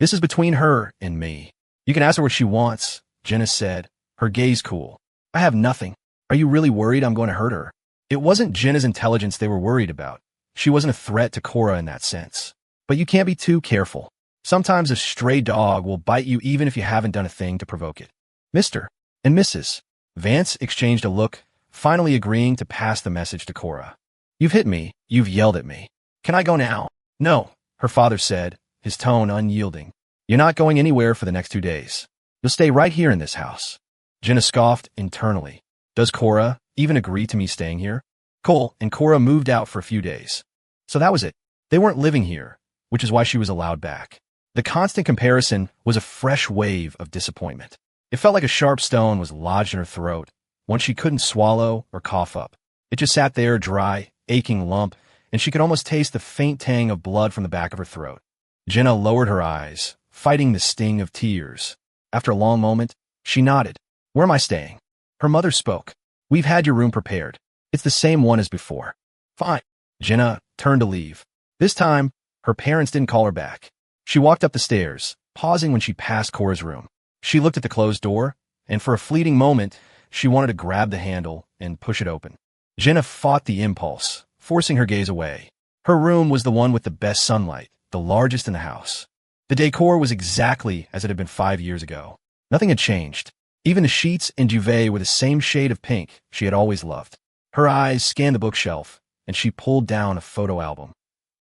This is between her and me. You can ask her what she wants, Jenna said, her gaze cool. I have nothing. Are you really worried I'm going to hurt her? It wasn't Jenna's intelligence they were worried about. She wasn't a threat to Cora in that sense. But you can't be too careful. Sometimes a stray dog will bite you even if you haven't done a thing to provoke it. Mr. and Mrs. Vance exchanged a look, finally agreeing to pass the message to Cora. You've hit me. You've yelled at me. Can I go now? No, her father said, his tone unyielding. You're not going anywhere for the next 2 days. You'll stay right here in this house. Jenna scoffed internally. Does Cora even agree to me staying here? Cole and Cora moved out for a few days. So that was it. They weren't living here, which is why she was allowed back. The constant comparison was a fresh wave of disappointment. It felt like a sharp stone was lodged in her throat, one she couldn't swallow or cough up. It just sat there, dry, aching lump, and she could almost taste the faint tang of blood from the back of her throat. Jenna lowered her eyes, fighting the sting of tears. After a long moment, she nodded. Where am I staying? Her mother spoke. We've had your room prepared. It's the same one as before. Fine. Jenna turned to leave. This time, her parents didn't call her back. She walked up the stairs, pausing when she passed Cora's room. She looked at the closed door, and for a fleeting moment, she wanted to grab the handle and push it open. Jenna fought the impulse, forcing her gaze away. Her room was the one with the best sunlight, the largest in the house. The decor was exactly as it had been 5 years ago. Nothing had changed. Even the sheets and duvet were the same shade of pink she had always loved. Her eyes scanned the bookshelf, and she pulled down a photo album.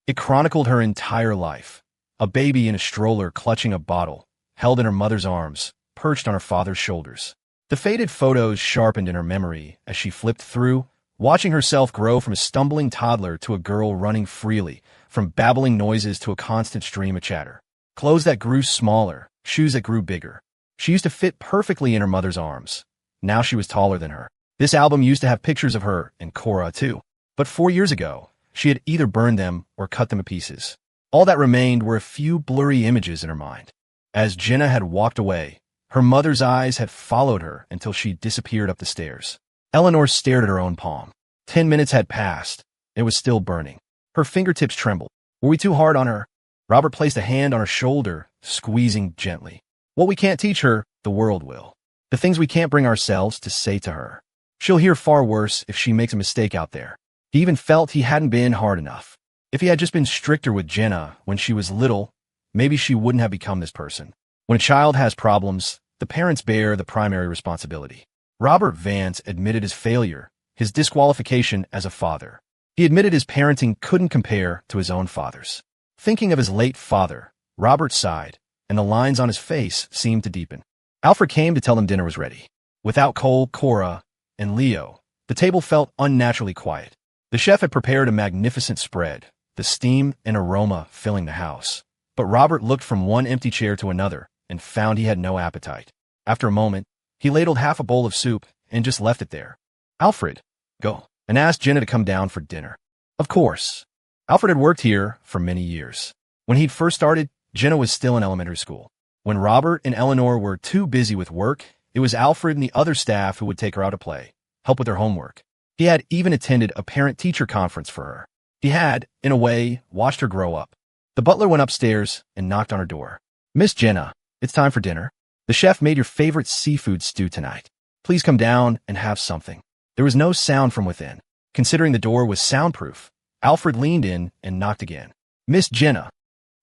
It chronicled her entire life. A baby in a stroller clutching a bottle, held in her mother's arms, perched on her father's shoulders. The faded photos sharpened in her memory as she flipped through, watching herself grow from a stumbling toddler to a girl running freely, from babbling noises to a constant stream of chatter. Clothes that grew smaller, shoes that grew bigger. She used to fit perfectly in her mother's arms. Now she was taller than her. This album used to have pictures of her and Cora, too. But 4 years ago, she had either burned them or cut them to pieces. All that remained were a few blurry images in her mind. As Jenna had walked away, her mother's eyes had followed her until she disappeared up the stairs. Eleanor stared at her own palm. 10 minutes had passed. It was still burning. Her fingertips trembled. Were we too hard on her? Robert placed a hand on her shoulder, squeezing gently. What we can't teach her, the world will. The things we can't bring ourselves to say to her. She'll hear far worse if she makes a mistake out there. He even felt he hadn't been hard enough. If he had just been stricter with Jenna when she was little, maybe she wouldn't have become this person. When a child has problems, the parents bear the primary responsibility. Robert Vance admitted his failure, his disqualification as a father. He admitted his parenting couldn't compare to his own father's. Thinking of his late father, Robert sighed, and the lines on his face seemed to deepen. Alfred came to tell him dinner was ready. Without Cole, Cora, and Leo, the table felt unnaturally quiet. The chef had prepared a magnificent spread, the steam and aroma filling the house. But Robert looked from one empty chair to another and found he had no appetite. After a moment, he ladled half a bowl of soup and just left it there. Alfred, go, and asked Jenna to come down for dinner. Of course. Alfred had worked here for many years. When he'd first started, Jenna was still in elementary school. When Robert and Eleanor were too busy with work, it was Alfred and the other staff who would take her out to play, help with her homework. He had even attended a parent-teacher conference for her. He had, in a way, watched her grow up. The butler went upstairs and knocked on her door. Miss Jenna, it's time for dinner. The chef made your favorite seafood stew tonight. Please come down and have something. There was no sound from within. Considering the door was soundproof, Alfred leaned in and knocked again. Miss Jenna,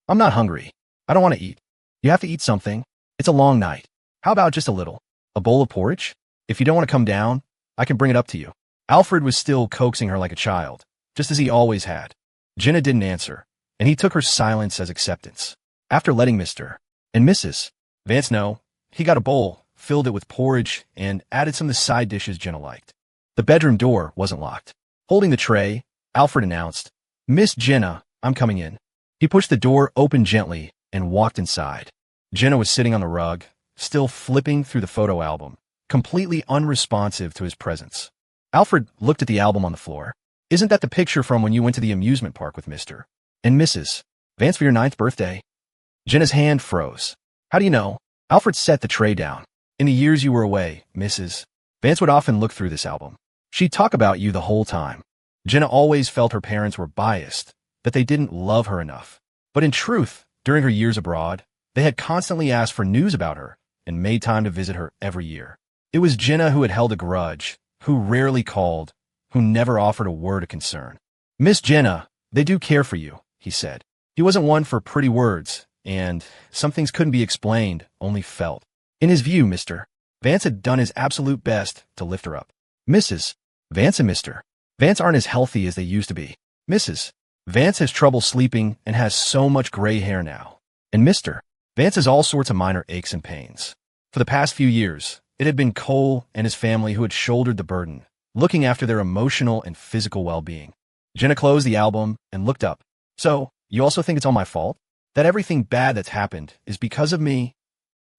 I'm not hungry. I don't want to eat. You have to eat something. It's a long night. How about just a little? A bowl of porridge? If you don't want to come down, I can bring it up to you. Alfred was still coaxing her like a child, just as he always had. Jenna didn't answer, and he took her silence as acceptance. After letting Mr. and Mrs. Vance know, he got a bowl, filled it with porridge, and added some of the side dishes Jenna liked. The bedroom door wasn't locked. Holding the tray, Alfred announced, Miss Jenna, I'm coming in. He pushed the door open gently and walked inside. Jenna was sitting on the rug, still flipping through the photo album, completely unresponsive to his presence. Alfred looked at the album on the floor. Isn't that the picture from when you went to the amusement park with Mr. and Mrs. Vance for your 9th birthday? Jenna's hand froze. How do you know? Alfred set the tray down. In the years you were away, Mrs. Vance would often look through this album. She'd talk about you the whole time. Jenna always felt her parents were biased, that they didn't love her enough. But in truth, during her years abroad, They had constantly asked for news about her and made time to visit her every year. It was Jenna who had held a grudge, who rarely called, who never offered a word of concern. "Miss Jenna, they do care for you," he said. He wasn't one for pretty words, and some things couldn't be explained, only felt. In his view, Mr. Vance had done his absolute best to lift her up. Mrs. Vance and Mr. Vance aren't as healthy as they used to be. Mrs. Vance has trouble sleeping and has so much gray hair now. And Mr. Vance has all sorts of minor aches and pains. For the past few years, it had been Cole and his family who had shouldered the burden, looking after their emotional and physical well-being. Jenna closed the album and looked up. "So, you also think it's all my fault? That everything bad that's happened is because of me?"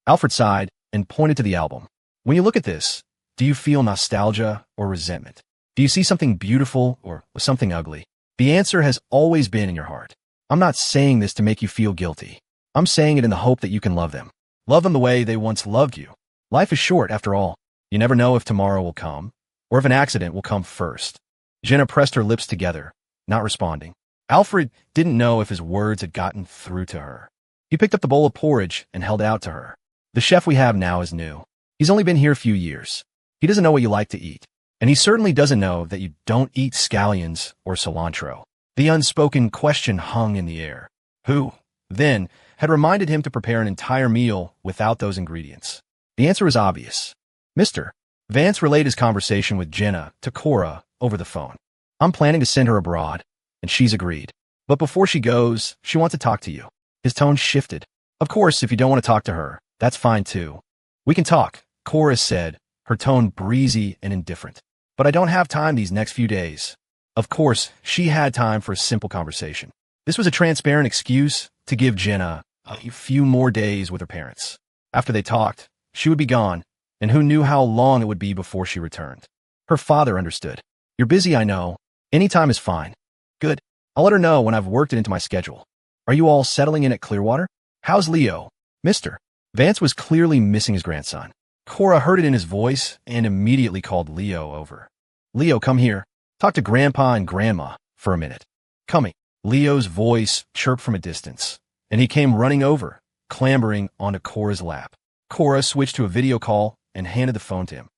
Alfred sighed and pointed to the album. "When you look at this, do you feel nostalgia or resentment? Do you see something beautiful or something ugly? The answer has always been in your heart. I'm not saying this to make you feel guilty. I'm saying it in the hope that you can love them. Love them the way they once loved you. Life is short, after all. You never know if tomorrow will come, or if an accident will come first." Jenna pressed her lips together, not responding. Alfred didn't know if his words had gotten through to her. He picked up the bowl of porridge and held it out to her. "The chef we have now is new. He's only been here a few years. He doesn't know what you like to eat. And he certainly doesn't know that you don't eat scallions or cilantro." The unspoken question hung in the air. Who, then, had reminded him to prepare an entire meal without those ingredients? The answer was obvious. Mr. Vance relayed his conversation with Jenna to Cora over the phone. "I'm planning to send her abroad, and she's agreed. But before she goes, she wants to talk to you." His tone shifted. "Of course, if you don't want to talk to her, that's fine too. We can talk," Cora said, her tone breezy and indifferent. "But I don't have time these next few days." Of course, she had time for a simple conversation. This was a transparent excuse to give Jenna a few more days with her parents. After they talked, she would be gone, and who knew how long it would be before she returned. Her father understood. "You're busy, I know. Any time is fine." "Good. I'll let her know when I've worked it into my schedule. Are you all settling in at Clearwater? How's Leo?" Mr. Vance was clearly missing his grandson. Cora heard it in his voice and immediately called Leo over. "Leo, come here. Talk to Grandpa and Grandma for a minute." "Coming." Leo's voice chirped from a distance, and he came running over, clambering onto Cora's lap. Cora switched to a video call and handed the phone to him.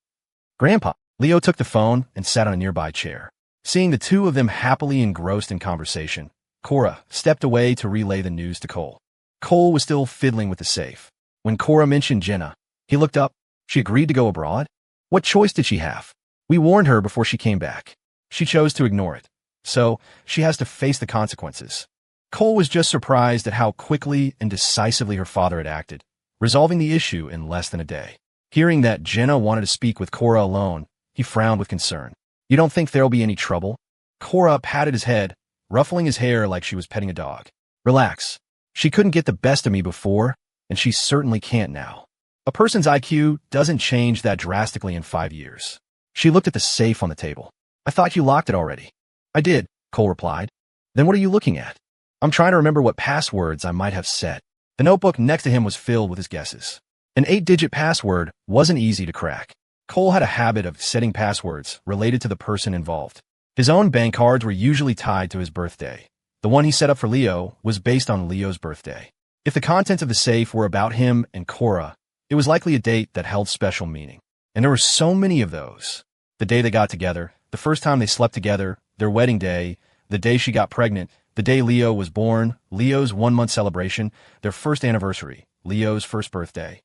"Grandpa." Leo took the phone and sat on a nearby chair. Seeing the two of them happily engrossed in conversation, Cora stepped away to relay the news to Cole. Cole was still fiddling with the safe. When Cora mentioned Jenna, he looked up. She agreed to go abroad? What choice did she have? We warned her before she came back. She chose to ignore it. So, she has to face the consequences. Cole was just surprised at how quickly and decisively her father had acted, resolving the issue in less than a day. Hearing that Jenna wanted to speak with Cora alone, he frowned with concern. "You don't think there'll be any trouble?" Cora patted his head, ruffling his hair like she was petting a dog. "Relax. She couldn't get the best of me before, and she certainly can't now. A person's IQ doesn't change that drastically in 5 years." She looked at the safe on the table. "I thought you locked it already." "I did," Cole replied. "Then what are you looking at?" "I'm trying to remember what passwords I might have set." The notebook next to him was filled with his guesses. An 8-digit password wasn't easy to crack. Cole had a habit of setting passwords related to the person involved. His own bank cards were usually tied to his birthday. The one he set up for Leo was based on Leo's birthday. If the contents of the safe were about him and Cora, it was likely a date that held special meaning. And there were so many of those. The day they got together, the first time they slept together, their wedding day, the day she got pregnant, the day Leo was born, Leo's 1-month celebration, their first anniversary, Leo's first birthday.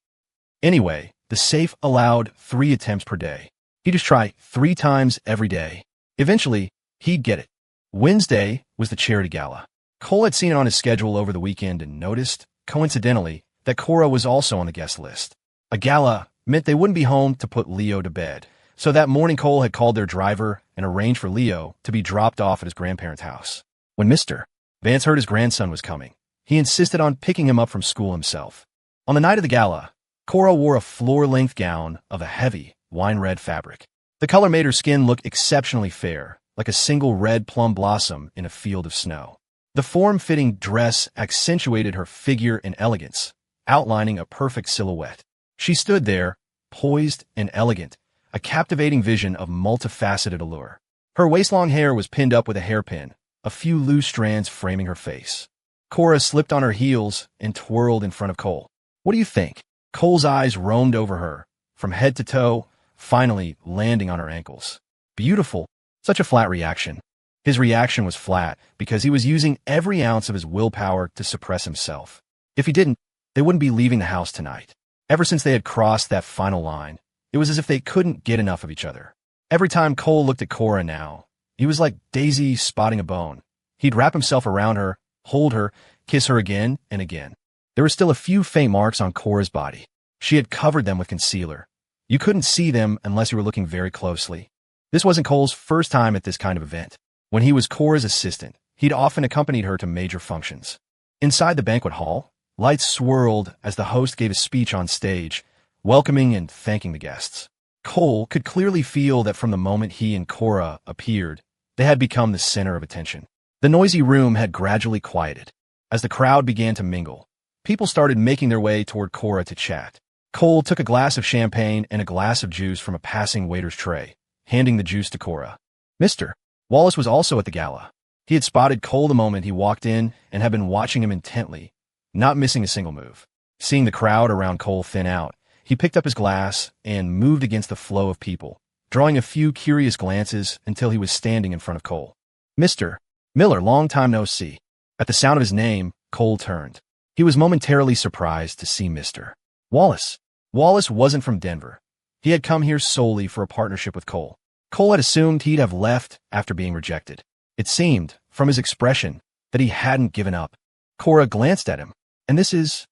Anyway, the safe allowed 3 attempts per day. He'd just try 3 times every day. Eventually, he'd get it. Wednesday was the charity gala. Cole had seen it on his schedule over the weekend and noticed, coincidentally, that Cora was also on the guest list. A gala meant they wouldn't be home to put Leo to bed, so that morning Cole had called their driver and arranged for Leo to be dropped off at his grandparents' house. When Mr. Vance heard his grandson was coming, he insisted on picking him up from school himself. On the night of the gala, Cora wore a floor-length gown of a heavy, wine-red fabric. The color made her skin look exceptionally fair, like a single red plum blossom in a field of snow. The form-fitting dress accentuated her figure and elegance, outlining a perfect silhouette. She stood there, poised and elegant, a captivating vision of multifaceted allure. Her waist-long hair was pinned up with a hairpin, a few loose strands framing her face. Cora slipped on her heels and twirled in front of Cole. What do you think? Cole's eyes roamed over her, from head to toe, finally landing on her ankles. Beautiful. Such a flat reaction. His reaction was flat because he was using every ounce of his willpower to suppress himself. If he didn't, they wouldn't be leaving the house tonight. Ever since they had crossed that final line, it was as if they couldn't get enough of each other. Every time Cole looked at Cora now, he was like Daisy spotting a bone. He'd wrap himself around her, hold her, kiss her again and again. There were still a few faint marks on Cora's body. She had covered them with concealer. You couldn't see them unless you were looking very closely. This wasn't Cole's first time at this kind of event. When he was Cora's assistant, he'd often accompanied her to major functions. Inside the banquet hall, lights swirled as the host gave a speech on stage, welcoming and thanking the guests. Cole could clearly feel that from the moment he and Cora appeared, they had become the center of attention. The noisy room had gradually quieted. As the crowd began to mingle, people started making their way toward Cora to chat. Cole took a glass of champagne and a glass of juice from a passing waiter's tray, handing the juice to Cora. Mr. Wallace was also at the gala. He had spotted Cole the moment he walked in and had been watching him intently, not missing a single move. Seeing the crowd around Cole thin out, he picked up his glass and moved against the flow of people, drawing a few curious glances until he was standing in front of Cole. Mr. Miller, long time no see. At the sound of his name, Cole turned. He was momentarily surprised to see Mr. Wallace. Wallace wasn't from Denver. He had come here solely for a partnership with Cole. Cole had assumed he'd have left after being rejected. It seemed, from his expression, that he hadn't given up. Cora glanced at him. And this is...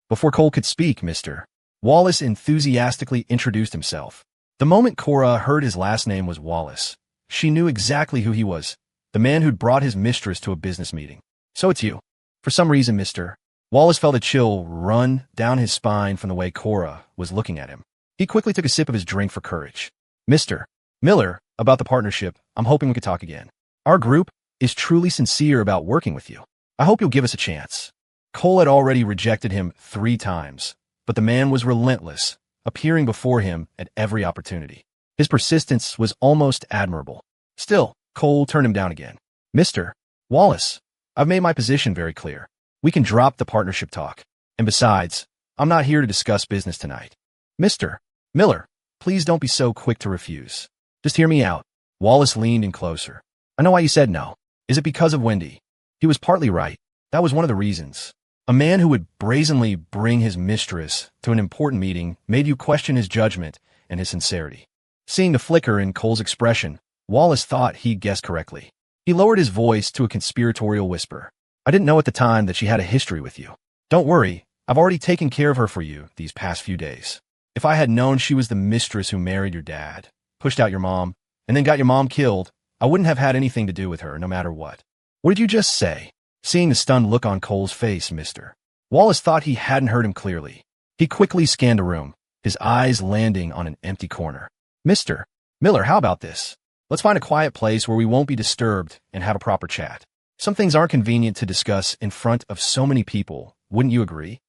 Before Cole could speak, Mr. Wallace enthusiastically introduced himself. The moment Cora heard his last name was Wallace, she knew exactly who he was, the man who'd brought his mistress to a business meeting. So it's you. For some reason, Mr. Wallace felt a chill run down his spine from the way Cora was looking at him. He quickly took a sip of his drink for courage. Mr. Miller, about the partnership, I'm hoping we could talk again. Our group is truly sincere about working with you. I hope you'll give us a chance. Cole had already rejected him 3 times, but the man was relentless, appearing before him at every opportunity. His persistence was almost admirable. Still, Cole turned him down again. Mr. Wallace, I've made my position very clear. We can drop the partnership talk. And besides, I'm not here to discuss business tonight. Mr. Miller, please don't be so quick to refuse. Just hear me out. Wallace leaned in closer. I know why you said no. Is it because of Wendy? He was partly right. That was one of the reasons. A man who would brazenly bring his mistress to an important meeting made you question his judgment and his sincerity. Seeing the flicker in Cole's expression, Wallace thought he'd guessed correctly. He lowered his voice to a conspiratorial whisper. I didn't know at the time that she had a history with you. Don't worry, I've already taken care of her for you these past few days. If I had known she was the mistress who married your dad, pushed out your mom, and then got your mom killed, I wouldn't have had anything to do with her, no matter what. What did you just say? Seeing the stunned look on Cole's face, Mr. Wallace thought he hadn't heard him clearly. He quickly scanned the room, his eyes landing on an empty corner. Mr. Miller, how about this? Let's find a quiet place where we won't be disturbed and have a proper chat. Some things aren't convenient to discuss in front of so many people, wouldn't you agree?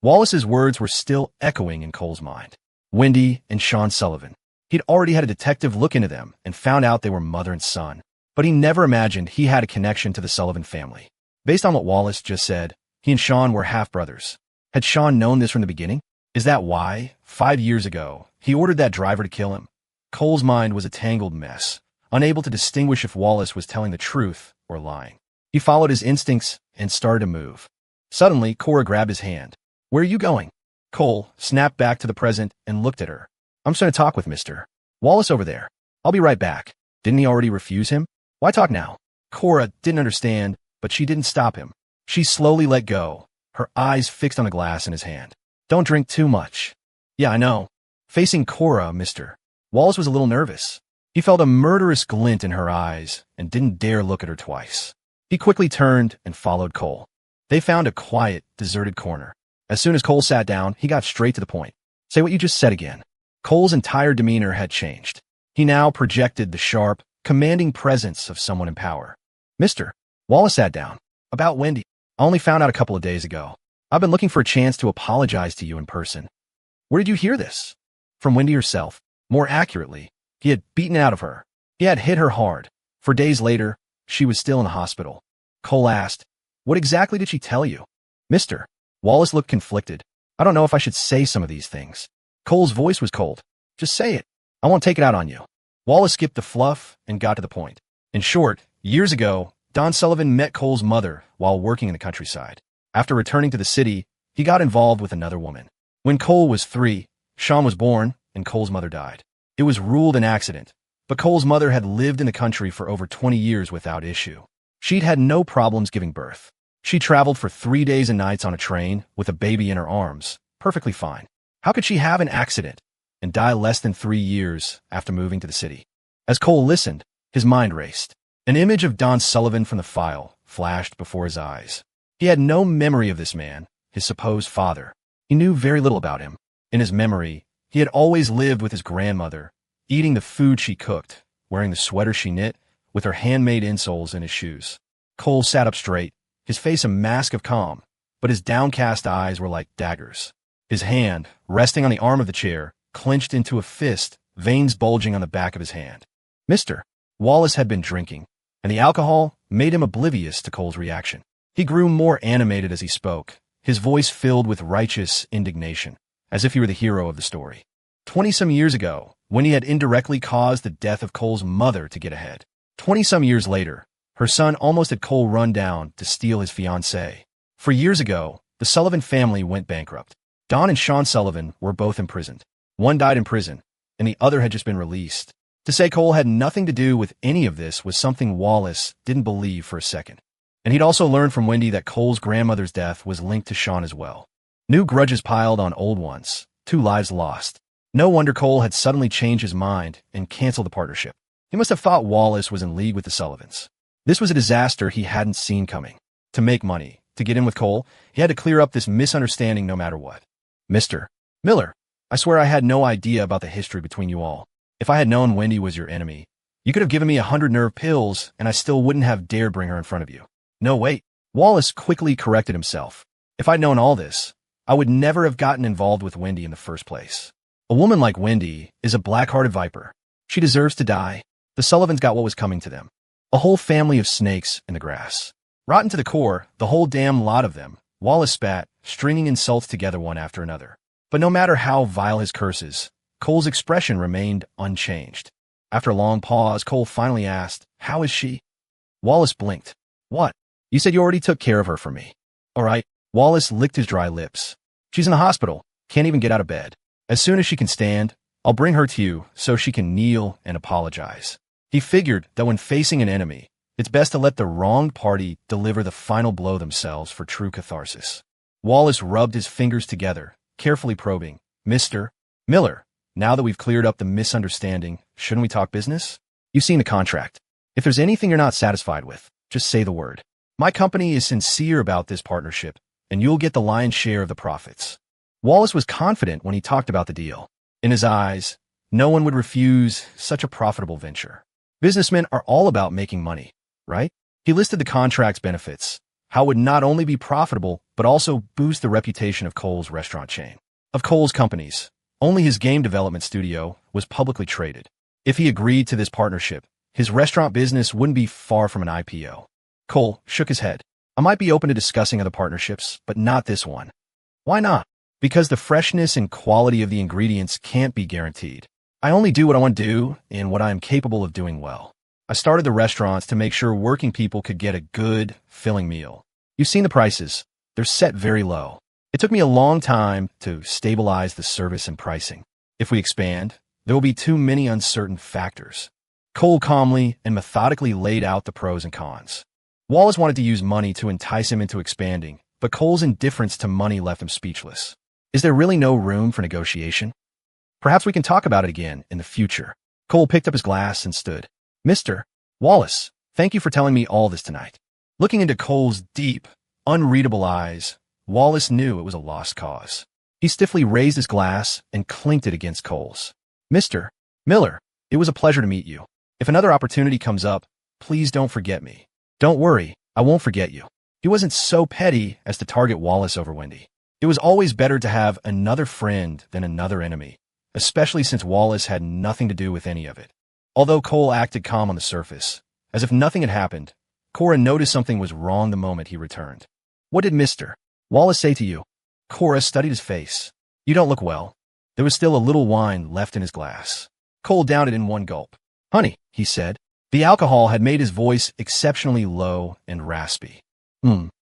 Wallace's words were still echoing in Cole's mind. Wendy and Sean Sullivan. He'd already had a detective look into them and found out they were mother and son, but he never imagined he had a connection to the Sullivan family. Based on what Wallace just said, he and Sean were half-brothers. Had Sean known this from the beginning? Is that why, 5 years ago, he ordered that driver to kill him? Cole's mind was a tangled mess, unable to distinguish if Wallace was telling the truth or lying. He followed his instincts and started to move. Suddenly, Cora grabbed his hand. Where are you going? Cole snapped back to the present and looked at her. I'm just going to talk with Mr. Wallace over there. I'll be right back. Didn't he already refuse him? Why talk now? Cora didn't understand, but she didn't stop him. She slowly let go, her eyes fixed on the glass in his hand. Don't drink too much. Yeah, I know. Facing Cora, Mr. Wallace was a little nervous. He felt a murderous glint in her eyes and didn't dare look at her twice. He quickly turned and followed Cole. They found a quiet, deserted corner. As soon as Cole sat down, he got straight to the point. Say what you just said again. Cole's entire demeanor had changed. He now projected the sharp, commanding presence of someone in power. Mr. Wallace sat down. About Wendy. I only found out a couple of days ago. I've been looking for a chance to apologize to you in person. Where did you hear this? From Wendy herself. More accurately, he had beaten out of her. He had hit her hard. For days later, she was still in the hospital. Cole asked, What exactly did she tell you? Mister. Wallace looked conflicted. I don't know if I should say some of these things. Cole's voice was cold. Just say it. I won't take it out on you. Wallace skipped the fluff and got to the point. In short, years ago, Don Sullivan met Cole's mother while working in the countryside. After returning to the city, he got involved with another woman. When Cole was 3, Sean was born, and Cole's mother died. It was ruled an accident, but Cole's mother had lived in the country for over 20 years without issue. She'd had no problems giving birth. She traveled for 3 days and nights on a train with a baby in her arms, perfectly fine. How could she have an accident and die less than 3 years after moving to the city? As Cole listened, his mind raced. An image of Don Sullivan from the file flashed before his eyes. He had no memory of this man, his supposed father. He knew very little about him. In his memory, he had always lived with his grandmother, eating the food she cooked, wearing the sweater she knit, with her handmade insoles in his shoes. Cole sat up straight, his face a mask of calm, but his downcast eyes were like daggers. His hand, resting on the arm of the chair, clenched into a fist, veins bulging on the back of his hand. Mr. Wallace had been drinking, and the alcohol made him oblivious to Cole's reaction. He grew more animated as he spoke, his voice filled with righteous indignation, as if he were the hero of the story. 20-some years ago, when he had indirectly caused the death of Cole's mother to get ahead. 20-some years later, her son almost had Cole run down to steal his fiancée. 4 years ago, the Sullivan family went bankrupt. Don and Sean Sullivan were both imprisoned. One died in prison, and the other had just been released. To say Cole had nothing to do with any of this was something Wallace didn't believe for a second. And he'd also learned from Wendy that Cole's grandmother's death was linked to Sean as well. New grudges piled on old ones, 2 lives lost. No wonder Cole had suddenly changed his mind and canceled the partnership. He must have thought Wallace was in league with the Sullivans. This was a disaster he hadn't seen coming. To make money, to get in with Cole, he had to clear up this misunderstanding no matter what. Mr. Miller, I swear I had no idea about the history between you all. If I had known Wendy was your enemy, you could have given me 100 nerve pills and I still wouldn't have dared bring her in front of you. No, wait. Wallace quickly corrected himself. If I'd known all this, I would never have gotten involved with Wendy in the first place. A woman like Wendy is a black-hearted viper. She deserves to die. The Sullivans got what was coming to them. A whole family of snakes in the grass. Rotten to the core, the whole damn lot of them. Wallace spat, stringing insults together one after another. But no matter how vile his curses, Cole's expression remained unchanged. After a long pause, Cole finally asked, "How is she?" Wallace blinked. "What? You said you already took care of her for me." "All right." Wallace licked his dry lips. "She's in the hospital. Can't even get out of bed. As soon as she can stand, I'll bring her to you so she can kneel and apologize." He figured that when facing an enemy, it's best to let the wronged party deliver the final blow themselves for true catharsis. Wallace rubbed his fingers together, carefully probing. "Mr. Miller, now that we've cleared up the misunderstanding, shouldn't we talk business? You've seen the contract. If there's anything you're not satisfied with, just say the word. My company is sincere about this partnership, and you'll get the lion's share of the profits." Wallace was confident when he talked about the deal. In his eyes, no one would refuse such a profitable venture. Businessmen are all about making money, right? He listed the contract's benefits, how it would not only be profitable, but also boost the reputation of Cole's restaurant chain. Of Cole's companies, only his game development studio was publicly traded. If he agreed to this partnership, his restaurant business wouldn't be far from an IPO. Cole shook his head. "I might be open to discussing other partnerships, but not this one." "Why not?" "Because the freshness and quality of the ingredients can't be guaranteed. I only do what I want to do and what I am capable of doing well. I started the restaurants to make sure working people could get a good, filling meal. You've seen the prices. They're set very low. It took me a long time to stabilize the service and pricing. If we expand, there will be too many uncertain factors." Cole calmly and methodically laid out the pros and cons. Wallace wanted to use money to entice him into expanding, but Cole's indifference to money left him speechless. Is there really no room for negotiation? "Perhaps we can talk about it again in the future." Cole picked up his glass and stood. "Mr. Wallace, thank you for telling me all this tonight." Looking into Cole's deep, unreadable eyes, Wallace knew it was a lost cause. He stiffly raised his glass and clinked it against Cole's. "Mr. Miller, it was a pleasure to meet you. If another opportunity comes up, please don't forget me." "Don't worry, I won't forget you." He wasn't so petty as to target Wallace over Wendy. It was always better to have another friend than another enemy, especially since Wallace had nothing to do with any of it. Although Cole acted calm on the surface, as if nothing had happened, Cora noticed something was wrong the moment he returned. What did Mr. Wallace say to you? Cora studied his face. You don't look well. There was still a little wine left in his glass. Cole downed it in one gulp. Honey, he said. The alcohol had made his voice exceptionally low and raspy.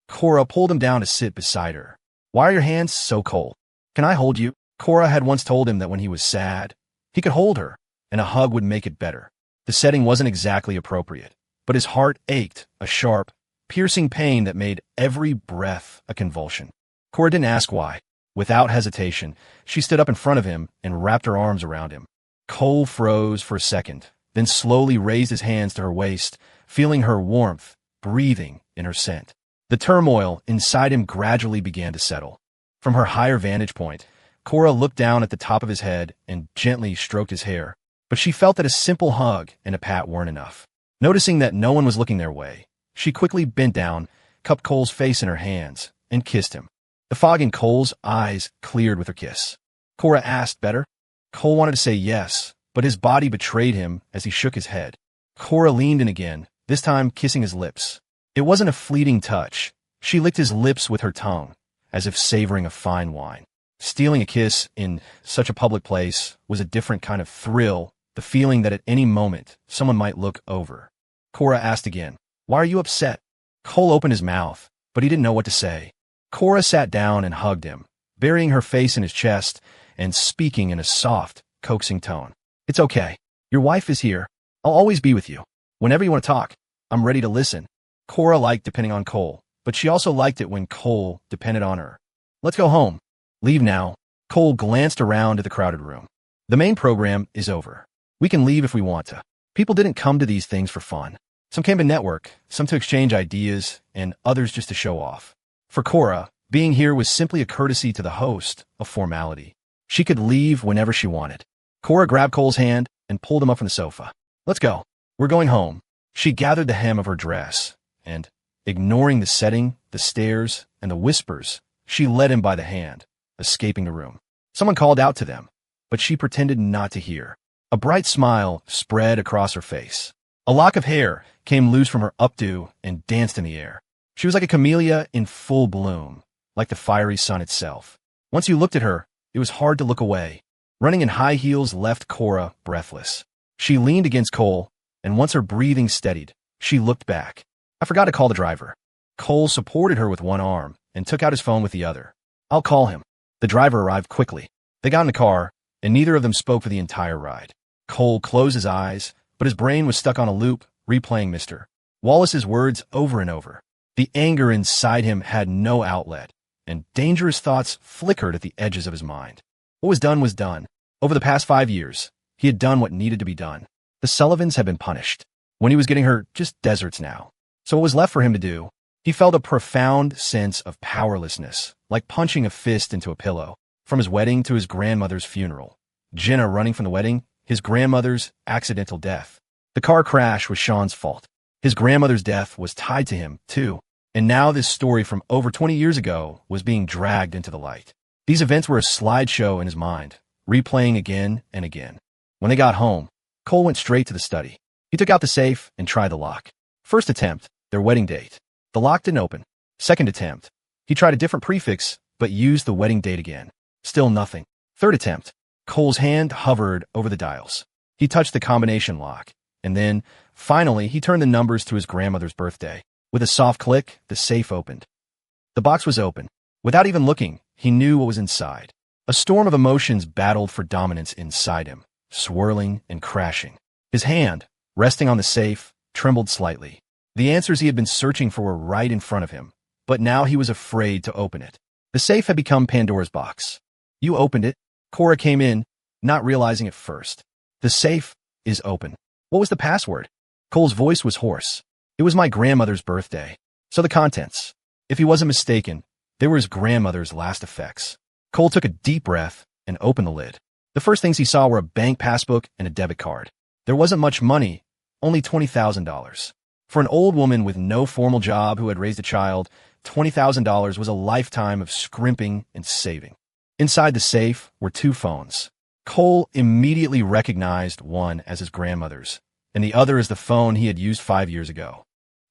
Cora pulled him down to sit beside her. Why are your hands so cold? Can I hold you? Cora had once told him that when he was sad, he could hold her, and a hug would make it better. The setting wasn't exactly appropriate, but his heart ached, a sharp, piercing pain that made every breath a convulsion. Cora didn't ask why. Without hesitation, she stood up in front of him and wrapped her arms around him. Cole froze for a second, then slowly raised his hands to her waist, feeling her warmth, breathing in her scent. The turmoil inside him gradually began to settle. From her higher vantage point, Cora looked down at the top of his head and gently stroked his hair, but she felt that a simple hug and a pat weren't enough. Noticing that no one was looking their way, she quickly bent down, cupped Cole's face in her hands, and kissed him. The fog in Cole's eyes cleared with her kiss. Cora asked, better? Cole wanted to say yes, but his body betrayed him as he shook his head. Cora leaned in again, this time kissing his lips. It wasn't a fleeting touch. She licked his lips with her tongue, as if savoring a fine wine. Stealing a kiss in such a public place was a different kind of thrill, the feeling that at any moment someone might look over. Cora asked again, why are you upset? Cole opened his mouth, but he didn't know what to say. Cora sat down and hugged him, burying her face in his chest and speaking in a soft, coaxing tone. It's okay. Your wife is here. I'll always be with you. Whenever you want to talk, I'm ready to listen. Cora liked depending on Cole, but she also liked it when Cole depended on her. Let's go home. Leave now. Cole glanced around at the crowded room. The main program is over. We can leave if we want to. People didn't come to these things for fun. Some came to network, some to exchange ideas, and others just to show off. For Cora, being here was simply a courtesy to the host, a formality. She could leave whenever she wanted. Cora grabbed Cole's hand and pulled him up from the sofa. Let's go. We're going home. She gathered the hem of her dress, and, ignoring the setting, the stares, and the whispers, she led him by the hand, escaping the room. Someone called out to them, but she pretended not to hear. A bright smile spread across her face. A lock of hair came loose from her updo and danced in the air. She was like a camellia in full bloom, like the fiery sun itself. Once you looked at her, it was hard to look away. Running in high heels left Cora breathless. She leaned against Cole, and once her breathing steadied, she looked back. I forgot to call the driver. Cole supported her with one arm and took out his phone with the other. I'll call him. The driver arrived quickly. They got in the car, and neither of them spoke for the entire ride. Cole closed his eyes, but his brain was stuck on a loop, replaying Mr. Wallace's words over and over. The anger inside him had no outlet, and dangerous thoughts flickered at the edges of his mind. What was done was done. Over the past 5 years, he had done what needed to be done. The Sullivans had been punished. When he was getting her, just deserts now. So what was left for him to do? He felt a profound sense of powerlessness, like punching a fist into a pillow. From his wedding to his grandmother's funeral. Jenna running from the wedding, his grandmother's accidental death. The car crash was Sean's fault. His grandmother's death was tied to him, too. And now this story from over 20 years ago was being dragged into the light. These events were a slideshow in his mind, replaying again and again. When they got home, Cole went straight to the study. He took out the safe and tried the lock. First attempt, their wedding date. The lock didn't open. Second attempt, he tried a different prefix, but used the wedding date again. Still nothing. Third attempt, Cole's hand hovered over the dials. He touched the combination lock, and then, finally, he turned the numbers to his grandmother's birthday. With a soft click, the safe opened. The box was open. Without even looking, he knew what was inside. A storm of emotions battled for dominance inside him, swirling and crashing. His hand, resting on the safe, trembled slightly. The answers he had been searching for were right in front of him, but now he was afraid to open it. The safe had become Pandora's box. You opened it. Cora came in, not realizing it first. The safe is open. What was the password? Cole's voice was hoarse. It was my grandmother's birthday. So the contents. If he wasn't mistaken, they were his grandmother's last effects. Cole took a deep breath and opened the lid. The first things he saw were a bank passbook and a debit card. There wasn't much money, only $20,000. For an old woman with no formal job who had raised a child, $20,000 was a lifetime of scrimping and saving. Inside the safe were 2 phones. Cole immediately recognized one as his grandmother's, and the other as the phone he had used 5 years ago.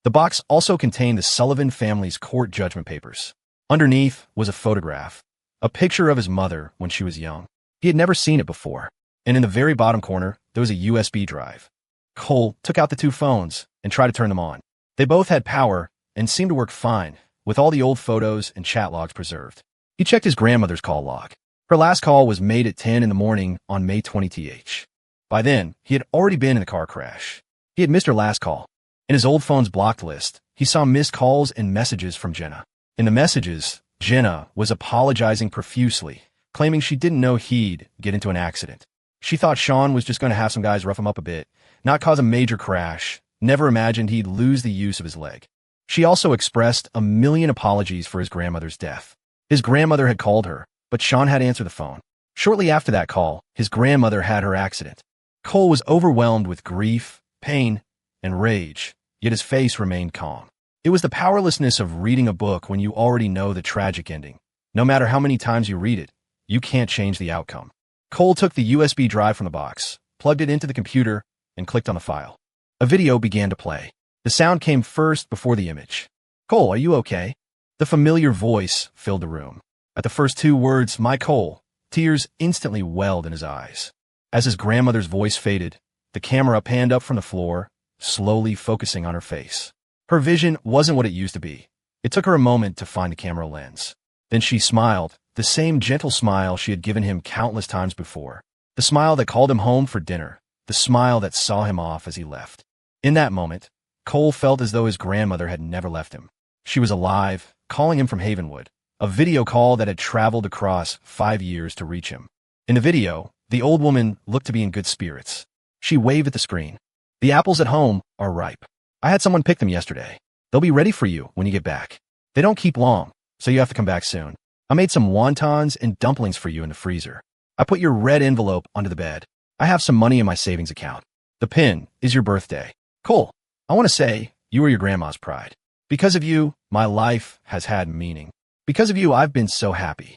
The box also contained the Sullivan family's court judgment papers. Underneath was a photograph, a picture of his mother when she was young. He had never seen it before. And in the very bottom corner, there was a USB drive. Cole took out the two phones and tried to turn them on. They both had power and seemed to work fine, with all the old photos and chat logs preserved. He checked his grandmother's call log. Her last call was made at 10 in the morning on May 20th. By then, he had already been in a car crash. He had missed her last call. In his old phone's blocked list, he saw missed calls and messages from Jenna. In the messages, Jenna was apologizing profusely, claiming she didn't know he'd get into an accident. She thought Sean was just going to have some guys rough him up a bit, not cause a major crash, never imagined he'd lose the use of his leg. She also expressed a million apologies for his grandmother's death. His grandmother had called her, but Sean had answered the phone. Shortly after that call, his grandmother had her accident. Cole was overwhelmed with grief, pain, and rage, yet his face remained calm. It was the powerlessness of reading a book when you already know the tragic ending. No matter how many times you read it, you can't change the outcome. Cole took the USB drive from the box, plugged it into the computer, and clicked on the file. A video began to play. The sound came first before the image. "Cole, are you okay?" The familiar voice filled the room. At the first two words, "My Cole," tears instantly welled in his eyes. As his grandmother's voice faded, the camera panned up from the floor, slowly focusing on her face. Her vision wasn't what it used to be. It took her a moment to find the camera lens. Then she smiled, the same gentle smile she had given him countless times before. The smile that called him home for dinner. The smile that saw him off as he left. In that moment, Cole felt as though his grandmother had never left him. She was alive, calling him from Havenwood, a video call that had traveled across 5 years to reach him. In the video, the old woman looked to be in good spirits. She waved at the screen. "The apples at home are ripe. I had someone pick them yesterday. They'll be ready for you when you get back. They don't keep long, so you have to come back soon. I made some wontons and dumplings for you in the freezer. I put your red envelope under the bed. I have some money in my savings account. The pin is your birthday. Cole, I want to say you are your grandma's pride. Because of you, my life has had meaning. Because of you, I've been so happy."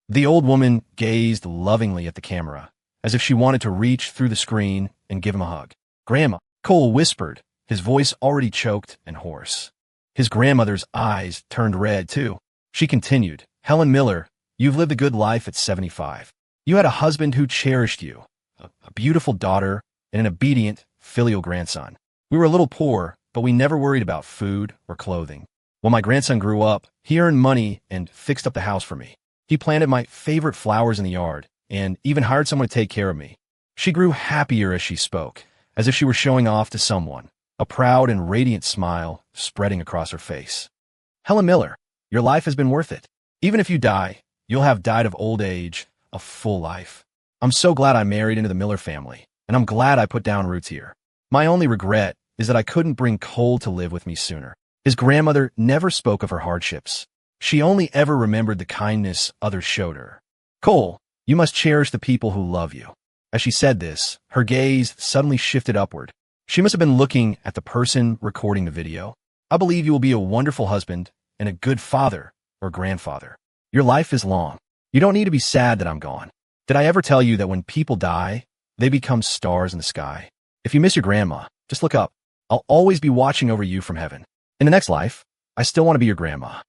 The old woman gazed lovingly at the camera, as if she wanted to reach through the screen and give him a hug. "Grandma," Cole whispered, his voice already choked and hoarse. His grandmother's eyes turned red, too. She continued, "Helen Miller, you've lived a good life at 75. You had a husband who cherished you, a beautiful daughter, and an obedient, filial grandson. We were a little poor, but we never worried about food or clothing. When my grandson grew up, he earned money and fixed up the house for me. He planted my favorite flowers in the yard and even hired someone to take care of me." She grew happier as she spoke, as if she were showing off to someone, a proud and radiant smile spreading across her face. "Helen Miller, your life has been worth it. Even if you die, you'll have died of old age, a full life. I'm so glad I married into the Miller family, and I'm glad I put down roots here. My only regret is that I couldn't bring Cole to live with me sooner." His grandmother never spoke of her hardships. She only ever remembered the kindness others showed her. "Cole, you must cherish the people who love you." As she said this, her gaze suddenly shifted upward. She must have been looking at the person recording the video. "I believe you will be a wonderful husband and a good father or grandfather. Your life is long. You don't need to be sad that I'm gone. Did I ever tell you that when people die, they become stars in the sky? If you miss your grandma, just look up. I'll always be watching over you from heaven. In the next life, I still want to be your grandma.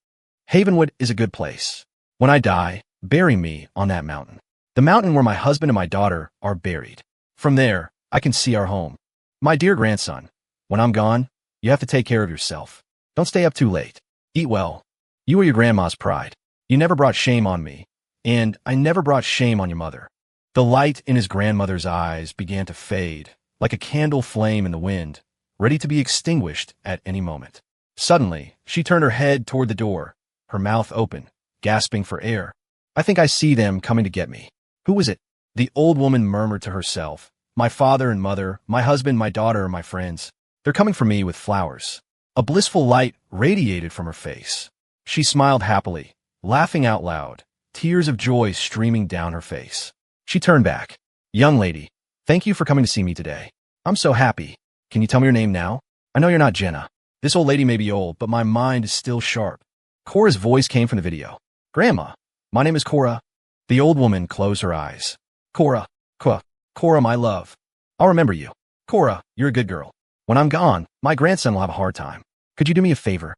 Havenwood is a good place. When I die, bury me on that mountain. The mountain where my husband and my daughter are buried. From there, I can see our home. My dear grandson, when I'm gone, you have to take care of yourself. Don't stay up too late. Eat well. You are your grandma's pride. You never brought shame on me, and I never brought shame on your mother." The light in his grandmother's eyes began to fade, like a candle flame in the wind, ready to be extinguished at any moment. Suddenly, she turned her head toward the door, her mouth open, gasping for air. "I think I see them coming to get me." "Who is it?" The old woman murmured to herself. "My father and mother, my husband, my daughter, and my friends. They're coming for me with flowers." A blissful light radiated from her face. She smiled happily, laughing out loud, tears of joy streaming down her face. She turned back. "Young lady, thank you for coming to see me today. I'm so happy. Can you tell me your name now? I know you're not Jenna. This old lady may be old, but my mind is still sharp." Cora's voice came from the video. "Grandma, my name is Cora." The old woman closed her eyes. "Cora, Cora, my love. I'll remember you. Cora, you're a good girl. When I'm gone, my grandson will have a hard time. Could you do me a favor?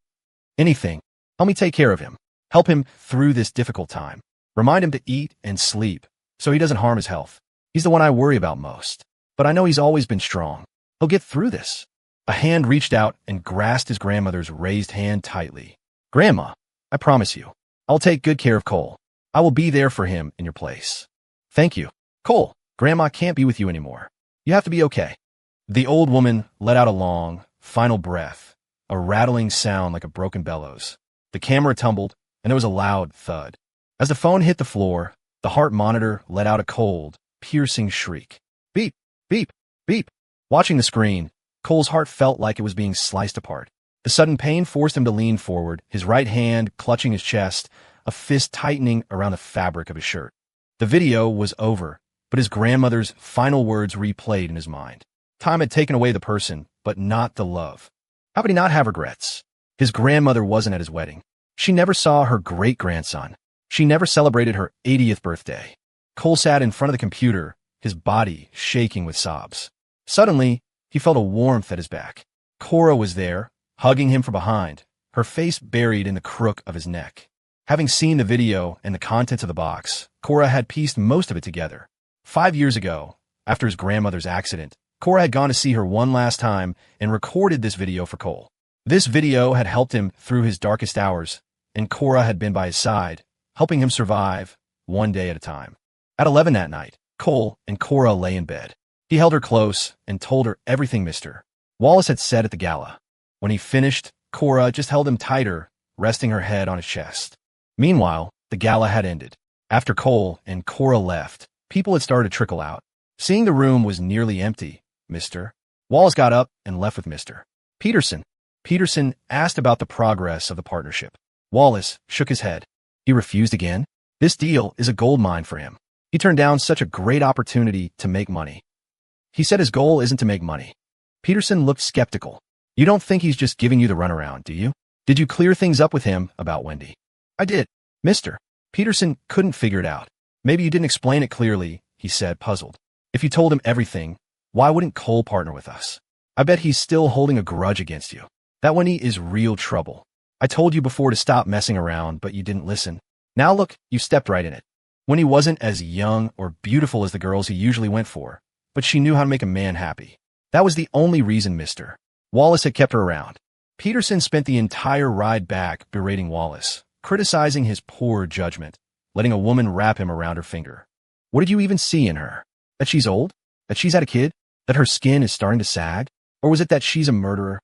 Anything. Help me take care of him. Help him through this difficult time. Remind him to eat and sleep so he doesn't harm his health. He's the one I worry about most. But I know he's always been strong. He'll get through this. A hand reached out and grasped his grandmother's raised hand tightly. Grandma, I promise you, I'll take good care of Cole. I will be there for him in your place. Thank you. Cole, Grandma can't be with you anymore. You have to be okay. The old woman let out a long, final breath, a rattling sound like a broken bellows. The camera tumbled, and there was a loud thud. As the phone hit the floor, the heart monitor let out a cold, piercing shriek. Beep, beep, beep. Watching the screen, Cole's heart felt like it was being sliced apart. The sudden pain forced him to lean forward, his right hand clutching his chest, a fist tightening around the fabric of his shirt. The video was over, but his grandmother's final words replayed in his mind. Time had taken away the person, but not the love. How could he not have regrets? His grandmother wasn't at his wedding. She never saw her great-grandson. She never celebrated her 80th birthday. Cole sat in front of the computer, his body shaking with sobs. Suddenly, he felt a warmth at his back. Cora was there, hugging him from behind, her face buried in the crook of his neck. Having seen the video and the contents of the box, Cora had pieced most of it together. 5 years ago, after his grandmother's accident, Cora had gone to see her one last time and recorded this video for Cole. This video had helped him through his darkest hours, and Cora had been by his side, helping him survive, one day at a time. At 11 that night, Cole and Cora lay in bed. He held her close and told her everything Mr. Wallace had said at the gala. When he finished, Cora just held him tighter, resting her head on his chest. Meanwhile, the gala had ended. After Cole and Cora left, people had started to trickle out. Seeing the room was nearly empty, Mr. Wallace got up and left with Mr. Peterson. Peterson asked about the progress of the partnership. Wallace shook his head. He refused again. This deal is a gold mine for him. He turned down such a great opportunity to make money. He said his goal isn't to make money. Peterson looked skeptical. You don't think he's just giving you the runaround, do you? Did you clear things up with him about Wendy? I did, Mr. Peterson couldn't figure it out. Maybe you didn't explain it clearly, he said, puzzled. If you told him everything, why wouldn't Cole partner with us? I bet he's still holding a grudge against you. That Wendy is real trouble. I told you before to stop messing around, but you didn't listen. Now look, you stepped right in it. Wendy wasn't as young or beautiful as the girls he usually went for, but she knew how to make a man happy. That was the only reason Mr. Wallace had kept her around. Peterson spent the entire ride back berating Wallace, criticizing his poor judgment, letting a woman wrap him around her finger. What did you even see in her? That she's old? That she's had a kid? That her skin is starting to sag? Or was it that she's a murderer?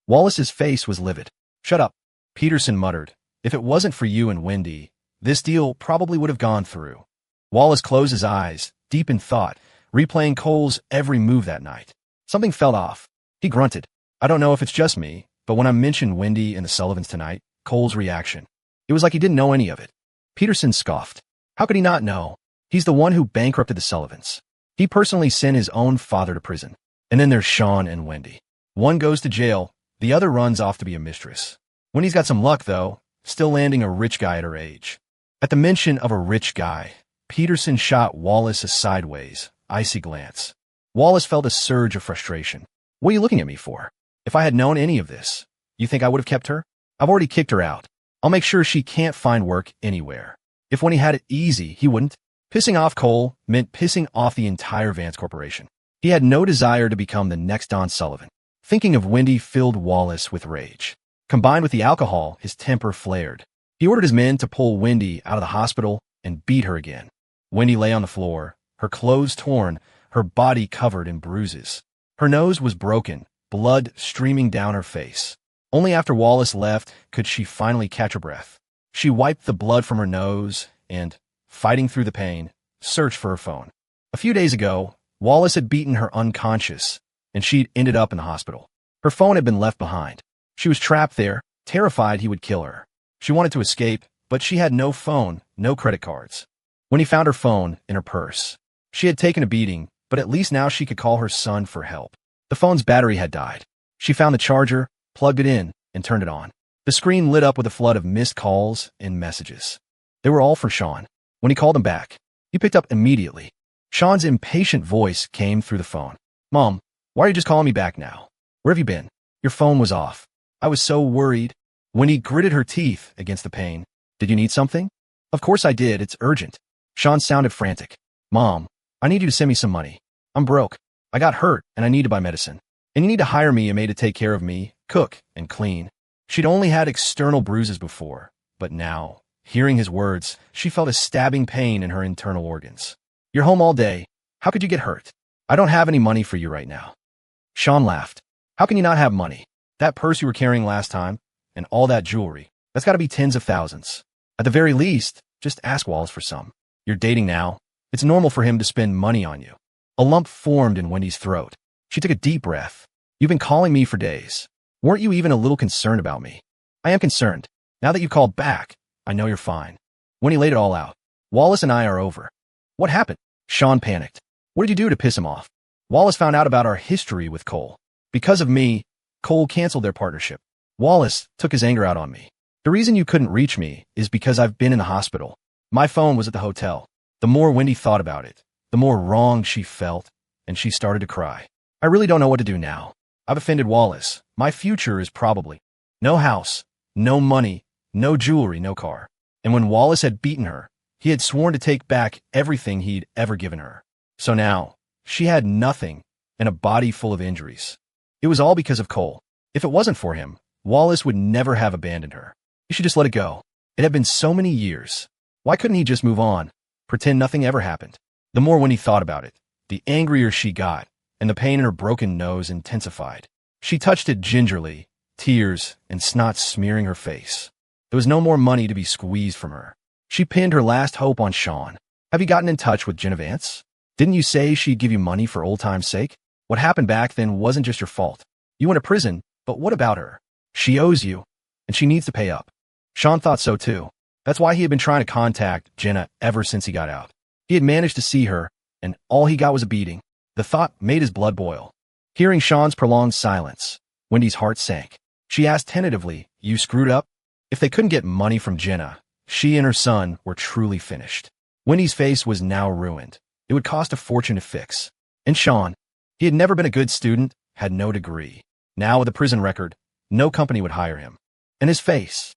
Wallace's face was livid. Shut up, Peterson muttered. If it wasn't for you and Wendy, this deal probably would have gone through. Wallace closed his eyes, deep in thought, replaying Cole's every move that night. Something felt off. He grunted. I don't know if it's just me, but when I mentioned Wendy and the Sullivans tonight, Cole's reaction, it was like he didn't know any of it. Peterson scoffed. How could he not know? He's the one who bankrupted the Sullivans. He personally sent his own father to prison. And then there's Sean and Wendy. One goes to jail, the other runs off to be a mistress. Wendy's got some luck, though, still landing a rich guy at her age. At the mention of a rich guy, Peterson shot Wallace a sideways, icy glance. Wallace felt a surge of frustration. What are you looking at me for? If I had known any of this, you think I would have kept her? I've already kicked her out. I'll make sure she can't find work anywhere. If Wendy had it easy, he wouldn't. Pissing off Cole meant pissing off the entire Vance Corporation. He had no desire to become the next Don Sullivan. Thinking of Wendy filled Wallace with rage. Combined with the alcohol, his temper flared. He ordered his men to pull Wendy out of the hospital and beat her again. Wendy lay on the floor, her clothes torn, her body covered in bruises. Her nose was broken, blood streaming down her face. Only after Wallace left could she finally catch her breath. She wiped the blood from her nose and, fighting through the pain, searched for her phone. A few days ago, Wallace had beaten her unconscious, and she'd ended up in the hospital. Her phone had been left behind. She was trapped there, terrified he would kill her. She wanted to escape, but she had no phone, no credit cards. When he found her phone in her purse, she had taken a beating, but at least now she could call her son for help. The phone's battery had died. She found the charger, plugged it in, and turned it on. The screen lit up with a flood of missed calls and messages. They were all for Sean. When he called him back, he picked up immediately. Sean's impatient voice came through the phone. Mom, why are you just calling me back now? Where have you been? Your phone was off. I was so worried. Wendy gritted her teeth against the pain. Did you need something? Of course I did. It's urgent. Sean sounded frantic. Mom, I need you to send me some money. I'm broke. I got hurt and I need to buy medicine. And you need to hire me a maid to take care of me, cook, and clean. She'd only had external bruises before, but now, hearing his words, she felt a stabbing pain in her internal organs. You're home all day. How could you get hurt? I don't have any money for you right now. Sean laughed. How can you not have money? That purse you were carrying last time, and all that jewelry, that's got to be tens of thousands. At the very least, just ask Wallace for some. You're dating now. It's normal for him to spend money on you. A lump formed in Wendy's throat. She took a deep breath. You've been calling me for days. Weren't you even a little concerned about me? I am concerned. Now that you've called back, I know you're fine. Wendy laid it all out. Wallace and I are over. What happened? Sean panicked. What did you do to piss him off? Wallace found out about our history with Cole. Because of me, Cole canceled their partnership. Wallace took his anger out on me. The reason you couldn't reach me is because I've been in the hospital. My phone was at the hotel. The more Wendy thought about it, the more wrong she felt, and she started to cry. I really don't know what to do now. I've offended Wallace. My future is probably no house, no money, no jewelry, no car. And when Wallace had beaten her, he had sworn to take back everything he'd ever given her. So now, she had nothing and a body full of injuries. It was all because of Cole. If it wasn't for him, Wallace would never have abandoned her. You should just let it go. It had been so many years. Why couldn't he just move on? Pretend nothing ever happened. The more when he thought about it, the angrier she got, and the pain in her broken nose intensified. She touched it gingerly, tears and snot smearing her face. There was no more money to be squeezed from her. She pinned her last hope on Sean. Have you gotten in touch with Jenna Vance? Didn't you say she'd give you money for old time's sake? What happened back then wasn't just your fault. You went to prison, but what about her? She owes you, and she needs to pay up. Sean thought so too. That's why he had been trying to contact Jenna ever since he got out. He had managed to see her, and all he got was a beating. The thought made his blood boil. Hearing Sean's prolonged silence, Wendy's heart sank. She asked tentatively, You screwed up? If they couldn't get money from Jenna, she and her son were truly finished. Wendy's face was now ruined. It would cost a fortune to fix. And Sean, he had never been a good student, had no degree. Now with a prison record, no company would hire him. And his face.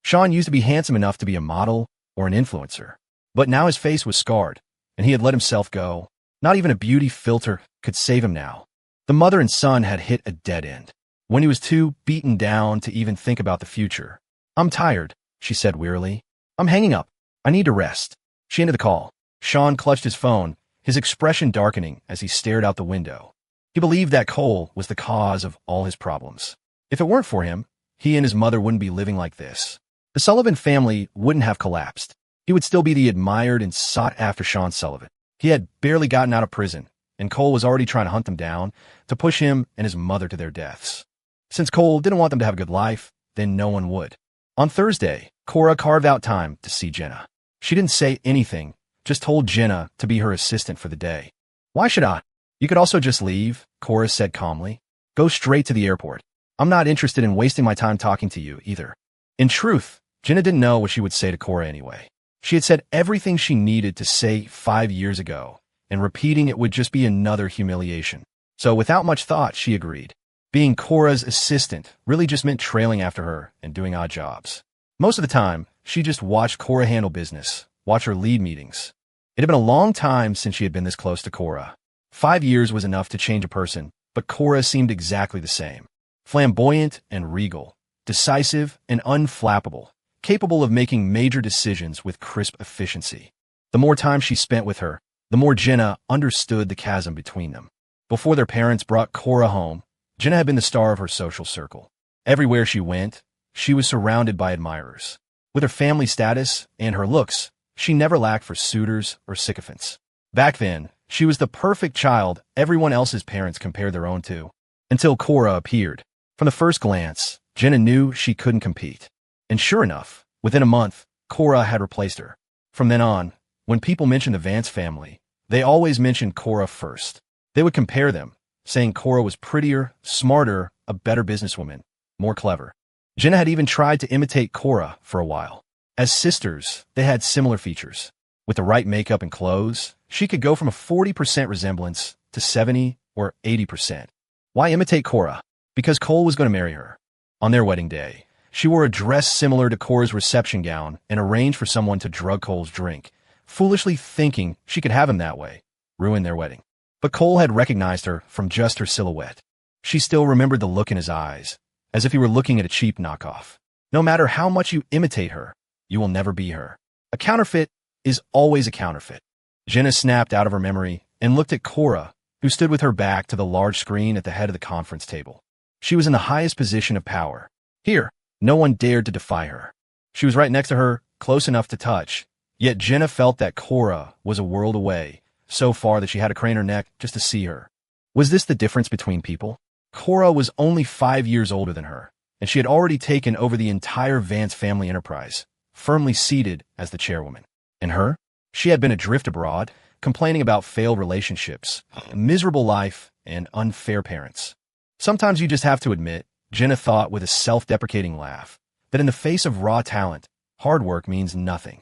Sean used to be handsome enough to be a model or an influencer. But now his face was scarred, and he had let himself go. Not even a beauty filter could save him now. The mother and son had hit a dead end. Wendy was too beaten down to even think about the future. I'm tired, she said wearily. I'm hanging up. I need to rest. She ended the call. Sean clutched his phone, his expression darkening as he stared out the window. He believed that Cole was the cause of all his problems. If it weren't for him, he and his mother wouldn't be living like this. The Sullivan family wouldn't have collapsed. He would still be the admired and sought-after Sean Sullivan. He had barely gotten out of prison, and Cole was already trying to hunt them down to push him and his mother to their deaths. Since Cole didn't want them to have a good life, then no one would. On Thursday, Cora carved out time to see Jenna. She didn't say anything, just told Jenna to be her assistant for the day. Why should I? You could also just leave, Cora said calmly. Go straight to the airport. I'm not interested in wasting my time talking to you, either. In truth, Jenna didn't know what she would say to Cora anyway. She had said everything she needed to say 5 years ago, and repeating it would just be another humiliation. So without much thought, she agreed. Being Cora's assistant really just meant trailing after her and doing odd jobs. Most of the time, she just watched Cora handle business, watch her lead meetings. It had been a long time since she had been this close to Cora. 5 years was enough to change a person, but Cora seemed exactly the same. Flamboyant and regal, decisive and unflappable, capable of making major decisions with crisp efficiency. The more time she spent with her, the more Jenna understood the chasm between them. Before their parents brought Cora home, Jenna had been the star of her social circle. Everywhere she went, she was surrounded by admirers. With her family status and her looks, she never lacked for suitors or sycophants. Back then, she was the perfect child everyone else's parents compared their own to, until Cora appeared. From the first glance, Jenna knew she couldn't compete. And sure enough, within a month, Cora had replaced her. From then on, when people mentioned the Vance family, they always mentioned Cora first. They would compare them, saying Cora was prettier, smarter, a better businesswoman, more clever. Jenna had even tried to imitate Cora for a while. As sisters, they had similar features. With the right makeup and clothes, she could go from a 40% resemblance to 70 or 80%. Why imitate Cora? Because Cole was going to marry her. On their wedding day, she wore a dress similar to Cora's reception gown and arranged for someone to drug Cole's drink, foolishly thinking she could have him that way, ruin their wedding. But Cole had recognized her from just her silhouette. She still remembered the look in his eyes, as if he were looking at a cheap knockoff. No matter how much you imitate her, you will never be her. A counterfeit is always a counterfeit. Jenna snapped out of her memory and looked at Cora, who stood with her back to the large screen at the head of the conference table. She was in the highest position of power. Here, no one dared to defy her. She was right next to her, close enough to touch, yet Jenna felt that Cora was a world away, so far that she had to crane her neck just to see her. Was this the difference between people? Cora was only 5 years older than her, and she had already taken over the entire Vance family enterprise, firmly seated as the chairwoman. And her? She had been adrift abroad, complaining about failed relationships, a miserable life, and unfair parents. Sometimes you just have to admit, Jenna thought with a self-deprecating laugh, that in the face of raw talent, hard work means nothing.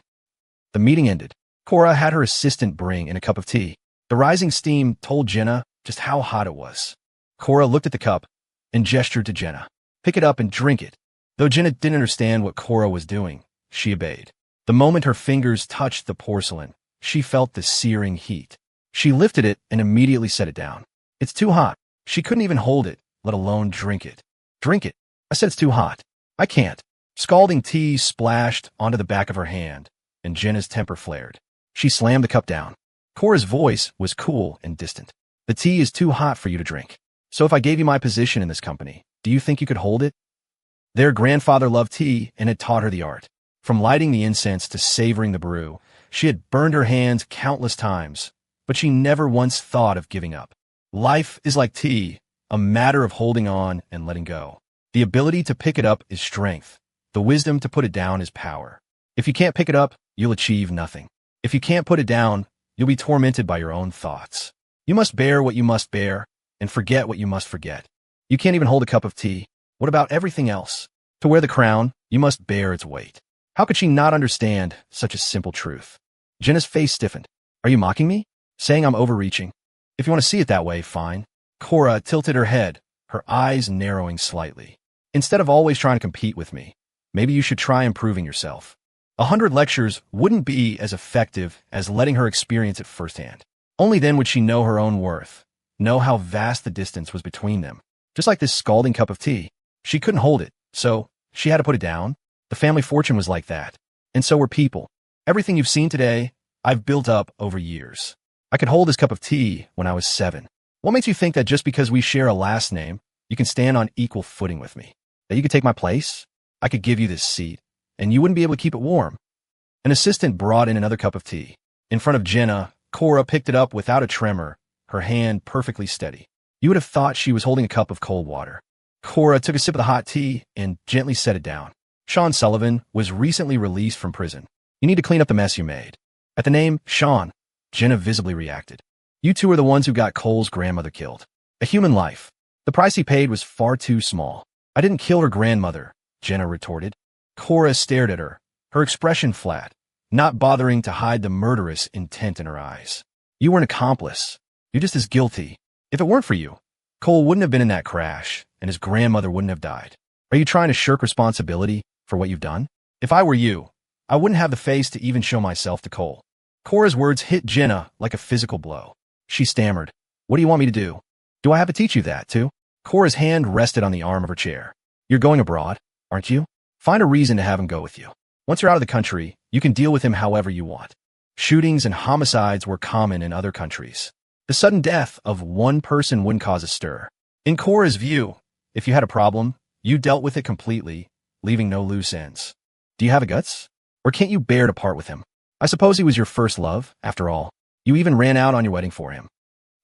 The meeting ended. Cora had her assistant bring in a cup of tea. The rising steam told Jenna just how hot it was. Cora looked at the cup and gestured to Jenna. Pick it up and drink it. Though Jenna didn't understand what Cora was doing, she obeyed. The moment her fingers touched the porcelain, she felt the searing heat. She lifted it and immediately set it down. It's too hot. She couldn't even hold it, let alone drink it. Drink it. I said it's too hot. I can't. Scalding tea splashed onto the back of her hand, and Jenna's temper flared. She slammed the cup down. Cora's voice was cool and distant. The tea is too hot for you to drink. So if I gave you my position in this company, do you think you could hold it? Their grandfather loved tea and had taught her the art. From lighting the incense to savoring the brew, she had burned her hands countless times, but she never once thought of giving up. Life is like tea, a matter of holding on and letting go. The ability to pick it up is strength. The wisdom to put it down is power. If you can't pick it up, you'll achieve nothing. If you can't put it down, you'll be tormented by your own thoughts. You must bear what you must bear and forget what you must forget. You can't even hold a cup of tea. What about everything else? To wear the crown, you must bear its weight. How could she not understand such a simple truth? Jenna's face stiffened. Are you mocking me? Saying I'm overreaching? If you want to see it that way, fine. Cora tilted her head, her eyes narrowing slightly. Instead of always trying to compete with me, maybe you should try improving yourself. 100 lectures wouldn't be as effective as letting her experience it firsthand. Only then would she know her own worth, know how vast the distance was between them. Just like this scalding cup of tea. She couldn't hold it, so she had to put it down. The family fortune was like that. And so were people. Everything you've seen today, I've built up over years. I could hold this cup of tea when I was 7. What makes you think that just because we share a last name, you can stand on equal footing with me? That you could take my place? I could give you this seat, and you wouldn't be able to keep it warm. An assistant brought in another cup of tea. In front of Jenna, Cora picked it up without a tremor, her hand perfectly steady. You would have thought she was holding a cup of cold water. Cora took a sip of the hot tea and gently set it down. Sean Sullivan was recently released from prison. You need to clean up the mess you made. At the name Sean, Jenna visibly reacted. You two are the ones who got Cole's grandmother killed. A human life. The price he paid was far too small. I didn't kill her grandmother, Jenna retorted. Cora stared at her, her expression flat, not bothering to hide the murderous intent in her eyes. You were an accomplice. You're just as guilty. If it weren't for you, Cole wouldn't have been in that crash, and his grandmother wouldn't have died. Are you trying to shirk responsibility for what you've done? If I were you, I wouldn't have the face to even show myself to Cole. Cora's words hit Jenna like a physical blow. She stammered, What do you want me to do? Do I have to teach you that, too? Cora's hand rested on the arm of her chair. You're going abroad, aren't you? Find a reason to have him go with you. Once you're out of the country, you can deal with him however you want. Shootings and homicides were common in other countries. The sudden death of one person wouldn't cause a stir. In Cora's view, if you had a problem, you dealt with it completely, leaving no loose ends. Do you have the guts? Or can't you bear to part with him? I suppose he was your first love, after all. You even ran out on your wedding for him.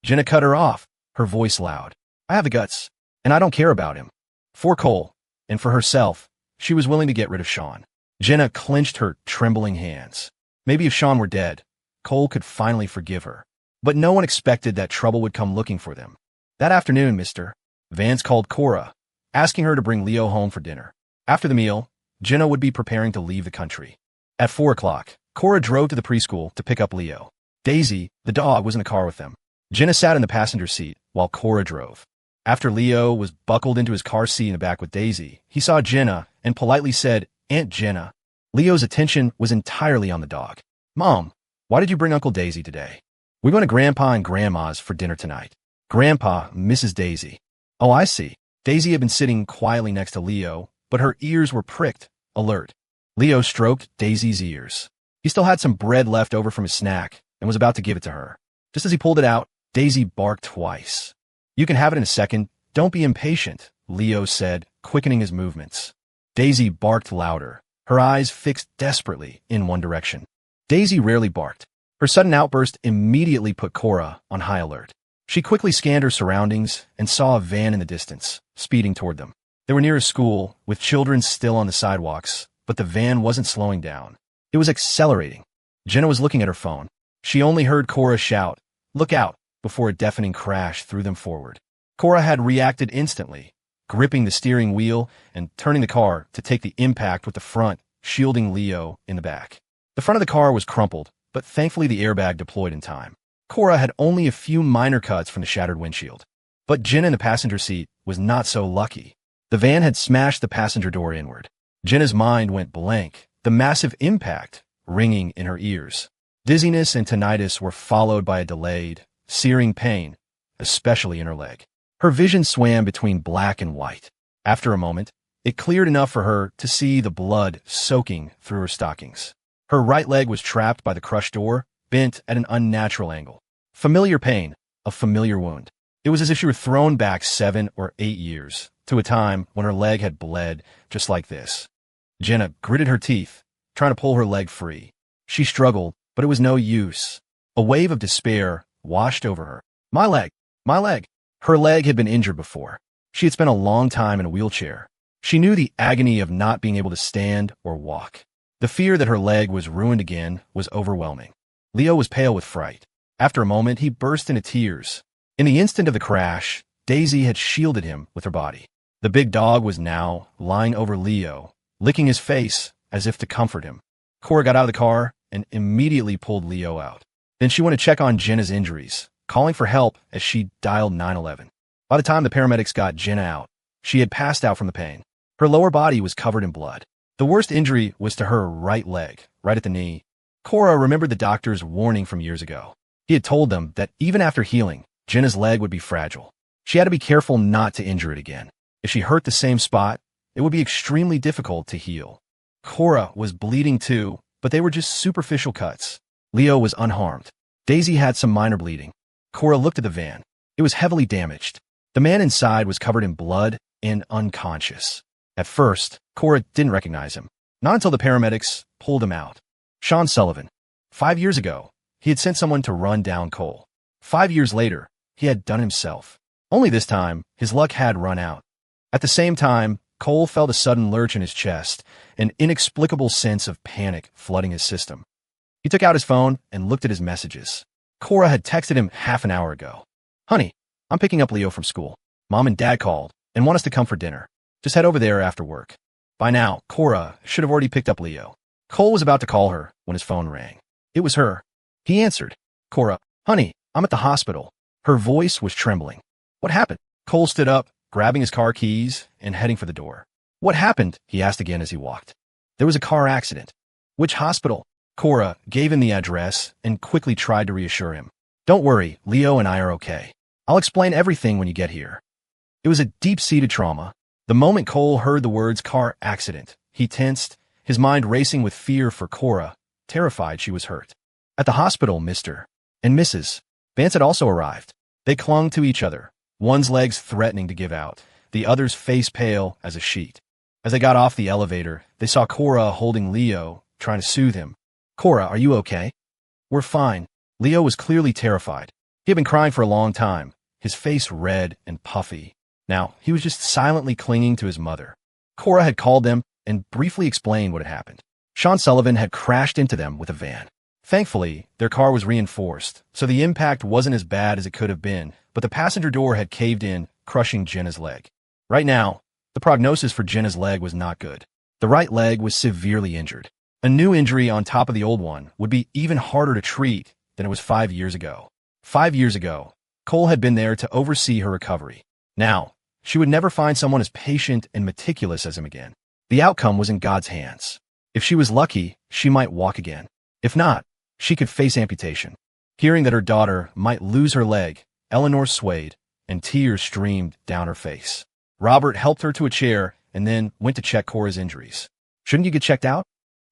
Jenna cut her off, her voice loud. I have the guts, and I don't care about him. For Cole, and for herself, she was willing to get rid of Sean. Jenna clenched her trembling hands. Maybe if Sean were dead, Cole could finally forgive her. But no one expected that trouble would come looking for them. That afternoon, Mr. Vance called Cora, asking her to bring Leo home for dinner. After the meal, Jenna would be preparing to leave the country. At 4 o'clock, Cora drove to the preschool to pick up Leo. Daisy, the dog, was in the car with them. Jenna sat in the passenger seat while Cora drove. After Leo was buckled into his car seat in the back with Daisy, he saw Jenna and politely said, "Aunt Jenna." Leo's attention was entirely on the dog. "Mom, why did you bring Uncle Daisy today?" "We're going to Grandpa and Grandma's for dinner tonight. Grandpa misses Daisy." "Oh, I see." Daisy had been sitting quietly next to Leo, but her ears were pricked, alert. Leo stroked Daisy's ears. He still had some bread left over from his snack and was about to give it to her. Just as he pulled it out, Daisy barked twice. "You can have it in a second. Don't be impatient," Leo said, quickening his movements. Daisy barked louder, her eyes fixed desperately in one direction. Daisy rarely barked. Her sudden outburst immediately put Cora on high alert. She quickly scanned her surroundings and saw a van in the distance, speeding toward them. They were near a school, with children still on the sidewalks, but the van wasn't slowing down. It was accelerating. Jenna was looking at her phone. She only heard Cora shout, "Look out," before a deafening crash threw them forward. Cora had reacted instantly, gripping the steering wheel and turning the car to take the impact with the front, shielding Leo in the back. The front of the car was crumpled, but thankfully the airbag deployed in time. Cora had only a few minor cuts from the shattered windshield. But Jenna in the passenger seat was not so lucky. The van had smashed the passenger door inward. Jenna's mind went blank, the massive impact ringing in her ears. Dizziness and tinnitus were followed by a delayed, searing pain, especially in her leg. Her vision swam between black and white. After a moment, it cleared enough for her to see the blood soaking through her stockings. Her right leg was trapped by the crushed door, bent at an unnatural angle. Familiar pain, a familiar wound. It was as if she were thrown back 7 or 8 years, to a time when her leg had bled just like this. Jenna gritted her teeth, trying to pull her leg free. She struggled, but it was no use. A wave of despair washed over her. My leg! My leg! Her leg had been injured before. She had spent a long time in a wheelchair. She knew the agony of not being able to stand or walk. The fear that her leg was ruined again was overwhelming. Leo was pale with fright. After a moment, he burst into tears. In the instant of the crash, Daisy had shielded him with her body. The big dog was now lying over Leo, licking his face as if to comfort him. Cora got out of the car and immediately pulled Leo out. Then she went to check on Jenna's injuries, calling for help as she dialed 911. By the time the paramedics got Jenna out, she had passed out from the pain. Her lower body was covered in blood. The worst injury was to her right leg, right at the knee. Cora remembered the doctor's warning from years ago. He had told them that even after healing, Jenna's leg would be fragile. She had to be careful not to injure it again. If she hurt the same spot, it would be extremely difficult to heal. Cora was bleeding too, but they were just superficial cuts. Leo was unharmed. Daisy had some minor bleeding. Cora looked at the van. It was heavily damaged. The man inside was covered in blood and unconscious. At first, Cora didn't recognize him. Not until the paramedics pulled him out. Sean Sullivan. 5 years ago, he had sent someone to run down Cole. 5 years later, he had done it himself. Only this time, his luck had run out. At the same time, Cole felt a sudden lurch in his chest, an inexplicable sense of panic flooding his system. He took out his phone and looked at his messages. Cora had texted him half an hour ago. "Honey, I'm picking up Leo from school. Mom and Dad called and want us to come for dinner. Just head over there after work." By now, Cora should have already picked up Leo. Cole was about to call her when his phone rang. It was her. He answered. "Cora, honey, I'm at the hospital." Her voice was trembling. "What happened?" Cole stood up, grabbing his car keys and heading for the door. "What happened?" he asked again as he walked. "There was a car accident." "Which hospital?" Cora gave him the address and quickly tried to reassure him. "Don't worry, Leo and I are okay. I'll explain everything when you get here." It was a deep-seated trauma. The moment Cole heard the words car accident, he tensed, his mind racing with fear for Cora, terrified she was hurt. At the hospital, Mr. and Mrs. Vance had also arrived. They clung to each other, one's legs threatening to give out, the other's face pale as a sheet. As they got off the elevator, they saw Cora holding Leo, trying to soothe him. "Cora, are you okay?" "We're fine." Leo was clearly terrified. He had been crying for a long time, his face red and puffy. Now, he was just silently clinging to his mother. Cora had called them and briefly explained what had happened. Sean Sullivan had crashed into them with a van. Thankfully, their car was reinforced, so the impact wasn't as bad as it could have been, but the passenger door had caved in, crushing Jenna's leg. Right now, the prognosis for Jenna's leg was not good. The right leg was severely injured. A new injury on top of the old one would be even harder to treat than it was 5 years ago. 5 years ago, Cole had been there to oversee her recovery. Now, she would never find someone as patient and meticulous as him again. The outcome was in God's hands. If she was lucky, she might walk again. If not, she could face amputation. Hearing that her daughter might lose her leg, Eleanor swayed, and tears streamed down her face. Robert helped her to a chair and then went to check Cora's injuries. Shouldn't you get checked out?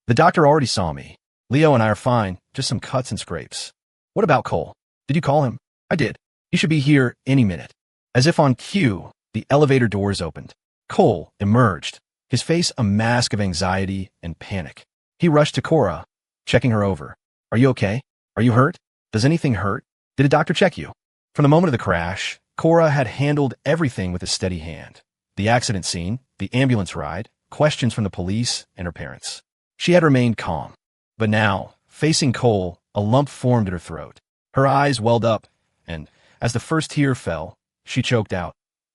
The doctor already saw me. Leo and I are fine, just some cuts and scrapes. What about Cole? Did you call him? I did. He should be here any minute. As if on cue, the elevator doors opened. Cole emerged, his face a mask of anxiety and panic. He rushed to Cora, checking her over. Are you okay? Are you hurt? Does anything hurt? Did a doctor check you? From the moment of the crash, Cora had handled everything with a steady hand. The accident scene, the ambulance ride, questions from the police and her parents. She had remained calm. But now, facing Cole, a lump formed at her throat. Her eyes welled up, and as the first tear fell, she choked out,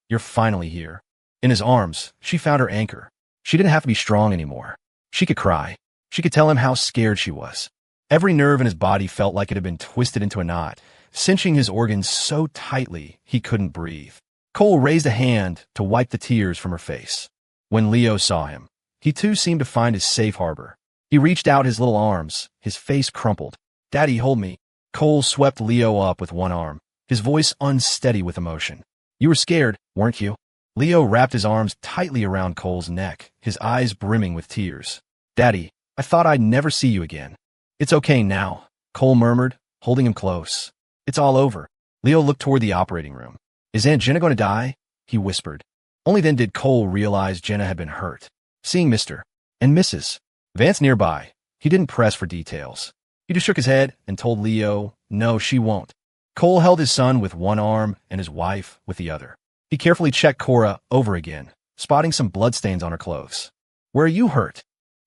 "You're finally here." In his arms, she found her anchor. She didn't have to be strong anymore. She could cry. She could tell him how scared she was. Every nerve in his body felt like it had been twisted into a knot, cinching his organs so tightly he couldn't breathe. Cole raised a hand to wipe the tears from her face. When Leo saw him, he too seemed to find his safe harbor. He reached out his little arms, his face crumpled. "Daddy, hold me." Cole swept Leo up with one arm, his voice unsteady with emotion. "You were scared, weren't you?" Leo wrapped his arms tightly around Cole's neck, his eyes brimming with tears. "Daddy, I thought I'd never see you again." "It's okay now," Cole murmured, holding him close. "It's all over." Leo looked toward the operating room. "Is Aunt Jenna going to die?" he whispered. Only then did Cole realize Jenna had been hurt. Seeing Mr. and Mrs. Vance nearby, he didn't press for details. He just shook his head and told Leo, no, she won't. Cole held his son with one arm and his wife with the other. He carefully checked Cora over again, spotting some bloodstains on her clothes. "Where are you hurt?"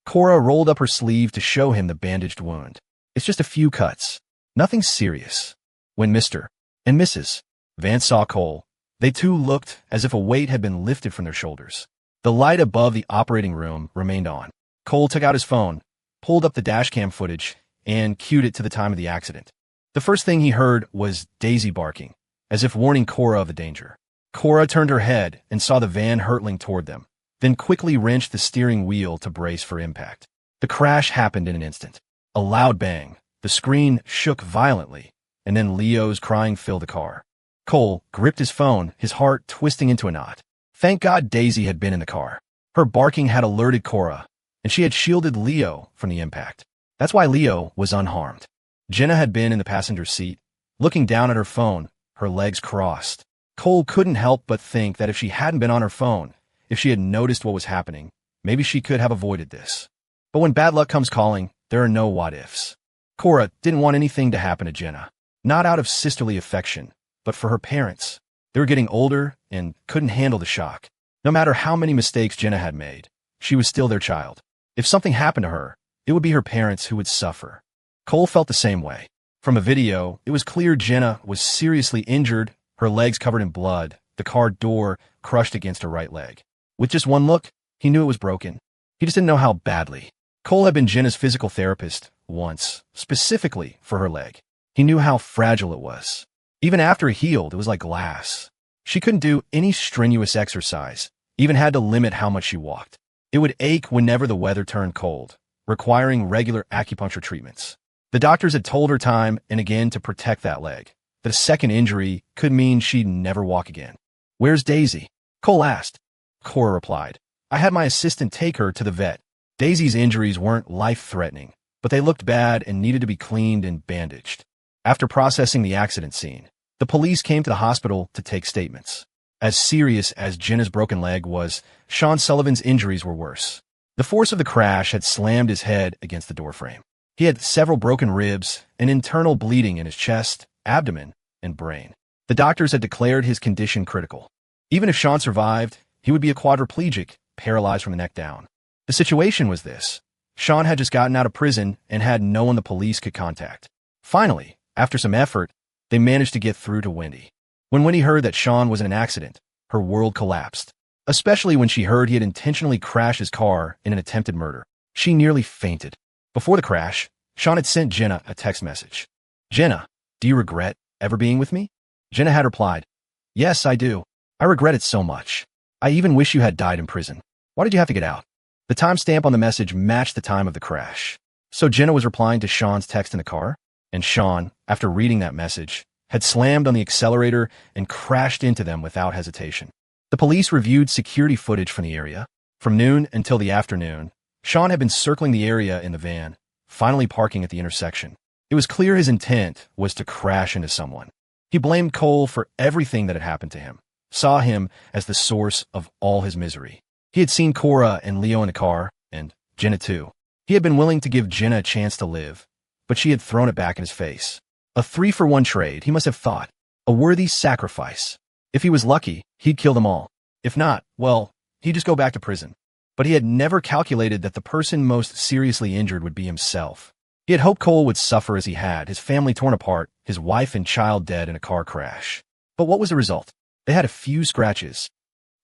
Cora rolled up her sleeve to show him the bandaged wound. "It's just a few cuts. Nothing serious." When Mr. and Mrs. Vance saw Cole, they too looked as if a weight had been lifted from their shoulders. The light above the operating room remained on. Cole took out his phone, pulled up the dashcam footage, and cued it to the time of the accident. The first thing he heard was Daisy barking, as if warning Cora of the danger. Cora turned her head and saw the van hurtling toward them, then quickly wrenched the steering wheel to brace for impact. The crash happened in an instant. A loud bang, the screen shook violently, and then Leo's crying filled the car. Cole gripped his phone, his heart twisting into a knot. Thank God Daisy had been in the car. Her barking had alerted Cora, and she had shielded Leo from the impact. That's why Leo was unharmed. Jenna had been in the passenger seat, looking down at her phone, her legs crossed. Cole couldn't help but think that if she hadn't been on her phone, if she had noticed what was happening, maybe she could have avoided this. But when bad luck comes calling, there are no what-ifs. Cora didn't want anything to happen to Jenna, not out of sisterly affection, but for her parents. They were getting older and couldn't handle the shock. No matter how many mistakes Jenna had made, she was still their child. If something happened to her, it would be her parents who would suffer. Cole felt the same way. From a video, it was clear Jenna was seriously injured, her legs covered in blood, the car door crushed against her right leg. With just one look, he knew it was broken. He just didn't know how badly. Cole had been Jenna's physical therapist once, specifically for her leg. He knew how fragile it was. Even after it healed, it was like glass. She couldn't do any strenuous exercise, even had to limit how much she walked. It would ache whenever the weather turned cold, requiring regular acupuncture treatments. The doctors had told her time and again to protect that leg, that a second injury could mean she'd never walk again. "Where's Daisy?" Cole asked. Cora replied, "I had my assistant take her to the vet. Daisy's injuries weren't life-threatening, but they looked bad and needed to be cleaned and bandaged." After processing the accident scene, the police came to the hospital to take statements. As serious as Jenna's broken leg was, Sean Sullivan's injuries were worse. The force of the crash had slammed his head against the doorframe. He had several broken ribs and internal bleeding in his chest, abdomen, and brain. The doctors had declared his condition critical. Even if Sean survived, he would be a quadriplegic, paralyzed from the neck down. The situation was this. Sean had just gotten out of prison and had no one the police could contact. Finally, after some effort, they managed to get through to Wendy. When Wendy heard that Sean was in an accident, her world collapsed. Especially when she heard he had intentionally crashed his car in an attempted murder. She nearly fainted. Before the crash, Sean had sent Jenna a text message. "Jenna, do you regret ever being with me?" Jenna had replied, "Yes, I do. I regret it so much. I even wish you had died in prison. Why did you have to get out? The timestamp on the message matched the time of the crash. So Jenna was replying to Sean's text in the car? And Sean, after reading that message, had slammed on the accelerator and crashed into them without hesitation. The police reviewed security footage from the area. From noon until the afternoon, Sean had been circling the area in the van, finally parking at the intersection. It was clear his intent was to crash into someone. He blamed Cole for everything that had happened to him, saw him as the source of all his misery. He had seen Cora and Leo in the car, and Jenna too. He had been willing to give Jenna a chance to live, but she had thrown it back in his face. A 3-for-1 trade, he must have thought. A worthy sacrifice. If he was lucky, he'd kill them all. If not, well, he'd just go back to prison. But he had never calculated that the person most seriously injured would be himself. He had hoped Cole would suffer as he had, his family torn apart, his wife and child dead in a car crash. But what was the result? They had a few scratches.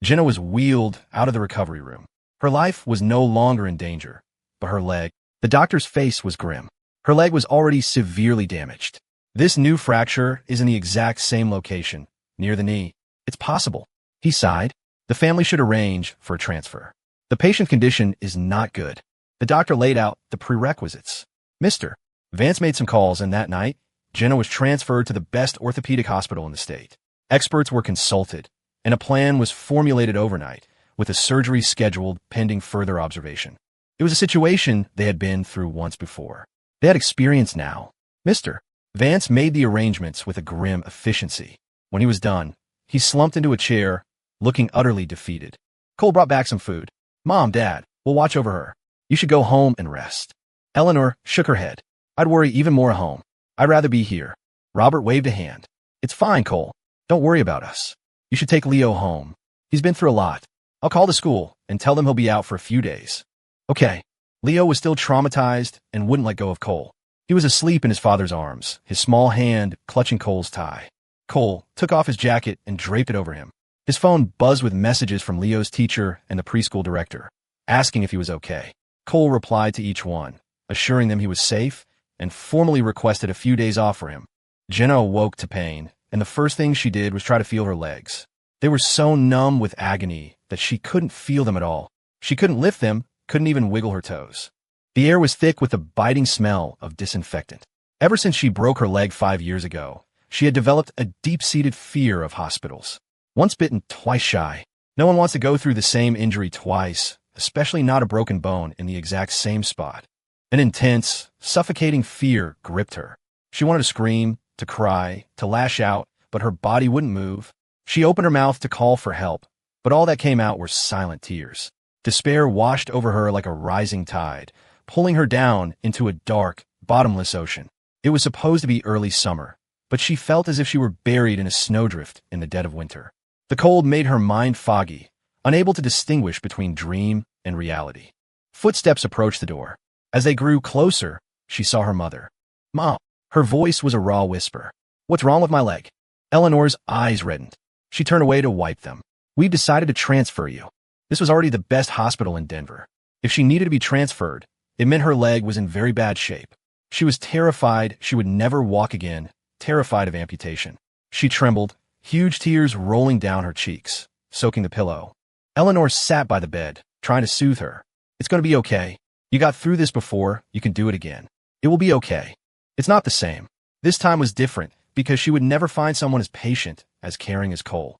Jenna was wheeled out of the recovery room. Her life was no longer in danger, but her leg. The doctor's face was grim. Her leg was already severely damaged. This new fracture is in the exact same location, near the knee. It's possible. He sighed. The family should arrange for a transfer. The patient's condition is not good. The doctor laid out the prerequisites. Mr. Vance made some calls, and that night, Jenna was transferred to the best orthopedic hospital in the state. Experts were consulted, and a plan was formulated overnight, with a surgery scheduled pending further observation. It was a situation they had been through once before. They had experience now. Mr. Vance made the arrangements with a grim efficiency. When he was done, he slumped into a chair, looking utterly defeated. Cole brought back some food. Mom, Dad, we'll watch over her. You should go home and rest. Eleanor shook her head. I'd worry even more at home. I'd rather be here. Robert waved a hand. It's fine, Cole. Don't worry about us. You should take Leo home. He's been through a lot. I'll call the school and tell them he'll be out for a few days. Okay. Leo was still traumatized and wouldn't let go of Cole. He was asleep in his father's arms, his small hand clutching Cole's tie. Cole took off his jacket and draped it over him. His phone buzzed with messages from Leo's teacher and the preschool director, asking if he was okay. Cole replied to each one, assuring them he was safe, and formally requested a few days off for him. Jenna awoke to pain, and the first thing she did was try to feel her legs. They were so numb with agony that she couldn't feel them at all. She couldn't lift them, couldn't even wiggle her toes. The air was thick with the biting smell of disinfectant. Ever since she broke her leg 5 years ago, she had developed a deep-seated fear of hospitals. Once bitten, twice shy. No one wants to go through the same injury twice, especially not a broken bone in the exact same spot. An intense, suffocating fear gripped her. She wanted to scream, to cry, to lash out, but her body wouldn't move. She opened her mouth to call for help, but all that came out were silent tears. Despair washed over her like a rising tide, pulling her down into a dark, bottomless ocean. It was supposed to be early summer, but she felt as if she were buried in a snowdrift in the dead of winter. The cold made her mind foggy, unable to distinguish between dream and reality. Footsteps approached the door. As they grew closer, she saw her mother. Mom. Her voice was a raw whisper. What's wrong with my leg? Eleanor's eyes reddened. She turned away to wipe them. We've decided to transfer you. This was already the best hospital in Denver. If she needed to be transferred, it meant her leg was in very bad shape. She was terrified she would never walk again, terrified of amputation. She trembled, huge tears rolling down her cheeks, soaking the pillow. Eleanor sat by the bed, trying to soothe her. It's going to be okay. You got through this before, you can do it again. It will be okay. It's not the same. This time was different because she would never find someone as patient, as caring as Cole.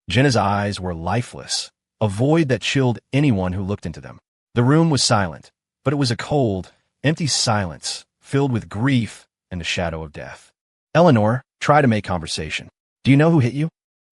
Jenna's eyes were lifeless, a void that chilled anyone who looked into them. The room was silent, but it was a cold, empty silence, filled with grief and the shadow of death. Eleanor tried to make conversation. Do you know who hit you?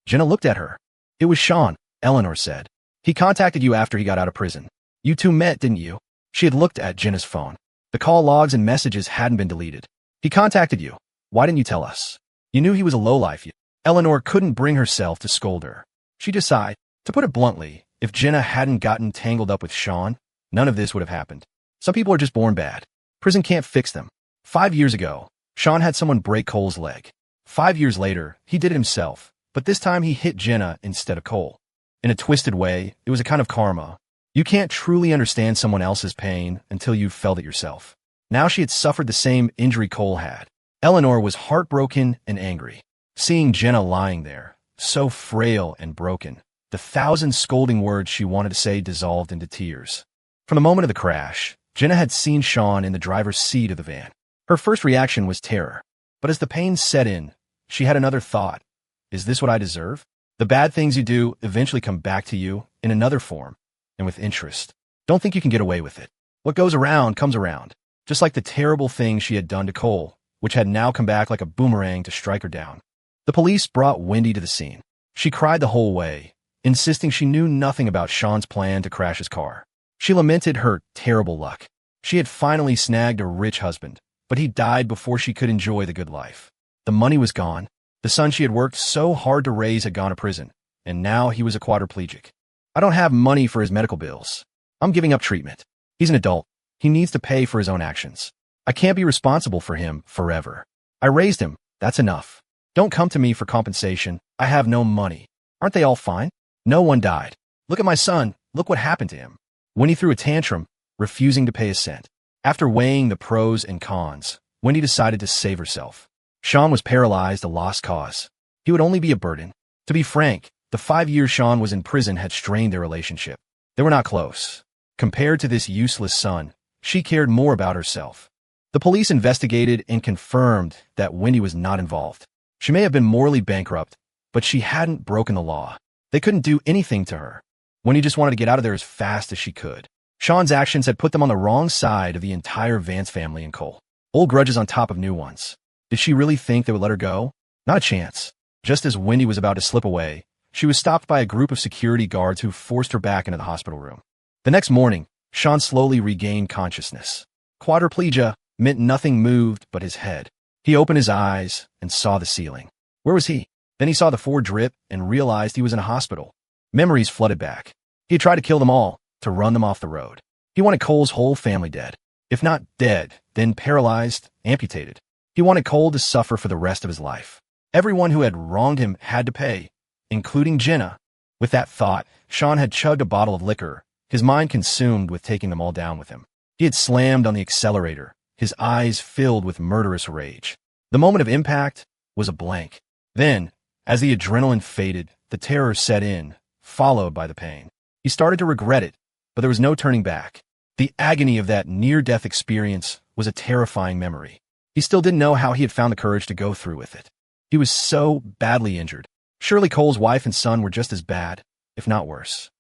Jenna looked at her. It was Sean, Eleanor said. He contacted you after he got out of prison. You two met, didn't you? She had looked at Jenna's phone. The call logs and messages hadn't been deleted. He contacted you. Why didn't you tell us? You knew he was a lowlife. Eleanor couldn't bring herself to scold her. She decided, to put it bluntly, if Jenna hadn't gotten tangled up with Sean, none of this would have happened. Some people are just born bad. Prison can't fix them. 5 years ago, Sean had someone break Cole's leg. 5 years later, he did it himself, but this time he hit Jenna instead of Cole. In a twisted way, it was a kind of karma. You can't truly understand someone else's pain until you've felt it yourself. Now she had suffered the same injury Cole had. Eleanor was heartbroken and angry. Seeing Jenna lying there, so frail and broken. The thousand scolding words she wanted to say dissolved into tears. From the moment of the crash, Jenna had seen Sean in the driver's seat of the van. Her first reaction was terror. But as the pain set in, she had another thought. Is this what I deserve? The bad things you do eventually come back to you in another form, and with interest. Don't think you can get away with it. What goes around comes around, just like the terrible things she had done to Cole, which had now come back like a boomerang to strike her down. The police brought Wendy to the scene. She cried the whole way, insisting she knew nothing about Sean's plan to crash his car. She lamented her terrible luck. She had finally snagged a rich husband, but he died before she could enjoy the good life. The money was gone. The son she had worked so hard to raise had gone to prison, and now he was a quadriplegic. I don't have money for his medical bills. I'm giving up treatment. He's an adult. He needs to pay for his own actions. I can't be responsible for him forever. I raised him. That's enough. Don't come to me for compensation. I have no money. Aren't they all fine? No one died. Look at my son. Look what happened to him. Wendy threw a tantrum, refusing to pay a cent. After weighing the pros and cons, Wendy decided to save herself. Sean was paralyzed, a lost cause. He would only be a burden. To be frank, the 5 years Sean was in prison had strained their relationship. They were not close. Compared to this useless son, she cared more about herself. The police investigated and confirmed that Wendy was not involved. She may have been morally bankrupt, but she hadn't broken the law. They couldn't do anything to her. Wendy just wanted to get out of there as fast as she could. Sean's actions had put them on the wrong side of the entire Vance family and Cole. Old grudges on top of new ones. Did she really think they would let her go? Not a chance. Just as Wendy was about to slip away, she was stopped by a group of security guards who forced her back into the hospital room. The next morning, Sean slowly regained consciousness. Quadriplegia meant nothing moved but his head. He opened his eyes and saw the ceiling. Where was he? Then he saw the floor drip and realized he was in a hospital. Memories flooded back. He had tried to kill them all, to run them off the road. He wanted Cole's whole family dead. If not dead, then paralyzed, amputated. He wanted Cole to suffer for the rest of his life. Everyone who had wronged him had to pay, including Jenna. With that thought, Sean had chugged a bottle of liquor, his mind consumed with taking them all down with him. He had slammed on the accelerator, his eyes filled with murderous rage. The moment of impact was a blank. Then, as the adrenaline faded, the terror set in, followed by the pain. He started to regret it, but there was no turning back. The agony of that near-death experience was a terrifying memory. He still didn't know how he had found the courage to go through with it. He was so badly injured. Surely Cole's wife and son were just as bad, if not worse.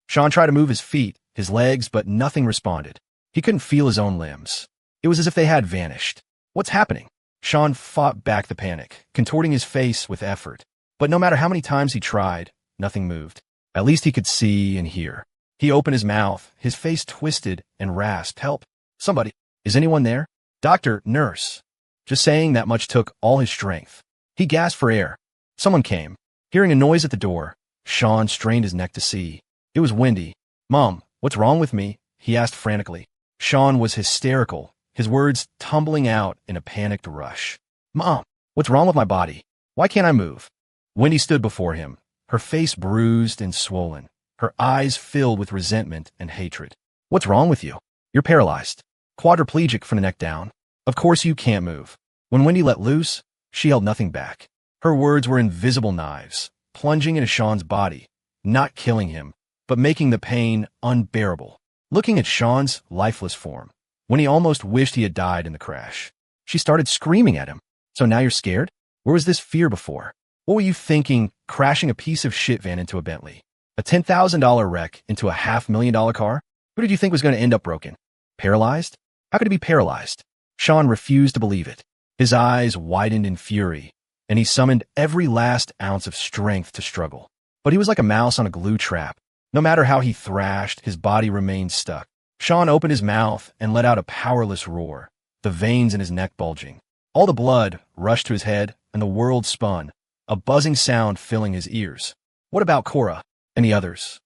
Sean tried to move his feet, his legs, but nothing responded. He couldn't feel his own limbs. It was as if they had vanished. What's happening? Sean fought back the panic, contorting his face with effort. But no matter how many times he tried, nothing moved. At least he could see and hear. He opened his mouth, his face twisted and rasped, "Help! Somebody! Is anyone there? Doctor, nurse." Just saying that much took all his strength. He gasped for air. Someone came. Hearing a noise at the door, Sean strained his neck to see. It was Wendy. "Mom, what's wrong with me?" he asked frantically. Sean was hysterical, his words tumbling out in a panicked rush. "Mom, what's wrong with my body? Why can't I move?" Wendy stood before him, her face bruised and swollen, her eyes filled with resentment and hatred. "What's wrong with you? You're paralyzed. Quadriplegic from the neck down. Of course you can't move." When Wendy let loose, she held nothing back. Her words were invisible knives, plunging into Sean's body, not killing him, but making the pain unbearable. Looking at Sean's lifeless form, when he almost wished he had died in the crash, she started screaming at him. "So now you're scared? Where was this fear before? What were you thinking crashing a piece of shit van into a Bentley? A $10,000 wreck into a $500,000 car? Who did you think was going to end up broken? Paralyzed? How could he be paralyzed?" Sean refused to believe it. His eyes widened in fury, and he summoned every last ounce of strength to struggle. But he was like a mouse on a glue trap. No matter how he thrashed, his body remained stuck. Sean opened his mouth and let out a powerless roar, the veins in his neck bulging. All the blood rushed to his head, and the world spun, a buzzing sound filling his ears. What about Cora and the others?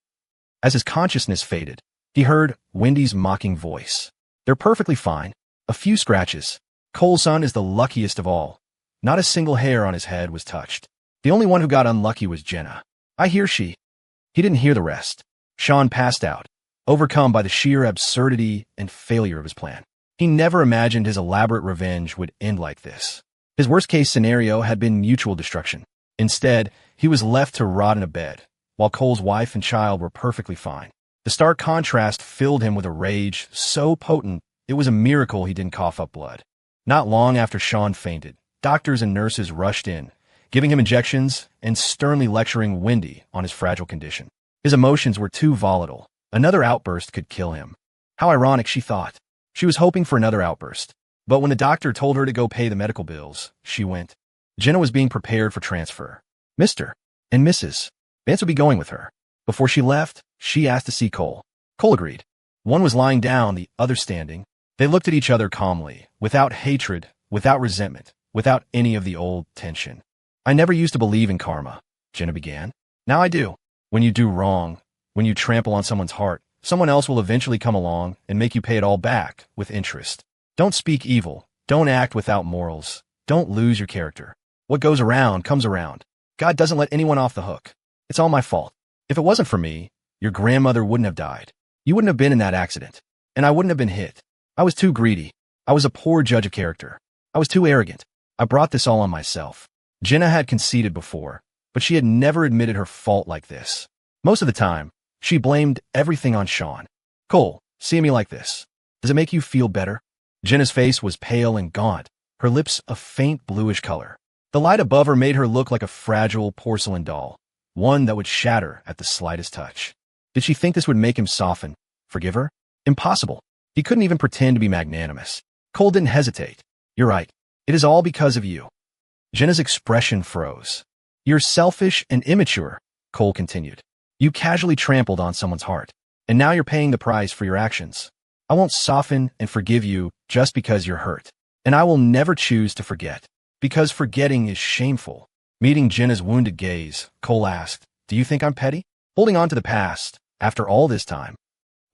As his consciousness faded, he heard Wendy's mocking voice. "They're perfectly fine. A few scratches. Cole's son is the luckiest of all. Not a single hair on his head was touched. The only one who got unlucky was Jenna. I hear she." He didn't hear the rest. Sean passed out, overcome by the sheer absurdity and failure of his plan. He never imagined his elaborate revenge would end like this. His worst-case scenario had been mutual destruction. Instead, he was left to rot in a bed, while Cole's wife and child were perfectly fine. The stark contrast filled him with a rage so potent it was a miracle he didn't cough up blood. Not long after Sean fainted, doctors and nurses rushed in, giving him injections and sternly lecturing Wendy on his fragile condition. His emotions were too volatile. Another outburst could kill him. How ironic, she thought. She was hoping for another outburst. But when the doctor told her to go pay the medical bills, she went. Jenna was being prepared for transfer. Mr. and Mrs. Vance would be going with her. Before she left, she asked to see Cole. Cole agreed. One was lying down, the other standing. They looked at each other calmly, without hatred, without resentment, without any of the old tension. I never used to believe in karma, Jenna began. Now I do. When you do wrong, when you trample on someone's heart, someone else will eventually come along and make you pay it all back with interest. Don't speak evil. Don't act without morals. Don't lose your character. What goes around comes around. God doesn't let anyone off the hook. It's all my fault. If it wasn't for me, your grandmother wouldn't have died. You wouldn't have been in that accident. And I wouldn't have been hit. I was too greedy. I was a poor judge of character. I was too arrogant. I brought this all on myself. Jenna had conceded before, but she had never admitted her fault like this. Most of the time, she blamed everything on Sean. Cole, seeing me like this, does it make you feel better? Jenna's face was pale and gaunt, her lips a faint bluish color. The light above her made her look like a fragile porcelain doll, one that would shatter at the slightest touch. Did she think this would make him soften, forgive her? Impossible. He couldn't even pretend to be magnanimous. Cole didn't hesitate. You're right. It is all because of you. Jenna's expression froze. You're selfish and immature, Cole continued. You casually trampled on someone's heart, and now you're paying the price for your actions. I won't soften and forgive you just because you're hurt. And I will never choose to forget, because forgetting is shameful. Meeting Jenna's wounded gaze, Cole asked, do you think I'm petty? Holding on to the past, after all this time?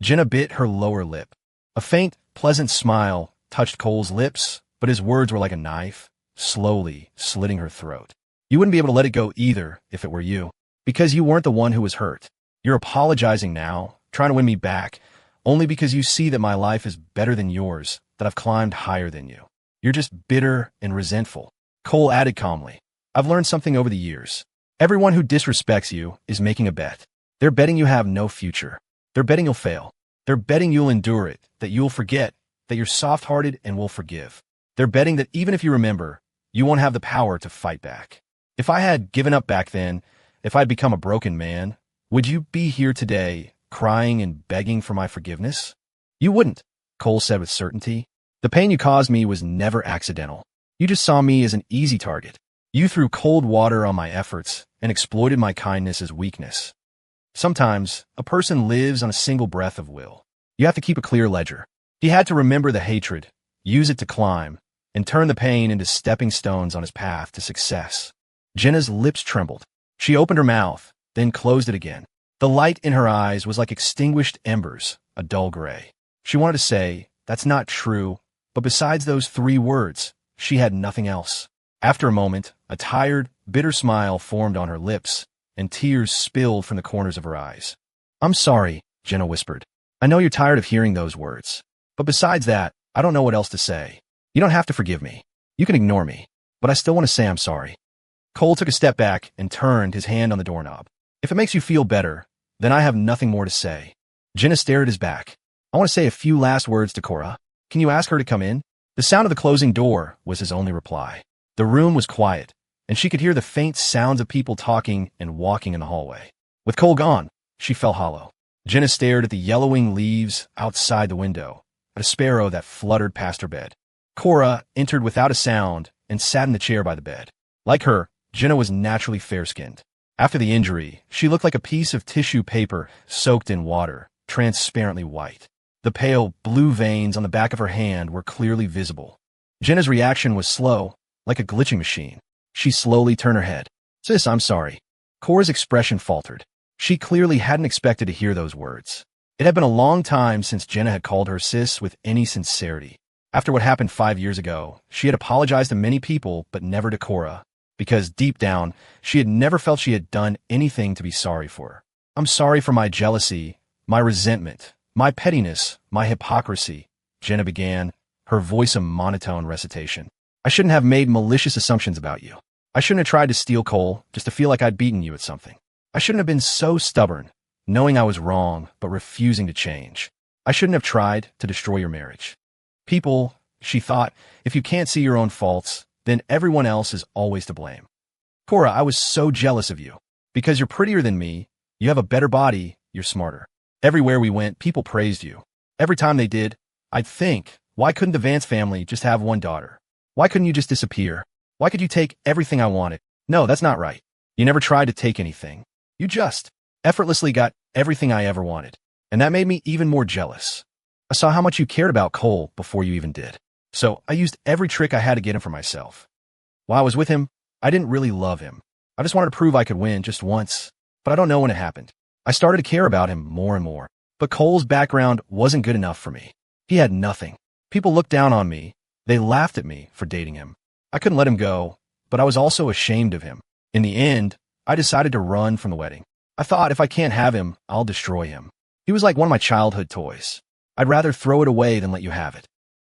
Jenna bit her lower lip. A faint, pleasant smile touched Cole's lips, but his words were like a knife, slowly slitting her throat. You wouldn't be able to let it go either if it were you, because you weren't the one who was hurt. You're apologizing now, trying to win me back, only because you see that my life is better than yours, that I've climbed higher than you. You're just bitter and resentful. Cole added calmly, I've learned something over the years. Everyone who disrespects you is making a bet. They're betting you have no future. They're betting you'll fail. They're betting you'll endure it, that you'll forget, that you're soft-hearted and will forgive. They're betting that even if you remember, you won't have the power to fight back. If I had given up back then, if I'd become a broken man, would you be here today, crying and begging for my forgiveness? You wouldn't, Cole said with certainty. The pain you caused me was never accidental. You just saw me as an easy target. You threw cold water on my efforts and exploited my kindness as weakness. Sometimes, a person lives on a single breath of will. You have to keep a clear ledger. He had to remember the hatred, use it to climb, and turn the pain into stepping stones on his path to success. Jenna's lips trembled. She opened her mouth, then closed it again. The light in her eyes was like extinguished embers, a dull gray. She wanted to say, that's not true, but besides those 3 words, she had nothing else. After a moment, a tired, bitter smile formed on her lips, and tears spilled from the corners of her eyes. I'm sorry, Jenna whispered. I know you're tired of hearing those words. But besides that, I don't know what else to say. You don't have to forgive me. You can ignore me. But I still want to say I'm sorry. Cole took a step back and turned his hand on the doorknob. If it makes you feel better, then I have nothing more to say. Jenna stared at his back. I want to say a few last words to Cora. Can you ask her to come in? The sound of the closing door was his only reply. The room was quiet, and she could hear the faint sounds of people talking and walking in the hallway. With Cole gone, she felt hollow. Jenna stared at the yellowing leaves outside the window, at a sparrow that fluttered past her bed. Cora entered without a sound and sat in the chair by the bed. Like her, Jenna was naturally fair-skinned. After the injury, she looked like a piece of tissue paper soaked in water, transparently white. The pale, blue veins on the back of her hand were clearly visible. Jenna's reaction was slow, like a glitching machine. She slowly turned her head. Sis, I'm sorry. Cora's expression faltered. She clearly hadn't expected to hear those words. It had been a long time since Jenna had called her sis with any sincerity. After what happened 5 years ago, she had apologized to many people, but never to Cora, because deep down, she had never felt she had done anything to be sorry for. I'm sorry for my jealousy, my resentment, my pettiness, my hypocrisy, Jenna began, her voice a monotone recitation. I shouldn't have made malicious assumptions about you. I shouldn't have tried to steal Cole just to feel like I'd beaten you at something. I shouldn't have been so stubborn, knowing I was wrong but refusing to change. I shouldn't have tried to destroy your marriage. People, she thought, if you can't see your own faults, then everyone else is always to blame. Cora, I was so jealous of you. Because you're prettier than me, you have a better body, you're smarter. Everywhere we went, people praised you. Every time they did, I'd think, why couldn't the Vance family just have one daughter? Why couldn't you just disappear? Why could you take everything I wanted? No, that's not right. You never tried to take anything. You just effortlessly got everything I ever wanted. And that made me even more jealous. I saw how much you cared about Cole before you even did. So I used every trick I had to get him for myself. While I was with him, I didn't really love him. I just wanted to prove I could win just once, but I don't know when it happened. I started to care about him more and more. But Cole's background wasn't good enough for me. He had nothing. People looked down on me. They laughed at me for dating him. I couldn't let him go, but I was also ashamed of him. In the end, I decided to run from the wedding. I thought if I can't have him, I'll destroy him. He was like one of my childhood toys. I'd rather throw it away than let you have it.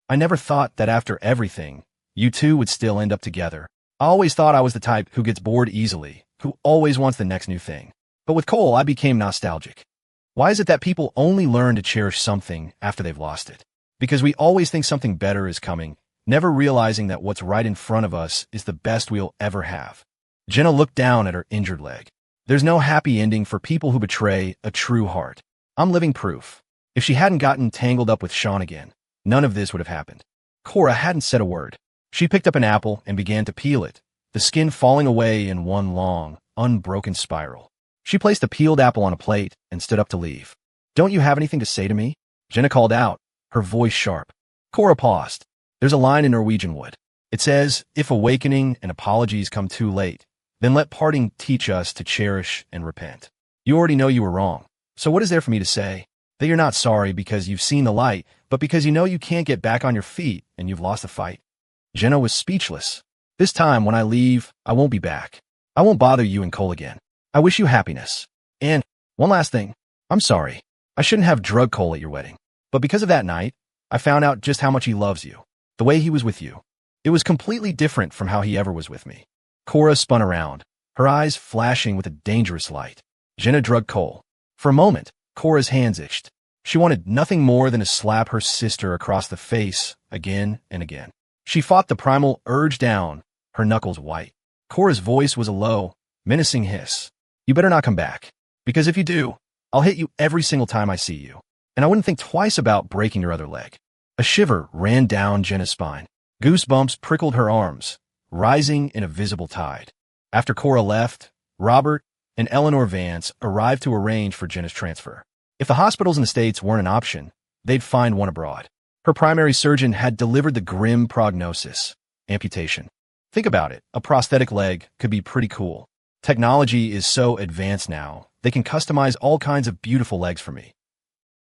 I never thought that after everything, you two would still end up together. I always thought I was the type who gets bored easily, who always wants the next new thing. But with Cole, I became nostalgic. Why is it that people only learn to cherish something after they've lost it? Because we always think something better is coming, never realizing that what's right in front of us is the best we'll ever have. Jenna looked down at her injured leg. There's no happy ending for people who betray a true heart. I'm living proof. If she hadn't gotten tangled up with Sean again, none of this would have happened. Cora hadn't said a word. She picked up an apple and began to peel it, the skin falling away in one long, unbroken spiral. She placed the peeled apple on a plate and stood up to leave. Don't you have anything to say to me? Jenna called out, her voice sharp. Cora paused. There's a line in Norwegian wood. It says, if awakening and apologies come too late, then let parting teach us to cherish and repent. You already know you were wrong. So what is there for me to say? That you're not sorry because you've seen the light, but because you know you can't get back on your feet and you've lost the fight. Jenna was speechless. This time, when I leave, I won't be back. I won't bother you and Cole again. I wish you happiness. And one last thing. I'm sorry. I shouldn't have drugged Cole at your wedding. But because of that night, I found out just how much he loves you. The way he was with you. It was completely different from how he ever was with me. Cora spun around, her eyes flashing with a dangerous light. Jenna drugged Cole. For a moment, Cora's hands itched. She wanted nothing more than to slap her sister across the face again and again. She fought the primal urge down, her knuckles white. Cora's voice was a low, menacing hiss. You better not come back. Because if you do, I'll hit you every single time I see you. And I wouldn't think twice about breaking your other leg. A shiver ran down Jenna's spine. Goosebumps prickled her arms, rising in a visible tide. After Cora left, Robert and Eleanor Vance arrived to arrange for Jenna's transfer. If the hospitals in the States weren't an option, they'd find one abroad. Her primary surgeon had delivered the grim prognosis: amputation. Think about it, a prosthetic leg could be pretty cool. Technology is so advanced now, they can customize all kinds of beautiful legs for me.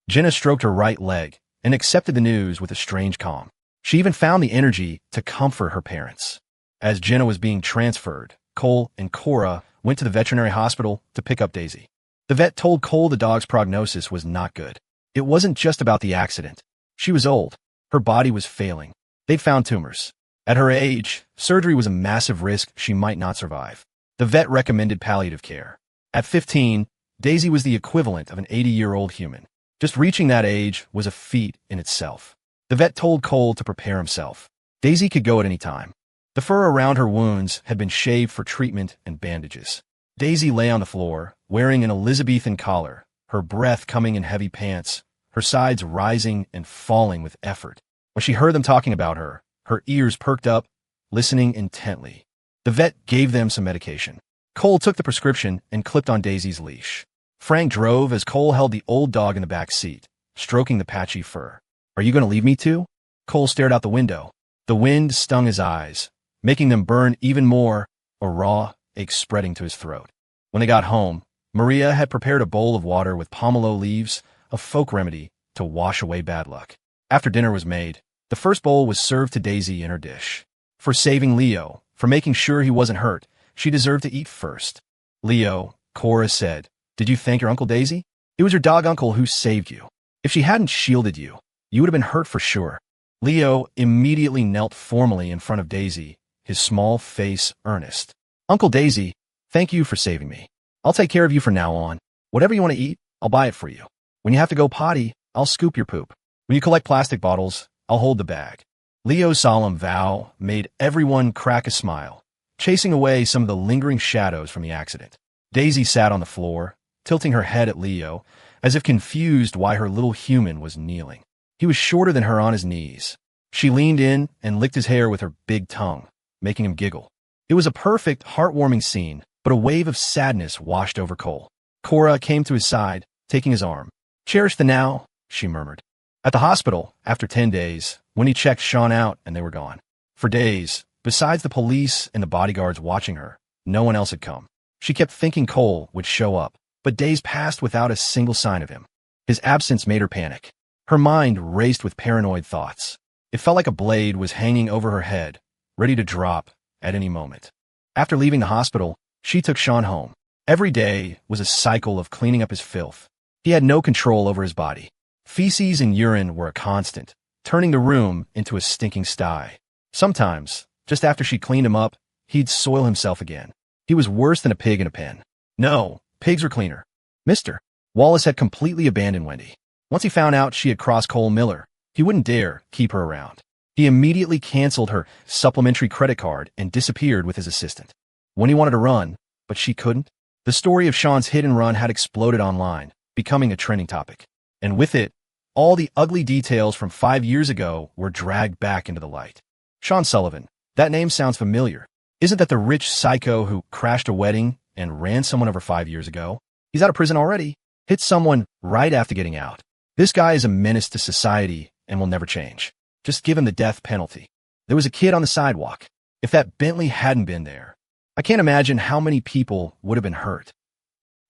Jenna stroked her right leg and accepted the news with a strange calm. She even found the energy to comfort her parents. As Jenna was being transferred, Cole and Cora went to the veterinary hospital to pick up Daisy. The vet told Cole the dog's prognosis was not good. It wasn't just about the accident. She was old. Her body was failing. They'd found tumors. At her age, surgery was a massive risk she might not survive. The vet recommended palliative care. At 15, Daisy was the equivalent of an 80-year-old human. Just reaching that age was a feat in itself. The vet told Cole to prepare himself. Daisy could go at any time. The fur around her wounds had been shaved for treatment and bandages. Daisy lay on the floor, wearing an Elizabethan collar, her breath coming in heavy pants, her sides rising and falling with effort. When she heard them talking about her, her ears perked up, listening intently. The vet gave them some medication. Cole took the prescription and clipped on Daisy's leash. Frank drove as Cole held the old dog in the back seat, stroking the patchy fur. Are you going to leave me too? Cole stared out the window. The wind stung his eyes, making them burn even more, a raw ache spreading to his throat. When they got home, Maria had prepared a bowl of water with pomelo leaves, a folk remedy to wash away bad luck. After dinner was made, the first bowl was served to Daisy in her dish. For saving Leo, for making sure he wasn't hurt, she deserved to eat first. Leo, Cora said, did you thank your Uncle Daisy? It was your dog uncle who saved you. If she hadn't shielded you, you would have been hurt for sure. Leo immediately knelt formally in front of Daisy, his small face earnest. Uncle Daisy, thank you for saving me. I'll take care of you from now on. Whatever you want to eat, I'll buy it for you. When you have to go potty, I'll scoop your poop. When you collect plastic bottles, I'll hold the bag. Leo's solemn vow made everyone crack a smile, chasing away some of the lingering shadows from the accident. Daisy sat on the floor, tilting her head at Leo, as if confused why her little human was kneeling. He was shorter than her on his knees. She leaned in and licked his hair with her big tongue, making him giggle. It was a perfect, heartwarming scene, but a wave of sadness washed over Cole. Cora came to his side, taking his arm. Cherish the now, she murmured. At the hospital, after 10 days, Winnie checked Sean out and they were gone. For days, besides the police and the bodyguards watching her, no one else had come. She kept thinking Cole would show up, but days passed without a single sign of him. His absence made her panic. Her mind raced with paranoid thoughts. It felt like a blade was hanging over her head, ready to drop at any moment. After leaving the hospital, she took Sean home. Every day was a cycle of cleaning up his filth. He had no control over his body. Feces and urine were a constant, turning the room into a stinking sty. Sometimes, just after she cleaned him up, he'd soil himself again. He was worse than a pig in a pen. No, pigs were cleaner. Mr. Wallace had completely abandoned Wendy. Once he found out she had crossed Cole Miller, he wouldn't dare keep her around. He immediately canceled her supplementary credit card and disappeared with his assistant. Wendy wanted to run, but she couldn't. The story of Sean's hit and run had exploded online, becoming a trending topic. And with it, all the ugly details from 5 years ago were dragged back into the light. Sean Sullivan, that name sounds familiar. Isn't that the rich psycho who crashed a wedding and ran someone over 5 years ago? He's out of prison already. Hit someone right after getting out. This guy is a menace to society and will never change. Just give him the death penalty. There was a kid on the sidewalk. If that Bentley hadn't been there, I can't imagine how many people would have been hurt.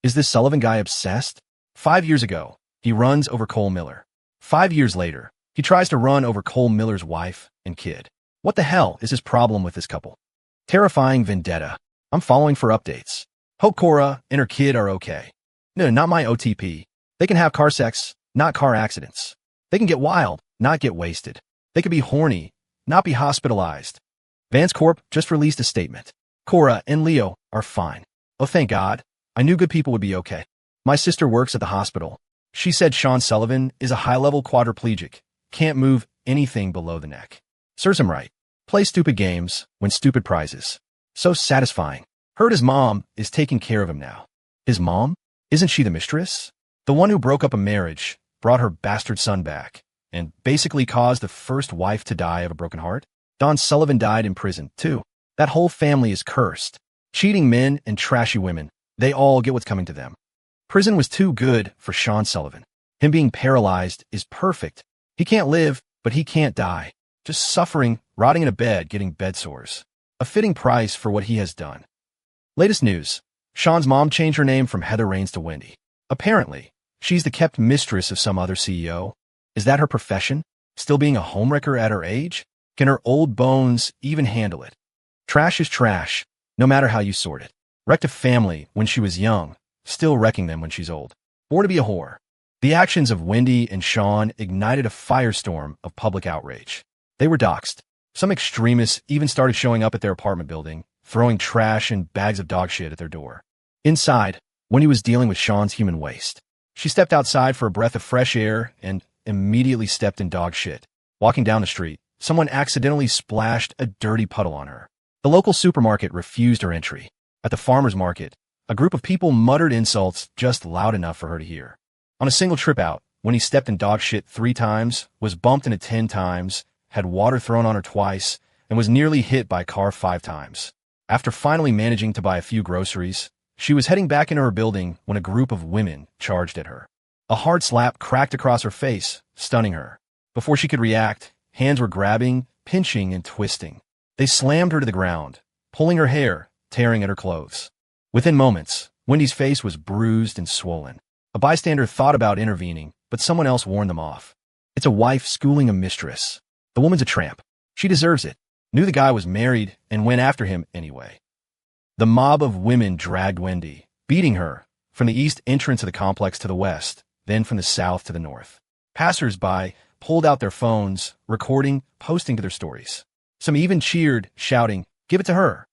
Is this Sullivan guy obsessed? 5 years ago, he runs over Cole Miller. 5 years later, he tries to run over Cole Miller's wife and kid. What the hell is his problem with this couple? Terrifying vendetta. I'm following for updates. Hope Cora and her kid are okay. No, not my OTP. They can have car sex, not car accidents. They can get wild, not get wasted. They could be horny, not be hospitalized. Vance Corp just released a statement. Cora and Leo are fine. Oh, thank God. I knew good people would be okay. My sister works at the hospital. She said Sean Sullivan is a high-level quadriplegic, can't move anything below the neck. Serves him right. Play stupid games, win stupid prizes. So satisfying. Heard his mom is taking care of him now. His mom? Isn't she the mistress? The one who broke up a marriage, brought her bastard son back, and basically caused the first wife to die of a broken heart? Don Sullivan died in prison, too. That whole family is cursed. Cheating men and trashy women, they all get what's coming to them. Prison was too good for Sean Sullivan. Him being paralyzed is perfect. He can't live, but he can't die. Just suffering, rotting in a bed, getting bed sores. A fitting price for what he has done. Latest news. Sean's mom changed her name from Heather Raines to Wendy. Apparently, she's the kept mistress of some other CEO. Is that her profession? Still being a homewrecker at her age? Can her old bones even handle it? Trash is trash, no matter how you sort it. Wrecked a family when she was young, still wrecking them when she's old. Born to be a whore. The actions of Wendy and Sean ignited a firestorm of public outrage. They were doxxed. Some extremists even started showing up at their apartment building, throwing trash and bags of dog shit at their door. Inside, Wendy was dealing with Sean's human waste. She stepped outside for a breath of fresh air and immediately stepped in dog shit. Walking down the street, someone accidentally splashed a dirty puddle on her. The local supermarket refused her entry. At the farmer's market, a group of people muttered insults just loud enough for her to hear. On a single trip out, when he stepped in dog shit 3 times, was bumped into 10 times, had water thrown on her twice, and was nearly hit by a car 5 times. After finally managing to buy a few groceries, she was heading back into her building when a group of women charged at her. A hard slap cracked across her face, stunning her. Before she could react, hands were grabbing, pinching, and twisting. They slammed her to the ground, pulling her hair, tearing at her clothes. Within moments, Wendy's face was bruised and swollen. A bystander thought about intervening, but someone else warned them off. It's a wife schooling a mistress. The woman's a tramp. She deserves it. Knew the guy was married and went after him anyway. The mob of women dragged Wendy, beating her, from the east entrance of the complex to the west, then from the south to the north. Passers-by pulled out their phones, recording, posting to their stories. Some even cheered, shouting, "Give it to her."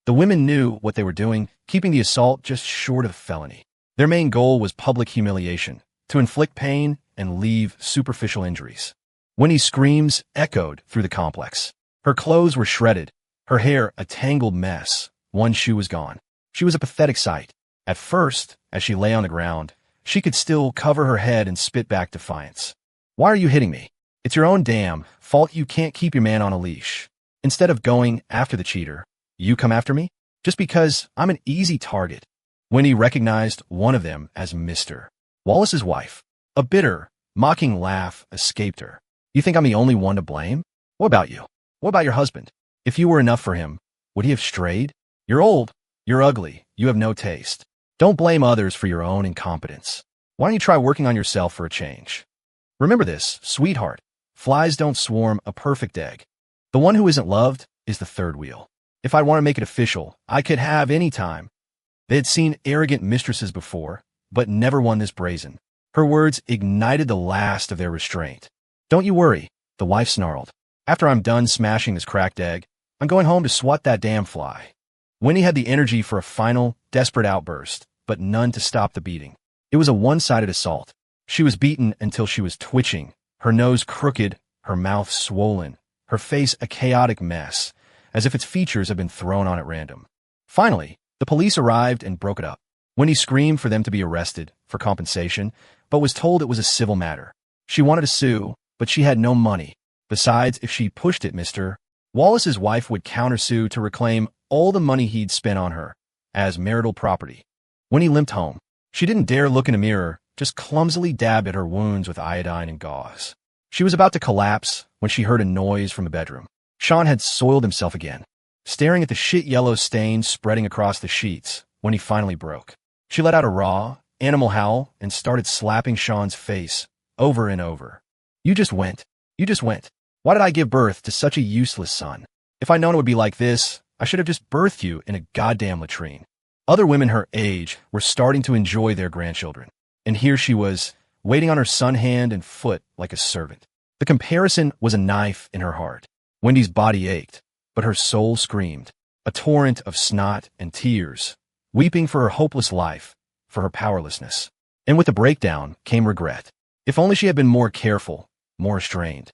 The women knew what they were doing, keeping the assault just short of felony. Their main goal was public humiliation, to inflict pain and leave superficial injuries. Wendy's screams echoed through the complex. Her clothes were shredded, her hair a tangled mess. One shoe was gone. She was a pathetic sight. At first, as she lay on the ground, she could still cover her head and spit back defiance. "Why are you hitting me? It's your own damn fault you can't keep your man on a leash. Instead of going after the cheater, you come after me? Just because I'm an easy target." Wendy recognized one of them as Mr. Wallace's wife. A bitter, mocking laugh escaped her. "You think I'm the only one to blame? What about you? What about your husband? If you were enough for him, would he have strayed? You're old, you're ugly, you have no taste. Don't blame others for your own incompetence. Why don't you try working on yourself for a change? Remember this, sweetheart. Flies don't swarm a perfect egg. The one who isn't loved is the third wheel. If I want to make it official, I could have any time." They had seen arrogant mistresses before, but never one this brazen. Her words ignited the last of their restraint. "Don't you worry," the wife snarled. "After I'm done smashing this cracked egg, I'm going home to swat that damn fly." Winnie had the energy for a final, desperate outburst, but none to stop the beating. It was a one-sided assault. She was beaten until she was twitching, her nose crooked, her mouth swollen, her face a chaotic mess, as if its features had been thrown on at random. Finally, the police arrived and broke it up. Winnie screamed for them to be arrested for compensation, but was told it was a civil matter. She wanted to sue, but she had no money. Besides, if she pushed it, Mr. Wallace's wife would countersue to reclaim all the money he'd spent on her as marital property. Winnie limped home. She didn't dare look in a mirror, just clumsily dabbed at her wounds with iodine and gauze. She was about to collapse when she heard a noise from the bedroom. Sean had soiled himself again. Staring at the shit-yellow stains spreading across the sheets when he finally broke. She let out a raw, animal howl and started slapping Sean's face over and over. You just went. You just went. Why did I give birth to such a useless son? If I'd known it would be like this, I should have just birthed you in a goddamn latrine." Other women her age were starting to enjoy their grandchildren. And here she was, waiting on her son hand and foot like a servant. The comparison was a knife in her heart. Wendy's body ached, but her soul screamed, a torrent of snot and tears, weeping for her hopeless life, for her powerlessness. And with the breakdown came regret. If only she had been more careful, more restrained.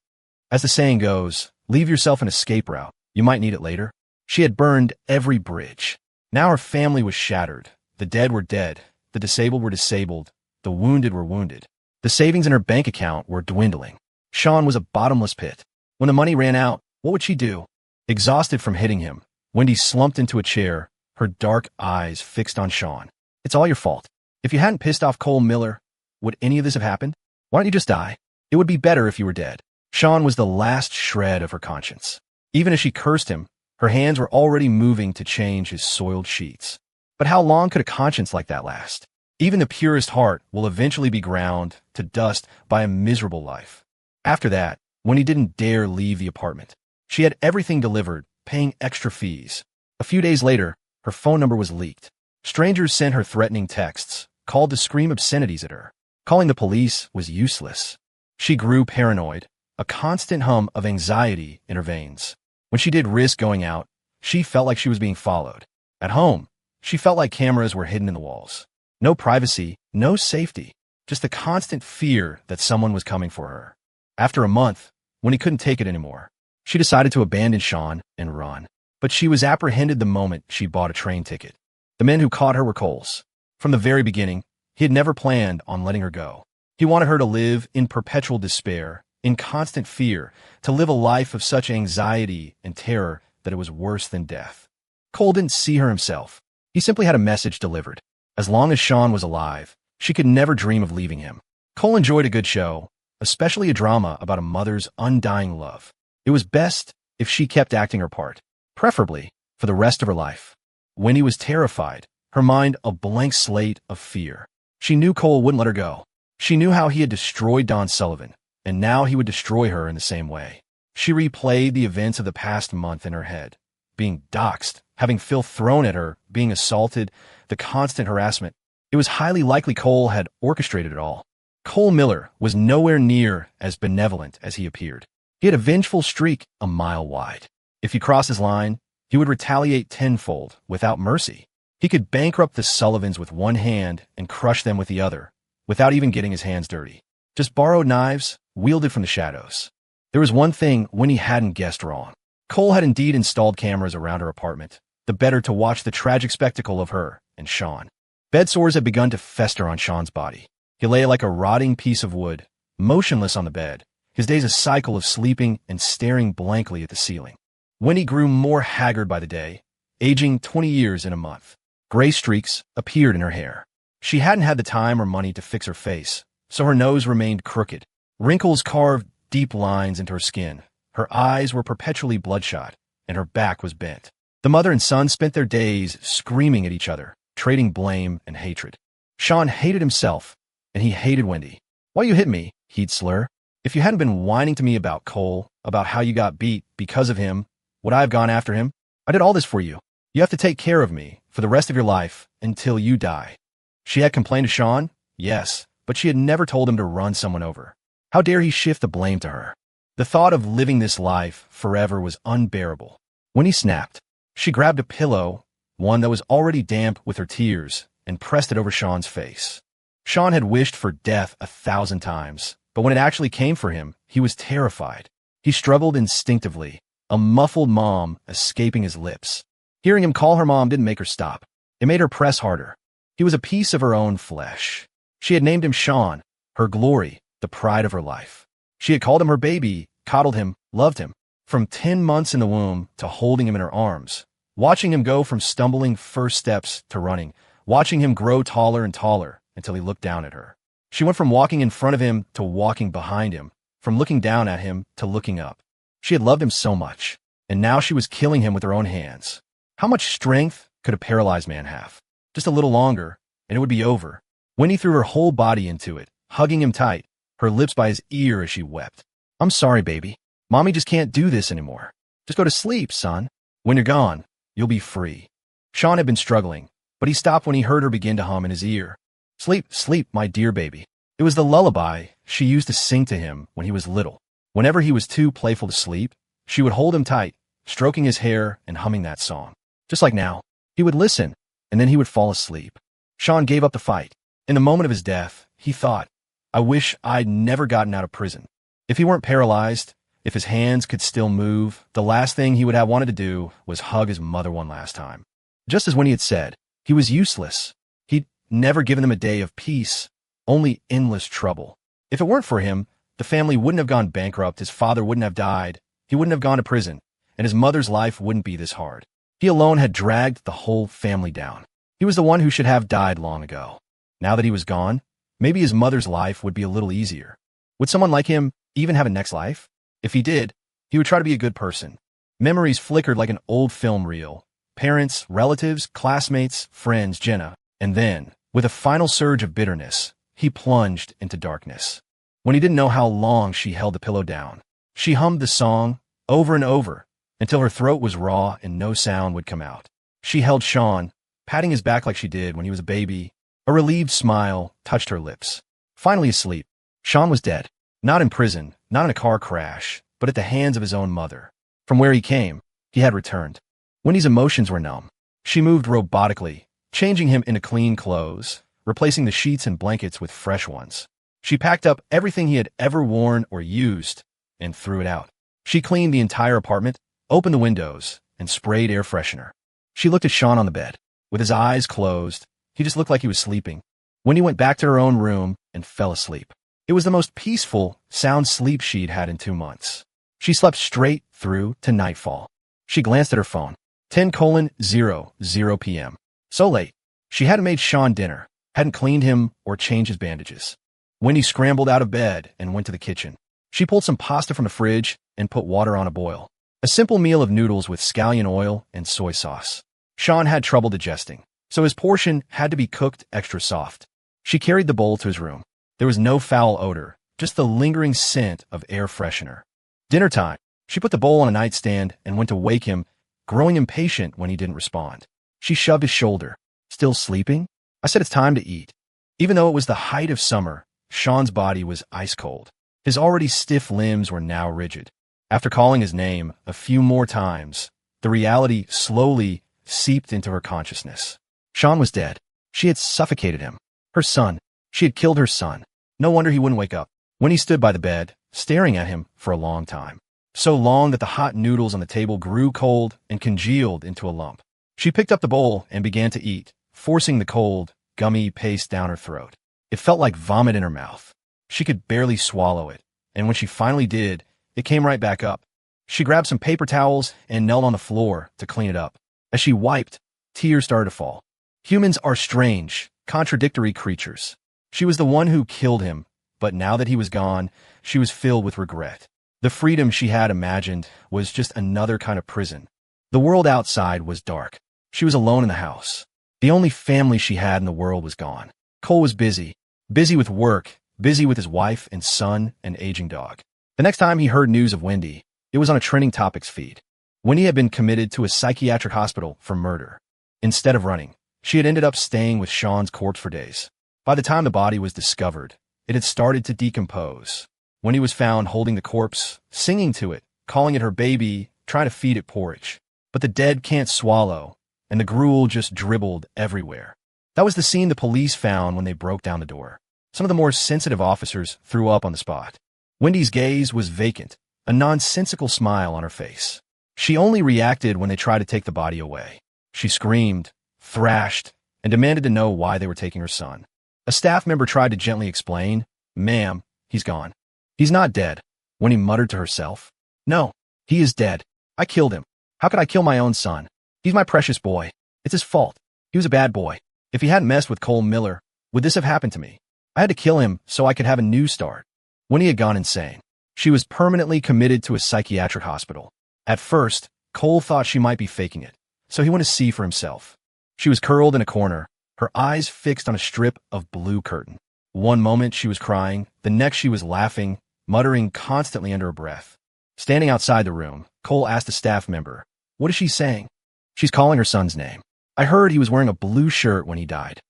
As the saying goes, leave yourself an escape route. You might need it later. She had burned every bridge. Now her family was shattered. The dead were dead. The disabled were disabled. The wounded were wounded. The savings in her bank account were dwindling. Sean was a bottomless pit. When the money ran out, what would she do? Exhausted from hitting him, Wendy slumped into a chair, her dark eyes fixed on Sean. "It's all your fault. If you hadn't pissed off Cole Miller, would any of this have happened? Why don't you just die? It would be better if you were dead." Sean was the last shred of her conscience. Even as she cursed him, her hands were already moving to change his soiled sheets. But how long could a conscience like that last? Even the purest heart will eventually be ground to dust by a miserable life. After that, Winnie didn't dare leave the apartment. She had everything delivered, paying extra fees. A few days later, her phone number was leaked. Strangers sent her threatening texts, called to scream obscenities at her. Calling the police was useless. She grew paranoid, a constant hum of anxiety in her veins. When she did risk going out, she felt like she was being followed. At home, she felt like cameras were hidden in the walls. No privacy, no safety, just the constant fear that someone was coming for her. After a month, when he couldn't take it anymore, she decided to abandon Sean and run. But she was apprehended the moment she bought a train ticket. The men who caught her were Cole's. From the very beginning, he had never planned on letting her go. He wanted her to live in perpetual despair, in constant fear, to live a life of such anxiety and terror that it was worse than death. Cole didn't see her himself. He simply had a message delivered. As long as Sean was alive, she could never dream of leaving him. Cole enjoyed a good show, especially a drama about a mother's undying love. It was best if she kept acting her part, preferably for the rest of her life. Winnie was terrified, her mind a blank slate of fear. She knew Cole wouldn't let her go. She knew how he had destroyed Don Sullivan, and now he would destroy her in the same way. She replayed the events of the past month in her head. Being doxxed, having filth thrown at her, being assaulted, the constant harassment. It was highly likely Cole had orchestrated it all. Cole Miller was nowhere near as benevolent as he appeared. He had a vengeful streak a mile wide. If he crossed his line, he would retaliate tenfold, without mercy. He could bankrupt the Sullivans with one hand and crush them with the other, without even getting his hands dirty. Just borrowed knives, wielded from the shadows. There was one thing Winnie hadn't guessed wrong. Cole had indeed installed cameras around her apartment, the better to watch the tragic spectacle of her and Sean. Bed sores had begun to fester on Sean's body. He lay like a rotting piece of wood, motionless on the bed, his days a cycle of sleeping and staring blankly at the ceiling. Winnie grew more haggard by the day, aging 20 years in a month. Gray streaks appeared in her hair. She hadn't had the time or money to fix her face, so her nose remained crooked. Wrinkles carved deep lines into her skin. Her eyes were perpetually bloodshot, and her back was bent. The mother and son spent their days screaming at each other, trading blame and hatred. Sean hated himself, and he hated Wendy. "Why you hit me?" he'd slur. "If you hadn't been whining to me about Cole, about how you got beat because of him, would I have gone after him? I did all this for you. You have to take care of me for the rest of your life until you die." She had complained to Sean, yes, but she had never told him to run someone over. How dare he shift the blame to her? The thought of living this life forever was unbearable. When he snapped, she grabbed a pillow, one that was already damp with her tears, and pressed it over Sean's face. Sean had wished for death 1,000 times, but when it actually came for him, he was terrified. He struggled instinctively, a muffled mom escaping his lips. Hearing him call her mom didn't make her stop. It made her press harder. He was a piece of her own flesh. She had named him Sean, her glory, the pride of her life. She had called him her baby, coddled him, loved him. From 10 months in the womb to holding him in her arms, watching him go from stumbling first steps to running, watching him grow taller and taller until he looked down at her. She went from walking in front of him to walking behind him, from looking down at him to looking up. She had loved him so much, and now she was killing him with her own hands. How much strength could a paralyzed man have? Just a little longer, and it would be over. Winnie threw her whole body into it, hugging him tight, her lips by his ear as she wept. "I'm sorry, baby. Mommy just can't do this anymore. Just go to sleep, son. When you're gone, you'll be free." Sean had been struggling, but he stopped when he heard her begin to hum in his ear. "Sleep, sleep, my dear baby." It was the lullaby she used to sing to him when he was little. Whenever he was too playful to sleep, she would hold him tight, stroking his hair and humming that song. Just like now, he would listen, and then he would fall asleep. Sean gave up the fight. In the moment of his death, he thought, "I wish I'd never gotten out of prison." If he weren't paralyzed, if his hands could still move, the last thing he would have wanted to do was hug his mother one last time. Just as Winnie had said, he was useless. He'd never given them a day of peace, only endless trouble. If it weren't for him, the family wouldn't have gone bankrupt, his father wouldn't have died, he wouldn't have gone to prison, and his mother's life wouldn't be this hard. He alone had dragged the whole family down. He was the one who should have died long ago. Now that he was gone, maybe his mother's life would be a little easier. Would someone like him even have a next life? If he did, he would try to be a good person. Memories flickered like an old film reel. Parents, relatives, classmates, friends, Jenna. And then, with a final surge of bitterness, he plunged into darkness. When he didn't know how long she held the pillow down, she hummed the song over and over until her throat was raw and no sound would come out. She held Sean, patting his back like she did when he was a baby. A relieved smile touched her lips. Finally asleep. Sean was dead. Not in prison, not in a car crash, but at the hands of his own mother. From where he came, he had returned. Winnie's emotions were numb. She moved robotically, changing him into clean clothes, replacing the sheets and blankets with fresh ones. She packed up everything he had ever worn or used and threw it out. She cleaned the entire apartment, opened the windows, and sprayed air freshener. She looked at Sean on the bed. With his eyes closed, he just looked like he was sleeping. Winnie went back to her own room and fell asleep. It was the most peaceful, sound sleep she'd had in 2 months. She slept straight through to nightfall. She glanced at her phone. 10:00 p.m. So late. She hadn't made Sean dinner, hadn't cleaned him or changed his bandages. Winnie scrambled out of bed and went to the kitchen. She pulled some pasta from the fridge and put water on a boil. A simple meal of noodles with scallion oil and soy sauce. Sean had trouble digesting, so his portion had to be cooked extra soft. She carried the bowl to his room. There was no foul odor, just the lingering scent of air freshener. Dinner time. She put the bowl on a nightstand and went to wake him, growing impatient when he didn't respond. She shoved his shoulder. "Still sleeping? I said it's time to eat." Even though it was the height of summer, Sean's body was ice cold. His already stiff limbs were now rigid. After calling his name a few more times, The reality slowly seeped into her consciousness. Sean was dead. She had suffocated him. Her son. She had killed her son. No wonder he wouldn't wake up. Wendy stood by the bed, staring at him for a long time. So long that the hot noodles on the table grew cold and congealed into a lump. She picked up the bowl and began to eat, forcing the cold, gummy paste down her throat. It felt like vomit in her mouth. She could barely swallow it, and when she finally did, it came right back up. She grabbed some paper towels and knelt on the floor to clean it up. As she wiped, tears started to fall. Humans are strange, contradictory creatures. She was the one who killed him, but now that he was gone, she was filled with regret. The freedom she had imagined was just another kind of prison. The world outside was dark. She was alone in the house. The only family she had in the world was gone. Cole was busy with work, busy with his wife and son and aging dog. The next time he heard news of Wendy, it was on a trending topics feed. Wendy had been committed to a psychiatric hospital for murder. Instead of running, she had ended up staying with Sean's corpse for days. By the time the body was discovered, it had started to decompose. Wendy was found holding the corpse, singing to it, calling it her baby, trying to feed it porridge. But the dead can't swallow, and the gruel just dribbled everywhere. That was the scene the police found when they broke down the door. Some of the more sensitive officers threw up on the spot. Wendy's gaze was vacant, a nonsensical smile on her face. She only reacted when they tried to take the body away. She screamed, thrashed, and demanded to know why they were taking her son. A staff member tried to gently explain, "Ma'am, he's gone. He's not dead," Wendy muttered to herself. "No, he is dead. I killed him. How could I kill my own son? He's my precious boy. It's his fault. He was a bad boy. If he hadn't messed with Cole Miller, would this have happened to me? I had to kill him so I could have a new start." Wendy had gone insane. She was permanently committed to a psychiatric hospital. At first, Cole thought she might be faking it, so he went to see for himself. She was curled in a corner, her eyes fixed on a strip of blue curtain. One moment she was crying, the next she was laughing, muttering constantly under her breath. Standing outside the room, Cole asked a staff member, "What is she saying?" "She's calling her son's name. I heard he was wearing a blue shirt when he died."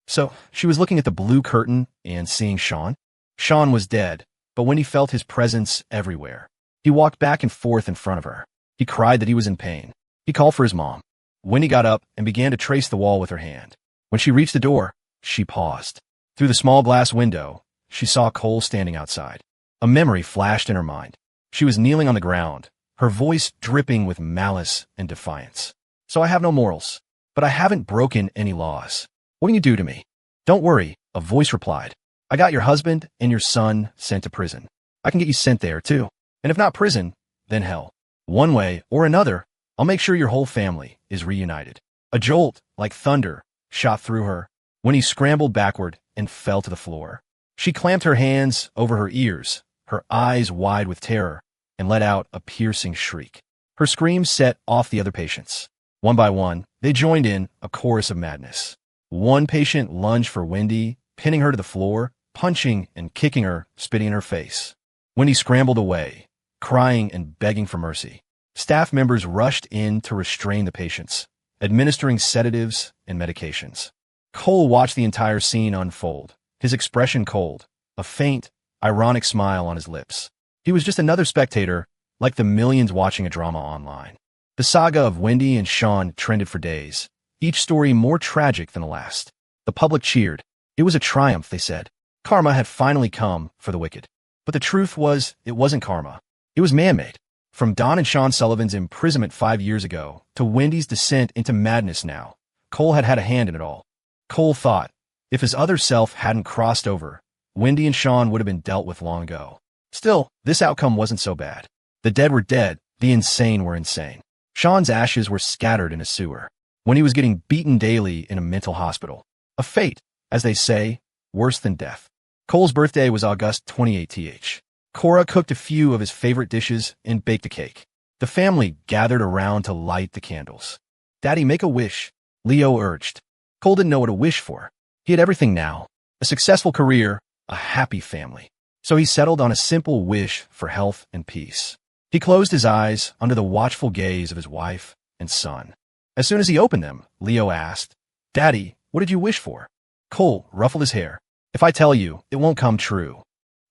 So she was looking at the blue curtain and seeing Sean. Sean was dead, but Wendy felt his presence everywhere. He walked back and forth in front of her. He cried that he was in pain. He called for his mom. Wendy got up and began to trace the wall with her hand. When she reached the door, she paused. Through the small glass window, she saw Cole standing outside. A memory flashed in her mind. She was kneeling on the ground, her voice dripping with malice and defiance. "So I have no morals, but I haven't broken any laws. What can you do to me?" "Don't worry," a voice replied. "I got your husband and your son sent to prison. I can get you sent there, too. And if not prison, then hell. One way or another, I'll make sure your whole family is reunited." A jolt, like thunder, shot through her when he scrambled backward and fell to the floor. She clamped her hands over her ears, her eyes wide with terror, and let out a piercing shriek. Her screams set off the other patients. One by one, they joined in a chorus of madness. One patient lunged for Wendy, pinning her to the floor, punching and kicking her, spitting in her face. Wendy scrambled away, crying and begging for mercy. Staff members rushed in to restrain the patients, administering sedatives and medications. Cole watched the entire scene unfold, his expression cold, a faint, ironic smile on his lips. He was just another spectator, like the millions watching a drama online. The saga of Wendy and Sean trended for days, each story more tragic than the last. The public cheered. It was a triumph, they said. Karma had finally come for the wicked. But the truth was, it wasn't karma. It was man-made. From Don and Sean Sullivan's imprisonment 5 years ago to Wendy's descent into madness now, Cole had had a hand in it all. Cole thought, if his other self hadn't crossed over, Wendy and Sean would have been dealt with long ago. Still, this outcome wasn't so bad. The dead were dead, the insane were insane. Sean's ashes were scattered in a sewer, when he was getting beaten daily in a mental hospital. A fate, as they say, worse than death. Cole's birthday was August 28th. Cora cooked a few of his favorite dishes and baked a cake. The family gathered around to light the candles. "Daddy, make a wish," Leo urged. Cole didn't know what to wish for. He had everything now, a successful career, a happy family. So he settled on a simple wish for health and peace. He closed his eyes under the watchful gaze of his wife and son. As soon as he opened them, Leo asked, "Daddy, what did you wish for?" Cole ruffled his hair. "If I tell you, it won't come true."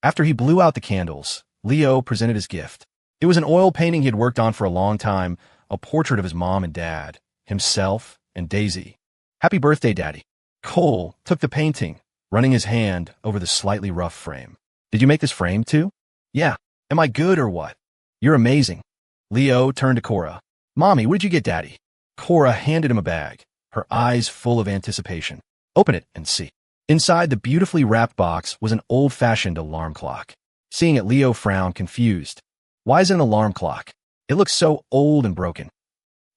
After he blew out the candles, Leo presented his gift. It was an oil painting he had worked on for a long time, a portrait of his mom and dad, himself, and Daisy. "Happy birthday, Daddy." Cole took the painting, running his hand over the slightly rough frame. "Did you make this frame too?" "Yeah. Am I good or what?" "You're amazing." Leo turned to Cora. "Mommy, what did you get Daddy?" Cora handed him a bag, her eyes full of anticipation. "Open it and see." Inside the beautifully wrapped box was an old-fashioned alarm clock. Seeing it, Leo frowned, confused. "Why is it an alarm clock? It looks so old and broken."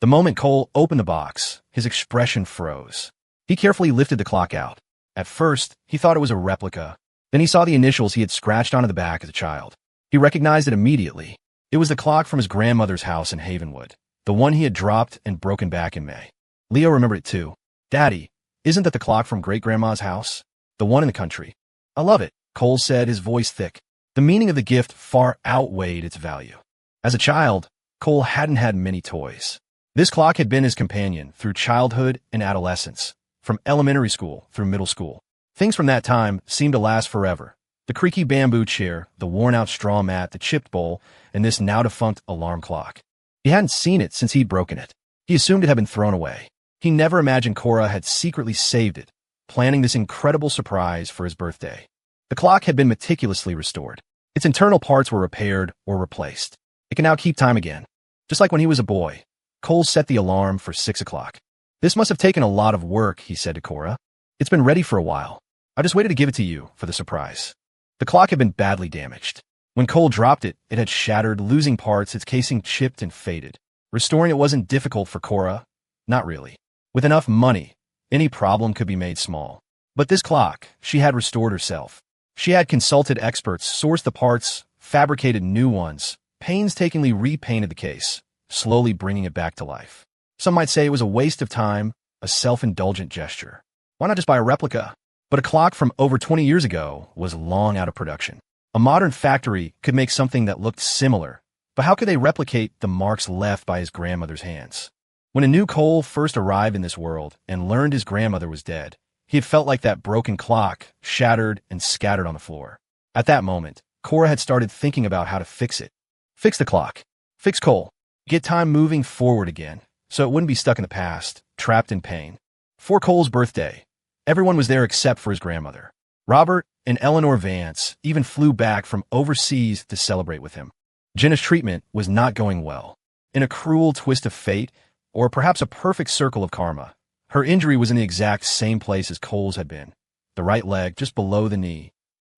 The moment Cole opened the box, his expression froze. He carefully lifted the clock out. At first, he thought it was a replica. Then he saw the initials he had scratched onto the back as a child. He recognized it immediately. It was the clock from his grandmother's house in Havenwood, the one he had dropped and broken back in May. Leo remembered it too. "Daddy, isn't that the clock from Great-Grandma's house? The one in the country?" "I love it," Cole said, his voice thick. The meaning of the gift far outweighed its value. As a child, Cole hadn't had many toys. This clock had been his companion through childhood and adolescence, from elementary school through middle school. Things from that time seemed to last forever. The creaky bamboo chair, the worn-out straw mat, the chipped bowl, and this now-defunct alarm clock. He hadn't seen it since he'd broken it. He assumed it had been thrown away. He never imagined Cora had secretly saved it, planning this incredible surprise for his birthday. The clock had been meticulously restored. Its internal parts were repaired or replaced. It can now keep time again. Just like when he was a boy, Cole set the alarm for 6 o'clock. "This must have taken a lot of work," he said to Cora. "It's been ready for a while. I just waited to give it to you for the surprise." The clock had been badly damaged. When Cole dropped it, it had shattered, losing parts, its casing chipped and faded. Restoring it wasn't difficult for Cora. Not really. With enough money, any problem could be made small. But this clock, she had restored herself. She had consulted experts, sourced the parts, fabricated new ones, painstakingly repainted the case, slowly bringing it back to life. Some might say it was a waste of time, a self-indulgent gesture. Why not just buy a replica? But a clock from over 20 years ago was long out of production. A modern factory could make something that looked similar, but how could they replicate the marks left by his grandmother's hands? When a new Cole first arrived in this world and learned his grandmother was dead, he had felt like that broken clock, shattered and scattered on the floor. At that moment, Cora had started thinking about how to fix it. Fix the clock. Fix Cole. Get time moving forward again, so it wouldn't be stuck in the past, trapped in pain. For Cole's birthday, everyone was there except for his grandmother. Robert and Eleanor Vance even flew back from overseas to celebrate with him. Jenna's treatment was not going well. In a cruel twist of fate, or perhaps a perfect circle of karma, her injury was in the exact same place as Cole's had been, the right leg just below the knee.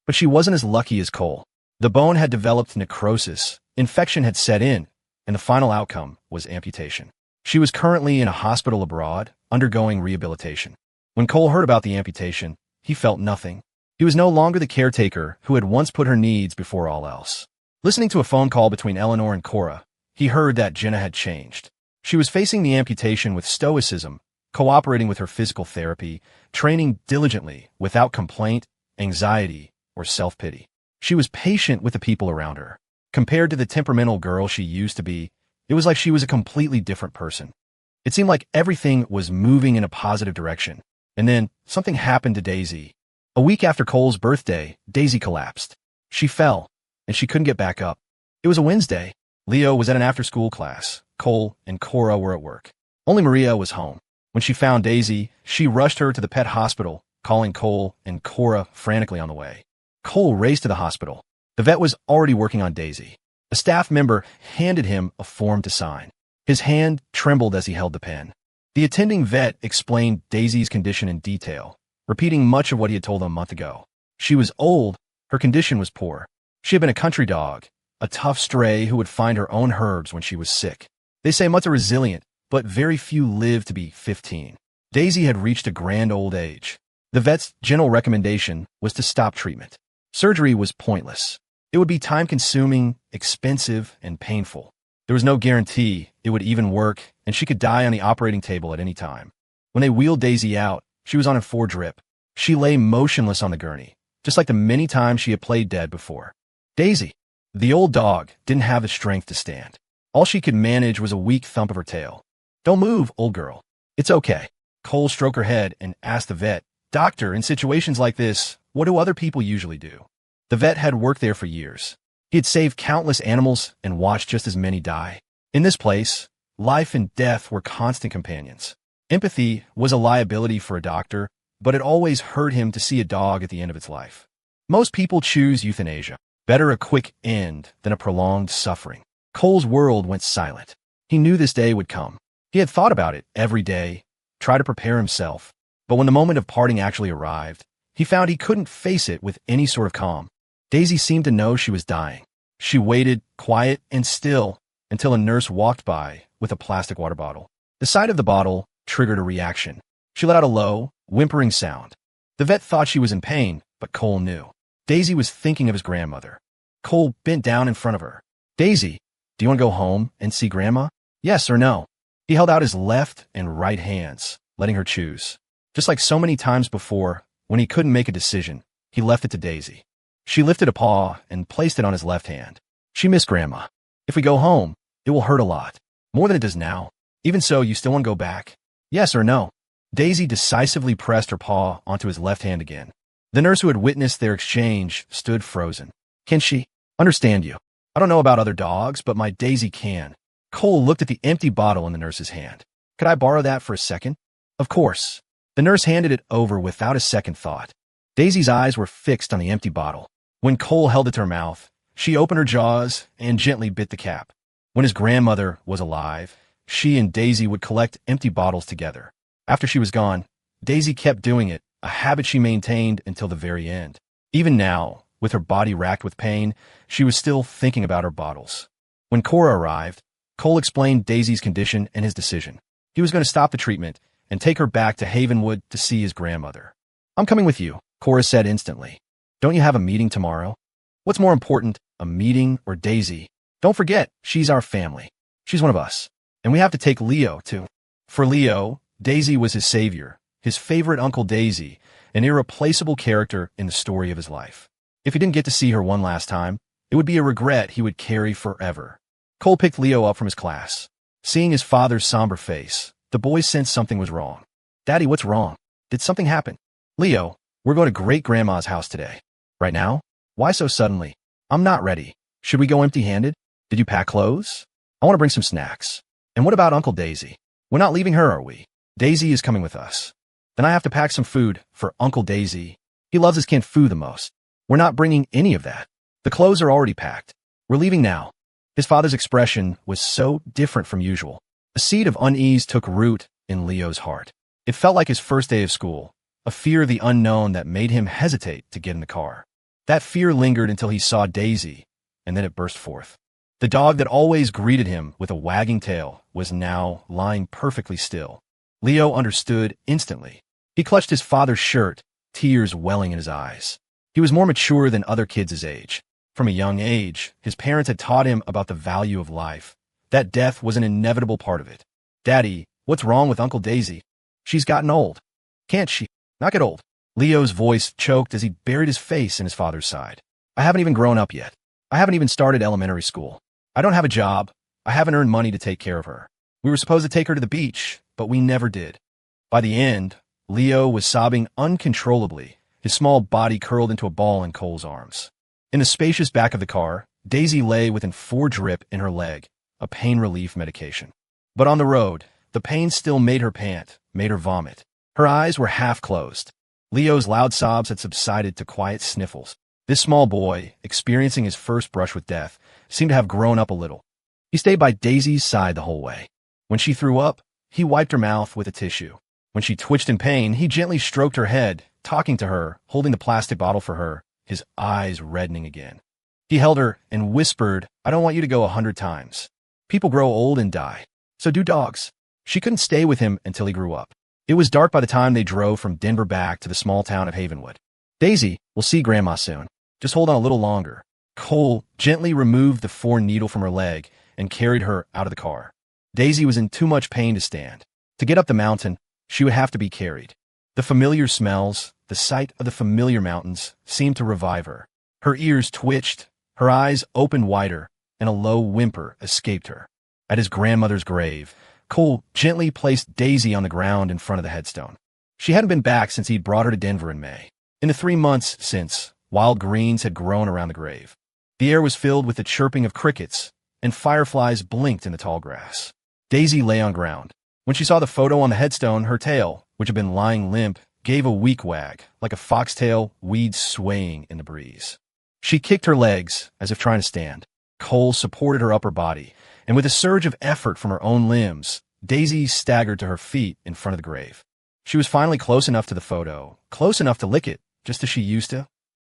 But she wasn't as lucky as Cole. The bone had developed necrosis, infection had set in, and the final outcome was amputation. She was currently in a hospital abroad, undergoing rehabilitation. When Cole heard about the amputation, he felt nothing. He was no longer the caretaker who had once put her needs before all else. Listening to a phone call between Eleanor and Cora, he heard that Jenna had changed. She was facing the amputation with stoicism, cooperating with her physical therapy, training diligently without complaint, anxiety, or self-pity. She was patient with the people around her. Compared to the temperamental girl she used to be, it was like she was a completely different person. It seemed like everything was moving in a positive direction. And then something happened to Daisy. A week after Cole's birthday, Daisy collapsed. She fell, and she couldn't get back up. It was a Wednesday. Leo was at an after-school class. Cole and Cora were at work. Only Maria was home. When she found Daisy, she rushed her to the pet hospital, calling Cole and Cora frantically on the way. Cole raced to the hospital. The vet was already working on Daisy. A staff member handed him a form to sign. His hand trembled as he held the pen. The attending vet explained Daisy's condition in detail, repeating much of what he had told them a month ago. She was old, her condition was poor. She had been a country dog, a tough stray who would find her own herbs when she was sick. They say mutts are resilient, but very few live to be 15. Daisy had reached a grand old age. The vet's general recommendation was to stop treatment. Surgery was pointless. It would be time-consuming, expensive, and painful. There was no guarantee it would even work, and she could die on the operating table at any time. When they wheeled Daisy out, she was on a 4-drip. She lay motionless on the gurney, just like the many times she had played dead before. Daisy, the old dog, didn't have the strength to stand. All she could manage was a weak thump of her tail. "Don't move, old girl. It's okay." Cole stroked her head and asked the vet, "Doctor, in situations like this, what do other people usually do?" The vet had worked there for years. He had saved countless animals and watched just as many die. In this place, Life and death were constant companions. Empathy was a liability for a doctor, but it always hurt him to see a dog at the end of its life. Most people choose euthanasia. Better a quick end than a prolonged suffering. Cole's world went silent. He knew this day would come. He had thought about it every day, tried to prepare himself, but when the moment of parting actually arrived, he found he couldn't face it with any sort of calm. Daisy seemed to know she was dying. She waited, quiet and still, until a nurse walked by with a plastic water bottle. The sight of the bottle triggered a reaction. She let out a low, whimpering sound. The vet thought she was in pain, but Cole knew. Daisy was thinking of his grandmother. Cole bent down in front of her. Daisy, do you want to go home and see Grandma? Yes or no? He held out his left and right hands, letting her choose. Just like so many times before, when he couldn't make a decision, he left it to Daisy. She lifted a paw and placed it on his left hand. She missed Grandma. If we go home, it will hurt a lot. More than it does now. Even so, you still want to go back? Yes or no? Daisy decisively pressed her paw onto his left hand again. The nurse who had witnessed their exchange stood frozen. Can she understand you? I don't know about other dogs, but my Daisy can. Cole looked at the empty bottle in the nurse's hand. Could I borrow that for a second? Of course. The nurse handed it over without a second thought. Daisy's eyes were fixed on the empty bottle. When Cole held it to her mouth, she opened her jaws and gently bit the cap. When his grandmother was alive, she and Daisy would collect empty bottles together. After she was gone, Daisy kept doing it, a habit she maintained until the very end. Even now, with her body racked with pain, she was still thinking about her bottles. When Cora arrived, Cole explained Daisy's condition and his decision. He was going to stop the treatment and take her back to Havenwood to see his grandmother. I'm coming with you, Cora said instantly. Don't you have a meeting tomorrow? What's more important, a meeting or Daisy? Don't forget, she's our family. She's one of us. And we have to take Leo, too. For Leo, Daisy was his savior, his favorite Uncle Daisy, an irreplaceable character in the story of his life. If he didn't get to see her one last time, it would be a regret he would carry forever. Cole picked Leo up from his class. Seeing his father's somber face, the boy sensed something was wrong. Daddy, what's wrong? Did something happen? Leo, we're going to great-grandma's house today. Right now? Why so suddenly? I'm not ready. Should we go empty-handed? Did you pack clothes? I want to bring some snacks. And what about Uncle Daisy? We're not leaving her, are we? Daisy is coming with us. Then I have to pack some food for Uncle Daisy. He loves his canned food the most. We're not bringing any of that. The clothes are already packed. We're leaving now. His father's expression was so different from usual. A seed of unease took root in Leo's heart. It felt like his first day of school, a fear of the unknown that made him hesitate to get in the car. That fear lingered until he saw Daisy, and then it burst forth. The dog that always greeted him with a wagging tail was now lying perfectly still. Leo understood instantly. He clutched his father's shirt, tears welling in his eyes. He was more mature than other kids his age. From a young age, his parents had taught him about the value of life, that death was an inevitable part of it. Daddy, what's wrong with Uncle Daisy? She's gotten old. Can't she not get old? Leo's voice choked as he buried his face in his father's side. I haven't even grown up yet. I haven't even started elementary school. I don't have a job. I haven't earned money to take care of her. We were supposed to take her to the beach, but we never did. By the end, Leo was sobbing uncontrollably, his small body curled into a ball in Cole's arms. In the spacious back of the car, Daisy lay with an 4-drip in her leg, a pain relief medication. But on the road, the pain still made her pant, made her vomit. Her eyes were half closed. Leo's loud sobs had subsided to quiet sniffles. This small boy, experiencing his first brush with death, seemed to have grown up a little. He stayed by Daisy's side the whole way. When she threw up, he wiped her mouth with a tissue. When she twitched in pain, he gently stroked her head, talking to her, holding the plastic bottle for her, his eyes reddening again. He held her and whispered, I don't want you to go 100 times. People grow old and die. So do dogs. She couldn't stay with him until he grew up. It was dark by the time they drove from Denver back to the small town of Havenwood. Daisy, we'll see Grandma soon. Just hold on a little longer. Cole gently removed the 4-needle from her leg and carried her out of the car. Daisy was in too much pain to stand. To get up the mountain, she would have to be carried. The familiar smells, the sight of the familiar mountains, seemed to revive her. Her ears twitched, her eyes opened wider, and a low whimper escaped her. At his grandmother's grave, Cole gently placed Daisy on the ground in front of the headstone. She hadn't been back since he'd brought her to Denver in May. In the 3 months since, wild greens had grown around the grave. The air was filled with the chirping of crickets, and fireflies blinked in the tall grass. Daisy lay on ground. When she saw the photo on the headstone, her tail, which had been lying limp, gave a weak wag, like a foxtail weed swaying in the breeze. She kicked her legs, as if trying to stand. Cole supported her upper body, and with a surge of effort from her own limbs, Daisy staggered to her feet in front of the grave. She was finally close enough to the photo, close enough to lick it, just as she used to.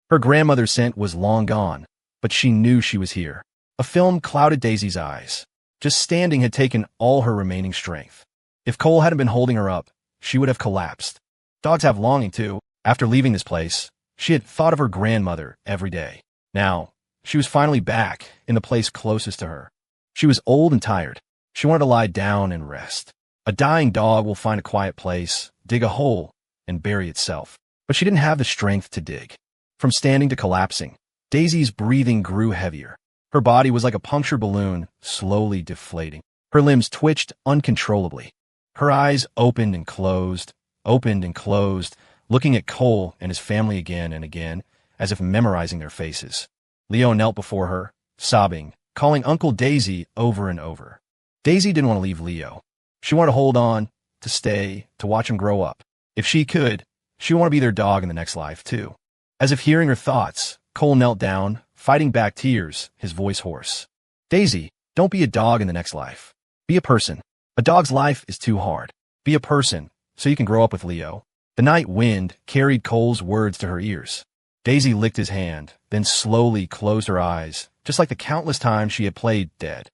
Her grandmother's scent was long gone, but she knew she was here. A film clouded Daisy's eyes. Just standing had taken all her remaining strength. If Cole hadn't been holding her up, she would have collapsed. Dogs have longing too. After leaving this place, she had thought of her grandmother every day. Now, she was finally back in the place closest to her. She was old and tired. She wanted to lie down and rest. A dying dog will find a quiet place, dig a hole, and bury itself. But she didn't have the strength to dig. From standing to collapsing, Daisy's breathing grew heavier. Her body was like a punctured balloon, slowly deflating. Her limbs twitched uncontrollably. Her eyes opened and closed, looking at Cole and his family again and again, as if memorizing their faces. Leo knelt before her, sobbing, calling Uncle Daisy over and over. Daisy didn't want to leave Leo. She wanted to hold on, to stay, to watch him grow up. If she could, she wanted to be their dog in the next life, too. As if hearing her thoughts, Cole knelt down, fighting back tears, his voice hoarse. Daisy, don't be a dog in the next life. Be a person. A dog's life is too hard. Be a person, so you can grow up with Leo. The night wind carried Cole's words to her ears. Daisy licked his hand, then slowly closed her eyes, just like the countless times she had played dead.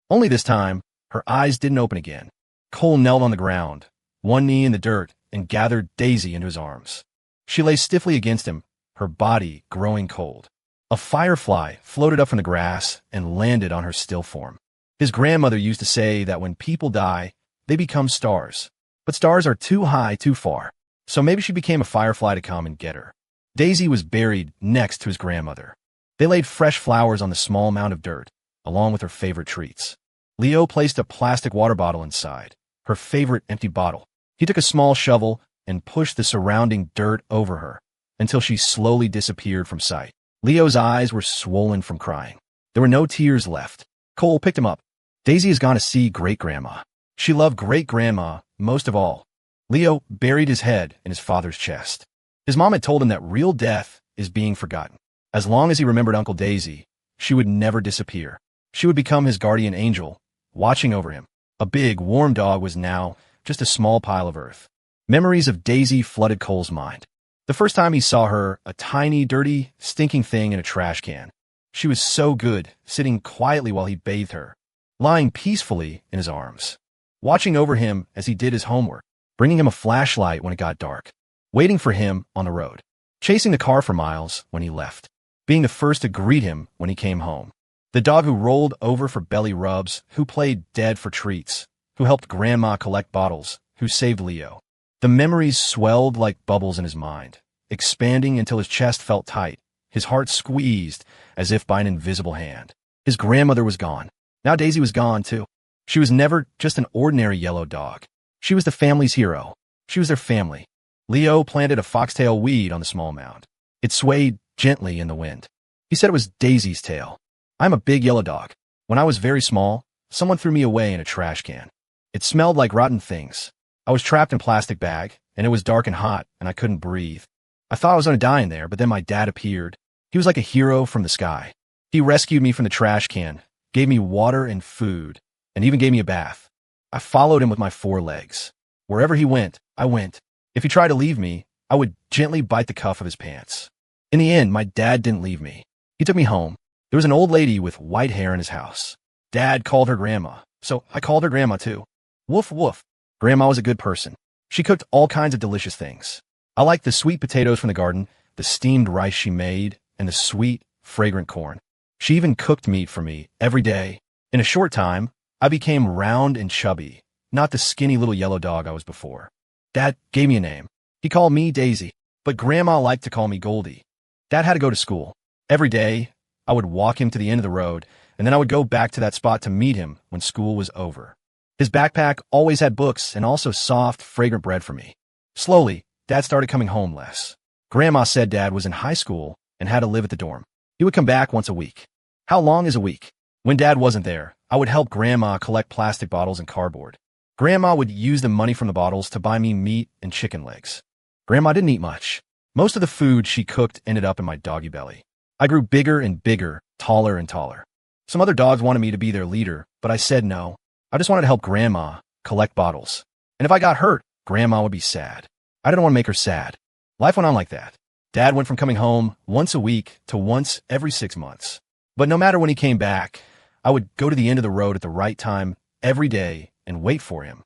Only this time, her eyes didn't open again. Cole knelt on the ground, one knee in the dirt, and gathered Daisy into his arms. She lay stiffly against him, her body growing cold. A firefly floated up from the grass and landed on her still form. His grandmother used to say that when people die, they become stars. But stars are too high, too far. So maybe she became a firefly to come and get her. Daisy was buried next to his grandmother. They laid fresh flowers on the small mound of dirt, along with her favorite treats. Leo placed a plastic water bottle inside, her favorite empty bottle. He took a small shovel and pushed the surrounding dirt over her until she slowly disappeared from sight. Leo's eyes were swollen from crying. There were no tears left. Cole picked him up. Daisy has gone to see Great-Grandma. She loved Great-Grandma most of all. Leo buried his head in his father's chest. His mom had told him that real death is being forgotten. As long as he remembered Uncle Daisy, she would never disappear. She would become his guardian angel, watching over him. A big, warm dog was now just a small pile of earth. Memories of Daisy flooded Cole's mind. The first time he saw her, a tiny, dirty, stinking thing in a trash can. She was so good, sitting quietly while he bathed her, lying peacefully in his arms, watching over him as he did his homework, bringing him a flashlight when it got dark, waiting for him on the road, chasing the car for miles when he left, being the first to greet him when he came home. The dog who rolled over for belly rubs, who played dead for treats, who helped Grandma collect bottles, who saved Leo. The memories swelled like bubbles in his mind, expanding until his chest felt tight, his heart squeezed as if by an invisible hand. His grandmother was gone. Now Daisy was gone, too. She was never just an ordinary yellow dog. She was the family's hero. She was their family. Leo planted a foxtail weed on the small mound. It swayed gently in the wind. He said it was Daisy's tail. I'm a big yellow dog. When I was very small, someone threw me away in a trash can. It smelled like rotten things. I was trapped in a plastic bag, and it was dark and hot, and I couldn't breathe. I thought I was going to die in there, but then my dad appeared. He was like a hero from the sky. He rescued me from the trash can, gave me water and food, and even gave me a bath. I followed him with my 4 legs. Wherever he went, I went. If he tried to leave me, I would gently bite the cuff of his pants. In the end, my dad didn't leave me. He took me home. There was an old lady with white hair in his house. Dad called her Grandma, so I called her Grandma too. Woof woof. Grandma was a good person. She cooked all kinds of delicious things. I liked the sweet potatoes from the garden, the steamed rice she made, and the sweet, fragrant corn. She even cooked meat for me every day. In a short time, I became round and chubby, not the skinny little yellow dog I was before. Dad gave me a name. He called me Daisy, but Grandma liked to call me Goldie. Dad had to go to school. Every day, I would walk him to the end of the road, and then I would go back to that spot to meet him when school was over. His backpack always had books and also soft, fragrant bread for me. Slowly, Dad started coming home less. Grandma said Dad was in high school and had to live at the dorm. He would come back once a week. How long is a week? When Dad wasn't there, I would help Grandma collect plastic bottles and cardboard. Grandma would use the money from the bottles to buy me meat and chicken legs. Grandma didn't eat much. Most of the food she cooked ended up in my doggy belly. I grew bigger and bigger, taller and taller. Some other dogs wanted me to be their leader, but I said no. I just wanted to help Grandma collect bottles. And if I got hurt, Grandma would be sad. I didn't want to make her sad. Life went on like that. Dad went from coming home once a week to once every 6 months. But no matter when he came back, I would go to the end of the road at the right time every day and wait for him.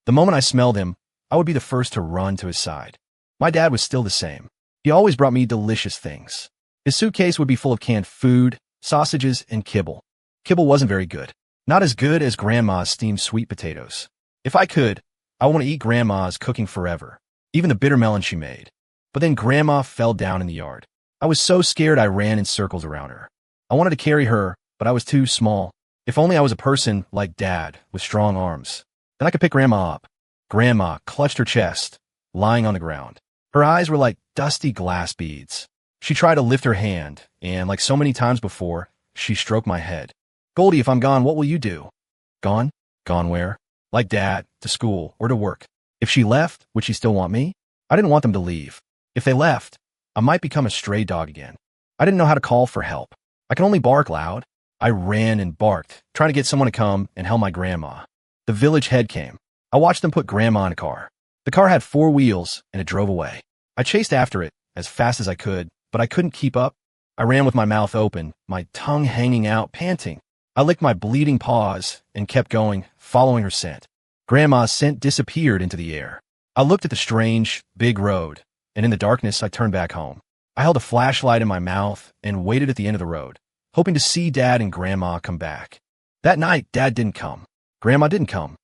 The moment I smelled him, I would be the first to run to his side. My dad was still the same. He always brought me delicious things. His suitcase would be full of canned food, sausages, and kibble. Kibble wasn't very good. Not as good as Grandma's steamed sweet potatoes. If I could, I want to eat Grandma's cooking forever, even the bitter melon she made. But then Grandma fell down in the yard. I was so scared I ran in circles around her. I wanted to carry her, but I was too small. If only I was a person like Dad, with strong arms. Then I could pick Grandma up. Grandma clutched her chest, lying on the ground. Her eyes were like dusty glass beads. She tried to lift her hand, and like so many times before, she stroked my head. Goldie, if I'm gone, what will you do? Gone? Gone where? Like Dad, to school, or to work. If she left, would she still want me? I didn't want them to leave. If they left, I might become a stray dog again. I didn't know how to call for help. I could only bark loud. I ran and barked, trying to get someone to come and help my grandma. The village head came. I watched them put Grandma in a car. The car had 4 wheels, and it drove away. I chased after it as fast as I could, but I couldn't keep up. I ran with my mouth open, my tongue hanging out, panting. I licked my bleeding paws and kept going, following her scent. Grandma's scent disappeared into the air. I looked at the strange, big road, and in the darkness I turned back home. I held a flashlight in my mouth and waited at the end of the road, hoping to see Dad and Grandma come back. That night, Dad didn't come. Grandma didn't come.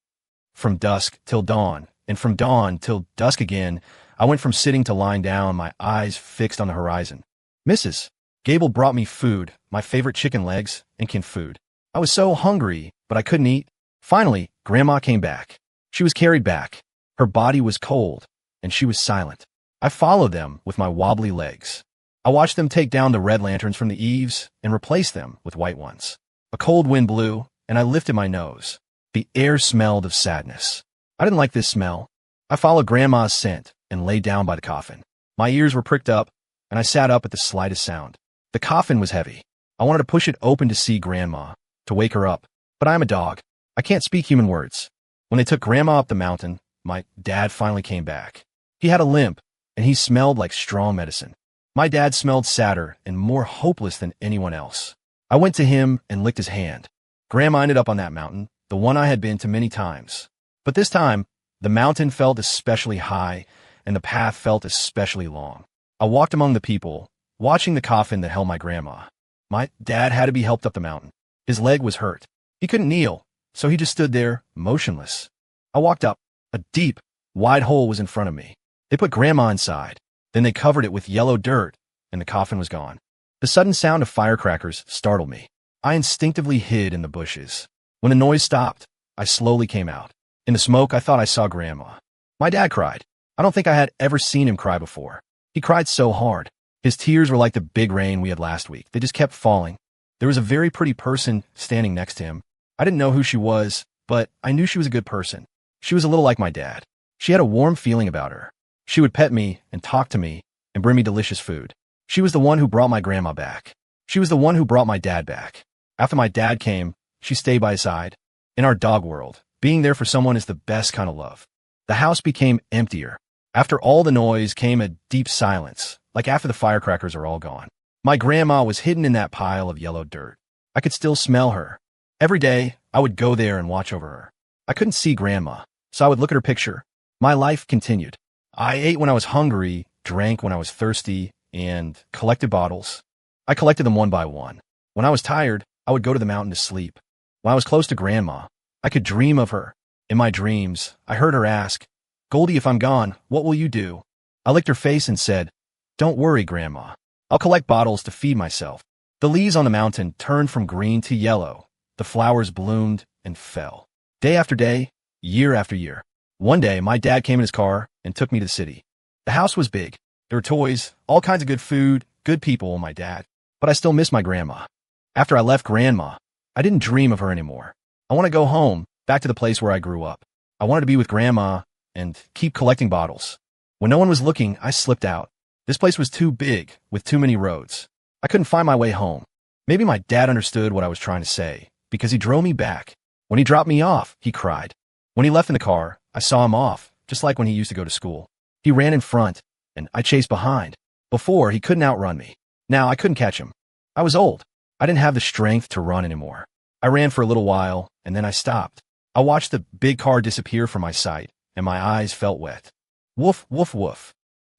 From dusk till dawn, and from dawn till dusk again, I went from sitting to lying down, my eyes fixed on the horizon. Mrs. Gable brought me food, my favorite chicken legs, and canned food. I was so hungry, but I couldn't eat. Finally, Grandma came back. She was carried back. Her body was cold, and she was silent. I followed them with my wobbly legs. I watched them take down the red lanterns from the eaves and replace them with white ones. A cold wind blew, and I lifted my nose. The air smelled of sadness. I didn't like this smell. I followed Grandma's scent and lay down by the coffin. My ears were pricked up, and I sat up at the slightest sound. The coffin was heavy. I wanted to push it open to see Grandma, to wake her up. But I am a dog. I can't speak human words. When they took Grandma up the mountain, my dad finally came back. He had a limp, and he smelled like strong medicine. My dad smelled sadder and more hopeless than anyone else. I went to him and licked his hand. Grandma ended up on that mountain, the one I had been to many times. But this time, the mountain felt especially high, and the path felt especially long. I walked among the people, watching the coffin that held my grandma. My dad had to be helped up the mountain. His leg was hurt. He couldn't kneel, so he just stood there, motionless. I walked up. A deep, wide hole was in front of me. They put Grandma inside. Then they covered it with yellow dirt, and the coffin was gone. The sudden sound of firecrackers startled me. I instinctively hid in the bushes. When the noise stopped, I slowly came out. In the smoke, I thought I saw Grandma. My dad cried. I don't think I had ever seen him cry before. He cried so hard. His tears were like the big rain we had last week. They just kept falling. There was a very pretty person standing next to him. I didn't know who she was, but I knew she was a good person. She was a little like my dad. She had a warm feeling about her. She would pet me and talk to me and bring me delicious food. She was the one who brought my grandma back. She was the one who brought my dad back. After my dad came, she stayed by his side. In our dog world, being there for someone is the best kind of love. The house became emptier. After all the noise came a deep silence, like after the firecrackers are all gone. My grandma was hidden in that pile of yellow dirt. I could still smell her. Every day, I would go there and watch over her. I couldn't see Grandma, so I would look at her picture. My life continued. I ate when I was hungry, drank when I was thirsty, and collected bottles. I collected them one by one. When I was tired, I would go to the mountain to sleep. When I was close to Grandma, I could dream of her. In my dreams, I heard her ask, "Goldie, if I'm gone, what will you do?" I licked her face and said, "Don't worry, Grandma. I'll collect bottles to feed myself." The leaves on the mountain turned from green to yellow. The flowers bloomed and fell. Day after day, year after year. One day, my dad came in his car and took me to the city. The house was big. There were toys, all kinds of good food, good people, and my dad. But I still miss my grandma. After I left Grandma, I didn't dream of her anymore. I want to go home, back to the place where I grew up. I wanted to be with Grandma and keep collecting bottles. When no one was looking, I slipped out. This place was too big, with too many roads. I couldn't find my way home. Maybe my dad understood what I was trying to say, because he drove me back. When he dropped me off, he cried. When he left in the car, I saw him off, just like when he used to go to school. He ran in front, and I chased behind. Before, he couldn't outrun me. Now, I couldn't catch him. I was old. I didn't have the strength to run anymore. I ran for a little while, and then I stopped. I watched the big car disappear from my sight, and my eyes felt wet. Woof, woof, woof.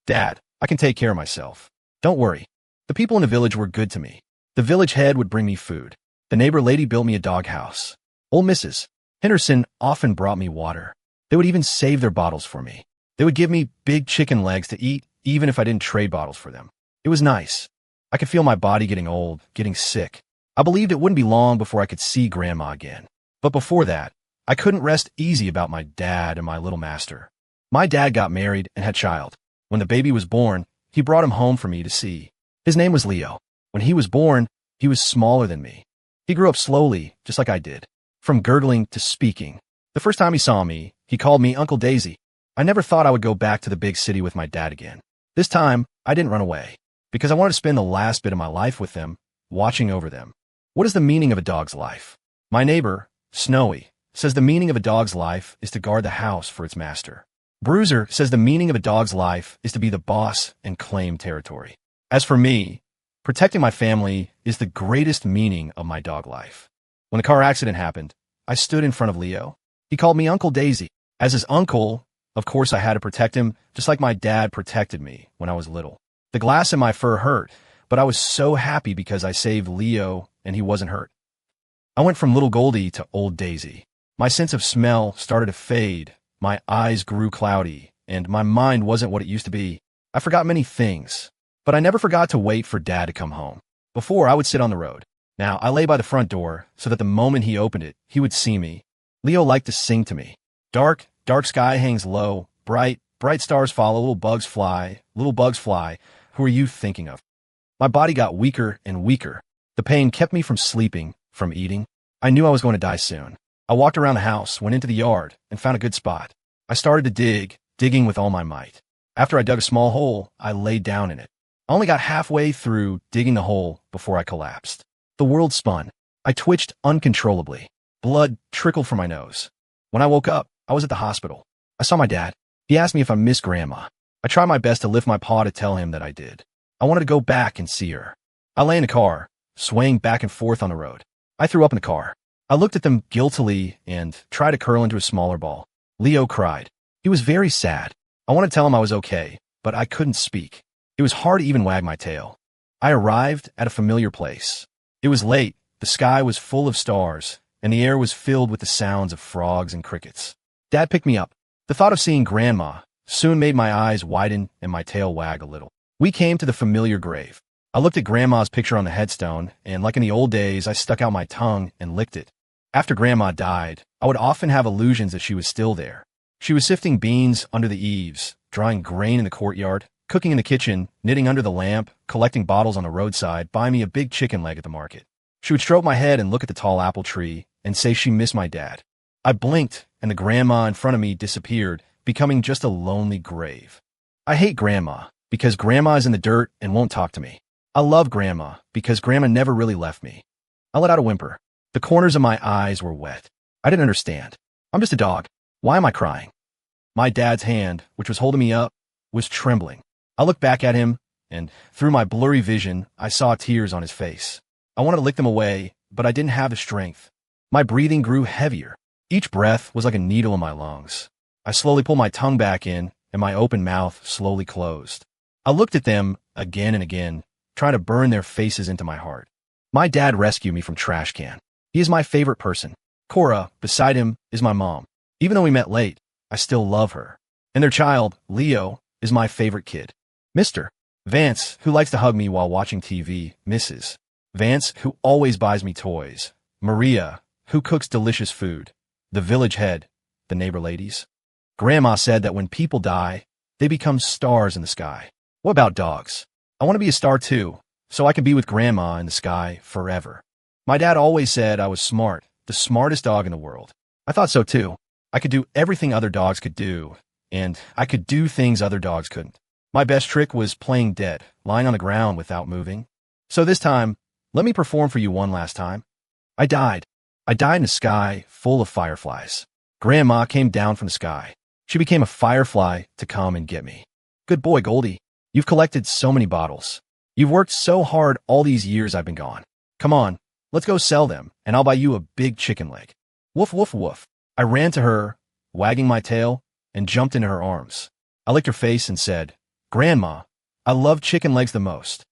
Dad, I can take care of myself. Don't worry. The people in the village were good to me. The village head would bring me food. The neighbor lady built me a doghouse. Old Mrs. Henderson often brought me water. They would even save their bottles for me. They would give me big chicken legs to eat, even if I didn't trade bottles for them. It was nice. I could feel my body getting old, getting sick. I believed it wouldn't be long before I could see Grandma again. But before that, I couldn't rest easy about my dad and my little master. My dad got married and had a child. When the baby was born, he brought him home for me to see. His name was Leo. When he was born, he was smaller than me. He grew up slowly, just like I did. From gurgling to speaking. The first time he saw me, he called me Uncle Daisy. I never thought I would go back to the big city with my dad again. This time, I didn't run away, because I wanted to spend the last bit of my life with them, watching over them. What is the meaning of a dog's life? My neighbor, Snowy, says the meaning of a dog's life is to guard the house for its master. Bruiser says the meaning of a dog's life is to be the boss and claim territory. As for me, protecting my family is the greatest meaning of my dog life. When the car accident happened, I stood in front of Leo. He called me Uncle Daisy. As his uncle, of course I had to protect him, just like my dad protected me when I was little. The glass in my fur hurt, but I was so happy because I saved Leo and he wasn't hurt. I went from little Goldie to old Daisy. My sense of smell started to fade, my eyes grew cloudy, and my mind wasn't what it used to be. I forgot many things, but I never forgot to wait for Dad to come home. Before, I would sit on the road. Now, I lay by the front door so that the moment he opened it, he would see me. Leo liked to sing to me. Dark, dark sky hangs low, bright, bright stars follow, little bugs fly, who are you thinking of? My body got weaker and weaker. The pain kept me from sleeping, from eating. I knew I was going to die soon. I walked around the house, went into the yard, and found a good spot. I started to dig, digging with all my might. After I dug a small hole, I laid down in it. I only got halfway through digging the hole before I collapsed. The world spun. I twitched uncontrollably. Blood trickled from my nose. When I woke up, I was at the hospital. I saw my dad. He asked me if I missed Grandma. I tried my best to lift my paw to tell him that I did. I wanted to go back and see her. I lay in the car, swaying back and forth on the road. I threw up in the car. I looked at them guiltily and tried to curl into a smaller ball. Leo cried. He was very sad. I wanted to tell him I was okay, but I couldn't speak. It was hard to even wag my tail. I arrived at a familiar place. It was late, the sky was full of stars, and the air was filled with the sounds of frogs and crickets. Dad picked me up. The thought of seeing Grandma soon made my eyes widen and my tail wag a little. We came to the familiar grave. I looked at Grandma's picture on the headstone, and like in the old days, I stuck out my tongue and licked it. After Grandma died, I would often have illusions that she was still there. She was sifting beans under the eaves, drying grain in the courtyard, cooking in the kitchen, knitting under the lamp, collecting bottles on the roadside, buying me a big chicken leg at the market. She would stroke my head and look at the tall apple tree and say she missed my dad. I blinked, and the Grandma in front of me disappeared, becoming just a lonely grave. I hate Grandma because Grandma is in the dirt and won't talk to me. I love Grandma because Grandma never really left me. I let out a whimper. The corners of my eyes were wet. I didn't understand. I'm just a dog. Why am I crying? My dad's hand, which was holding me up, was trembling. I looked back at him, and through my blurry vision, I saw tears on his face. I wanted to lick them away, but I didn't have the strength. My breathing grew heavier. Each breath was like a needle in my lungs. I slowly pulled my tongue back in, and my open mouth slowly closed. I looked at them again and again, trying to burn their faces into my heart. My dad rescued me from trash can. He is my favorite person. Cora, beside him, is my mom. Even though we met late, I still love her. And their child, Leo, is my favorite kid. Mr. Vance, who likes to hug me while watching TV, Mrs. Vance, who always buys me toys. Maria, who cooks delicious food. The village head, the neighbor ladies. Grandma said that when people die, they become stars in the sky. What about dogs? I want to be a star too, so I can be with Grandma in the sky forever. My dad always said I was smart, the smartest dog in the world. I thought so too. I could do everything other dogs could do, and I could do things other dogs couldn't. My best trick was playing dead, lying on the ground without moving. So this time, let me perform for you one last time. I died. I died in a sky full of fireflies. Grandma came down from the sky. She became a firefly to come and get me. Good boy, Goldie. You've collected so many bottles. You've worked so hard all these years I've been gone. Come on, let's go sell them, and I'll buy you a big chicken leg. Woof, woof, woof. I ran to her, wagging my tail, and jumped into her arms. I licked her face and said, Grandma, I love chicken legs the most.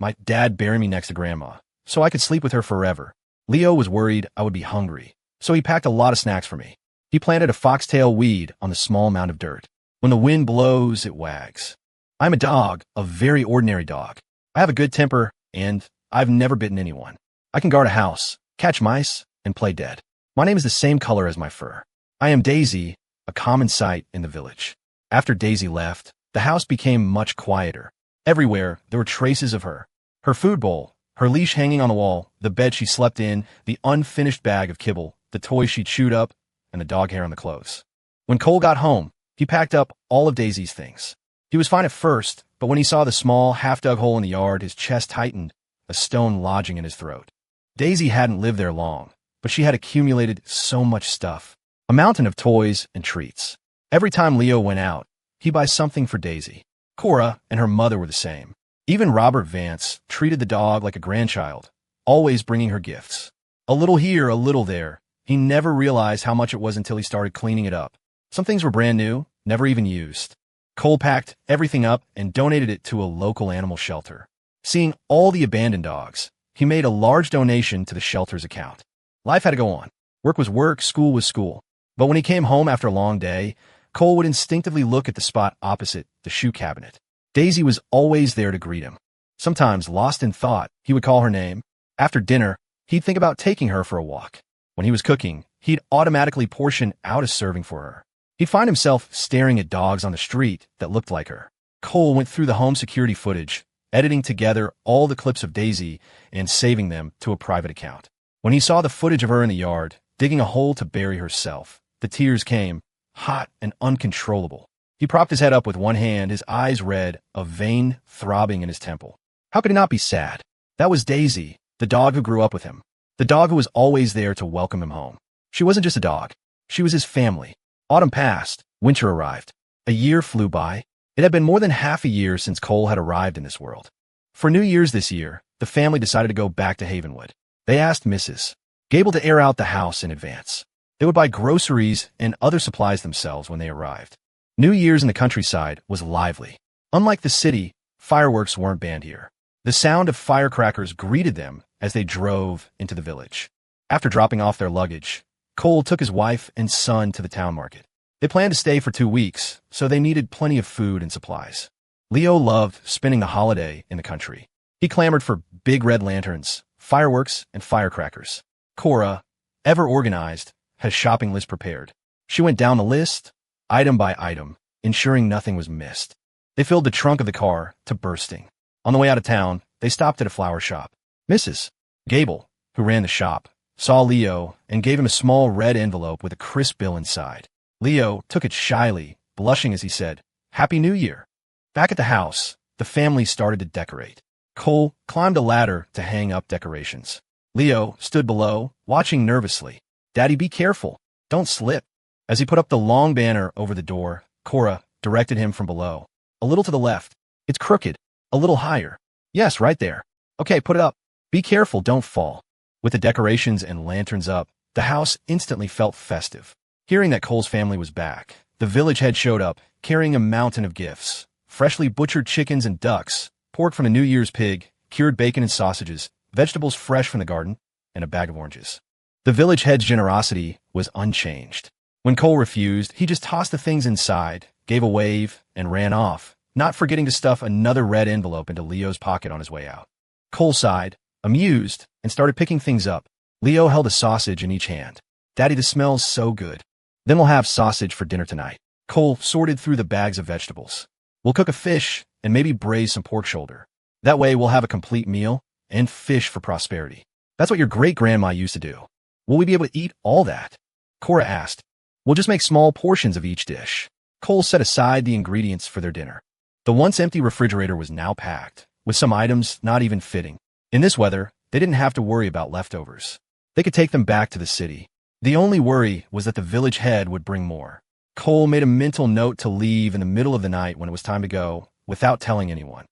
My dad buried me next to Grandma, so I could sleep with her forever. Leo was worried I would be hungry, so he packed a lot of snacks for me. He planted a foxtail weed on the small mound of dirt. When the wind blows, it wags. I'm a dog, a very ordinary dog. I have a good temper, and I've never bitten anyone. I can guard a house, catch mice, and play dead. My name is the same color as my fur. I am Daisy, a common sight in the village. After Daisy left, the house became much quieter. Everywhere, there were traces of her. Her food bowl, her leash hanging on the wall, the bed she slept in, the unfinished bag of kibble, the toys she chewed up, and the dog hair on the clothes. When Cole got home, he packed up all of Daisy's things. He was fine at first, but when he saw the small, half-dug hole in the yard, his chest tightened, a stone lodging in his throat. Daisy hadn't lived there long, but she had accumulated so much stuff. A mountain of toys and treats. Every time Leo went out, he'd buy something for Daisy. Cora and her mother were the same. Even Robert Vance treated the dog like a grandchild, always bringing her gifts. A little here, a little there. He never realized how much it was until he started cleaning it up. Some things were brand new, never even used. Cole packed everything up and donated it to a local animal shelter. Seeing all the abandoned dogs, he made a large donation to the shelter's account. Life had to go on. Work was work, school was school. But when he came home after a long day, Cole would instinctively look at the spot opposite the shoe cabinet. Daisy was always there to greet him. Sometimes, lost in thought, he would call her name. After dinner, he'd think about taking her for a walk. When he was cooking, he'd automatically portion out a serving for her. He'd find himself staring at dogs on the street that looked like her. Cole went through the home security footage, editing together all the clips of Daisy and saving them to a private account. When he saw the footage of her in the yard, digging a hole to bury herself, the tears came, hot and uncontrollable. He propped his head up with one hand, his eyes red, a vein throbbing in his temple. How could he not be sad? That was Daisy, the dog who grew up with him. The dog who was always there to welcome him home. She wasn't just a dog. She was his family. Autumn passed. Winter arrived. A year flew by. It had been more than half a year since Cole had arrived in this world. For New Year's this year, the family decided to go back to Havenwood. They asked Mrs. Gable to air out the house in advance. They would buy groceries and other supplies themselves when they arrived. New Year's in the countryside was lively. Unlike the city, fireworks weren't banned here. The sound of firecrackers greeted them as they drove into the village. After dropping off their luggage, Cole took his wife and son to the town market. They planned to stay for 2 weeks, so they needed plenty of food and supplies. Leo loved spending the holiday in the country. He clamored for big red lanterns, fireworks, and firecrackers. Cora, ever organized, had a shopping list prepared. She went down the list, item by item, ensuring nothing was missed. They filled the trunk of the car to bursting. On the way out of town, they stopped at a flower shop. Mrs. Gable, who ran the shop, saw Leo and gave him a small red envelope with a crisp bill inside. Leo took it shyly, blushing as he said, "Happy New Year." Back at the house, the family started to decorate. Cole climbed a ladder to hang up decorations. Leo stood below, watching nervously. "Daddy, be careful. Don't slip." As he put up the long banner over the door, Cora directed him from below. "A little to the left. It's crooked. A little higher. Yes, right there. Okay, put it up. Be careful, don't fall." With the decorations and lanterns up, the house instantly felt festive. Hearing that Cole's family was back, the village head showed up, carrying a mountain of gifts. Freshly butchered chickens and ducks, pork from the New Year's pig, cured bacon and sausages, vegetables fresh from the garden, and a bag of oranges. The village head's generosity was unchanged. When Cole refused, he just tossed the things inside, gave a wave, and ran off, not forgetting to stuff another red envelope into Leo's pocket on his way out. Cole sighed, amused, and started picking things up. Leo held a sausage in each hand. "Daddy, this smells so good. Then we'll have sausage for dinner tonight." Cole sorted through the bags of vegetables. "We'll cook a fish and maybe braise some pork shoulder. That way we'll have a complete meal and fish for prosperity." That's what your great-grandma used to do. Will we be able to eat all that? Cora asked. We'll just make small portions of each dish. Cole set aside the ingredients for their dinner. The once empty refrigerator was now packed, with some items not even fitting. In this weather, they didn't have to worry about leftovers. They could take them back to the city. The only worry was that the village head would bring more. Cole made a mental note to leave in the middle of the night when it was time to go, without telling anyone.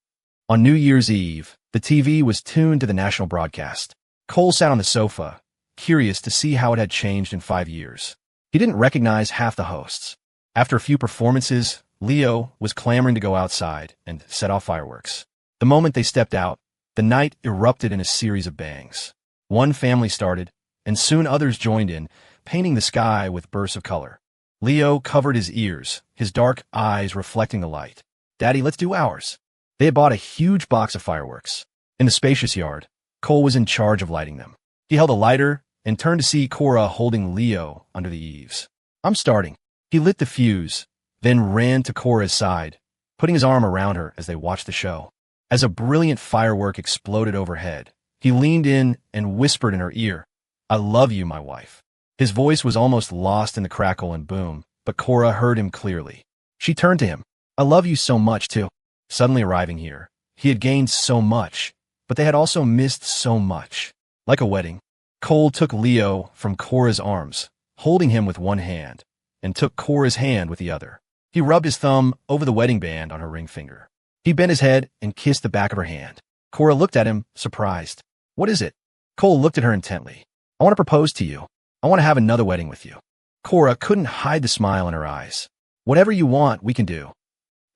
On New Year's Eve, the TV was tuned to the national broadcast. Cole sat on the sofa, curious to see how it had changed in 5 years. He didn't recognize half the hosts. After a few performances, Leo was clamoring to go outside and set off fireworks. The moment they stepped out, the night erupted in a series of bangs. One family started, and soon others joined in, painting the sky with bursts of color. Leo covered his ears, his dark eyes reflecting the light. Daddy, let's do ours. They had bought a huge box of fireworks. In the spacious yard, Cole was in charge of lighting them. He held a lighter and turned to see Cora holding Leo under the eaves. I'm starting. He lit the fuse, then ran to Cora's side, putting his arm around her as they watched the show. As a brilliant firework exploded overhead, he leaned in and whispered in her ear, I love you, my wife. His voice was almost lost in the crackle and boom, but Cora heard him clearly. She turned to him. I love you so much, too. Suddenly arriving here, he had gained so much, but they had also missed so much. Like a wedding, Cole took Leo from Cora's arms, holding him with one hand, and took Cora's hand with the other. He rubbed his thumb over the wedding band on her ring finger. He bent his head and kissed the back of her hand. Cora looked at him, surprised. What is it? Cole looked at her intently. I want to propose to you. I want to have another wedding with you. Cora couldn't hide the smile in her eyes. Whatever you want, we can do.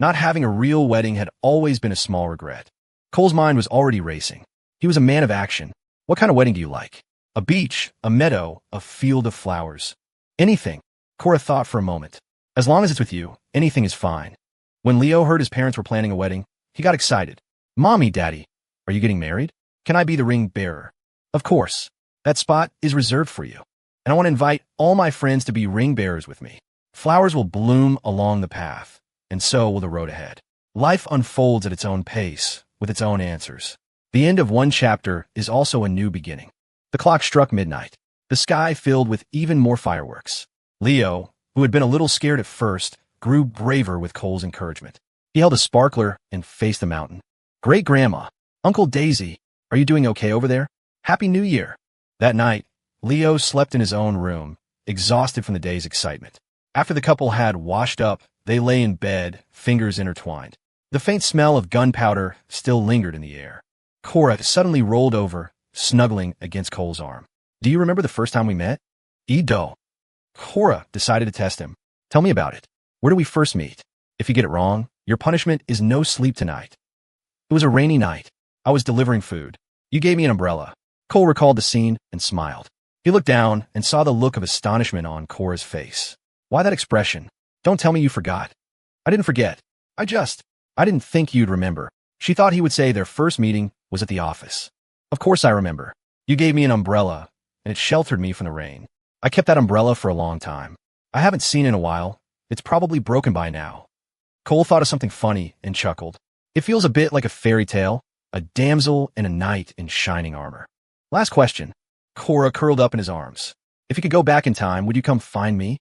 Not having a real wedding had always been a small regret. Cole's mind was already racing. He was a man of action. What kind of wedding do you like? A beach, a meadow, a field of flowers. Anything. Cora thought for a moment. As long as it's with you, anything is fine. When Leo heard his parents were planning a wedding, he got excited. Mommy, Daddy, are you getting married? Can I be the ring bearer? Of course. That spot is reserved for you. And I want to invite all my friends to be ring bearers with me. Flowers will bloom along the path, and so will the road ahead. Life unfolds at its own pace, with its own answers. The end of one chapter is also a new beginning. The clock struck midnight. The sky filled with even more fireworks. Leo, who had been a little scared at first, grew braver with Cole's encouragement. He held a sparkler and faced the mountain. Great-Grandma, Uncle Daisy, are you doing okay over there? Happy New Year. That night, Leo slept in his own room, exhausted from the day's excitement. After the couple had washed up, they lay in bed, fingers intertwined. The faint smell of gunpowder still lingered in the air. Cora suddenly rolled over, snuggling against Cole's arm. Do you remember the first time we met? Edo. Cora decided to test him. Tell me about it. Where did we first meet? If you get it wrong, your punishment is no sleep tonight. It was a rainy night. I was delivering food. You gave me an umbrella. Cole recalled the scene and smiled. He looked down and saw the look of astonishment on Cora's face. Why that expression? Don't tell me you forgot. I didn't forget. I didn't think you'd remember. She thought he would say their first meeting was at the office. Of course I remember. You gave me an umbrella, and it sheltered me from the rain. I kept that umbrella for a long time. I haven't seen it in a while. It's probably broken by now. Cole thought of something funny and chuckled. It feels a bit like a fairy tale, a damsel and a knight in shining armor. Last question. Cora curled up in his arms. If you could go back in time, would you come find me?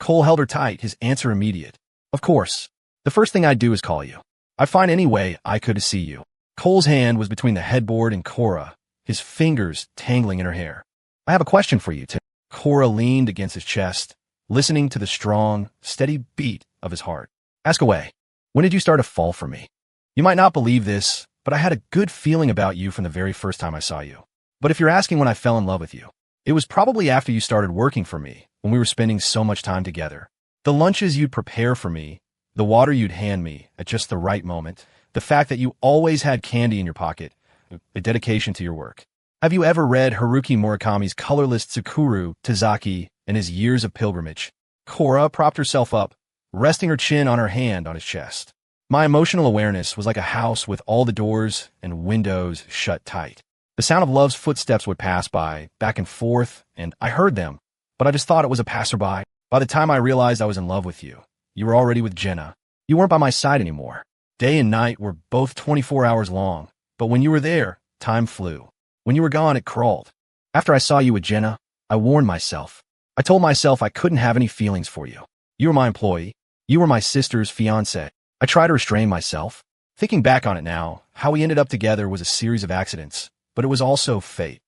Cole held her tight, his answer immediate. Of course. The first thing I'd do is call you. I'd find any way I could to see you. Cole's hand was between the headboard and Cora, his fingers tangling in her hair. I have a question for you, Tim. Cora leaned against his chest, listening to the strong, steady beat of his heart. Ask away. When did you start to fall for me? You might not believe this, but I had a good feeling about you from the very first time I saw you. But if you're asking when I fell in love with you, it was probably after you started working for me, when we were spending so much time together. The lunches you'd prepare for me, the water you'd hand me at just the right moment, the fact that you always had candy in your pocket, a dedication to your work. Have you ever read Haruki Murakami's colorless Tsukuru Tazaki and his Years of Pilgrimage? Cora propped herself up, resting her chin on her hand on his chest. My emotional awareness was like a house with all the doors and windows shut tight. The sound of love's footsteps would pass by, back and forth, and I heard them, but I just thought it was a passerby. By the time I realized I was in love with you, you were already with Jenna. You weren't by my side anymore. Day and night were both 24 hours long, but when you were there, time flew. When you were gone, it crawled. After I saw you with Jenna, I warned myself. I told myself I couldn't have any feelings for you. You were my employee. You were my sister's fiancée. I tried to restrain myself. Thinking back on it now, how we ended up together was a series of accidents, but it was also fate.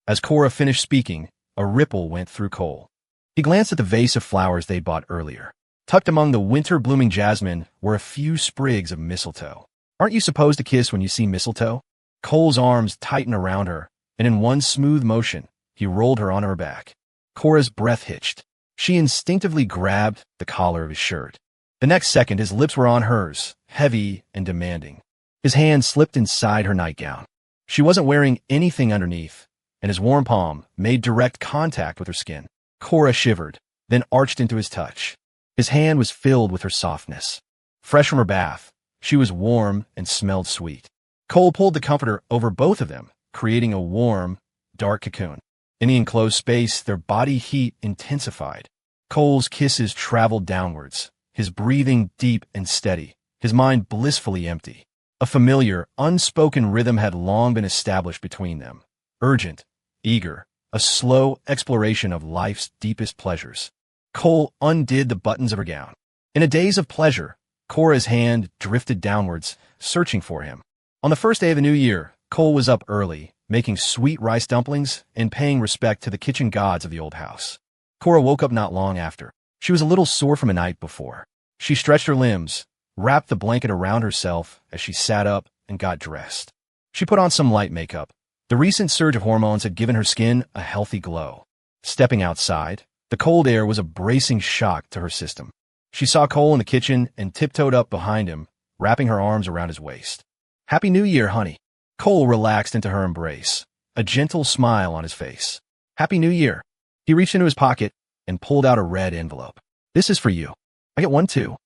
As Cora finished speaking, a ripple went through Cole. He glanced at the vase of flowers they'd bought earlier. Tucked among the winter-blooming jasmine were a few sprigs of mistletoe. Aren't you supposed to kiss when you see mistletoe? Cole's arms tightened around her, and in one smooth motion, he rolled her onto her back. Cora's breath hitched. She instinctively grabbed the collar of his shirt. The next second, his lips were on hers, heavy and demanding. His hand slipped inside her nightgown. She wasn't wearing anything underneath, and his warm palm made direct contact with her skin. Cora shivered, then arched into his touch. His hand was filled with her softness. Fresh from her bath, she was warm and smelled sweet. Cole pulled the comforter over both of them, creating a warm, dark cocoon. In the enclosed space, their body heat intensified. Cole's kisses traveled downwards, his breathing deep and steady, his mind blissfully empty. A familiar, unspoken rhythm had long been established between them. Urgent, eager, a slow exploration of life's deepest pleasures. Cole undid the buttons of her gown. In a daze of pleasure, Cora's hand drifted downwards, searching for him. On the first day of the new year, Cole was up early, making sweet rice dumplings and paying respect to the kitchen gods of the old house. Cora woke up not long after. She was a little sore from a night before. She stretched her limbs, wrapped the blanket around herself as she sat up and got dressed. She put on some light makeup. The recent surge of hormones had given her skin a healthy glow. Stepping outside, the cold air was a bracing shock to her system. She saw Cole in the kitchen and tiptoed up behind him, wrapping her arms around his waist. "Happy New Year, honey." Cole relaxed into her embrace, a gentle smile on his face. "Happy New Year." He reached into his pocket and pulled out a red envelope. "This is for you. I get one too.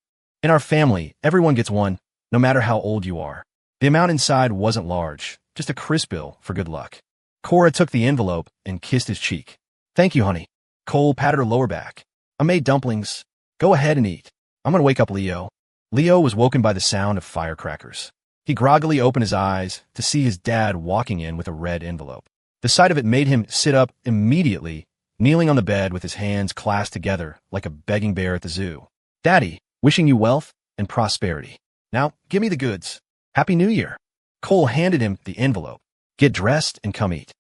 In our family, everyone gets one, no matter how old you are." The amount inside wasn't large, just a crisp bill for good luck. Cora took the envelope and kissed his cheek. "Thank you, honey." Cole patted her lower back. "I made dumplings. Go ahead and eat. I'm going to wake up Leo." Leo was woken by the sound of firecrackers. He groggily opened his eyes to see his dad walking in with a red envelope. The sight of it made him sit up immediately, kneeling on the bed with his hands clasped together like a begging bear at the zoo. "Daddy, wishing you wealth and prosperity. Now, give me the goods. Happy New Year." Cole handed him the envelope. "Get dressed and come eat."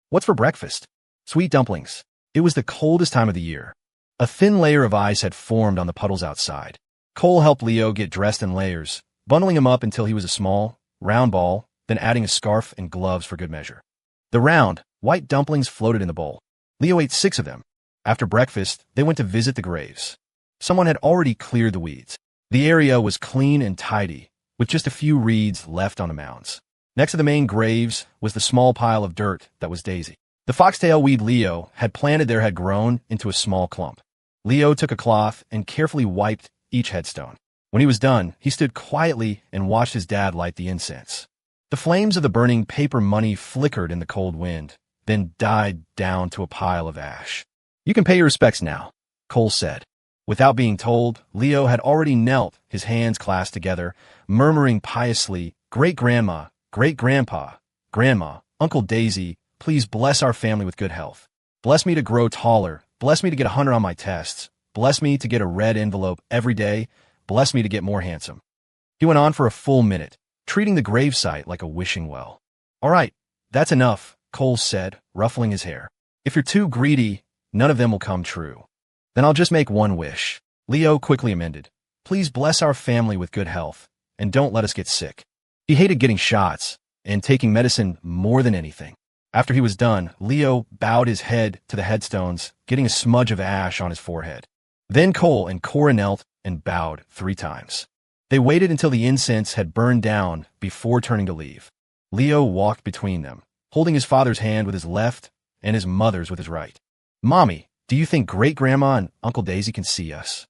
"What's for breakfast?" "Sweet dumplings." It was the coldest time of the year. A thin layer of ice had formed on the puddles outside. Cole helped Leo get dressed in layers, bundling him up until he was a small, round ball, then adding a scarf and gloves for good measure. The round, white dumplings floated in the bowl. Leo ate 6 of them. After breakfast, they went to visit the graves. Someone had already cleared the weeds. The area was clean and tidy, with just a few reeds left on the mounds. Next to the main graves was the small pile of dirt that was Daisy. The foxtail weed Leo had planted there had grown into a small clump. Leo took a cloth and carefully wiped each headstone. When he was done, he stood quietly and watched his dad light the incense. The flames of the burning paper money flickered in the cold wind, then died down to a pile of ash. "You can pay your respects now," Cole said. Without being told, Leo had already knelt, his hands clasped together, murmuring piously, "Great-grandma, great-grandpa, grandma, Uncle Daisy, please bless our family with good health. Bless me to grow taller. Bless me to get 100 on my tests. Bless me to get a red envelope every day. Bless me to get more handsome." He went on for a full minute, treating the gravesite like a wishing well. "All right, that's enough," Cole said, ruffling his hair. "If you're too greedy, none of them will come true. Then I'll just make one wish." Leo quickly amended. "Please bless our family with good health, and don't let us get sick." He hated getting shots and taking medicine more than anything. After he was done, Leo bowed his head to the headstones, getting a smudge of ash on his forehead. Then Cole and Cora knelt and bowed 3 times. They waited until the incense had burned down before turning to leave. Leo walked between them, holding his father's hand with his left and his mother's with his right. "Mommy, do you think Great-Grandma and Uncle Daisy can see us?"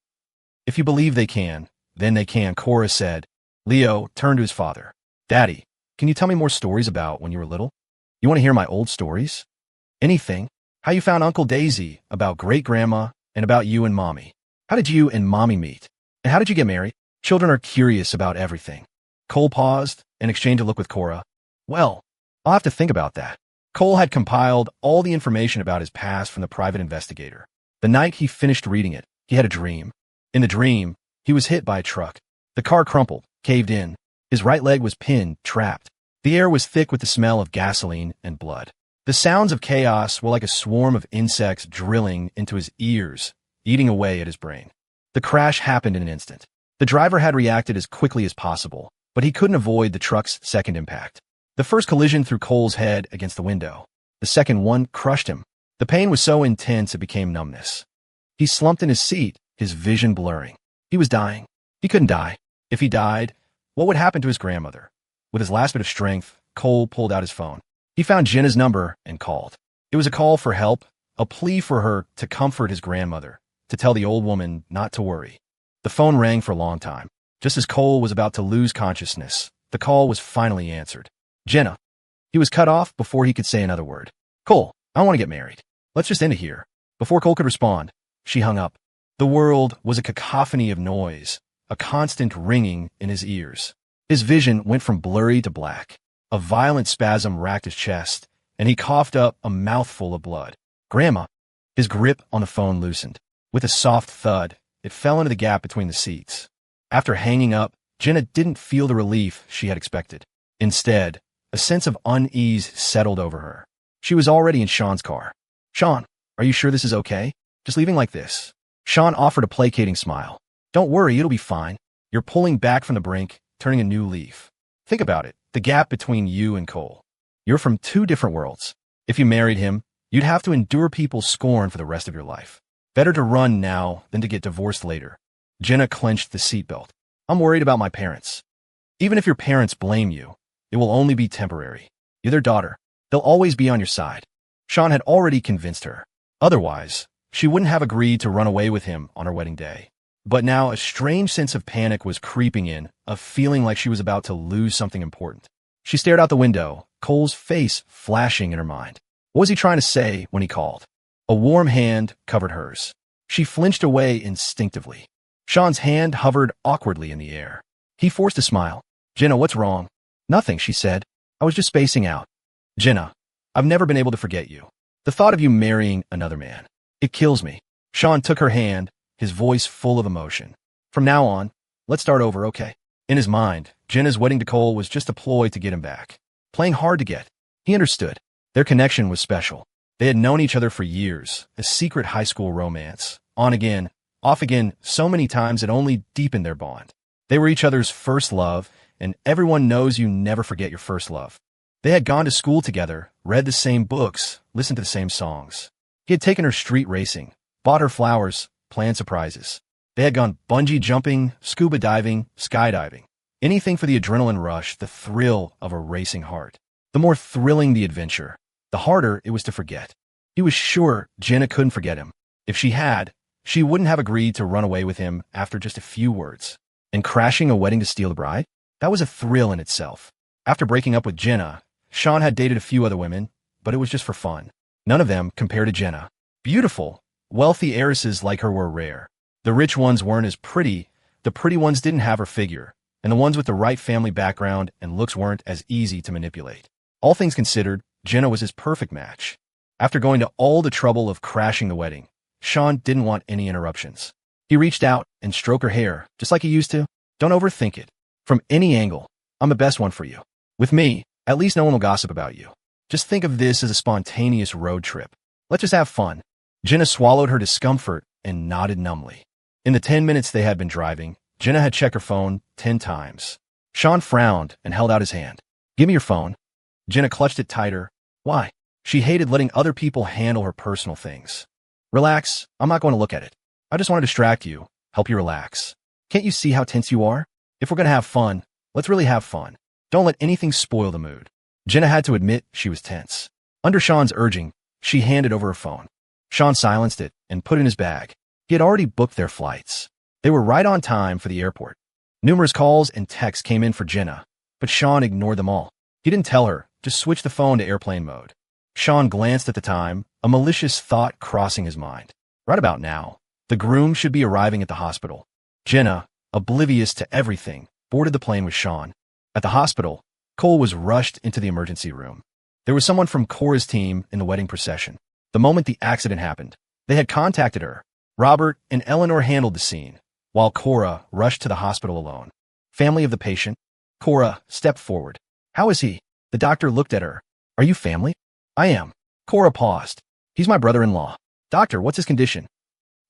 "If you believe they can, then they can," Cora said. Leo turned to his father. "Daddy, can you tell me more stories about when you were little? You want to hear my old stories? Anything. How you found Uncle Daisy, about Great-Grandma, and about you and Mommy. How did you and Mommy meet? And how did you get married?" Children are curious about everything. Cole paused and exchanged a look with Cora. "Well, I'll have to think about that." Cole had compiled all the information about his past from the private investigator. The night he finished reading it, he had a dream. In the dream, he was hit by a truck. The car crumpled, caved in. His right leg was pinned, trapped. The air was thick with the smell of gasoline and blood. The sounds of chaos were like a swarm of insects drilling into his ears, eating away at his brain. The crash happened in an instant. The driver had reacted as quickly as possible, but he couldn't avoid the truck's second impact. The first collision threw Cole's head against the window. The second one crushed him. The pain was so intense it became numbness. He slumped in his seat, his vision blurring. He was dying. He couldn't die. If he died, what would happen to his grandmother? With his last bit of strength, Cole pulled out his phone. He found Jenna's number and called. It was a call for help, a plea for her to comfort his grandmother, to tell the old woman not to worry. The phone rang for a long time. Just as Cole was about to lose consciousness, the call was finally answered. Jenna. He was cut off before he could say another word. Cole, I want to get married. Let's just end it here. Before Cole could respond, she hung up. The world was a cacophony of noise, a constant ringing in his ears. His vision went from blurry to black. A violent spasm racked his chest, and he coughed up a mouthful of blood. Grandma. His grip on the phone loosened. With a soft thud, it fell into the gap between the seats. After hanging up, Jenna didn't feel the relief she had expected. Instead, a sense of unease settled over her. She was already in Sean's car. Sean, are you sure this is okay? Just leaving like this? Sean offered a placating smile. Don't worry, it'll be fine. You're pulling back from the brink, turning a new leaf. Think about it, the gap between you and Cole. You're from two different worlds. If you married him, you'd have to endure people's scorn for the rest of your life. Better to run now than to get divorced later. Jenna clenched the seatbelt. I'm worried about my parents. Even if your parents blame you, it will only be temporary. You're their daughter. They'll always be on your side. Sean had already convinced her. Otherwise, she wouldn't have agreed to run away with him on her wedding day. But now a strange sense of panic was creeping in, a feeling like she was about to lose something important. She stared out the window, Cole's face flashing in her mind. What was he trying to say when he called? A warm hand covered hers. She flinched away instinctively. Sean's hand hovered awkwardly in the air. He forced a smile. Jenna, what's wrong? Nothing, she said. I was just spacing out. Jenna, I've never been able to forget you. The thought of you marrying another man. It kills me. Sean took her hand, his voice full of emotion. From now on, let's start over, okay? In his mind, Jenna's wedding to Cole was just a ploy to get him back. Playing hard to get. He understood. Their connection was special. They had known each other for years, a secret high school romance. On again, off again, so many times it only deepened their bond. They were each other's first love, and everyone knows you never forget your first love. They had gone to school together, read the same books, listened to the same songs. He had taken her street racing, bought her flowers, planned surprises. They had gone bungee jumping, scuba diving, skydiving. Anything for the adrenaline rush, the thrill of a racing heart. The more thrilling the adventure, the harder it was to forget. He was sure Jenna couldn't forget him. If she had, she wouldn't have agreed to run away with him after just a few words. And crashing a wedding to steal the bride? That was a thrill in itself. After breaking up with Jenna, Sean had dated a few other women, but it was just for fun. None of them compared to Jenna. Beautiful, wealthy heiresses like her were rare. The rich ones weren't as pretty, the pretty ones didn't have her figure, and the ones with the right family background and looks weren't as easy to manipulate. All things considered, Jenna was his perfect match. After going to all the trouble of crashing the wedding, Sean didn't want any interruptions. He reached out and stroked her hair, just like he used to. Don't overthink it. From any angle, I'm the best one for you. With me, at least no one will gossip about you. Just think of this as a spontaneous road trip. Let's just have fun. Jenna swallowed her discomfort and nodded numbly. In the 10 minutes they had been driving, Jenna had checked her phone 10 times. Sean frowned and held out his hand. Give me your phone. Jenna clutched it tighter. Why? She hated letting other people handle her personal things. Relax, I'm not going to look at it. I just want to distract you, help you relax. Can't you see how tense you are? If we're going to have fun, let's really have fun. Don't let anything spoil the mood. Jenna had to admit she was tense. Under Sean's urging, she handed over her phone. Sean silenced it and put it in his bag. He had already booked their flights. They were right on time for the airport. Numerous calls and texts came in for Jenna, but Sean ignored them all. He didn't tell her, just switch the phone to airplane mode. Sean glanced at the time, a malicious thought crossing his mind. Right about now, the groom should be arriving at the hospital. Jenna, oblivious to everything, boarded the plane with Sean. At the hospital, Cole was rushed into the emergency room. There was someone from Cora's team in the wedding procession. The moment the accident happened, they had contacted her. Robert and Eleanor handled the scene, while Cora rushed to the hospital alone. Family of the patient? Cora stepped forward. How is he? The doctor looked at her. Are you family? I am. Cora paused. He's my brother-in-law. Doctor, what's his condition?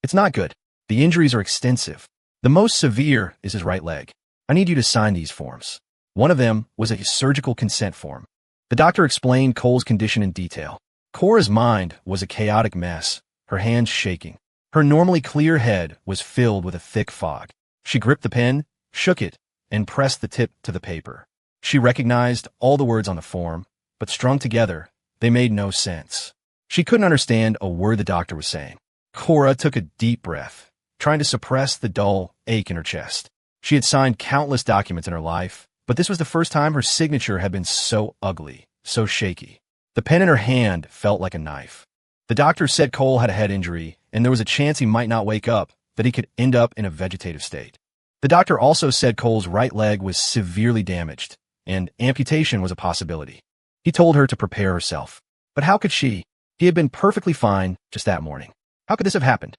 It's not good. The injuries are extensive. The most severe is his right leg. I need you to sign these forms. One of them was a surgical consent form. The doctor explained Cole's condition in detail. Cora's mind was a chaotic mess, her hands shaking. Her normally clear head was filled with a thick fog. She gripped the pen, shook it, and pressed the tip to the paper. She recognized all the words on the form, but strung together, they made no sense. She couldn't understand a word the doctor was saying. Cora took a deep breath, trying to suppress the dull ache in her chest. She had signed countless documents in her life, but this was the first time her signature had been so ugly, so shaky. The pen in her hand felt like a knife. The doctor said Cole had a head injury, and there was a chance he might not wake up, that he could end up in a vegetative state. The doctor also said Cole's right leg was severely damaged, and amputation was a possibility. He told her to prepare herself. But how could she? He had been perfectly fine just that morning. How could this have happened?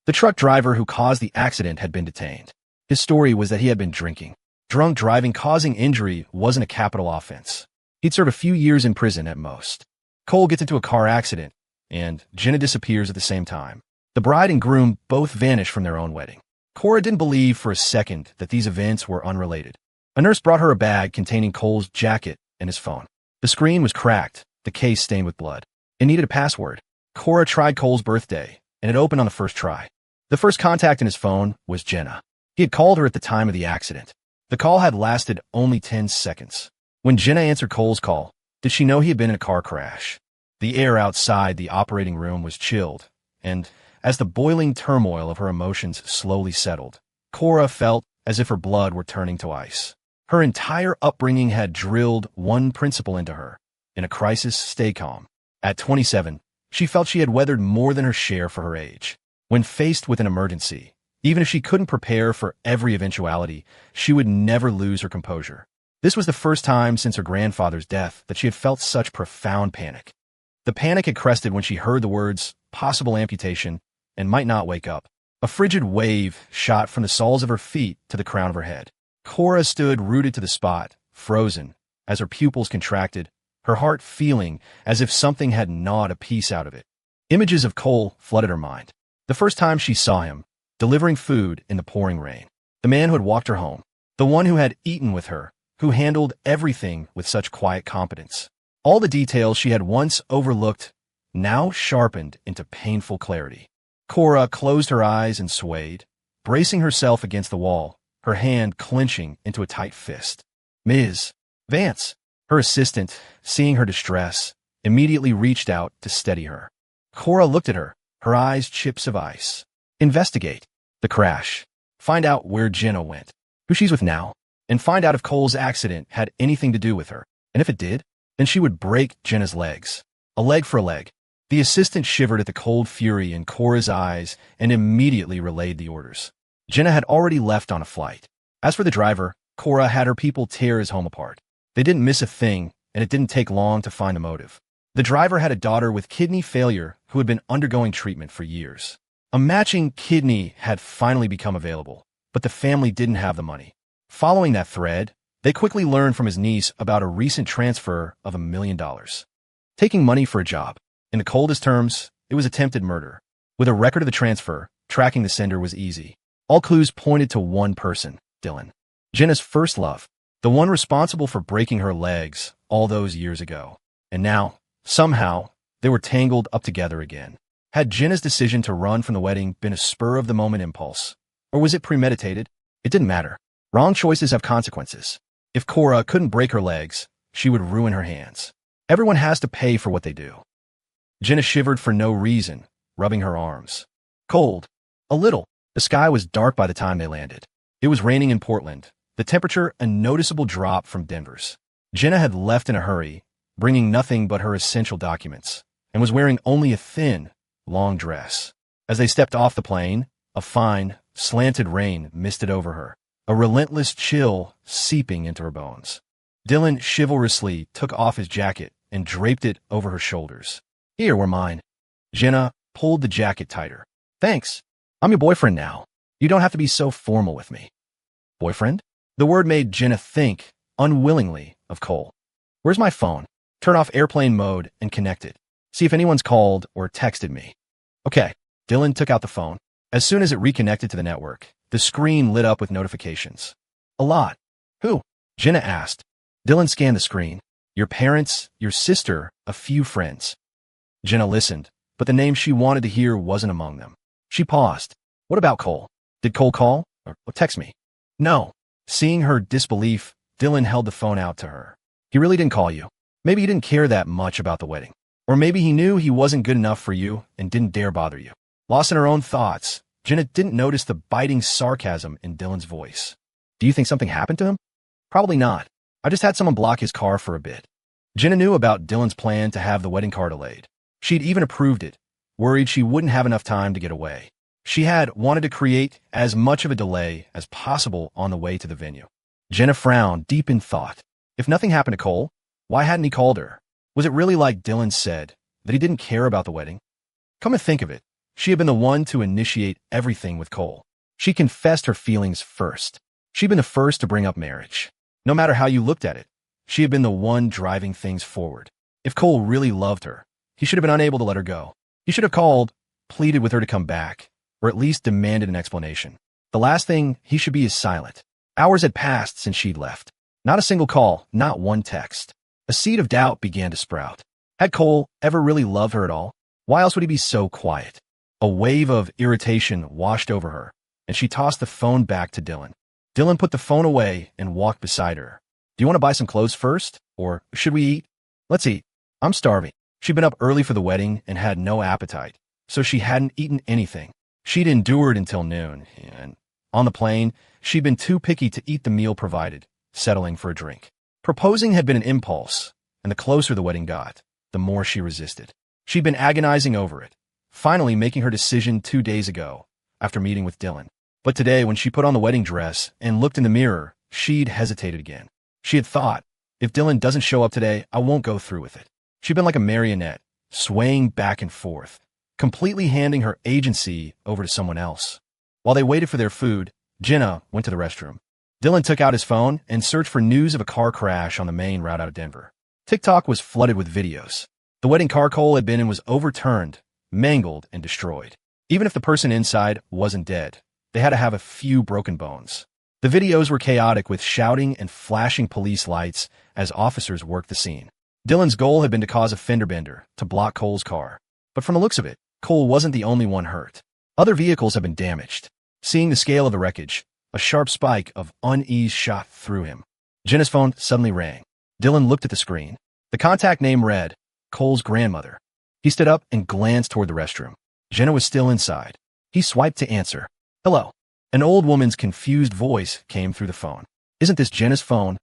The truck driver who caused the accident had been detained. His story was that he had been drinking. Drunk driving causing injury wasn't a capital offense. He'd serve a few years in prison at most. Cole gets into a car accident, and Jenna disappears at the same time. The bride and groom both vanish from their own wedding. Cora didn't believe for a second that these events were unrelated. A nurse brought her a bag containing Cole's jacket and his phone. The screen was cracked, the case stained with blood. It needed a password. Cora tried Cole's birthday, and it opened on the first try. The first contact in his phone was Jenna. He had called her at the time of the accident. The call had lasted only 10 seconds. When Jenna answered Cole's call, did she know he had been in a car crash? The air outside the operating room was chilled, and as the boiling turmoil of her emotions slowly settled, Cora felt as if her blood were turning to ice. Her entire upbringing had drilled one principle into her. In a crisis, stay calm. At 27, she felt she had weathered more than her share for her age. When faced with an emergency, even if she couldn't prepare for every eventuality, she would never lose her composure. This was the first time since her grandfather's death that she had felt such profound panic. The panic had crested when she heard the words, possible amputation, and might not wake up. A frigid wave shot from the soles of her feet to the crown of her head. Cora stood rooted to the spot, frozen, as her pupils contracted, her heart feeling as if something had gnawed a piece out of it. Images of Cole flooded her mind. The first time she saw him, delivering food in the pouring rain. The man who had walked her home. The one who had eaten with her, who handled everything with such quiet competence. All the details she had once overlooked, now sharpened into painful clarity. Cora closed her eyes and swayed, bracing herself against the wall, her hand clenching into a tight fist. Ms. Vance, her assistant, seeing her distress, immediately reached out to steady her. Cora looked at her, her eyes chips of ice. Investigate the crash. Find out where Jenna went, who she's with now, and find out if Cole's accident had anything to do with her. And if it did, then she would break Jenna's legs. A leg for a leg. The assistant shivered at the cold fury in Cora's eyes and immediately relayed the orders. Jenna had already left on a flight. As for the driver, Cora had her people tear his home apart. They didn't miss a thing, and it didn't take long to find a motive. The driver had a daughter with kidney failure who had been undergoing treatment for years. A matching kidney had finally become available, but the family didn't have the money. Following that thread, they quickly learned from his niece about a recent transfer of $1 million. Taking money for a job. In the coldest terms, it was attempted murder. With a record of the transfer, tracking the sender was easy. All clues pointed to one person, Dylan. Jenna's first love, the one responsible for breaking her legs all those years ago. And now, somehow, they were tangled up together again. Had Jenna's decision to run from the wedding been a spur-of-the-moment impulse? Or was it premeditated? It didn't matter. Wrong choices have consequences. If Cora couldn't break her legs, she would ruin her hands. Everyone has to pay for what they do. Jenna shivered for no reason, rubbing her arms. Cold. A little. The sky was dark by the time they landed. It was raining in Portland, the temperature a noticeable drop from Denver's. Jenna had left in a hurry, bringing nothing but her essential documents, and was wearing only a thin, long dress. As they stepped off the plane, a fine, slanted rain misted over her, a relentless chill seeping into her bones. Dylan chivalrously took off his jacket and draped it over her shoulders. Here, we're mine. Jenna pulled the jacket tighter. Thanks. I'm your boyfriend now. You don't have to be so formal with me. Boyfriend? The word made Jenna think, unwillingly, of Cole. Where's my phone? Turn off airplane mode and connect it. See if anyone's called or texted me. Okay. Dylan took out the phone. As soon as it reconnected to the network, the screen lit up with notifications. A lot. Who? Jenna asked. Dylan scanned the screen. Your parents, your sister, a few friends. Jenna listened, but the name she wanted to hear wasn't among them. She paused. What about Cole? Did Cole call or text me? No. Seeing her disbelief, Dylan held the phone out to her. He really didn't call you. Maybe he didn't care that much about the wedding. Or maybe he knew he wasn't good enough for you and didn't dare bother you. Lost in her own thoughts, Jenna didn't notice the biting sarcasm in Dylan's voice. Do you think something happened to him? Probably not. I just had someone block his car for a bit. Jenna knew about Dylan's plan to have the wedding car delayed. She'd even approved it, worried she wouldn't have enough time to get away. She had wanted to create as much of a delay as possible on the way to the venue. Jenna frowned, deep in thought. If nothing happened to Cole, why hadn't he called her? Was it really like Dylan said, that he didn't care about the wedding? Come to think of it, she had been the one to initiate everything with Cole. She confessed her feelings first. She'd been the first to bring up marriage. No matter how you looked at it, she had been the one driving things forward. If Cole really loved her, he should have been unable to let her go. He should have called, pleaded with her to come back, or at least demanded an explanation. The last thing he should be is silent. Hours had passed since she'd left. Not a single call, not one text. A seed of doubt began to sprout. Had Cole ever really loved her at all? Why else would he be so quiet? A wave of irritation washed over her, and she tossed the phone back to Dylan. Dylan put the phone away and walked beside her. Do you want to buy some clothes first? Or should we eat? Let's eat. I'm starving. She'd been up early for the wedding and had no appetite, so she hadn't eaten anything. She'd endured until noon, and on the plane, she'd been too picky to eat the meal provided, settling for a drink. Proposing had been an impulse, and the closer the wedding got, the more she resisted. She'd been agonizing over it, finally making her decision 2 days ago, after meeting with Dylan. But today, when she put on the wedding dress and looked in the mirror, she'd hesitated again. She had thought, if Dylan doesn't show up today, I won't go through with it. She'd been like a marionette, swaying back and forth, completely handing her agency over to someone else. While they waited for their food, Jenna went to the restroom. Dylan took out his phone and searched for news of a car crash on the main route out of Denver. TikTok was flooded with videos. The wedding car Cole had been in was overturned, mangled, and destroyed. Even if the person inside wasn't dead, they had to have a few broken bones. The videos were chaotic with shouting and flashing police lights as officers worked the scene. Dylan's goal had been to cause a fender bender, to block Cole's car. But from the looks of it, Cole wasn't the only one hurt. Other vehicles had been damaged. Seeing the scale of the wreckage, a sharp spike of unease shot through him. Jenna's phone suddenly rang. Dylan looked at the screen. The contact name read, Cole's grandmother. He stood up and glanced toward the restroom. Jenna was still inside. He swiped to answer. Hello. An old woman's confused voice came through the phone. Isn't this Jenna's phone?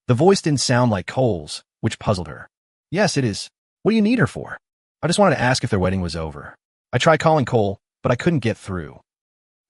The voice didn't sound like Cole's, which puzzled her. Yes, it is. What do you need her for? I just wanted to ask if their wedding was over. I tried calling Cole, but I couldn't get through.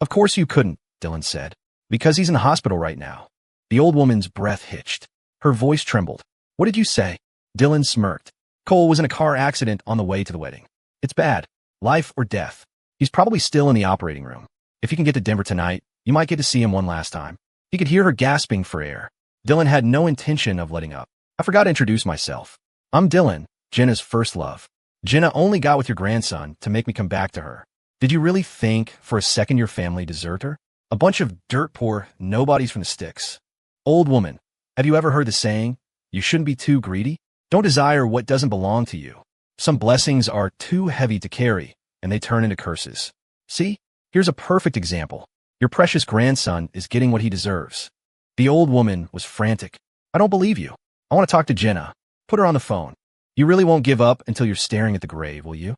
Of course you couldn't, Dylan said. Because he's in the hospital right now. The old woman's breath hitched. Her voice trembled. What did you say? Dylan smirked. Cole was in a car accident on the way to the wedding. It's bad. Life or death. He's probably still in the operating room. If you can get to Denver tonight, you might get to see him one last time. He could hear her gasping for air. Dylan had no intention of letting up. I forgot to introduce myself. I'm Dylan, Jenna's first love. Jenna only got with your grandson to make me come back to her. Did you really think for a second your family deserted her? A bunch of dirt poor nobodies from the sticks. Old woman, have you ever heard the saying, you shouldn't be too greedy? Don't desire what doesn't belong to you. Some blessings are too heavy to carry, and they turn into curses. See, here's a perfect example. Your precious grandson is getting what he deserves. The old woman was frantic. I don't believe you. I want to talk to Jenna. Put her on the phone. You really won't give up until you're staring at the grave, will you?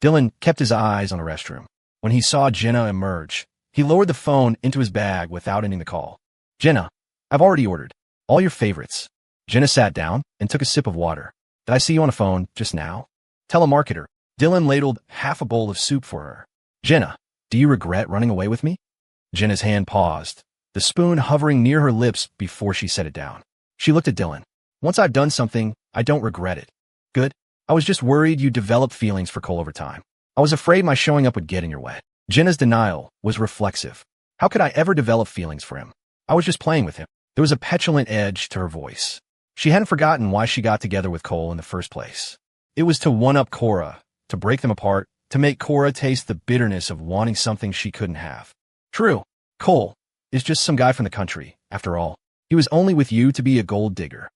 Dylan kept his eyes on the restroom. When he saw Jenna emerge, he lowered the phone into his bag without ending the call. Jenna, I've already ordered. All your favorites. Jenna sat down and took a sip of water. Did I see you on the phone just now? Telemarketer. Dylan ladled half a bowl of soup for her. Jenna, do you regret running away with me? Jenna's hand paused, the spoon hovering near her lips before she set it down. She looked at Dylan. Once I've done something, I don't regret it. Good. I was just worried you'd develop feelings for Cole over time. I was afraid my showing up would get in your way. Jenna's denial was reflexive. How could I ever develop feelings for him? I was just playing with him. There was a petulant edge to her voice. She hadn't forgotten why she got together with Cole in the first place. It was to one-up Cora, to break them apart, to make Cora taste the bitterness of wanting something she couldn't have. True, Cole is just some guy from the country, after all. He was only with you to be a gold digger.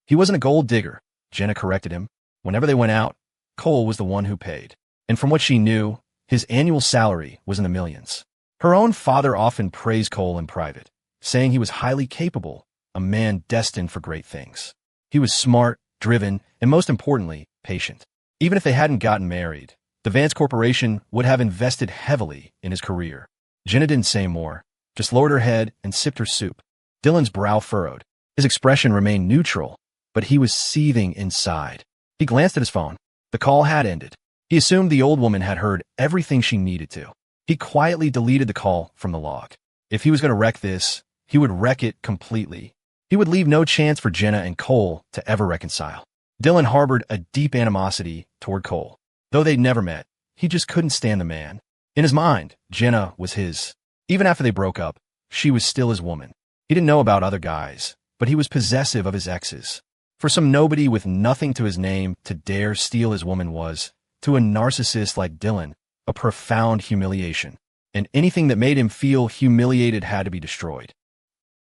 He wasn't a gold digger, Jenna corrected him. Whenever they went out, Cole was the one who paid. And from what she knew, his annual salary was in the millions. Her own father often praised Cole in private, saying he was highly capable, a man destined for great things. He was smart, driven, and most importantly, patient. Even if they hadn't gotten married, the Vance Corporation would have invested heavily in his career. Jenna didn't say more, just lowered her head and sipped her soup. Dylan's brow furrowed. His expression remained neutral, but he was seething inside. He glanced at his phone. The call had ended. He assumed the old woman had heard everything she needed to. He quietly deleted the call from the log. If he was going to wreck this, he would wreck it completely. He would leave no chance for Jenna and Cole to ever reconcile. Dylan harbored a deep animosity toward Cole. Though they'd never met, he just couldn't stand the man. In his mind, Jenna was his. Even after they broke up, she was still his woman. He didn't know about other guys, but he was possessive of his exes. For some nobody with nothing to his name to dare steal his woman was, to a narcissist like Dylan, a profound humiliation. And anything that made him feel humiliated had to be destroyed.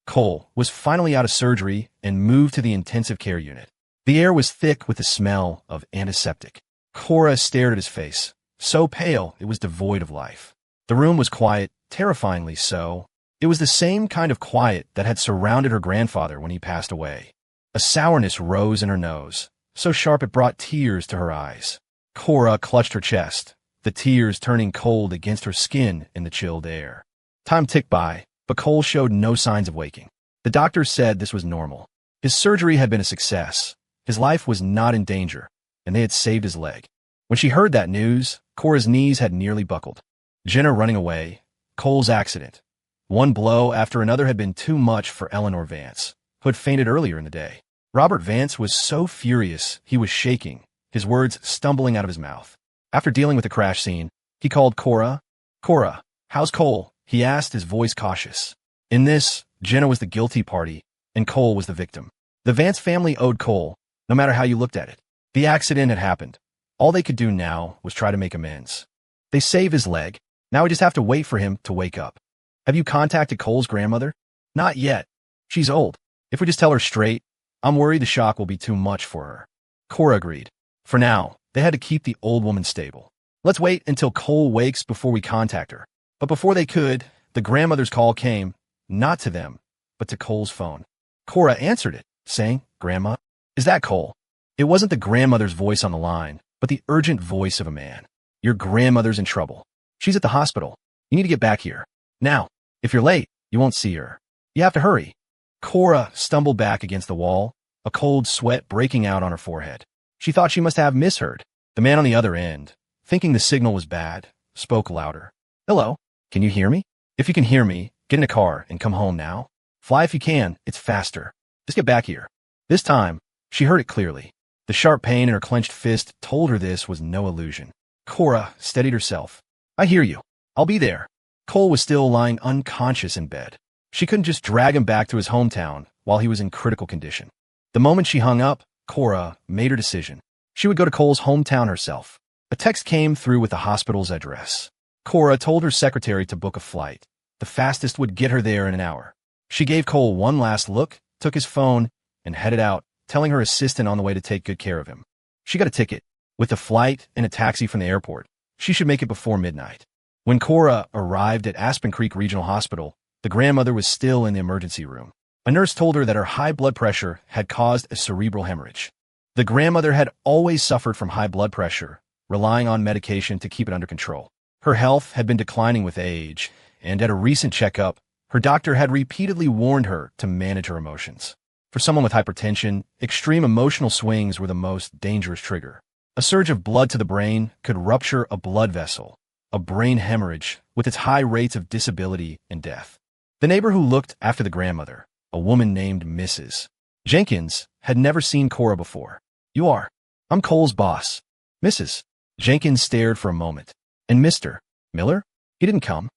Cole was finally out of surgery and moved to the intensive care unit. The air was thick with the smell of antiseptic. Cora stared at his face, so pale it was devoid of life. The room was quiet, terrifyingly so. It was the same kind of quiet that had surrounded her grandfather when he passed away. A sourness rose in her nose, so sharp it brought tears to her eyes. Cora clutched her chest, the tears turning cold against her skin in the chilled air. Time ticked by, but Cole showed no signs of waking. The doctors said this was normal. His surgery had been a success. His life was not in danger, and they had saved his leg. When she heard that news, Cora's knees had nearly buckled. Jenna running away, Cole's accident. One blow after another had been too much for Eleanor Vance, who had fainted earlier in the day. Robert Vance was so furious he was shaking, his words stumbling out of his mouth. After dealing with the crash scene, he called Cora. Cora, how's Cole? He asked, his voice cautious. In this, Jenna was the guilty party, and Cole was the victim. The Vance family owed Cole, no matter how you looked at it. The accident had happened. All they could do now was try to make amends. They saved his leg. Now we just have to wait for him to wake up. Have you contacted Cole's grandmother? Not yet. She's old. If we just tell her straight, I'm worried the shock will be too much for her. Cora agreed. For now, they had to keep the old woman stable. Let's wait until Cole wakes before we contact her. But before they could, the grandmother's call came, not to them, but to Cole's phone. Cora answered it, saying, Grandma, is that Cole? It wasn't the grandmother's voice on the line, but the urgent voice of a man. Your grandmother's in trouble. She's at the hospital. You need to get back here. Now, if you're late, you won't see her. You have to hurry. Cora stumbled back against the wall, a cold sweat breaking out on her forehead. She thought she must have misheard. The man on the other end, thinking the signal was bad, spoke louder. Hello, can you hear me? If you can hear me, get in a car and come home now. Fly if you can, it's faster. Just get back here. This time, she heard it clearly. The sharp pain in her clenched fist told her this was no illusion. Cora steadied herself. I hear you. I'll be there. Cole was still lying unconscious in bed. She couldn't just drag him back to his hometown while he was in critical condition. The moment she hung up, Cora made her decision. She would go to Cole's hometown herself. A text came through with the hospital's address. Cora told her secretary to book a flight. The fastest would get her there in an hour. She gave Cole one last look, took his phone, and headed out, telling her assistant on the way to take good care of him. She got a ticket. With a flight and a taxi from the airport, she should make it before midnight. When Cora arrived at Aspen Creek Regional Hospital, the grandmother was still in the emergency room. A nurse told her that her high blood pressure had caused a cerebral hemorrhage. The grandmother had always suffered from high blood pressure, relying on medication to keep it under control. Her health had been declining with age, and at a recent checkup, her doctor had repeatedly warned her to manage her emotions. For someone with hypertension, extreme emotional swings were the most dangerous trigger. A surge of blood to the brain could rupture a blood vessel, a brain hemorrhage with its high rates of disability and death. The neighbor who looked after the grandmother, a woman named Mrs. Jenkins, had never seen Cora before. You are. I'm Cole's boss. Mrs. Jenkins stared for a moment. And Mr. Miller? He didn't come.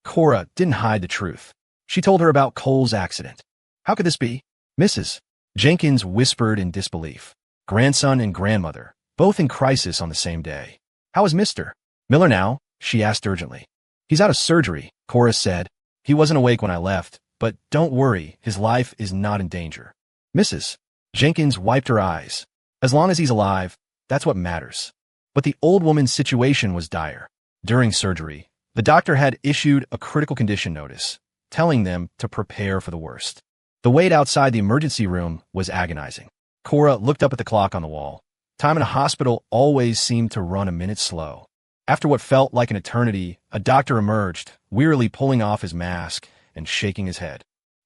Cora didn't hide the truth. She told her about Cole's accident. How could this be? Mrs. Jenkins whispered in disbelief. Grandson and grandmother, both in crisis on the same day. How is Mr. Miller now? She asked urgently. He's out of surgery, Cora said. He wasn't awake when I left, but don't worry, his life is not in danger. Mrs. Jenkins wiped her eyes. As long as he's alive, that's what matters. But the old woman's situation was dire. During surgery, the doctor had issued a critical condition notice, telling them to prepare for the worst. The wait outside the emergency room was agonizing. Cora looked up at the clock on the wall. Time in a hospital always seemed to run a minute slow. After what felt like an eternity, a doctor emerged, wearily pulling off his mask and shaking his head.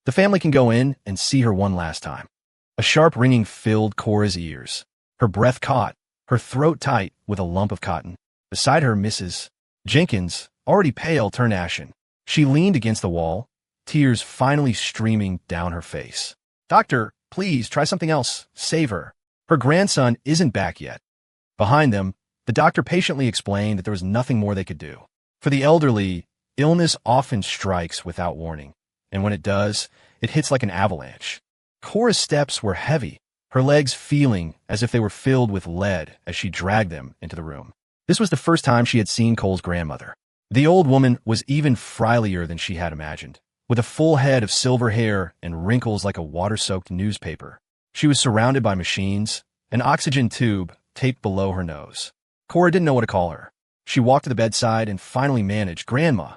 The family can go in and see her one last time. A sharp ringing filled Cora's ears. Her breath caught, her throat tight with a lump of cotton. Beside her, Mrs. Jenkins, already pale, turned ashen. She leaned against the wall, tears finally streaming down her face. Doctor, please try something else. Save her. Her grandson isn't back yet. Behind them, the doctor patiently explained that there was nothing more they could do. For the elderly, illness often strikes without warning, and when it does, it hits like an avalanche. Cora's steps were heavy, her legs feeling as if they were filled with lead as she dragged them into the room. This was the first time she had seen Cole's grandmother. The old woman was even frilier than she had imagined, with a full head of silver hair and wrinkles like a water-soaked newspaper. She was surrounded by machines, an oxygen tube taped below her nose. Cora didn't know what to call her. She walked to the bedside and finally managed, "Grandma."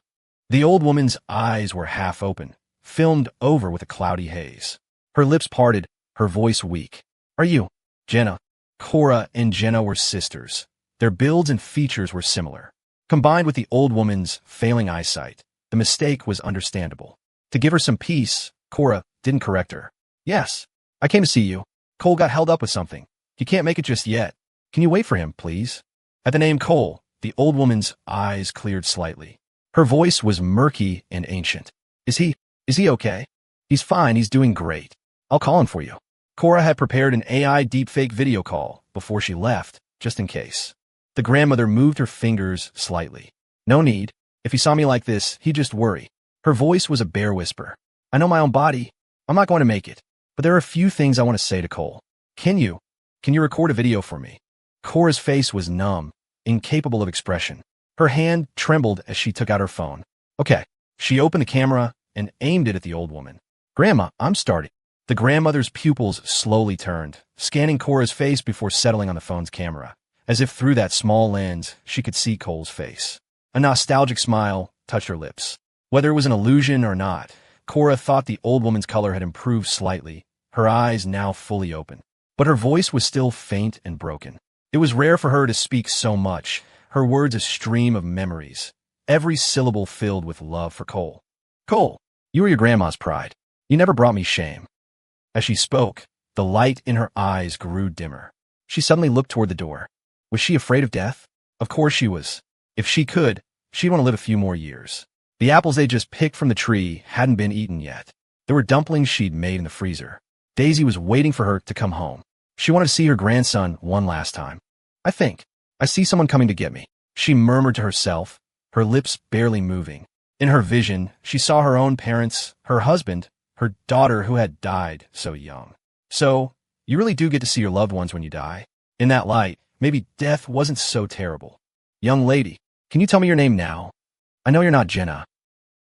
The old woman's eyes were half open, filmed over with a cloudy haze. Her lips parted, her voice weak. "Are you Jenna?" Cora and Jenna were sisters. Their builds and features were similar. Combined with the old woman's failing eyesight, the mistake was understandable. To give her some peace, Cora didn't correct her. "Yes, I came to see you. Cole got held up with something. He can't make it just yet. Can you wait for him, please?" At the name Cole, the old woman's eyes cleared slightly. Her voice was murky and ancient. Is he okay?" "He's fine, he's doing great. I'll call him for you." Cora had prepared an AI deepfake video call before she left, just in case. The grandmother moved her fingers slightly. "No need. If he saw me like this, he'd just worry." Her voice was a bare whisper. "I know my own body. I'm not going to make it. But there are a few things I want to say to Cole. Can you record a video for me?" Cora's face was numb, incapable of expression. Her hand trembled as she took out her phone. "Okay." She opened the camera and aimed it at the old woman. "Grandma, I'm starting." The grandmother's pupils slowly turned, scanning Cora's face before settling on the phone's camera. As if through that small lens, she could see Cole's face. A nostalgic smile touched her lips. Whether it was an illusion or not, Cora thought the old woman's color had improved slightly, her eyes now fully open. But her voice was still faint and broken. It was rare for her to speak so much, her words a stream of memories, every syllable filled with love for Cole. "Cole, you were your grandma's pride. You never brought me shame." As she spoke, the light in her eyes grew dimmer. She suddenly looked toward the door. Was she afraid of death? Of course she was. If she could, she'd want to live a few more years. The apples they just picked from the tree hadn't been eaten yet. There were dumplings she'd made in the freezer. Daisy was waiting for her to come home. She wanted to see her grandson one last time. "I think I see someone coming to get me," she murmured to herself, her lips barely moving. In her vision, she saw her own parents, her husband, her daughter who had died so young. So, you really do get to see your loved ones when you die? In that light, maybe death wasn't so terrible. "Young lady, can you tell me your name now? I know you're not Jenna."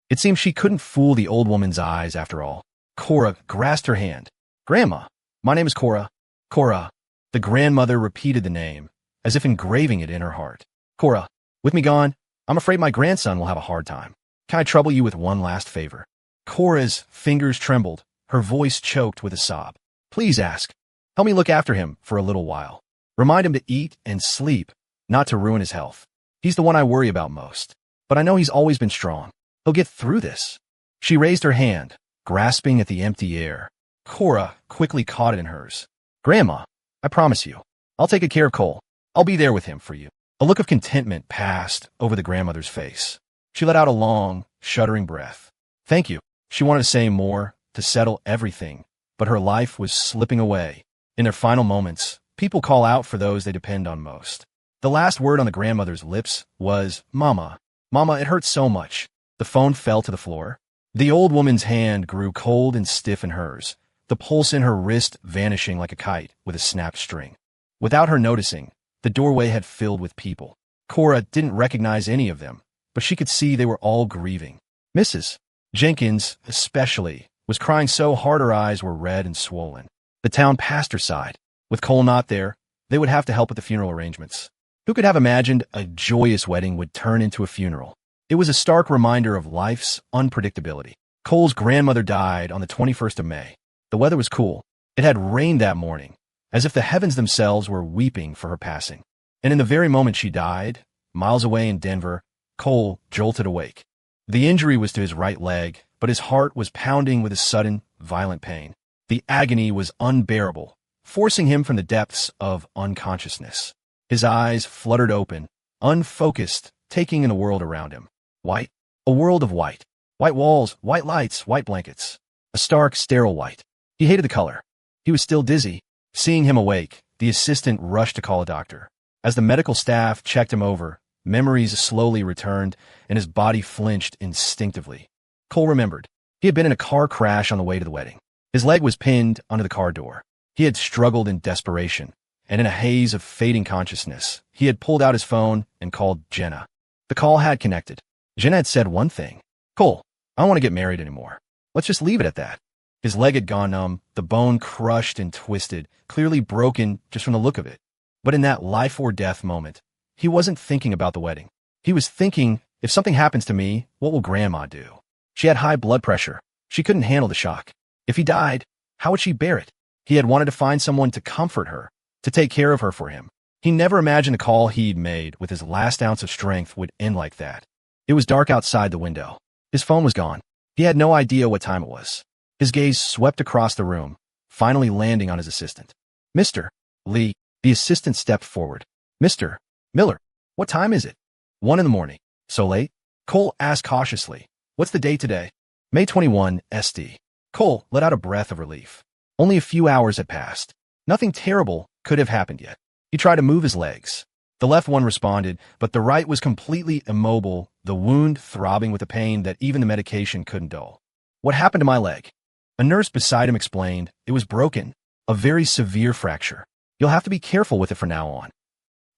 It seemed she couldn't fool the old woman's eyes after all. Cora grasped her hand. "Grandma, my name is Cora." "Cora." The grandmother repeated the name, as if engraving it in her heart. "Cora, with me gone, I'm afraid my grandson will have a hard time. Can I trouble you with one last favor?" Cora's fingers trembled, her voice choked with a sob. "Please ask. Help me look after him for a little while. Remind him to eat and sleep, not to ruin his health. He's the one I worry about most. But I know he's always been strong. He'll get through this." She raised her hand, grasping at the empty air. Cora quickly caught it in hers. "Grandma, I promise you, I'll take good care of Cole. I'll be there with him for you." A look of contentment passed over the grandmother's face. She let out a long, shuddering breath. "Thank you." She wanted to say more, to settle everything, but her life was slipping away. In their final moments, People call out for those they depend on most. The last word on the grandmother's lips was, "Mama. Mama, it hurts so much." The phone fell to the floor. The old woman's hand grew cold and stiff in hers, the pulse in her wrist vanishing like a kite with a snapped string. Without her noticing, the doorway had filled with people. Cora didn't recognize any of them, but she could see they were all grieving. Mrs. Jenkins, especially, was crying so hard her eyes were red and swollen. The town pastor sighed. With Cole not there, they would have to help with the funeral arrangements. Who could have imagined a joyous wedding would turn into a funeral? It was a stark reminder of life's unpredictability. Cole's grandmother died on the 21st of May. The weather was cool. It had rained that morning, as if the heavens themselves were weeping for her passing. And in the very moment she died, miles away in Denver, Cole jolted awake. The injury was to his right leg, but his heart was pounding with a sudden, violent pain. The agony was unbearable, forcing him from the depths of unconsciousness. His eyes fluttered open, unfocused, taking in the world around him. White. A world of white. White walls, white lights, white blankets. A stark, sterile white. He hated the color. He was still dizzy. Seeing him awake, the assistant rushed to call a doctor. As the medical staff checked him over, memories slowly returned, and his body flinched instinctively. Cole remembered. He had been in a car crash on the way to the wedding. His leg was pinned under the car door. He had struggled in desperation, and in a haze of fading consciousness, he had pulled out his phone and called Jenna. The call had connected. Jenna had said one thing. "Cole, I don't want to get married anymore. Let's just leave it at that." His leg had gone numb, the bone crushed and twisted, clearly broken just from the look of it. But in that life or death moment, he wasn't thinking about the wedding. He was thinking, if something happens to me, what will Grandma do? She had high blood pressure. She couldn't handle the shock. If he died, how would she bear it? He had wanted to find someone to comfort her, to take care of her for him. He never imagined the call he'd made with his last ounce of strength would end like that. It was dark outside the window. His phone was gone. He had no idea what time it was. His gaze swept across the room, finally landing on his assistant. "Mr. Lee." The assistant stepped forward. "Mr. Miller, what time is it?" 1 in the morning. "So late?" Cole asked cautiously. "What's the date today?" "May 21, SD. Cole let out a breath of relief. Only a few hours had passed. Nothing terrible could have happened yet. He tried to move his legs. The left one responded, but the right was completely immobile, the wound throbbing with a pain that even the medication couldn't dull. "What happened to my leg?" A nurse beside him explained. "It was broken. A very severe fracture. You'll have to be careful with it from now on.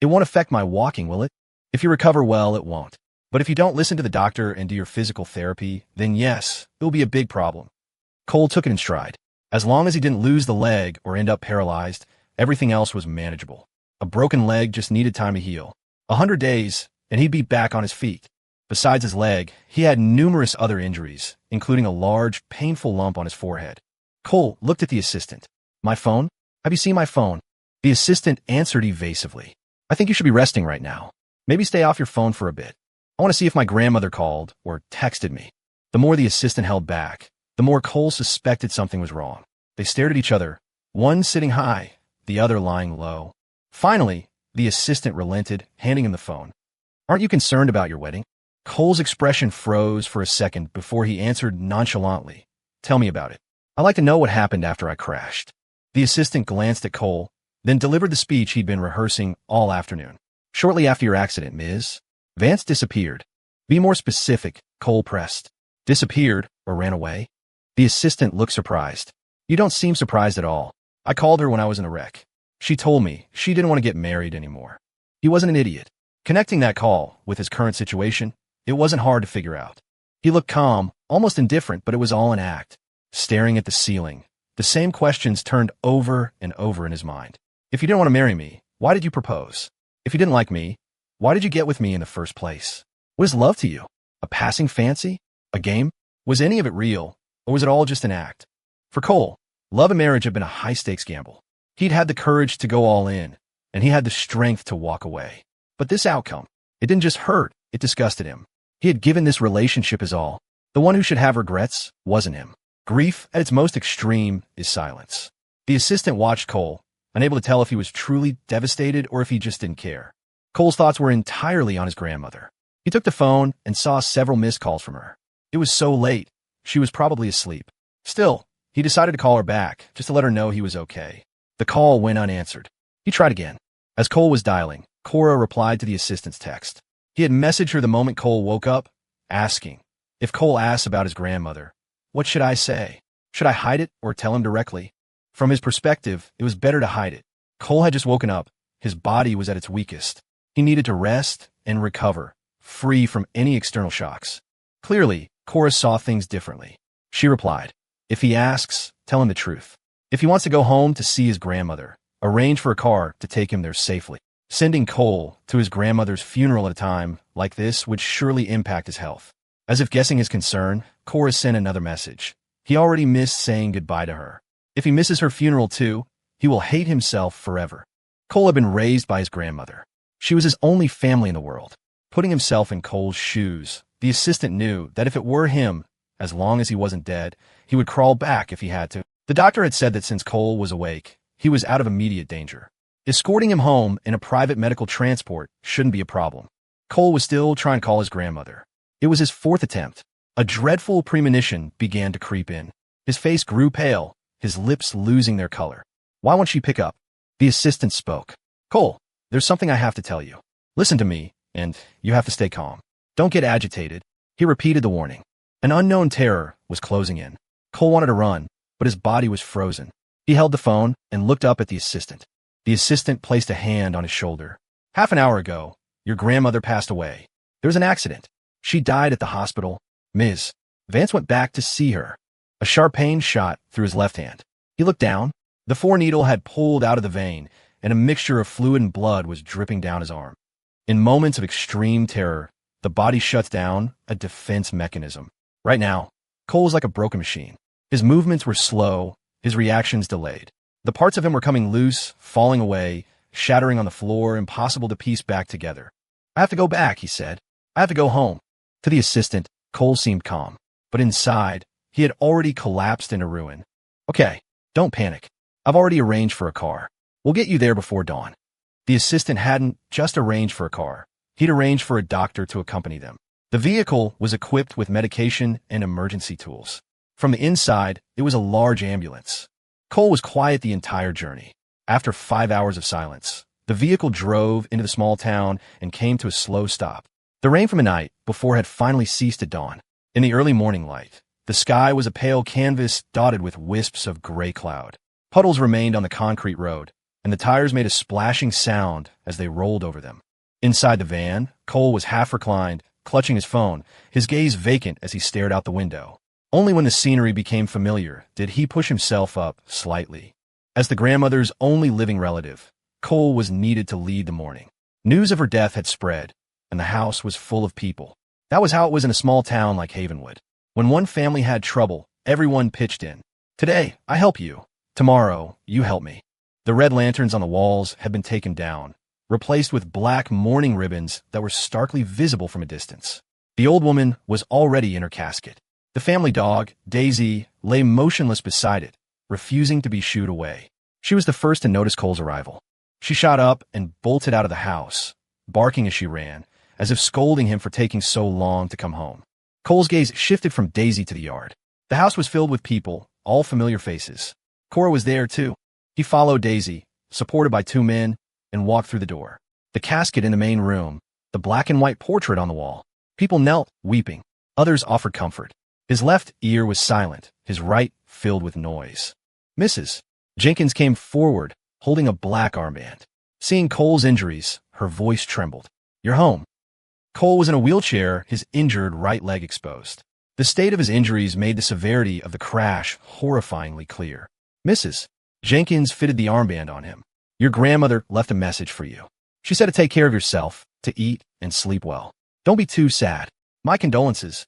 It won't affect my walking, will it? If you recover well, it won't. But if you don't listen to the doctor and do your physical therapy, then yes, it'll be a big problem." Cole took it in stride. As long as he didn't lose the leg or end up paralyzed, everything else was manageable. A broken leg just needed time to heal. 100 days, and he'd be back on his feet. Besides his leg, he had numerous other injuries, including a large, painful lump on his forehead. Cole looked at the assistant. "My phone? Have you seen my phone?" The assistant answered evasively. "I think you should be resting right now. Maybe stay off your phone for a bit. I want to see if my grandmother called or texted me." The more the assistant held back, the more Cole suspected something was wrong. They stared at each other, one sitting high, the other lying low. Finally, the assistant relented, handing him the phone. "Aren't you concerned about your wedding?" Cole's expression froze for a second before he answered nonchalantly. "Tell me about it. I'd like to know what happened after I crashed." The assistant glanced at Cole, then delivered the speech he'd been rehearsing all afternoon. "Shortly after your accident, Ms. Vance disappeared." "Be more specific," Cole pressed. "Disappeared or ran away?" The assistant looked surprised. "You don't seem surprised at all. I called her when I was in a wreck. She told me she didn't want to get married anymore." He wasn't an idiot. Connecting that call with his current situation, it wasn't hard to figure out. He looked calm, almost indifferent, but it was all an act. Staring at the ceiling, the same questions turned over and over in his mind. If you didn't want to marry me, why did you propose? If you didn't like me, why did you get with me in the first place? What is love to you? A passing fancy? A game? Was any of it real, or was it all just an act? For Cole, love and marriage had been a high-stakes gamble. He'd had the courage to go all in, and he had the strength to walk away. But this outcome, it didn't just hurt, it disgusted him. He had given this relationship his all. The one who should have regrets wasn't him. Grief, at its most extreme, is silence. The assistant watched Cole, unable to tell if he was truly devastated or if he just didn't care. Cole's thoughts were entirely on his grandmother. He took the phone and saw several missed calls from her. It was so late, she was probably asleep. Still, he decided to call her back, just to let her know he was okay. The call went unanswered. He tried again. As Cole was dialing, Cora replied to the assistant's text. He had messaged her the moment Cole woke up, asking, if Cole asks about his grandmother, what should I say? Should I hide it or tell him directly? From his perspective, it was better to hide it. Cole had just woken up. His body was at its weakest. He needed to rest and recover, free from any external shocks. Clearly, Cora saw things differently. She replied, if he asks, tell him the truth. If he wants to go home to see his grandmother, arrange for a car to take him there safely. Sending Cole to his grandmother's funeral at a time like this would surely impact his health. As if guessing his concern, Cora sent another message. He already missed saying goodbye to her. If he misses her funeral too, he will hate himself forever. Cole had been raised by his grandmother. She was his only family in the world. Putting himself in Cole's shoes, the assistant knew that if it were him, as long as he wasn't dead, he would crawl back if he had to. The doctor had said that since Cole was awake, he was out of immediate danger. Escorting him home in a private medical transport shouldn't be a problem. Cole was still trying to call his grandmother. It was his fourth attempt. A dreadful premonition began to creep in. His face grew pale, his lips losing their color. Why won't she pick up? The assistant spoke. Cole, there's something I have to tell you. Listen to me, and you have to stay calm. Don't get agitated. He repeated the warning. An unknown terror was closing in. Cole wanted to run, but his body was frozen. He held the phone and looked up at the assistant. The assistant placed a hand on his shoulder. Half an hour ago, your grandmother passed away. There was an accident. She died at the hospital. Ms. Vance went back to see her. A sharp pain shot through his left hand. He looked down. The foreneedle had pulled out of the vein, and a mixture of fluid and blood was dripping down his arm. In moments of extreme terror, the body shuts down, a defense mechanism. Right now, Cole was like a broken machine. His movements were slow, his reactions delayed. The parts of him were coming loose, falling away, shattering on the floor, impossible to piece back together. I have to go back, he said. I have to go home. To the assistant, Cole seemed calm. But inside, he had already collapsed into ruin. Okay, don't panic. I've already arranged for a car. We'll get you there before dawn. The assistant hadn't just arranged for a car. He'd arranged for a doctor to accompany them. The vehicle was equipped with medication and emergency tools. From the inside, it was a large ambulance. Cole was quiet the entire journey. After 5 hours of silence, the vehicle drove into the small town and came to a slow stop. The rain from the night before had finally ceased at dawn. In the early morning light, the sky was a pale canvas dotted with wisps of gray cloud. Puddles remained on the concrete road, and the tires made a splashing sound as they rolled over them. Inside the van, Cole was half reclined, clutching his phone, his gaze vacant as he stared out the window. Only when the scenery became familiar did he push himself up slightly. As the grandmother's only living relative, Cole was needed to lead the mourning. News of her death had spread, and the house was full of people. That was how it was in a small town like Havenwood. When one family had trouble, everyone pitched in. Today, I help you. Tomorrow, you help me. The red lanterns on the walls had been taken down, replaced with black mourning ribbons that were starkly visible from a distance. The old woman was already in her casket. The family dog, Daisy, lay motionless beside it, refusing to be shooed away. She was the first to notice Cole's arrival. She shot up and bolted out of the house, barking as she ran, as if scolding him for taking so long to come home. Cole's gaze shifted from Daisy to the yard. The house was filled with people, all familiar faces. Cora was there, too. He followed Daisy, supported by 2 men, and walked through the door. The casket in the main room, the black and white portrait on the wall. People knelt, weeping. Others offered comfort. His left ear was silent, his right filled with noise. Mrs. Jenkins came forward, holding a black armband. Seeing Cole's injuries, her voice trembled. You're home. Cole was in a wheelchair, his injured right leg exposed. The state of his injuries made the severity of the crash horrifyingly clear. Mrs. Jenkins fitted the armband on him. Your grandmother left a message for you. She said to take care of yourself, to eat and sleep well. Don't be too sad. My condolences.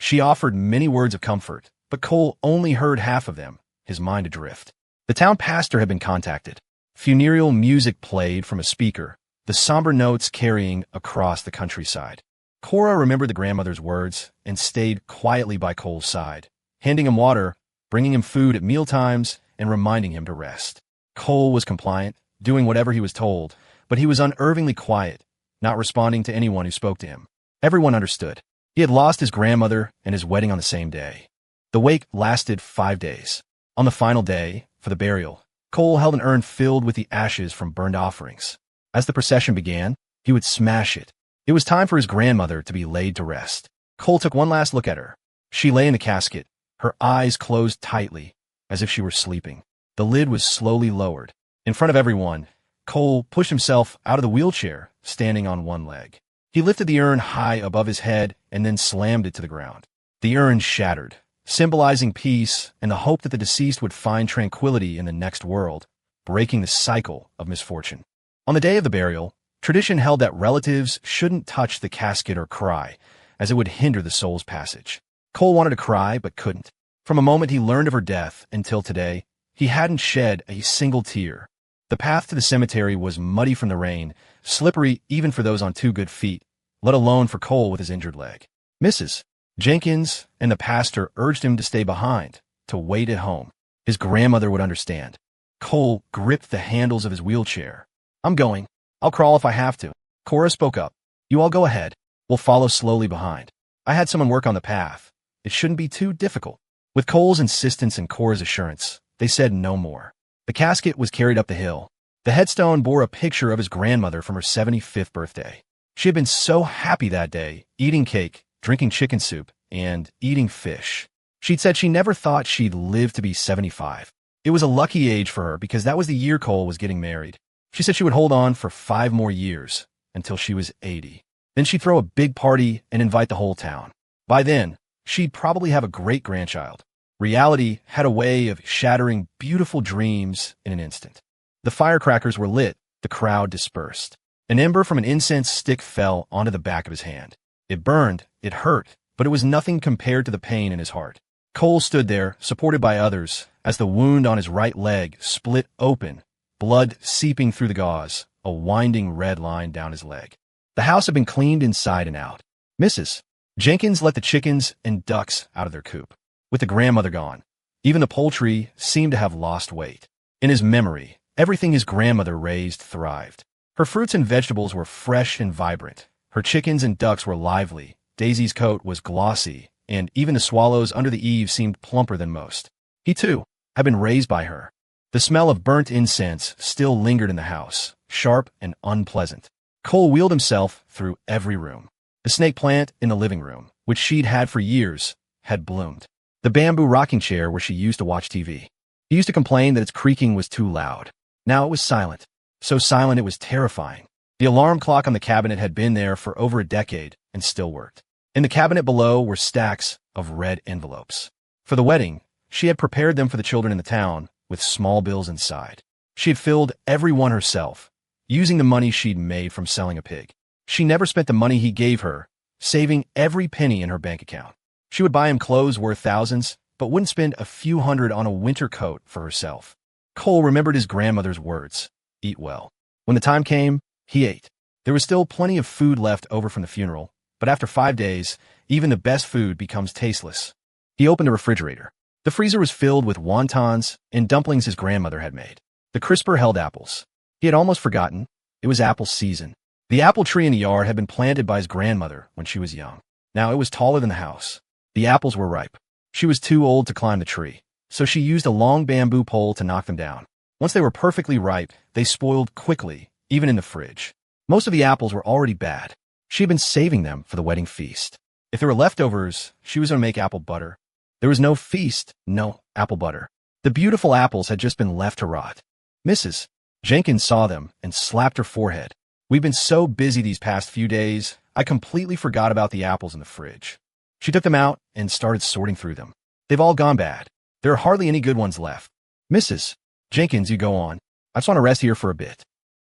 She offered many words of comfort, but Cole only heard half of them, his mind adrift. The town pastor had been contacted. Funereal music played from a speaker, the somber notes carrying across the countryside. Cora remembered the grandmother's words and stayed quietly by Cole's side, handing him water, bringing him food at mealtimes, and reminding him to rest. Cole was compliant, doing whatever he was told, but he was unnervingly quiet, not responding to anyone who spoke to him. Everyone understood. He had lost his grandmother and his wedding on the same day. The wake lasted 5 days. On the final day, for the burial, Cole held an urn filled with the ashes from burned offerings. As the procession began, he would smash it. It was time for his grandmother to be laid to rest. Cole took one last look at her. She lay in the casket, her eyes closed tightly, as if she were sleeping. The lid was slowly lowered. In front of everyone, Cole pushed himself out of the wheelchair, standing on one leg. He lifted the urn high above his head and then slammed it to the ground. The urn shattered, symbolizing peace and the hope that the deceased would find tranquility in the next world, breaking the cycle of misfortune. On the day of the burial, tradition held that relatives shouldn't touch the casket or cry, as it would hinder the soul's passage. Cole wanted to cry but couldn't. From the moment he learned of her death until today, he hadn't shed a single tear. The path to the cemetery was muddy from the rain, slippery even for those on 2 good feet, let alone for Cole with his injured leg. Mrs. Jenkins and the pastor urged him to stay behind, to wait at home. His grandmother would understand. Cole gripped the handles of his wheelchair. "I'm going. I'll crawl if I have to." Cora spoke up. "You all go ahead. We'll follow slowly behind. I had someone work on the path. It shouldn't be too difficult." With Cole's insistence and Cora's assurance, they said no more. The casket was carried up the hill. The headstone bore a picture of his grandmother from her 75th birthday. She had been so happy that day, eating cake, drinking chicken soup, and eating fish. She'd said she never thought she'd live to be 75. It was a lucky age for her because that was the year Cole was getting married. She said she would hold on for 5 more years, until she was 80. Then she'd throw a big party and invite the whole town. By then, she'd probably have a great-grandchild. Reality had a way of shattering beautiful dreams in an instant. The firecrackers were lit, the crowd dispersed. An ember from an incense stick fell onto the back of his hand. It burned, it hurt, but it was nothing compared to the pain in his heart. Cole stood there, supported by others, as the wound on his right leg split open, blood seeping through the gauze, a winding red line down his leg. The house had been cleaned inside and out. Mrs. Jenkins let the chickens and ducks out of their coop. With the grandmother gone, even the poultry seemed to have lost weight. In his memory, everything his grandmother raised thrived. Her fruits and vegetables were fresh and vibrant. Her chickens and ducks were lively. Daisy's coat was glossy, and even the swallows under the eaves seemed plumper than most. He, too, had been raised by her. The smell of burnt incense still lingered in the house, sharp and unpleasant. Cole wheeled himself through every room. The snake plant in the living room, which she'd had for years, had bloomed. The bamboo rocking chair where she used to watch TV. He used to complain that its creaking was too loud. Now it was silent. So silent it was terrifying. The alarm clock on the cabinet had been there for over a decade and still worked. In the cabinet below were stacks of red envelopes. For the wedding, she had prepared them for the children in the town, with small bills inside. She had filled every one herself, using the money she'd made from selling a pig. She never spent the money he gave her, saving every penny in her bank account. She would buy him clothes worth thousands, but wouldn't spend a few hundred on a winter coat for herself. Cole remembered his grandmother's words, "Eat well." When the time came, he ate. There was still plenty of food left over from the funeral, but after 5 days, even the best food becomes tasteless. He opened the refrigerator. The freezer was filled with wontons and dumplings his grandmother had made. The crisper held apples. He had almost forgotten. It was apple season. The apple tree in the yard had been planted by his grandmother when she was young. Now it was taller than the house. The apples were ripe. She was too old to climb the tree, so she used a long bamboo pole to knock them down. Once they were perfectly ripe, they spoiled quickly, even in the fridge. Most of the apples were already bad. She had been saving them for the wedding feast. If there were leftovers, she was going to make apple butter. There was no feast, no apple butter. The beautiful apples had just been left to rot. Mrs. Jenkins saw them and slapped her forehead. "We've been so busy these past few days, I completely forgot about the apples in the fridge." She took them out and started sorting through them. "They've all gone bad. There are hardly any good ones left." "Mrs. Jenkins, you go on. I just want to rest here for a bit."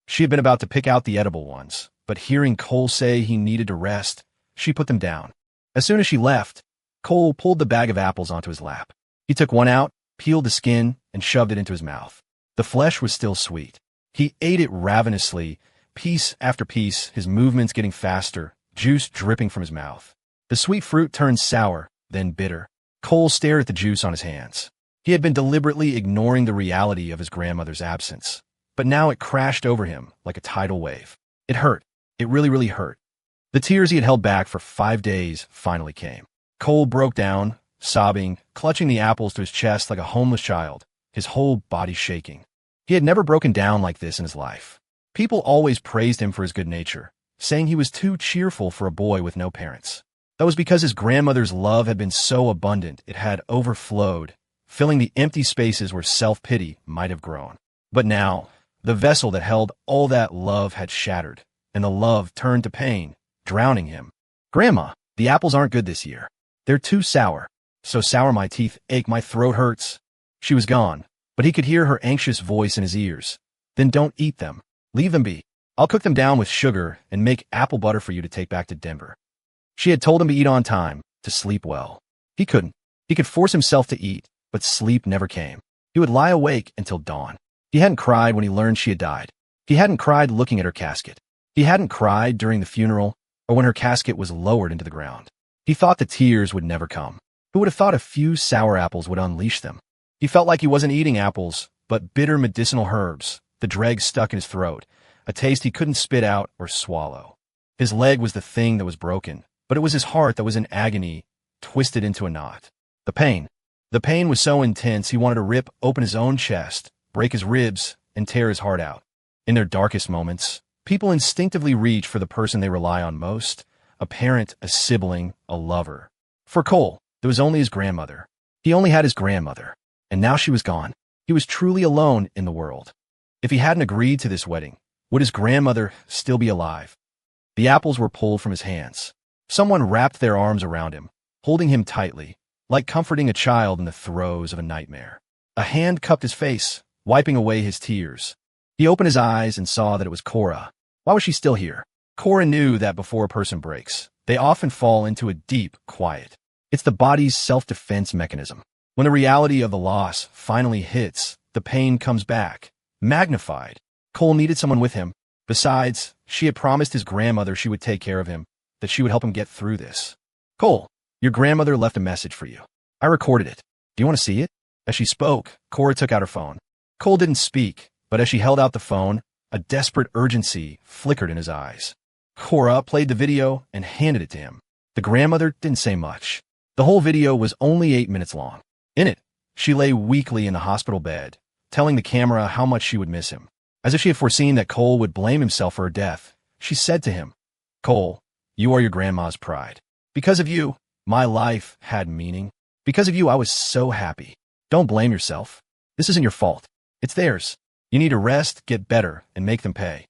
She had been about to pick out the edible ones, but hearing Cole say he needed to rest, she put them down. As soon as she left, Cole pulled the bag of apples onto his lap. He took one out, peeled the skin, and shoved it into his mouth. The flesh was still sweet. He ate it ravenously, piece after piece, his movements getting faster, juice dripping from his mouth. The sweet fruit turned sour, then bitter. Cole stared at the juice on his hands. He had been deliberately ignoring the reality of his grandmother's absence, but now it crashed over him like a tidal wave. It hurt. It really, really hurt. The tears he had held back for 5 days finally came. Cole broke down, sobbing, clutching the apples to his chest like a homeless child, his whole body shaking. He had never broken down like this in his life. People always praised him for his good nature, saying he was too cheerful for a boy with no parents. That was because his grandmother's love had been so abundant it had overflowed, filling the empty spaces where self-pity might have grown. But now, the vessel that held all that love had shattered, and the love turned to pain, drowning him. "Grandma, the apples aren't good this year. They're too sour. So sour my teeth ache, my throat hurts." She was gone, but he could hear her anxious voice in his ears. "Then don't eat them. Leave them be. I'll cook them down with sugar and make apple butter for you to take back to Denver." She had told him to eat on time, to sleep well. He couldn't. He could force himself to eat, but sleep never came. He would lie awake until dawn. He hadn't cried when he learned she had died. He hadn't cried looking at her casket. He hadn't cried during the funeral or when her casket was lowered into the ground. He thought the tears would never come. Who would have thought a few sour apples would unleash them? He felt like he wasn't eating apples, but bitter medicinal herbs, the dregs stuck in his throat, a taste he couldn't spit out or swallow. His leg was the thing that was broken, but it was his heart that was in agony, twisted into a knot. The pain was so intense he wanted to rip open his own chest, break his ribs, and tear his heart out. In their darkest moments, people instinctively reach for the person they rely on most, a parent, a sibling, a lover. For Cole, there was only his grandmother. He only had his grandmother, and now she was gone. He was truly alone in the world. If he hadn't agreed to this wedding, would his grandmother still be alive? The apples were pulled from his hands. Someone wrapped their arms around him, holding him tightly, like comforting a child in the throes of a nightmare. A hand cupped his face, wiping away his tears. He opened his eyes and saw that it was Cora. Why was she still here? Cora knew that before a person breaks, they often fall into a deep quiet. It's the body's self-defense mechanism. When the reality of the loss finally hits, the pain comes back, magnified. Cole needed someone with him. Besides, she had promised his grandmother she would take care of him, that she would help him get through this. "Cole, your grandmother left a message for you. I recorded it. Do you want to see it?" As she spoke, Cora took out her phone. Cole didn't speak, but as she held out the phone, a desperate urgency flickered in his eyes. Cora played the video and handed it to him. The grandmother didn't say much. The whole video was only 8 minutes long. In it, she lay weakly in the hospital bed, telling the camera how much she would miss him. As if she had foreseen that Cole would blame himself for her death, she said to him, "Cole, you are your grandma's pride. Because of you, my life had meaning. Because of you, I was so happy. Don't blame yourself. This isn't your fault. It's theirs. You need to rest, get better, and make them pay."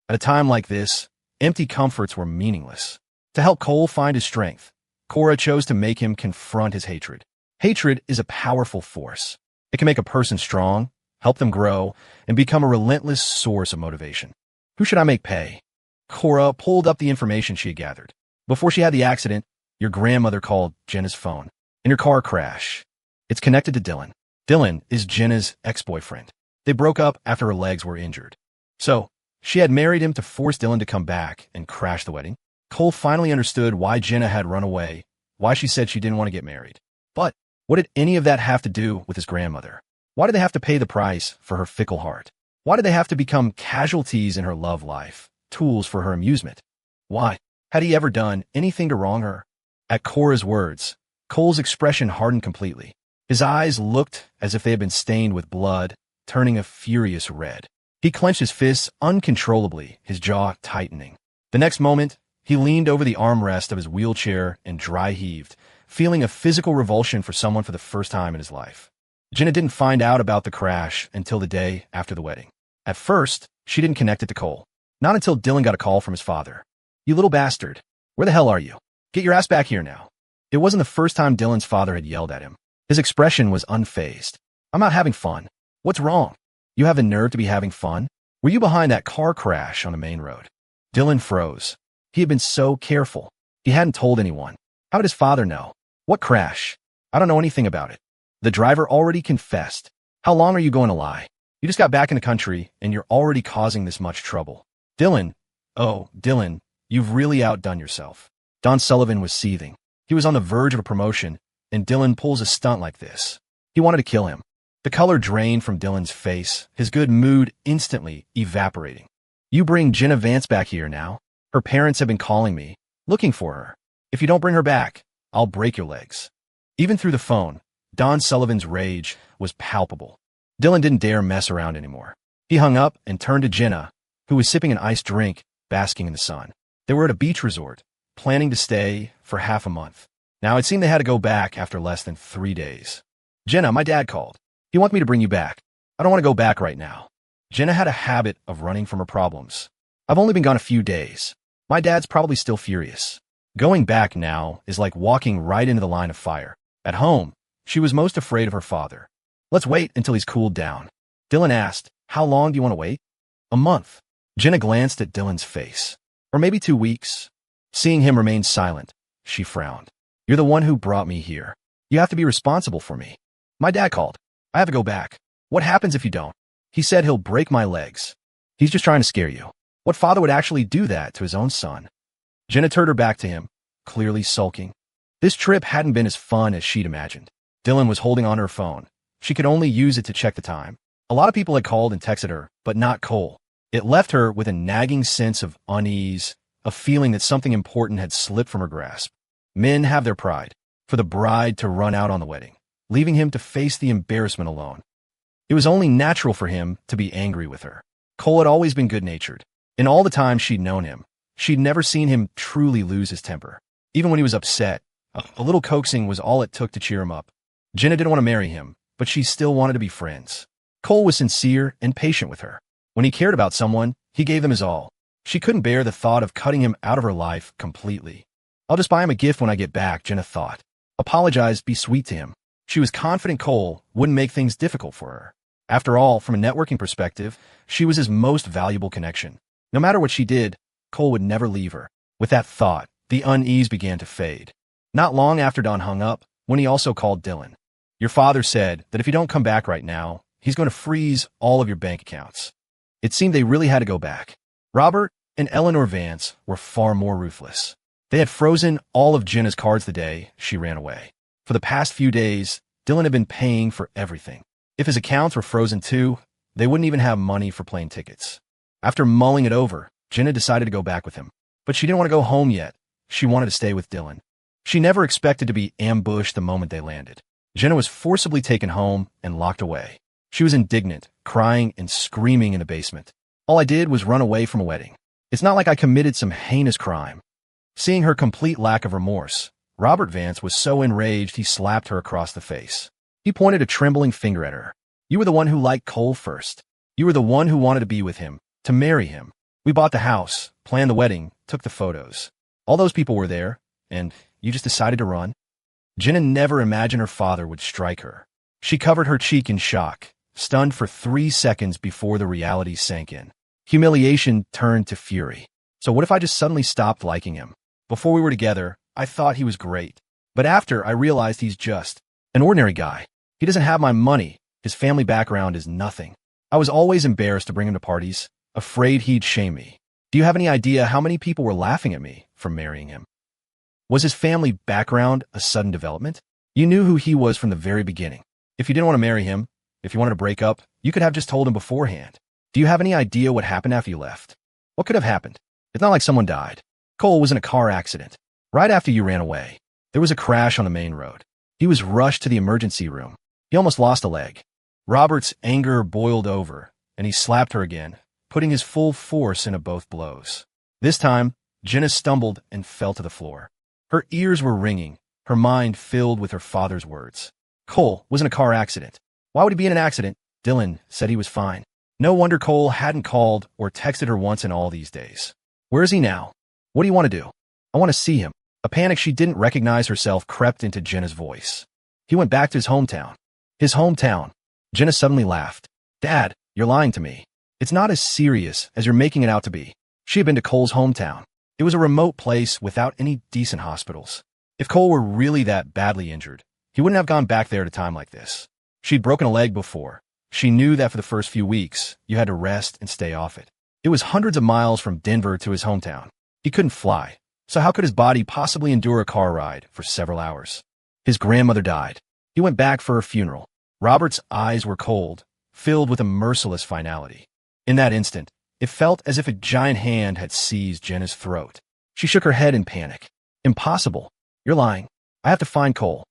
At a time like this, empty comforts were meaningless. To help Cole find his strength, Cora chose to make him confront his hatred. Hatred is a powerful force. It can make a person strong, help them grow, and become a relentless source of motivation. Who should I make pay? Cora pulled up the information she had gathered. Before she had the accident, your grandmother called Jenna's phone. In her car crash. It's connected to Dylan. Dylan is Jenna's ex-boyfriend. They broke up after her legs were injured. So, she had married him to force Dylan to come back and crash the wedding. Cole finally understood why Jenna had run away, why she said she didn't want to get married. But what did any of that have to do with his grandmother? Why did they have to pay the price for her fickle heart? Why did they have to become casualties in her love life, tools for her amusement? Why? Had he ever done anything to wrong her? At Cora's words, Cole's expression hardened completely. His eyes looked as if they had been stained with blood, turning a furious red. He clenched his fists uncontrollably, his jaw tightening. The next moment, he leaned over the armrest of his wheelchair and dry heaved, feeling a physical revulsion for someone for the first time in his life. Jenna didn't find out about the crash until the day after the wedding. At first, she didn't connect it to Cole. Not until Dylan got a call from his father. "You little bastard. Where the hell are you? Get your ass back here now." It wasn't the first time Dylan's father had yelled at him. His expression was unfazed. "I'm not having fun. What's wrong? You have the nerve to be having fun? Were you behind that car crash on the main road?" Dylan froze. He had been so careful. He hadn't told anyone. How did his father know? "What crash? I don't know anything about it." The driver already confessed. "How long are you going to lie? You just got back in the country, and you're already causing this much trouble." Dylan, oh, Dylan, you've really outdone yourself. Don Sullivan was seething. He was on the verge of a promotion, and Dylan pulls a stunt like this. He wanted to kill him. The color drained from Dylan's face, his good mood instantly evaporating. "You bring Jenna Vance back here now. Her parents have been calling me, looking for her. If you don't bring her back, I'll break your legs." Even through the phone, Don Sullivan's rage was palpable. Dylan didn't dare mess around anymore. He hung up and turned to Jenna, who was sipping an iced drink, basking in the sun. They were at a beach resort, planning to stay for half a month. Now, it seemed they had to go back after less than 3 days. Jenna, my dad called. He wants me to bring you back. I don't want to go back right now. Jenna had a habit of running from her problems. I've only been gone a few days. My dad's probably still furious. Going back now is like walking right into the line of fire. At home, she was most afraid of her father. Let's wait until he's cooled down. Dylan asked, how long do you want to wait? A month. Jenna glanced at Dylan's face. Or maybe 2 weeks. Seeing him remain silent, she frowned. You're the one who brought me here. You have to be responsible for me. My dad called. I have to go back. What happens if you don't? He said he'll break my legs. He's just trying to scare you. What father would actually do that to his own son? Jenna turned her back to him, clearly sulking. This trip hadn't been as fun as she'd imagined. Dylan was holding on her phone. She could only use it to check the time. A lot of people had called and texted her, but not Cole. It left her with a nagging sense of unease, a feeling that something important had slipped from her grasp. Men have their pride. For the bride to run out on the wedding, leaving him to face the embarrassment alone. It was only natural for him to be angry with her. Cole had always been good-natured. In all the time she'd known him, she'd never seen him truly lose his temper. Even when he was upset, a little coaxing was all it took to cheer him up. Jenna didn't want to marry him, but she still wanted to be friends. Cole was sincere and patient with her. When he cared about someone, he gave them his all. She couldn't bear the thought of cutting him out of her life completely. I'll just buy him a gift when I get back, Jenna thought. Apologize, be sweet to him. She was confident Cole wouldn't make things difficult for her. After all, from a networking perspective, she was his most valuable connection. No matter what she did, Cole would never leave her. With that thought, the unease began to fade. Not long after Don hung up, when he also called Dylan. Your father said that if you don't come back right now, he's going to freeze all of your bank accounts. It seemed they really had to go back. Robert and Eleanor Vance were far more ruthless. They had frozen all of Jenna's cards the day she ran away. For the past few days, Dylan had been paying for everything. If his accounts were frozen too, they wouldn't even have money for plane tickets. After mulling it over, Jenna decided to go back with him. But she didn't want to go home yet. She wanted to stay with Dylan. She never expected to be ambushed the moment they landed. Jenna was forcibly taken home and locked away. She was indignant, crying and screaming in the basement. All I did was run away from a wedding. It's not like I committed some heinous crime. Seeing her complete lack of remorse, Robert Vance was so enraged he slapped her across the face. He pointed a trembling finger at her. You were the one who liked Cole first. You were the one who wanted to be with him, to marry him. We bought the house, planned the wedding, took the photos. All those people were there, and you just decided to run? Jenna never imagined her father would strike her. She covered her cheek in shock, stunned for 3 seconds before the reality sank in. Humiliation turned to fury. So what if I just suddenly stopped liking him? Before we were together, I thought he was great. But after, I realized he's just an ordinary guy. He doesn't have my money. His family background is nothing. I was always embarrassed to bring him to parties, afraid he'd shame me. Do you have any idea how many people were laughing at me for marrying him? Was his family background a sudden development? You knew who he was from the very beginning. If you didn't want to marry him, if you wanted to break up, you could have just told him beforehand. Do you have any idea what happened after you left? What could have happened? It's not like someone died. Cole was in a car accident. Right after you ran away, there was a crash on the main road. He was rushed to the emergency room. He almost lost a leg. Robert's anger boiled over, and he slapped her again, putting his full force into both blows. This time, Jenna stumbled and fell to the floor. Her ears were ringing, her mind filled with her father's words. Cole was in a car accident. Why would he be in an accident? Dylan said he was fine. No wonder Cole hadn't called or texted her once in all these days. Where is he now? What do you want to do? I want to see him. A panic she didn't recognize herself crept into Jenna's voice. He went back to his hometown. His hometown. Jenna suddenly laughed. Dad, you're lying to me. It's not as serious as you're making it out to be. She had been to Cole's hometown. It was a remote place without any decent hospitals. If Cole were really that badly injured, he wouldn't have gone back there at a time like this. She'd broken a leg before. She knew that for the first few weeks, you had to rest and stay off it. It was hundreds of miles from Denver to his hometown. He couldn't fly, so how could his body possibly endure a car ride for several hours? His grandmother died. He went back for her funeral. Robert's eyes were cold, filled with a merciless finality. In that instant, it felt as if a giant hand had seized Jenna's throat. She shook her head in panic. Impossible. You're lying. I have to find Cole.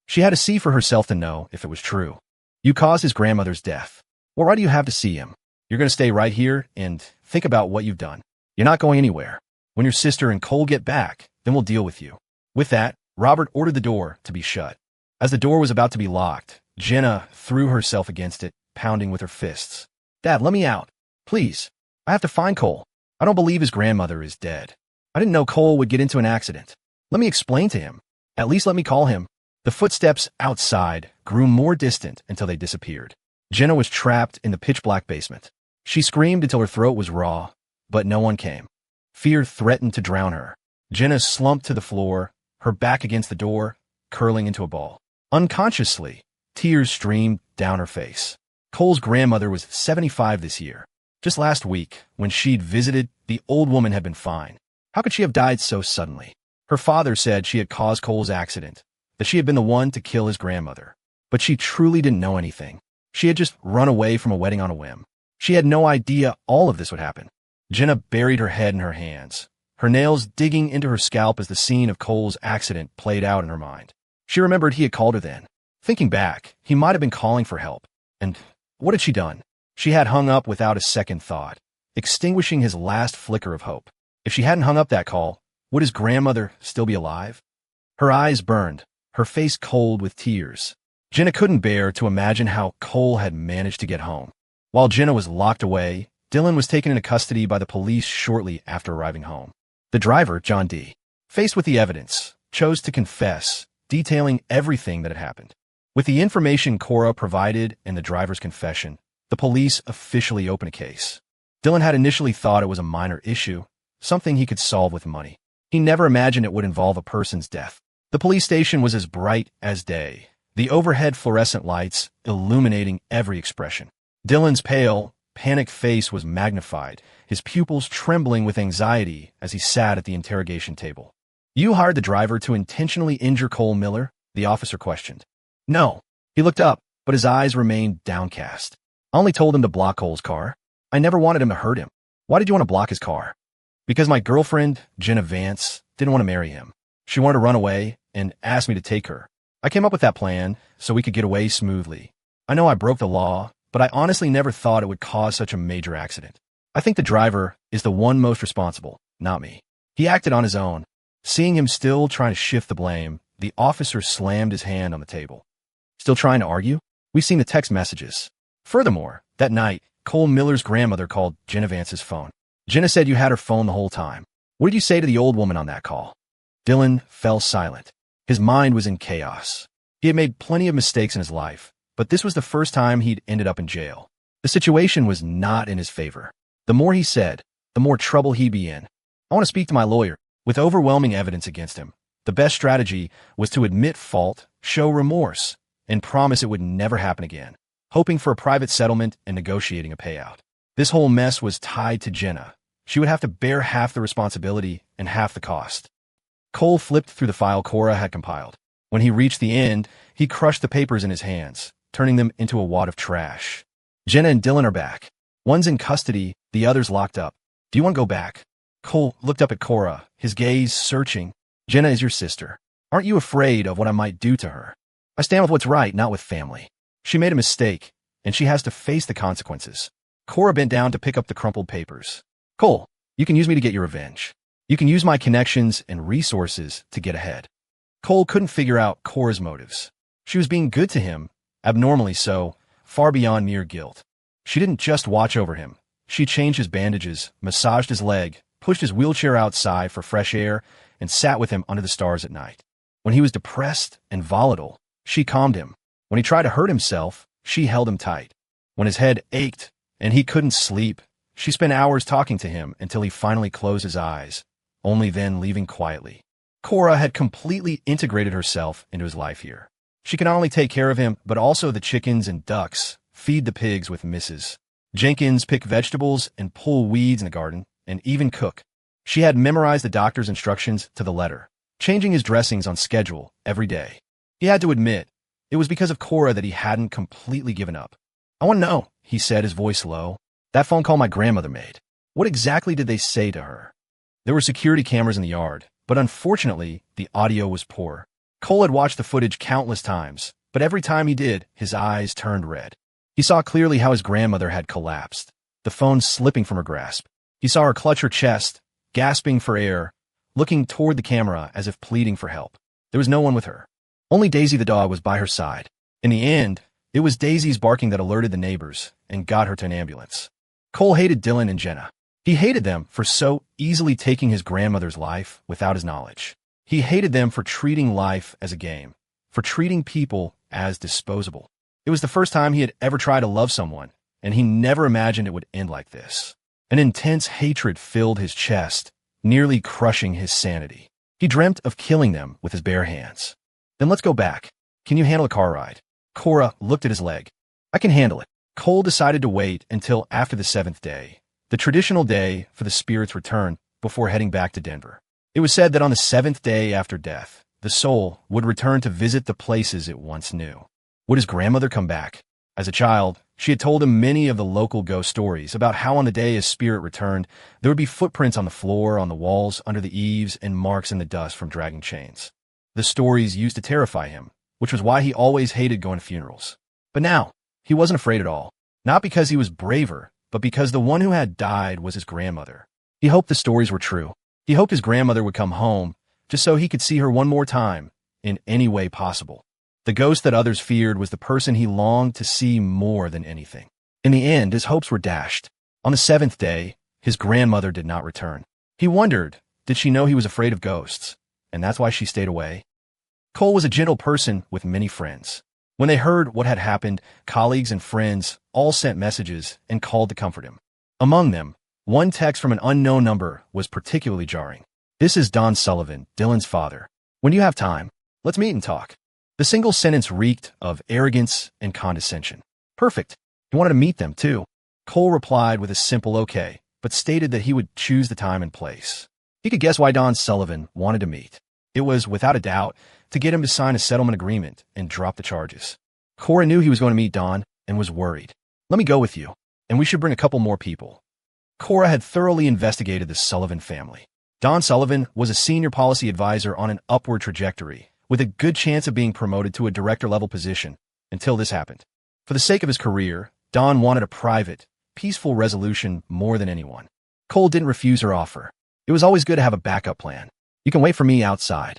She had to see for herself to know if it was true. You caused his grandmother's death. What right do you have to see him? You're going to stay right here and think about what you've done. You're not going anywhere. When your sister and Cole get back, then we'll deal with you." With that, Robert ordered the door to be shut. As the door was about to be locked, Jenna threw herself against it, pounding with her fists. "Dad, let me out. Please. I have to find Cole. I don't believe his grandmother is dead. I didn't know Cole would get into an accident. Let me explain to him. At least let me call him." The footsteps outside grew more distant until they disappeared. Jenna was trapped in the pitch-black basement. She screamed until her throat was raw, but no one came. Fear threatened to drown her. Jenna slumped to the floor, her back against the door, curling into a ball. Unconsciously, tears streamed down her face. Cole's grandmother was 75 this year. Just last week, when she'd visited, the old woman had been fine. How could she have died so suddenly? Her father said she had caused Cole's accident, that she had been the one to kill his grandmother. But she truly didn't know anything. She had just run away from a wedding on a whim. She had no idea all of this would happen. Jenna buried her head in her hands, her nails digging into her scalp as the scene of Cole's accident played out in her mind. She remembered he had called her then. Thinking back, he might have been calling for help. And what had she done? She had hung up without a second thought, extinguishing his last flicker of hope. If she hadn't hung up that call, would his grandmother still be alive? Her eyes burned, her face cold with tears. Jenna couldn't bear to imagine how Cole had managed to get home. While Jenna was locked away, Dylan was taken into custody by the police shortly after arriving home. The driver, John D., faced with the evidence, chose to confess, detailing everything that had happened. With the information Cora provided in the driver's confession, the police officially opened a case. Dylan had initially thought it was a minor issue, something he could solve with money. He never imagined it would involve a person's death. The police station was as bright as day, the overhead fluorescent lights illuminating every expression. Dylan's pale, panicked face was magnified, his pupils trembling with anxiety as he sat at the interrogation table. "You hired the driver to intentionally injure Cole Miller?" the officer questioned. "No." He looked up, but his eyes remained downcast. "I only told him to block Cole's car. I never wanted him to hurt him." "Why did you want to block his car?" "Because my girlfriend, Jenna Vance, didn't want to marry him. She wanted to run away and asked me to take her. I came up with that plan so we could get away smoothly. I know I broke the law, but I honestly never thought it would cause such a major accident. I think the driver is the one most responsible, not me." He acted on his own. Seeing him still trying to shift the blame, the officer slammed his hand on the table. "Still trying to argue? We've seen the text messages. Furthermore, that night, Cole Miller's grandmother called Jenna Vance's phone. Jenna said you had her phone the whole time. What did you say to the old woman on that call?" Dylan fell silent. His mind was in chaos. He had made plenty of mistakes in his life, but this was the first time he'd ended up in jail. The situation was not in his favor. The more he said, the more trouble he'd be in. "I want to speak to my lawyer." With overwhelming evidence against him, the best strategy was to admit fault, show remorse, and promise it would never happen again, hoping for a private settlement and negotiating a payout. This whole mess was tied to Jenna. She would have to bear half the responsibility and half the cost. Cole flipped through the file Cora had compiled. When he reached the end, he crushed the papers in his hands, turning them into a wad of trash. "Jenna and Dylan are back. One's in custody, the other's locked up. Do you want to go back?" Cole looked up at Cora, his gaze searching. "Jenna is your sister. Aren't you afraid of what I might do to her? I stand with what's right, not with family. She made a mistake, and she has to face the consequences." Cora bent down to pick up the crumpled papers. "Cole, you can use me to get your revenge. You can use my connections and resources to get ahead." Cole couldn't figure out Cora's motives. She was being good to him, abnormally so, far beyond mere guilt. She didn't just watch over him. She changed his bandages, massaged his leg, pushed his wheelchair outside for fresh air, and sat with him under the stars at night. When he was depressed and volatile, she calmed him. When he tried to hurt himself, she held him tight. When his head ached and he couldn't sleep, she spent hours talking to him until he finally closed his eyes, only then leaving quietly. Cora had completely integrated herself into his life here. She could not only take care of him, but also the chickens and ducks, feed the pigs with Mrs. Jenkins, pick vegetables and pull weeds in the garden, and even cook. She had memorized the doctor's instructions to the letter, changing his dressings on schedule every day. He had to admit, it was because of Cora that he hadn't completely given up. "I want to know," he said, his voice low. "That phone call my grandmother made. What exactly did they say to her?" There were security cameras in the yard, but unfortunately, the audio was poor. Cole had watched the footage countless times, but every time he did, his eyes turned red. He saw clearly how his grandmother had collapsed, the phone slipping from her grasp. He saw her clutch her chest, gasping for air, looking toward the camera as if pleading for help. There was no one with her. Only Daisy the dog was by her side. In the end, it was Daisy's barking that alerted the neighbors and got her to an ambulance. Cole hated Dylan and Jenna. He hated them for so easily taking his grandmother's life without his knowledge. He hated them for treating life as a game, for treating people as disposable. It was the first time he had ever tried to love someone, and he never imagined it would end like this. An intense hatred filled his chest, nearly crushing his sanity. He dreamt of killing them with his bare hands. Then let's go back. Can you handle a car ride? Cora looked at his leg. I can handle it. Cole decided to wait until after the 7th day, the traditional day for the spirit's return, before heading back to Denver. It was said that on the 7th day after death, the soul would return to visit the places it once knew. Would his grandmother come back? As a child, she had told him many of the local ghost stories about how on the day his spirit returned, there would be footprints on the floor, on the walls, under the eaves, and marks in the dust from dragging chains. The stories used to terrify him, which was why he always hated going to funerals. But now, he wasn't afraid at all. Not because he was braver, but because the one who had died was his grandmother. He hoped the stories were true. He hoped his grandmother would come home, just so he could see her one more time, in any way possible. The ghost that others feared was the person he longed to see more than anything. In the end, his hopes were dashed. On the 7th day, his grandmother did not return. He wondered, did she know he was afraid of ghosts, and that's why she stayed away? Cole was a gentle person with many friends. When they heard what had happened, colleagues and friends all sent messages and called to comfort him. Among them, one text from an unknown number was particularly jarring. This is Don Sullivan, Dylan's father. When you have time, let's meet and talk. The single sentence reeked of arrogance and condescension. Perfect. He wanted to meet them, too. Cole replied with a simple okay, but stated that he would choose the time and place. He could guess why Don Sullivan wanted to meet. It was, without a doubt, to get him to sign a settlement agreement and drop the charges. Cora knew he was going to meet Don and was worried. Let me go with you, and we should bring a couple more people. Cora had thoroughly investigated the Sullivan family. Don Sullivan was a senior policy advisor on an upward trajectory, with a good chance of being promoted to a director-level position, until this happened. For the sake of his career, Don wanted a private, peaceful resolution more than anyone. Cole didn't refuse her offer. It was always good to have a backup plan. You can wait for me outside.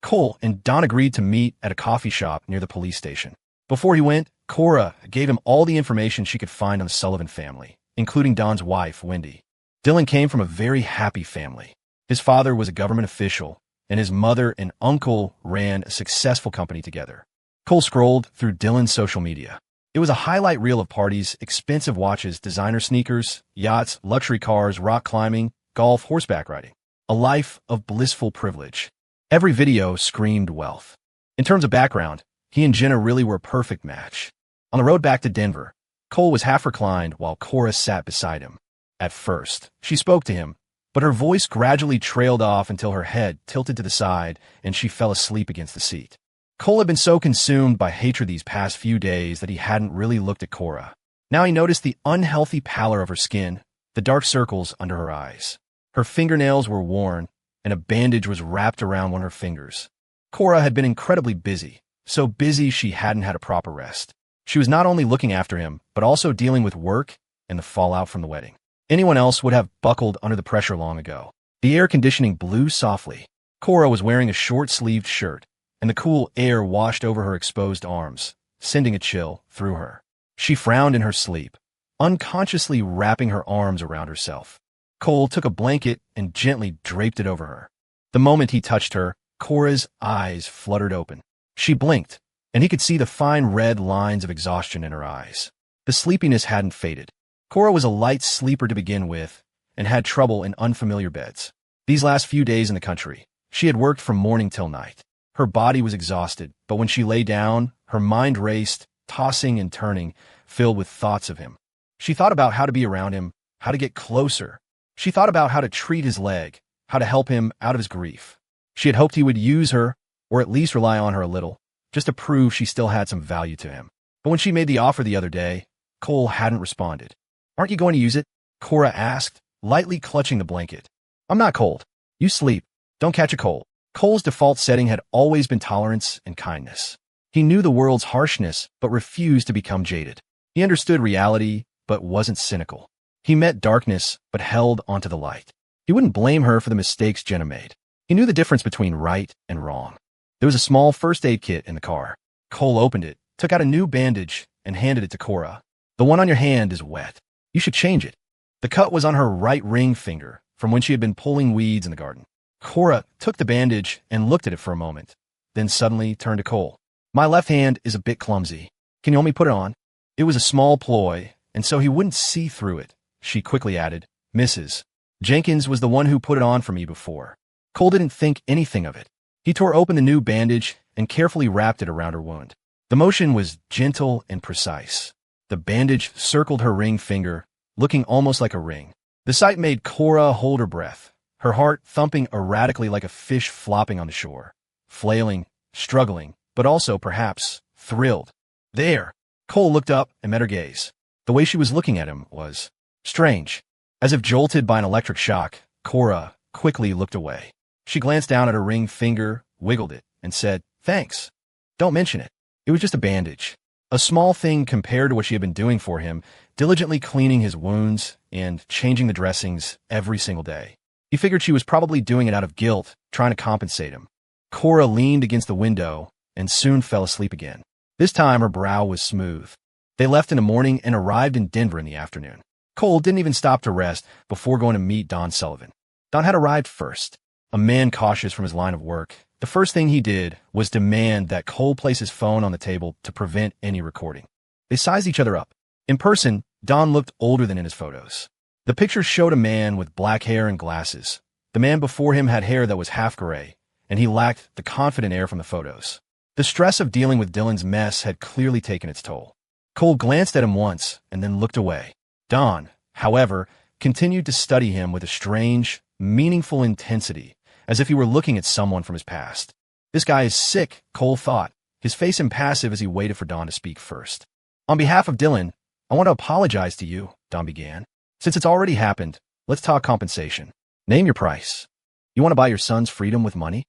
Cole and Don agreed to meet at a coffee shop near the police station. Before he went, Cora gave him all the information she could find on the Sullivan family, including Don's wife, Wendy. Dylan came from a very happy family. His father was a government official, and his mother and uncle ran a successful company together. Cole scrolled through Dylan's social media. It was a highlight reel of parties, expensive watches, designer sneakers, yachts, luxury cars, rock climbing, golf, horseback riding. A life of blissful privilege. Every video screamed wealth. In terms of background, he and Jenna really were a perfect match. On the road back to Denver, Cole was half reclined while Cora sat beside him. At first, she spoke to him, but her voice gradually trailed off until her head tilted to the side and she fell asleep against the seat. Cole had been so consumed by hatred these past few days that he hadn't really looked at Cora. Now he noticed the unhealthy pallor of her skin, the dark circles under her eyes. Her fingernails were worn, and a bandage was wrapped around one of her fingers. Cora had been incredibly busy, so busy she hadn't had a proper rest. She was not only looking after him, but also dealing with work and the fallout from the wedding. Anyone else would have buckled under the pressure long ago. The air conditioning blew softly. Cora was wearing a short-sleeved shirt, and the cool air washed over her exposed arms, sending a chill through her. She frowned in her sleep, unconsciously wrapping her arms around herself. Cole took a blanket and gently draped it over her. The moment he touched her, Cora's eyes fluttered open. She blinked, and he could see the fine red lines of exhaustion in her eyes. The sleepiness hadn't faded. Cora was a light sleeper to begin with, and had trouble in unfamiliar beds. These last few days in the country, she had worked from morning till night. Her body was exhausted, but when she lay down, her mind raced, tossing and turning, filled with thoughts of him. She thought about how to be around him, how to get closer. She thought about how to treat his leg, how to help him out of his grief. She had hoped he would use her, or at least rely on her a little, just to prove she still had some value to him. But when she made the offer the other day, Cole hadn't responded. Aren't you going to use it? Cora asked, lightly clutching the blanket. I'm not cold. You sleep. Don't catch a cold. Cole's default setting had always been tolerance and kindness. He knew the world's harshness, but refused to become jaded. He understood reality, but wasn't cynical. He met darkness, but held onto the light. He wouldn't blame her for the mistakes Jenna made. He knew the difference between right and wrong. There was a small first aid kit in the car. Cole opened it, took out a new bandage, and handed it to Cora. The one on your hand is wet. You should change it. The cut was on her right ring finger from when she had been pulling weeds in the garden. Cora took the bandage and looked at it for a moment, then suddenly turned to Cole. My left hand is a bit clumsy. Can you help me put it on? It was a small ploy, and so he wouldn't see through it. She quickly added, Mrs. Jenkins was the one who put it on for me before. Cole didn't think anything of it. He tore open the new bandage and carefully wrapped it around her wound. The motion was gentle and precise. The bandage circled her ring finger, looking almost like a ring. The sight made Cora hold her breath, her heart thumping erratically like a fish flopping on the shore, flailing, struggling, but also, perhaps, thrilled. There! Cole looked up and met her gaze. The way she was looking at him was strange. As if jolted by an electric shock, Cora quickly looked away. She glanced down at her ring finger, wiggled it, and said, Thanks. Don't mention it. It was just a bandage. A small thing compared to what she had been doing for him, diligently cleaning his wounds and changing the dressings every single day. He figured she was probably doing it out of guilt, trying to compensate him. Cora leaned against the window and soon fell asleep again. This time her brow was smooth. They left in the morning and arrived in Denver in the afternoon. Cole didn't even stop to rest before going to meet Don Sullivan. Don had arrived first. A man cautious from his line of work, the first thing he did was demand that Cole place his phone on the table to prevent any recording. They sized each other up. In person, Don looked older than in his photos. The picture showed a man with black hair and glasses. The man before him had hair that was half gray, and he lacked the confident air from the photos. The stress of dealing with Dylan's mess had clearly taken its toll. Cole glanced at him once and then looked away. Don, however, continued to study him with a strange, meaningful intensity, as if he were looking at someone from his past. This guy is sick, Cole thought, his face impassive as he waited for Don to speak first. On behalf of Dylan, I want to apologize to you, Don began. Since it's already happened, let's talk compensation. Name your price. You want to buy your son's freedom with money?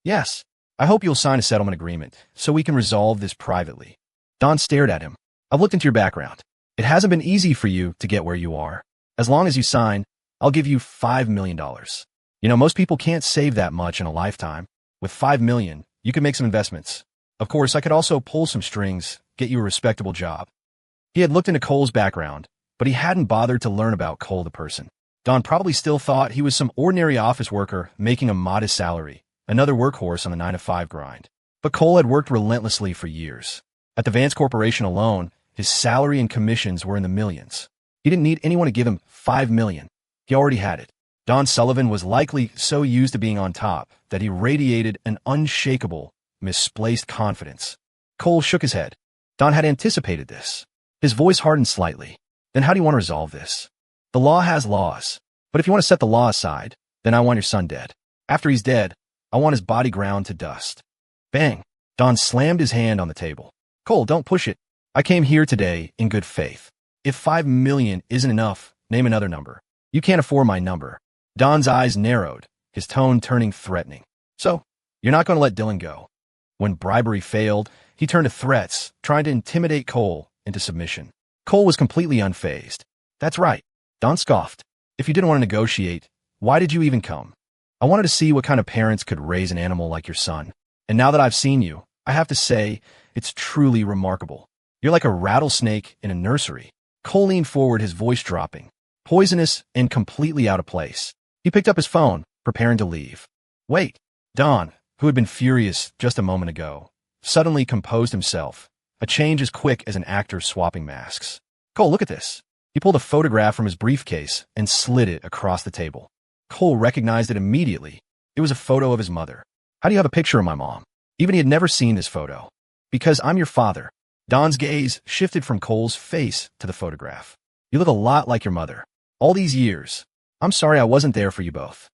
Yes. I hope you'll sign a settlement agreement so we can resolve this privately. Don stared at him. I've looked into your background. It hasn't been easy for you to get where you are. As long as you sign, I'll give you $5 million. You know, most people can't save that much in a lifetime. With $5 million, you can make some investments. Of course, I could also pull some strings, get you a respectable job. He had looked into Cole's background, but he hadn't bothered to learn about Cole the person. Don probably still thought he was some ordinary office worker making a modest salary, another workhorse on the 9-to-5 grind. But Cole had worked relentlessly for years. At the Vance Corporation alone, his salary and commissions were in the millions. He didn't need anyone to give him $5 million. He already had it. Don Sullivan was likely so used to being on top that he radiated an unshakable, misplaced confidence. Cole shook his head. Don had anticipated this. His voice hardened slightly. Then how do you want to resolve this? The law has laws. But if you want to set the law aside, then I want your son dead. After he's dead, I want his body ground to dust. Bang! Don slammed his hand on the table. Cole, don't push it. I came here today in good faith. If $5 million isn't enough, name another number. You can't afford my number. Don's eyes narrowed, his tone turning threatening. So, you're not going to let Dylan go. When bribery failed, he turned to threats, trying to intimidate Cole into submission. Cole was completely unfazed. That's right. Don scoffed. If you didn't want to negotiate, why did you even come? I wanted to see what kind of parents could raise an animal like your son. And now that I've seen you, I have to say, it's truly remarkable. You're like a rattlesnake in a nursery. Cole leaned forward, his voice dropping, poisonous and completely out of place. He picked up his phone, preparing to leave. Wait. Don, who had been furious just a moment ago, suddenly composed himself, a change as quick as an actor swapping masks. Cole, look at this. He pulled a photograph from his briefcase and slid it across the table. Cole recognized it immediately. It was a photo of his mother. How do you have a picture of my mom? Even he had never seen this photo. Because I'm your father. Don's gaze shifted from Cole's face to the photograph. You look a lot like your mother. All these years. I'm sorry I wasn't there for you both.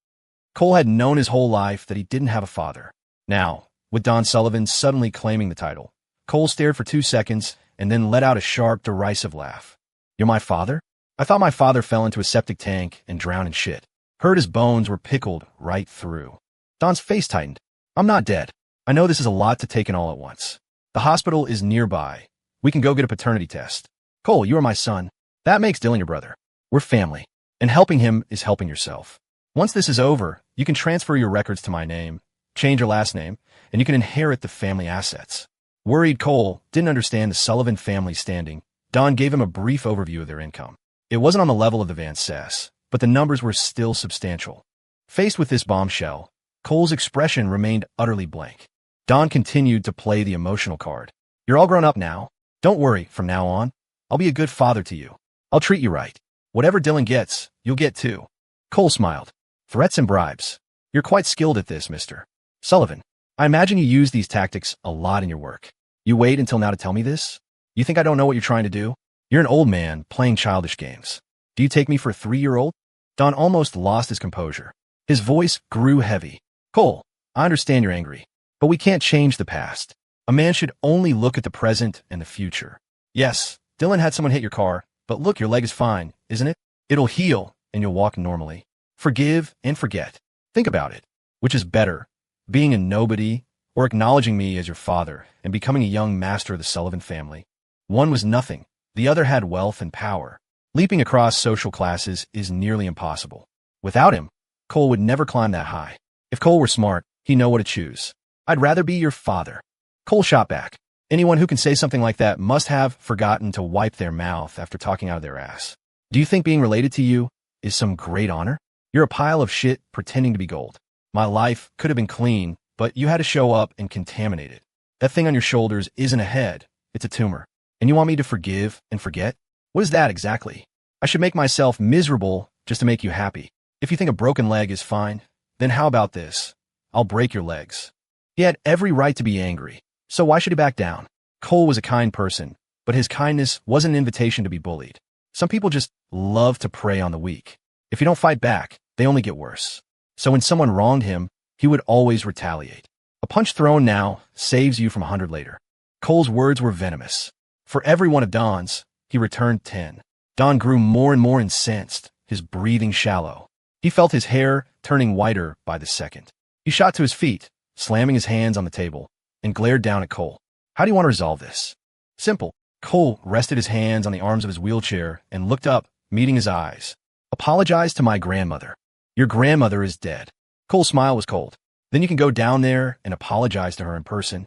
Cole had known his whole life that he didn't have a father. Now, with Don Sullivan suddenly claiming the title, Cole stared for 2 seconds and then let out a sharp, derisive laugh. You're my father? I thought my father fell into a septic tank and drowned in shit. Heard his bones were pickled right through. Don's face tightened. I'm not dead. I know this is a lot to take in all at once. The hospital is nearby. We can go get a paternity test. Cole, you are my son. That makes Dylan your brother. We're family. And helping him is helping yourself. Once this is over, you can transfer your records to my name, change your last name, and you can inherit the family assets. Worried Cole didn't understand the Sullivan family standing. Don gave him a brief overview of their income. It wasn't on the level of the fiancée, but the numbers were still substantial. Faced with this bombshell, Cole's expression remained utterly blank. Don continued to play the emotional card. You're all grown up now. Don't worry, from now on, I'll be a good father to you. I'll treat you right. Whatever Dylan gets, you'll get too. Cole smiled. Threats and bribes. You're quite skilled at this, Mr. Sullivan. I imagine you use these tactics a lot in your work. You wait until now to tell me this? You think I don't know what you're trying to do? You're an old man playing childish games. Do you take me for a 3-year-old? Don almost lost his composure. His voice grew heavy. Cole, I understand you're angry, but we can't change the past. A man should only look at the present and the future. Yes, Dylan had someone hit your car, but look, your leg is fine, isn't it? It'll heal, and you'll walk normally. Forgive and forget. Think about it. Which is better, being a nobody or acknowledging me as your father and becoming a young master of the Sullivan family? One was nothing. The other had wealth and power. Leaping across social classes is nearly impossible. Without him, Cole would never climb that high. If Cole were smart, he'd know what to choose. I'd rather be your father. Cole shot back. Anyone who can say something like that must have forgotten to wipe their mouth after talking out of their ass. Do you think being related to you is some great honor? You're a pile of shit pretending to be gold. My life could have been clean, but you had to show up and contaminate it. That thing on your shoulders isn't a head, it's a tumor. And you want me to forgive and forget? What is that exactly? I should make myself miserable just to make you happy. If you think a broken leg is fine, then how about this? I'll break your legs. He had every right to be angry, so why should he back down? Cole was a kind person, but his kindness wasn't an invitation to be bullied. Some people just love to prey on the weak. If you don't fight back, they only get worse. So when someone wronged him, he would always retaliate. A punch thrown now saves you from 100 later. Cole's words were venomous. For every one of Don's, he returned 10. Don grew more and more incensed, his breathing shallow. He felt his hair turning whiter by the second. He shot to his feet, slamming his hands on the table, and glared down at Cole. How do you want to resolve this? Simple. Cole rested his hands on the arms of his wheelchair and looked up, meeting his eyes. Apologize to my grandmother. Your grandmother is dead. Cole's smile was cold. Then you can go down there and apologize to her in person.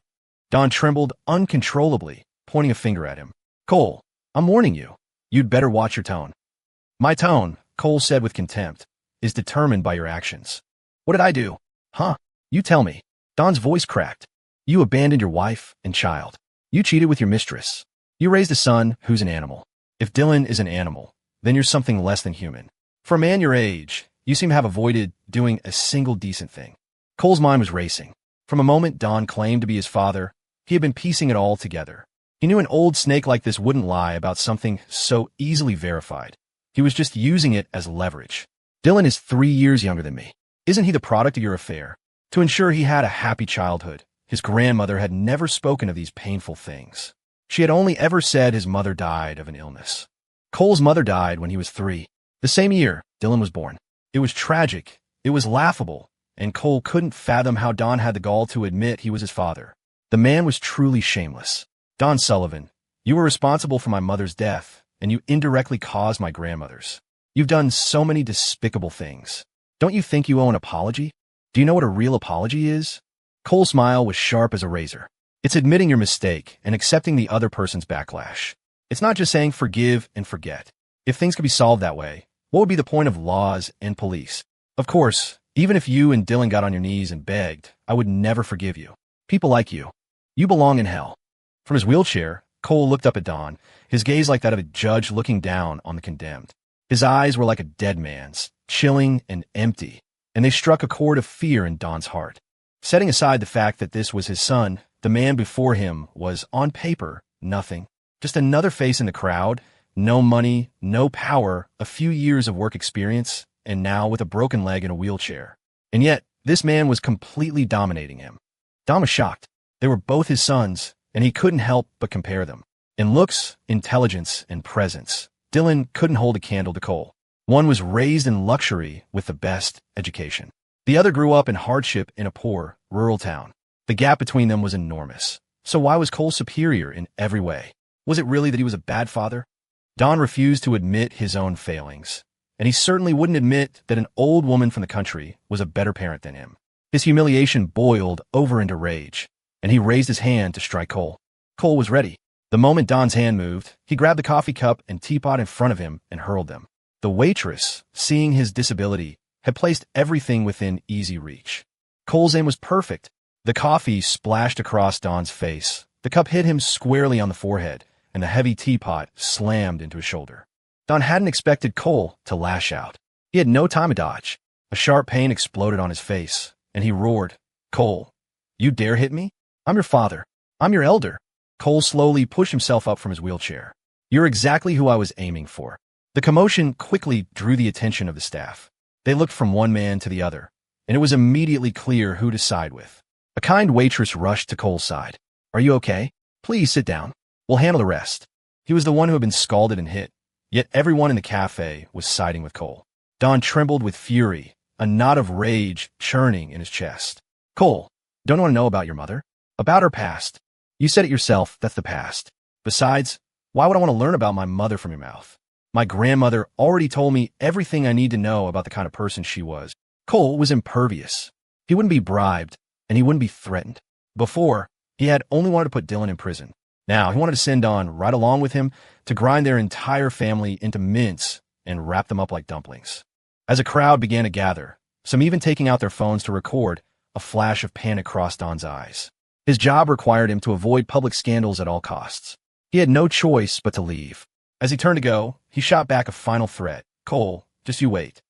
Don trembled uncontrollably, pointing a finger at him. Cole, I'm warning you. You'd better watch your tone. My tone, Cole said with contempt, is determined by your actions. What did I do? Huh? You tell me. Don's voice cracked. You abandoned your wife and child. You cheated with your mistress. You raised a son who's an animal. If Dylan is an animal, then you're something less than human. For a man your age, you seem to have avoided doing a single decent thing. Cole's mind was racing. From a moment Don claimed to be his father, he had been piecing it all together. He knew an old snake like this wouldn't lie about something so easily verified. He was just using it as leverage. Dylan is 3 years younger than me. Isn't he the product of your affair? To ensure he had a happy childhood, his grandmother had never spoken of these painful things. She had only ever said his mother died of an illness. Cole's mother died when he was 3. The same year, Dylan was born. It was tragic, it was laughable, and Cole couldn't fathom how Don had the gall to admit he was his father. The man was truly shameless. Don Sullivan, you were responsible for my mother's death, and you indirectly caused my grandmother's. You've done so many despicable things. Don't you think you owe an apology? Do you know what a real apology is? Cole's smile was sharp as a razor. It's admitting your mistake and accepting the other person's backlash. It's not just saying forgive and forget. If things could be solved that way, what would be the point of laws and police? Of course, even if you and Dylan got on your knees and begged, I would never forgive you. People like you. You belong in hell. From his wheelchair, Cole looked up at Don, his gaze like that of a judge looking down on the condemned. His eyes were like a dead man's, chilling and empty, and they struck a chord of fear in Don's heart. Setting aside the fact that this was his son, the man before him was, on paper, nothing. Just another face in the crowd, no money, no power, a few years of work experience, and now with a broken leg in a wheelchair. And yet, this man was completely dominating him. Don was shocked. They were both his sons, and he couldn't help but compare them. In looks, intelligence, and presence, Dylan couldn't hold a candle to Cole. One was raised in luxury with the best education. The other grew up in hardship in a poor, rural town. The gap between them was enormous. So why was Cole superior in every way? Was it really that he was a bad father? Don refused to admit his own failings, and he certainly wouldn't admit that an old woman from the country was a better parent than him. His humiliation boiled over into rage, and he raised his hand to strike Cole. Cole was ready. The moment Don's hand moved, he grabbed the coffee cup and teapot in front of him and hurled them. The waitress, seeing his disability, had placed everything within easy reach. Cole's aim was perfect. The coffee splashed across Don's face. The cup hit him squarely on the forehead, and the heavy teapot slammed into his shoulder. Don hadn't expected Cole to lash out. He had no time to dodge. A sharp pain exploded on his face, and he roared, "Cole, you dare hit me? I'm your father. I'm your elder." Cole slowly pushed himself up from his wheelchair. "You're exactly who I was aiming for." The commotion quickly drew the attention of the staff. They looked from one man to the other, and it was immediately clear who to side with. A kind waitress rushed to Cole's side. "Are you okay? Please sit down. We'll handle the rest." He was the one who had been scalded and hit, yet everyone in the cafe was siding with Cole. Don trembled with fury, a knot of rage churning in his chest. "Cole, don't you want to know about your mother? About her past? You said it yourself, that's the past. Besides, why would I want to learn about my mother from your mouth? My grandmother already told me everything I need to know about the kind of person she was." Cole was impervious. He wouldn't be bribed, and he wouldn't be threatened. Before, he had only wanted to put Dylan in prison. Now, he wanted to send Don right along with him to grind their entire family into mince and wrap them up like dumplings. As a crowd began to gather, some even taking out their phones to record, a flash of panic crossed Don's eyes. His job required him to avoid public scandals at all costs. He had no choice but to leave. As he turned to go, he shot back a final threat. "Cole, just you wait."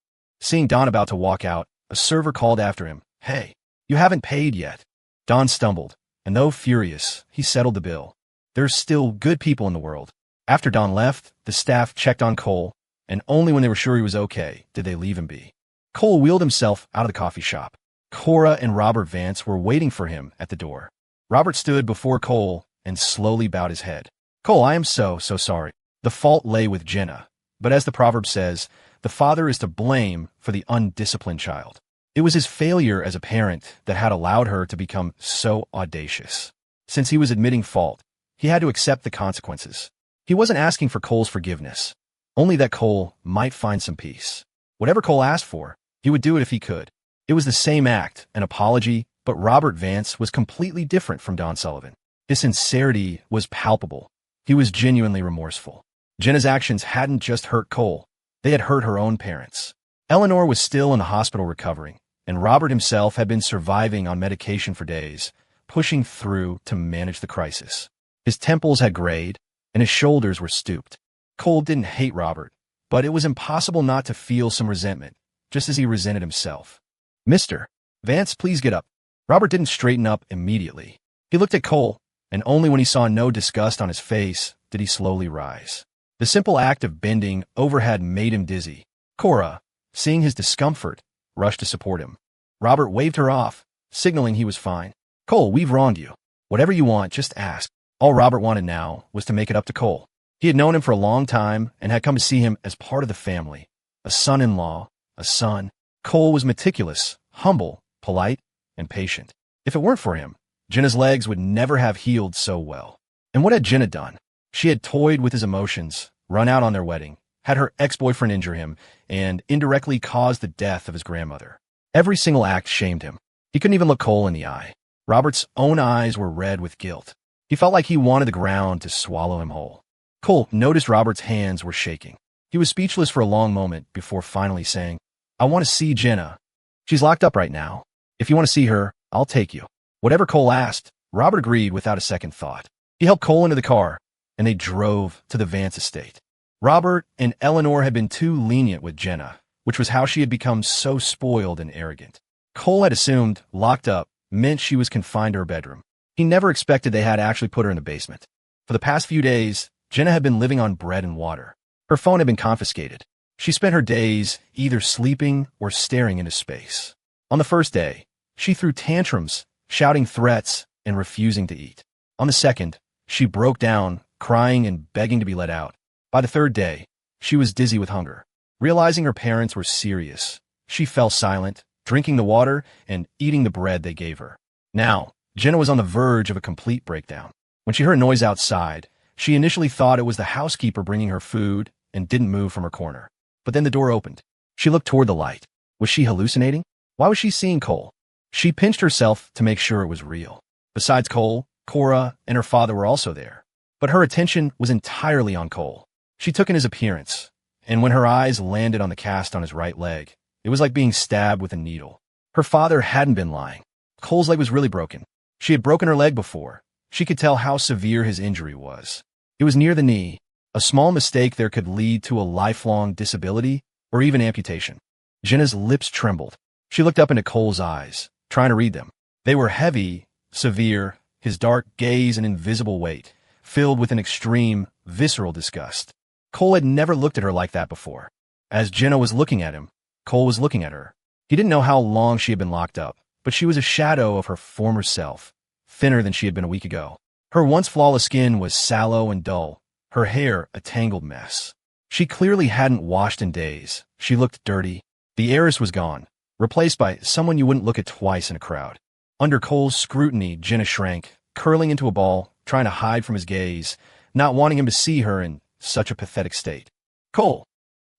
Seeing Don about to walk out, a server called after him, "Hey, you haven't paid yet." Don stumbled, and though furious, he settled the bill. There's still good people in the world. After Don left, the staff checked on Cole, and only when they were sure he was okay did they leave him be. Cole wheeled himself out of the coffee shop. Cora and Robert Vance were waiting for him at the door. Robert stood before Cole and slowly bowed his head. "Cole, I am so sorry. The fault lay with Jenna, but as the proverb says, the father is to blame for the undisciplined child. It was his failure as a parent that had allowed her to become so audacious. Since he was admitting fault, he had to accept the consequences. He wasn't asking for Cole's forgiveness, only that Cole might find some peace. Whatever Cole asked for, he would do it if he could. It was the same act, an apology, but Robert Vance was completely different from Don Sullivan. His sincerity was palpable. He was genuinely remorseful. Jenna's actions hadn't just hurt Cole, they had hurt her own parents. Eleanor was still in the hospital recovering, and Robert himself had been surviving on medication for days, pushing through to manage the crisis. His temples had grayed, and his shoulders were stooped. Cole didn't hate Robert, but it was impossible not to feel some resentment, just as he resented himself. "Mr. Vance, please get up." Robert didn't straighten up immediately. He looked at Cole, and only when he saw no disgust on his face did he slowly rise. The simple act of bending over had made him dizzy. Cora, seeing his discomfort, rushed to support him. Robert waved her off, signaling he was fine. "Cole, we've wronged you. Whatever you want, just ask." All Robert wanted now was to make it up to Cole. He had known him for a long time and had come to see him as part of the family. A son-in-law, a son. Cole was meticulous, humble, polite, and patient. If it weren't for him, Jenna's legs would never have healed so well. And what had Jenna done? She had toyed with his emotions, run out on their wedding, had her ex-boyfriend injure him, and indirectly caused the death of his grandmother. Every single act shamed him. He couldn't even look Cole in the eye. Robert's own eyes were red with guilt. He felt like he wanted the ground to swallow him whole. Cole noticed Robert's hands were shaking. He was speechless for a long moment before finally saying, "I want to see Jenna. She's locked up right now. If you want to see her, I'll take you." Whatever Cole asked, Robert agreed without a second thought. He helped Cole into the car, and they drove to the Vance estate. Robert and Eleanor had been too lenient with Jenna, which was how she had become so spoiled and arrogant. Cole had assumed locked up meant she was confined to her bedroom. He never expected they had actually put her in the basement. For the past few days, Jenna had been living on bread and water. Her phone had been confiscated. She spent her days either sleeping or staring into space. On the first day, she threw tantrums, shouting threats and refusing to eat. On the second, she broke down, crying and begging to be let out. By the third day, she was dizzy with hunger. Realizing her parents were serious, she fell silent, drinking the water and eating the bread they gave her. Now, Jenna was on the verge of a complete breakdown. When she heard a noise outside, she initially thought it was the housekeeper bringing her food and didn't move from her corner. But then the door opened. She looked toward the light. Was she hallucinating? Why was she seeing Cole? She pinched herself to make sure it was real. Besides Cole, Cora and her father were also there. But her attention was entirely on Cole. She took in his appearance, and when her eyes landed on the cast on his right leg, it was like being stabbed with a needle. Her father hadn't been lying. Cole's leg was really broken. She had broken her leg before. She could tell how severe his injury was. It was near the knee. A small mistake there could lead to a lifelong disability or even amputation. Jenna's lips trembled. She looked up into Cole's eyes, trying to read them. They were heavy, severe, his dark gaze an invisible weight, filled with an extreme, visceral disgust. Cole had never looked at her like that before. As Jenna was looking at him, Cole was looking at her. He didn't know how long she had been locked up, but she was a shadow of her former self, thinner than she had been a week ago. Her once flawless skin was sallow and dull, her hair a tangled mess. She clearly hadn't washed in days. She looked dirty. The heiress was gone, replaced by someone you wouldn't look at twice in a crowd. Under Cole's scrutiny, Jenna shrank, curling into a ball, trying to hide from his gaze, not wanting him to see her in such a pathetic state. Cole,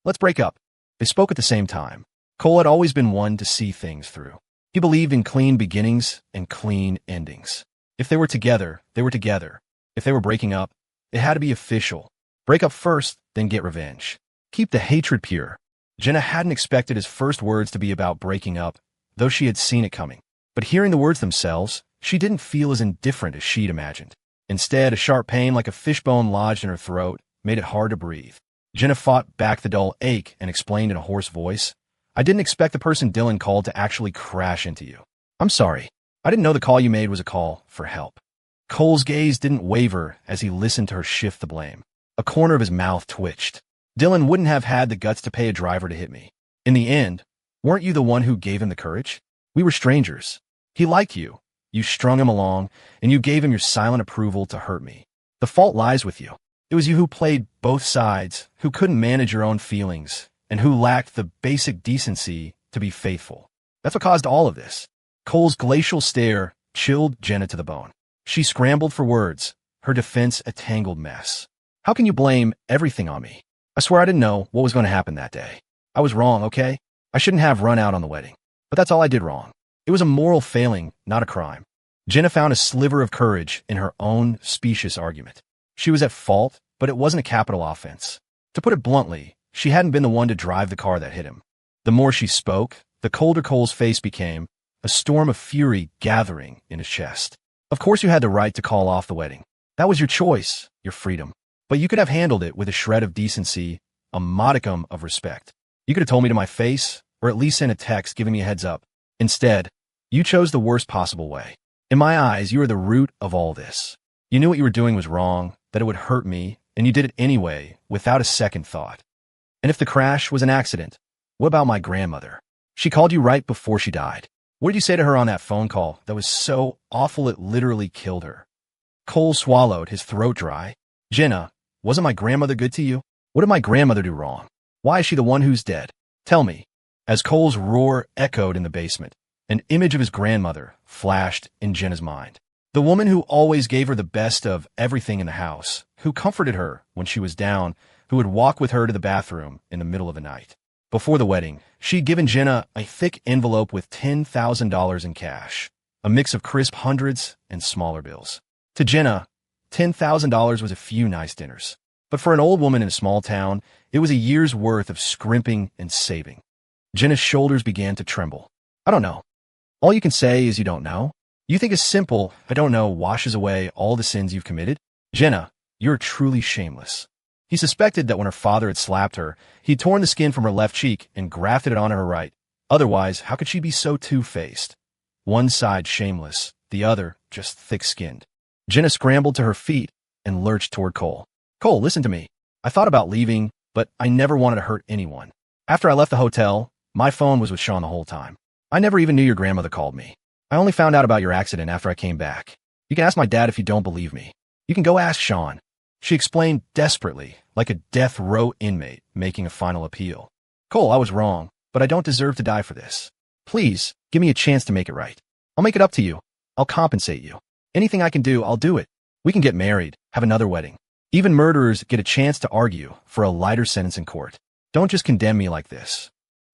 let's break up. They spoke at the same time. Cole had always been one to see things through. He believed in clean beginnings and clean endings. If they were together, they were together. If they were breaking up, it had to be official. Break up first, then get revenge. Keep the hatred pure. Jenna hadn't expected his first words to be about breaking up, though she had seen it coming. But hearing the words themselves, she didn't feel as indifferent as she'd imagined. Instead, a sharp pain like a fishbone lodged in her throat made it hard to breathe. Jenna fought back the dull ache and explained in a hoarse voice, I didn't expect the person Dylan called to actually crash into you. I'm sorry. I didn't know the call you made was a call for help. Cole's gaze didn't waver as he listened to her shift the blame. A corner of his mouth twitched. Dylan wouldn't have had the guts to pay a driver to hit me. In the end, weren't you the one who gave him the courage? We were strangers. He liked you. You strung him along, and you gave him your silent approval to hurt me. The fault lies with you. It was you who played both sides, who couldn't manage your own feelings, and who lacked the basic decency to be faithful. That's what caused all of this. Cole's glacial stare chilled Jenna to the bone. She scrambled for words, her defense a tangled mess. How can you blame everything on me? I swear I didn't know what was going to happen that day. I was wrong, okay? I shouldn't have run out on the wedding. But that's all I did wrong. It was a moral failing, not a crime. Jenna found a sliver of courage in her own specious argument. She was at fault, but it wasn't a capital offense. To put it bluntly, she hadn't been the one to drive the car that hit him. The more she spoke, the colder Cole's face became, a storm of fury gathering in his chest. Of course you had the right to call off the wedding. That was your choice, your freedom. But you could have handled it with a shred of decency, a modicum of respect. You could have told me to my face, or at least sent a text giving me a heads up. Instead, you chose the worst possible way. In my eyes, you are the root of all this. You knew what you were doing was wrong, that it would hurt me, and you did it anyway, without a second thought. And if the crash was an accident, what about my grandmother? She called you right before she died. What did you say to her on that phone call that was so awful it literally killed her? Cole swallowed, his throat dry. Jenna, wasn't my grandmother good to you? What did my grandmother do wrong? Why is she the one who's dead? Tell me. As Cole's roar echoed in the basement, an image of his grandmother flashed in Jenna's mind. The woman who always gave her the best of everything in the house, who comforted her when she was down, who would walk with her to the bathroom in the middle of the night. Before the wedding, she'd given Jenna a thick envelope with $10,000 in cash, a mix of crisp hundreds and smaller bills. To Jenna, $10,000 was a few nice dinners. But for an old woman in a small town, it was a year's worth of scrimping and saving. Jenna's shoulders began to tremble. I don't know. All you can say is you don't know. You think a simple, I don't know, washes away all the sins you've committed? Jenna, you're truly shameless. He suspected that when her father had slapped her, he'd torn the skin from her left cheek and grafted it onto her right. Otherwise, how could she be so two-faced? One side shameless, the other just thick-skinned. Jenna scrambled to her feet and lurched toward Cole. Cole, listen to me. I thought about leaving, but I never wanted to hurt anyone. After I left the hotel, my phone was with Sean the whole time. I never even knew your grandmother called me. I only found out about your accident after I came back. You can ask my dad if you don't believe me. You can go ask Sean. She explained desperately, like a death row inmate making a final appeal. Cole, I was wrong, but I don't deserve to die for this. Please, give me a chance to make it right. I'll make it up to you. I'll compensate you. Anything I can do, I'll do it. We can get married, have another wedding. Even murderers get a chance to argue for a lighter sentence in court. Don't just condemn me like this."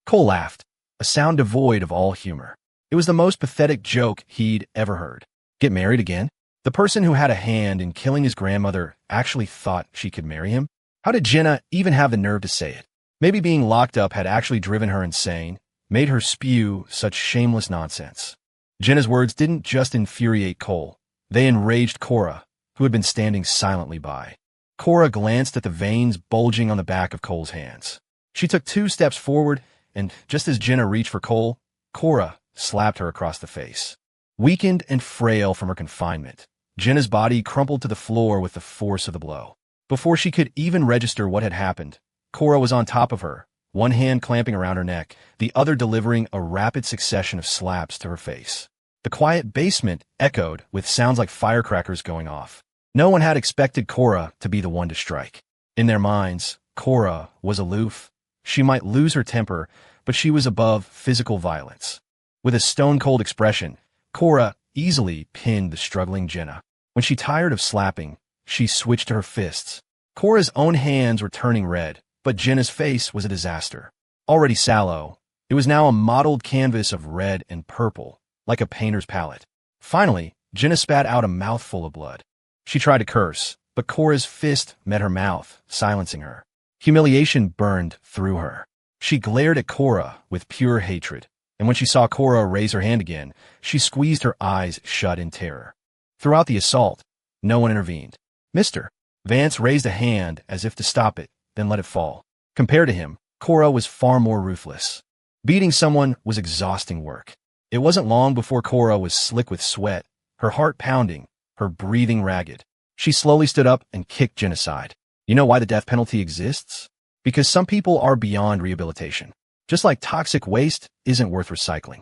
Cole laughed, a sound devoid of all humor. It was the most pathetic joke he'd ever heard. Get married again? The person who had a hand in killing his grandmother actually thought she could marry him? How did Jenna even have the nerve to say it? Maybe being locked up had actually driven her insane, made her spew such shameless nonsense. Jenna's words didn't just infuriate Cole. They enraged Cora, who had been standing silently by. Cora glanced at the veins bulging on the back of Cole's hands. She took 2 steps forward, and just as Jenna reached for Cole, Cora slapped her across the face. Weakened and frail from her confinement, Jenna's body crumpled to the floor with the force of the blow. Before she could even register what had happened, Cora was on top of her, one hand clamping around her neck, the other delivering a rapid succession of slaps to her face. The quiet basement echoed with sounds like firecrackers going off. No one had expected Cora to be the one to strike. In their minds, Cora was aloof. She might lose her temper, but she was above physical violence. With a stone-cold expression, Cora easily pinned the struggling Jenna. When she tired of slapping, she switched to her fists. Cora's own hands were turning red, but Jenna's face was a disaster. Already sallow, it was now a mottled canvas of red and purple, like a painter's palette. Finally, Jenna spat out a mouthful of blood. She tried to curse, but Cora's fist met her mouth, silencing her. Humiliation burned through her. She glared at Cora with pure hatred, and when she saw Cora raise her hand again, she squeezed her eyes shut in terror. Throughout the assault, no one intervened. "Mr." Vance raised a hand as if to stop it, then let it fall. Compared to him, Cora was far more ruthless. Beating someone was exhausting work. It wasn't long before Cora was slick with sweat, her heart pounding, her breathing ragged. She slowly stood up and kicked Jen aside. You know why the death penalty exists? Because some people are beyond rehabilitation. Just like toxic waste isn't worth recycling.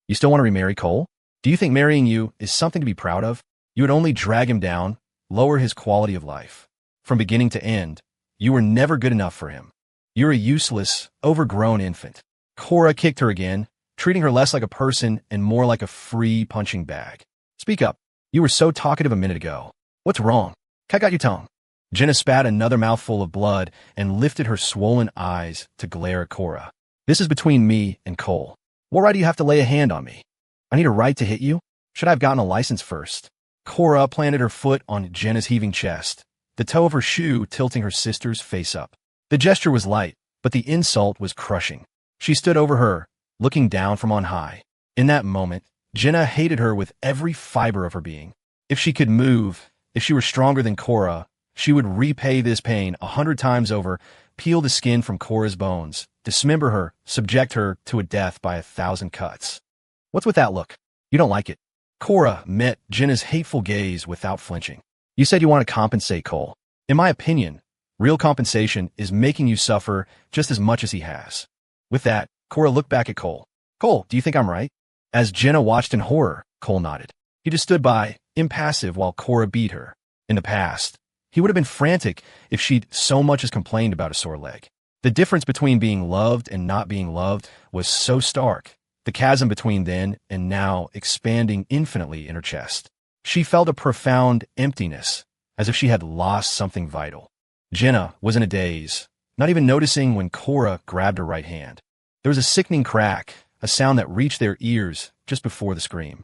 You still want to remarry Cole? Do you think marrying you is something to be proud of? You would only drag him down, lower his quality of life. From beginning to end, you were never good enough for him. You're a useless, overgrown infant. Cora kicked her again, treating her less like a person and more like a free punching bag. Speak up. You were so talkative a minute ago. What's wrong? Cut out your tongue. Jenna spat another mouthful of blood and lifted her swollen eyes to glare at Cora. This is between me and Cole. What right do you have to lay a hand on me? I need a right to hit you? Should I have gotten a license first? Cora planted her foot on Jenna's heaving chest, the toe of her shoe tilting her sister's face up. The gesture was light, but the insult was crushing. She stood over her, looking down from on high. In that moment, Jenna hated her with every fiber of her being. If she could move, if she were stronger than Cora, she would repay this pain 100 times over, peel the skin from Cora's bones, dismember her, subject her to a death by 1,000 cuts. What's with that look? You don't like it. Cora met Jenna's hateful gaze without flinching. You said you want to compensate Cole. In my opinion, real compensation is making you suffer just as much as he has. With that, Cora looked back at Cole. Cole, do you think I'm right? As Jenna watched in horror, Cole nodded. He just stood by, impassive while Cora beat her. In the past, he would have been frantic if she'd so much as complained about a sore leg. The difference between being loved and not being loved was so stark, the chasm between then and now expanding infinitely in her chest. She felt a profound emptiness, as if she had lost something vital. Jenna was in a daze, not even noticing when Cora grabbed her right hand. There was a sickening crack, a sound that reached their ears just before the scream.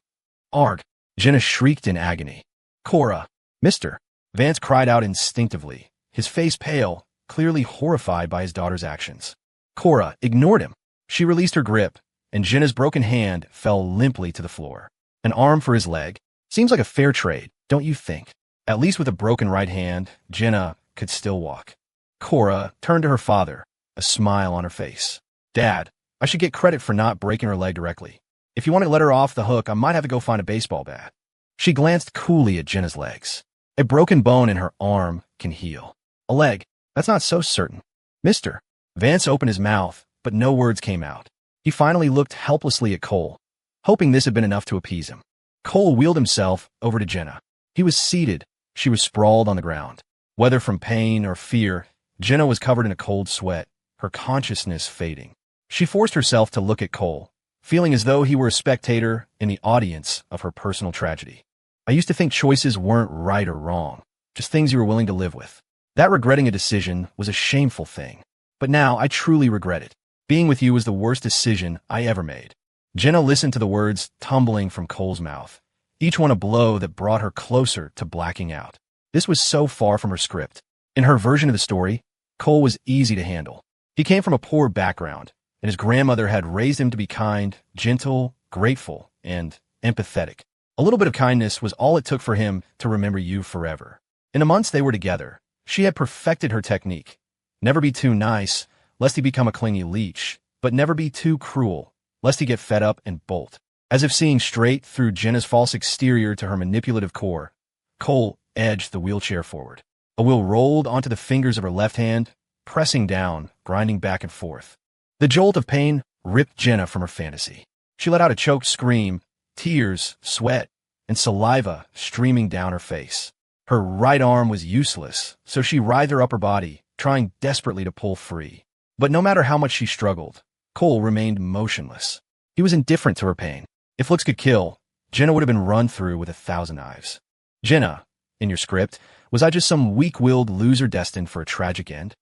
Arg! Jenna shrieked in agony. Cora! Mister! Vance cried out instinctively, his face pale, clearly horrified by his daughter's actions. Cora ignored him. She released her grip, and Jenna's broken hand fell limply to the floor. An arm for his leg? Seems like a fair trade, don't you think? At least with a broken right hand, Jenna could still walk. Cora turned to her father, a smile on her face. Dad, I should get credit for not breaking her leg directly. If you want to let her off the hook, I might have to go find a baseball bat. She glanced coolly at Jenna's legs. A broken bone in her arm can heal. A leg, that's not so certain. Mister. Vance opened his mouth, but no words came out. He finally looked helplessly at Cole, hoping this had been enough to appease him. Cole wheeled himself over to Jenna. He was seated. She was sprawled on the ground. Whether from pain or fear, Jenna was covered in a cold sweat, her consciousness fading. She forced herself to look at Cole, feeling as though he were a spectator in the audience of her personal tragedy. I used to think choices weren't right or wrong, just things you were willing to live with. That regretting a decision was a shameful thing. But now I truly regret it. Being with you was the worst decision I ever made. Jenna listened to the words tumbling from Cole's mouth, each one a blow that brought her closer to blacking out. This was so far from her script. In her version of the story, Cole was easy to handle. He came from a poor background, and his grandmother had raised him to be kind, gentle, grateful, and empathetic. A little bit of kindness was all it took for him to remember you forever. In the months they were together, she had perfected her technique. Never be too nice, lest he become a clingy leech, but never be too cruel, lest he get fed up and bolt. As if seeing straight through Jenna's false exterior to her manipulative core, Cole edged the wheelchair forward. A wheel rolled onto the fingers of her left hand, pressing down, grinding back and forth. The jolt of pain ripped Jenna from her fantasy. She let out a choked scream, tears, sweat, and saliva streaming down her face. Her right arm was useless, so she writhed her upper body, trying desperately to pull free. But no matter how much she struggled, Cole remained motionless. He was indifferent to her pain. If looks could kill, Jenna would have been run through with 1,000 knives. Jenna, in your script, was I just some weak-willed loser destined for a tragic end?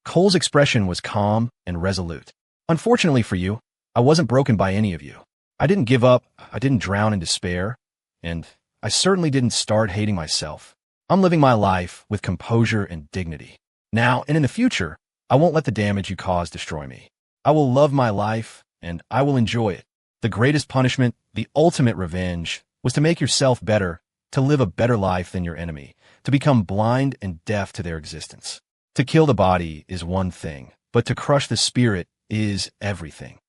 Cole's expression was calm and resolute. Unfortunately for you, I wasn't broken by any of you. I didn't give up, I didn't drown in despair, and I certainly didn't start hating myself. I'm living my life with composure and dignity. Now and in the future, I won't let the damage you caused destroy me. I will love my life, and I will enjoy it. The greatest punishment, the ultimate revenge, was to make yourself better, to live a better life than your enemy, to become blind and deaf to their existence. To kill the body is one thing, but to crush the spirit is everything.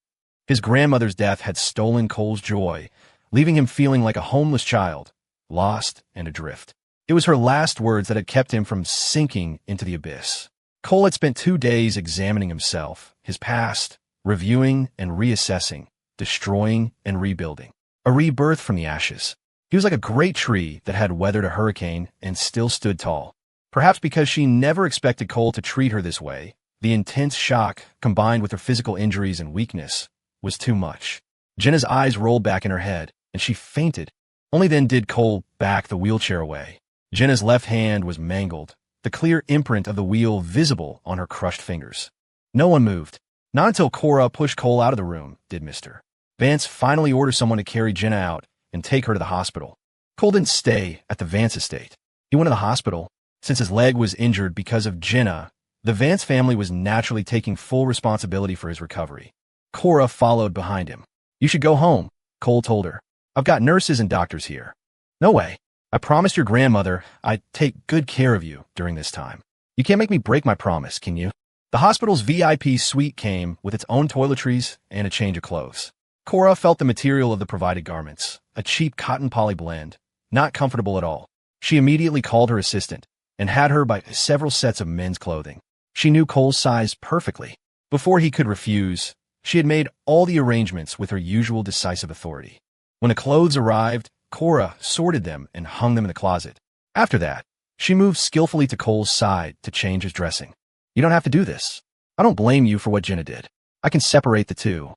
His grandmother's death had stolen Cole's joy, leaving him feeling like a homeless child, lost and adrift. It was her last words that had kept him from sinking into the abyss. Cole had spent 2 days examining himself, his past, reviewing and reassessing, destroying and rebuilding. A rebirth from the ashes. He was like a great tree that had weathered a hurricane and still stood tall. Perhaps because she never expected Cole to treat her this way, the intense shock, combined with her physical injuries and weakness, was too much. Jenna's eyes rolled back in her head, and she fainted. Only then did Cole back the wheelchair away. Jenna's left hand was mangled, the clear imprint of the wheel visible on her crushed fingers. No one moved. Not until Cora pushed Cole out of the room did Mr. Vance finally order someone to carry Jenna out and take her to the hospital. Cole didn't stay at the Vance estate. He went to the hospital. Since his leg was injured because of Jenna, the Vance family was naturally taking full responsibility for his recovery. Cora followed behind him. You should go home, Cole told her. I've got nurses and doctors here. No way. I promised your grandmother I'd take good care of you during this time. You can't make me break my promise, can you? The hospital's VIP suite came with its own toiletries and a change of clothes. Cora felt the material of the provided garments, a cheap cotton poly blend, not comfortable at all. She immediately called her assistant and had her buy several sets of men's clothing. She knew Cole's size perfectly. Before he could refuse, she had made all the arrangements with her usual decisive authority. When the clothes arrived, Cora sorted them and hung them in the closet. After that, she moved skillfully to Cole's side to change his dressing. You don't have to do this. I don't blame you for what Jenna did. I can separate the two.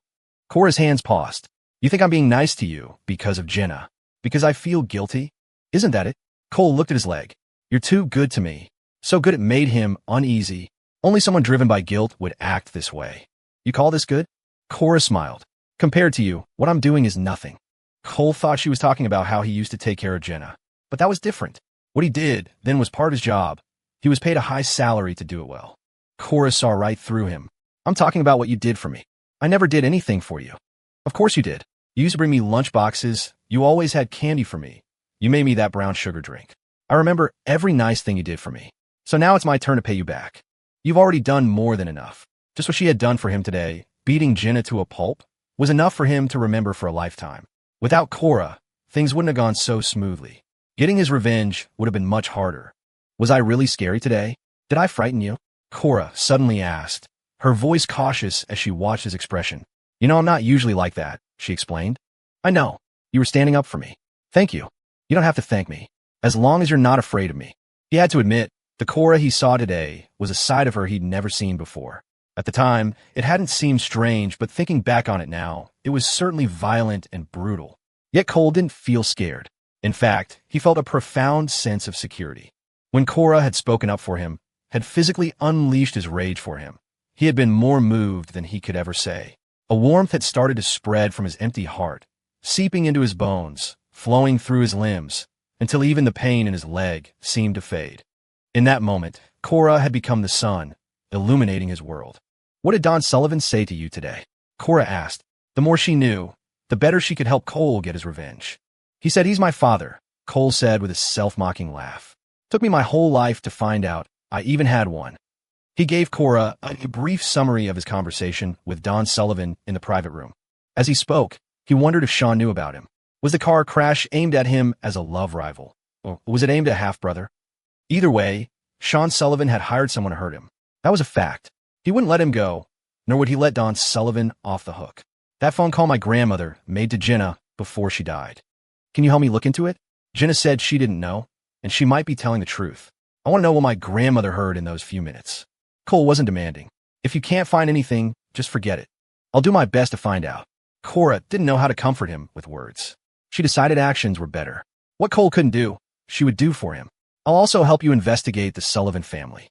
Cora's hands paused. You think I'm being nice to you because of Jenna? Because I feel guilty? Isn't that it? Cole looked at his leg. You're too good to me. So good it made him uneasy. Only someone driven by guilt would act this way. You call this good? Cora smiled. Compared to you, what I'm doing is nothing. Cole thought she was talking about how he used to take care of Jenna. But that was different. What he did then was part of his job. He was paid a high salary to do it well. Cora saw right through him. I'm talking about what you did for me. I never did anything for you. Of course you did. You used to bring me lunch boxes. You always had candy for me. You made me that brown sugar drink. I remember every nice thing you did for me. So now it's my turn to pay you back. You've already done more than enough. Just what she had done for him today, beating Jenna to a pulp, was enough for him to remember for a lifetime. Without Cora, things wouldn't have gone so smoothly. Getting his revenge would have been much harder. Was I really scary today? Did I frighten you? Cora suddenly asked, her voice cautious as she watched his expression. You know, I'm not usually like that, she explained. I know. You were standing up for me. Thank you. You don't have to thank me. As long as you're not afraid of me. He had to admit, the Cora he saw today was a side of her he'd never seen before. At the time, it hadn't seemed strange, but thinking back on it now, it was certainly violent and brutal. Yet Cole didn't feel scared. In fact, he felt a profound sense of security. When Cora had spoken up for him, had physically unleashed his rage for him, he had been more moved than he could ever say. A warmth had started to spread from his empty heart, seeping into his bones, flowing through his limbs, until even the pain in his leg seemed to fade. In that moment, Cora had become the sun, illuminating his world. "What did Don Sullivan say to you today?" Cora asked. The more she knew, the better she could help Cole get his revenge. "He said he's my father," Cole said with a self-mocking laugh. "Took me my whole life to find out I even had one." He gave Cora a brief summary of his conversation with Don Sullivan in the private room. As he spoke, he wondered if Sean knew about him. Was the car crash aimed at him as a love rival? Or was it aimed at half-brother? Either way, Sean Sullivan had hired someone to hurt him. That was a fact. He wouldn't let him go, nor would he let Don Sullivan off the hook. "That phone call my grandmother made to Jenna before she died. Can you help me look into it? Jenna said she didn't know, and she might be telling the truth. I want to know what my grandmother heard in those few minutes." Cole wasn't demanding. "If you can't find anything, just forget it. I'll do my best to find out." Cora didn't know how to comfort him with words. She decided actions were better. What Cole couldn't do, she would do for him. "I'll also help you investigate the Sullivan family."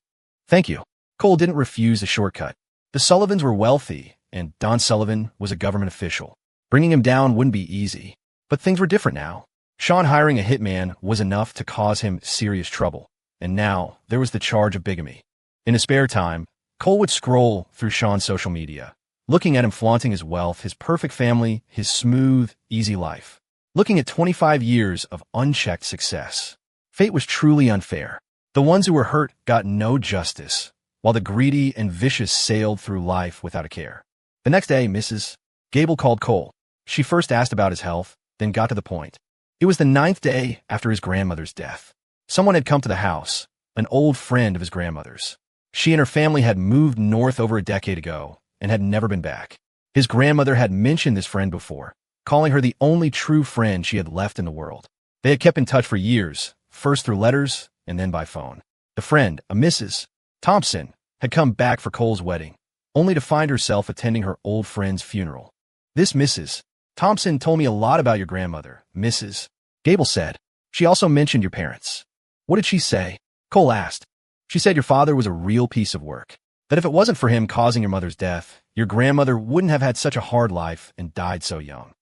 "Thank you." Cole didn't refuse the shortcut. The Sullivans were wealthy, and Don Sullivan was a government official. Bringing him down wouldn't be easy. But things were different now. Sean hiring a hitman was enough to cause him serious trouble, and now there was the charge of bigamy. In his spare time, Cole would scroll through Sean's social media, looking at him flaunting his wealth, his perfect family, his smooth, easy life. Looking at 25 years of unchecked success. Fate was truly unfair. The ones who were hurt got no justice, while the greedy and vicious sailed through life without a care. The next day, Mrs. Gable called Cole. She first asked about his health, then got to the point. It was the 9th day after his grandmother's death. Someone had come to the house, an old friend of his grandmother's. She and her family had moved north over a decade ago and had never been back. His grandmother had mentioned this friend before, calling her the only true friend she had left in the world. They had kept in touch for years, first through letters and then by phone. The friend, a Mrs. Thompson, had come back for Cole's wedding, only to find herself attending her old friend's funeral. "This Mrs. Thompson told me a lot about your grandmother," Mrs. Gable said. "She also mentioned your parents." "What did she say?" Cole asked. "She said your father was a real piece of work. That if it wasn't for him causing your mother's death, your grandmother wouldn't have had such a hard life and died so young."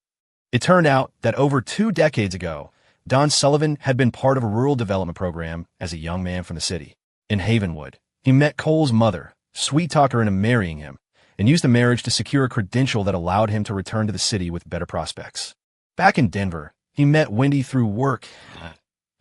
It turned out that over 2 decades ago, Don Sullivan had been part of a rural development program as a young man from the city. In Havenwood, he met Cole's mother, sweet-talked her into marrying him, and used the marriage to secure a credential that allowed him to return to the city with better prospects. Back in Denver, he met Wendy through work.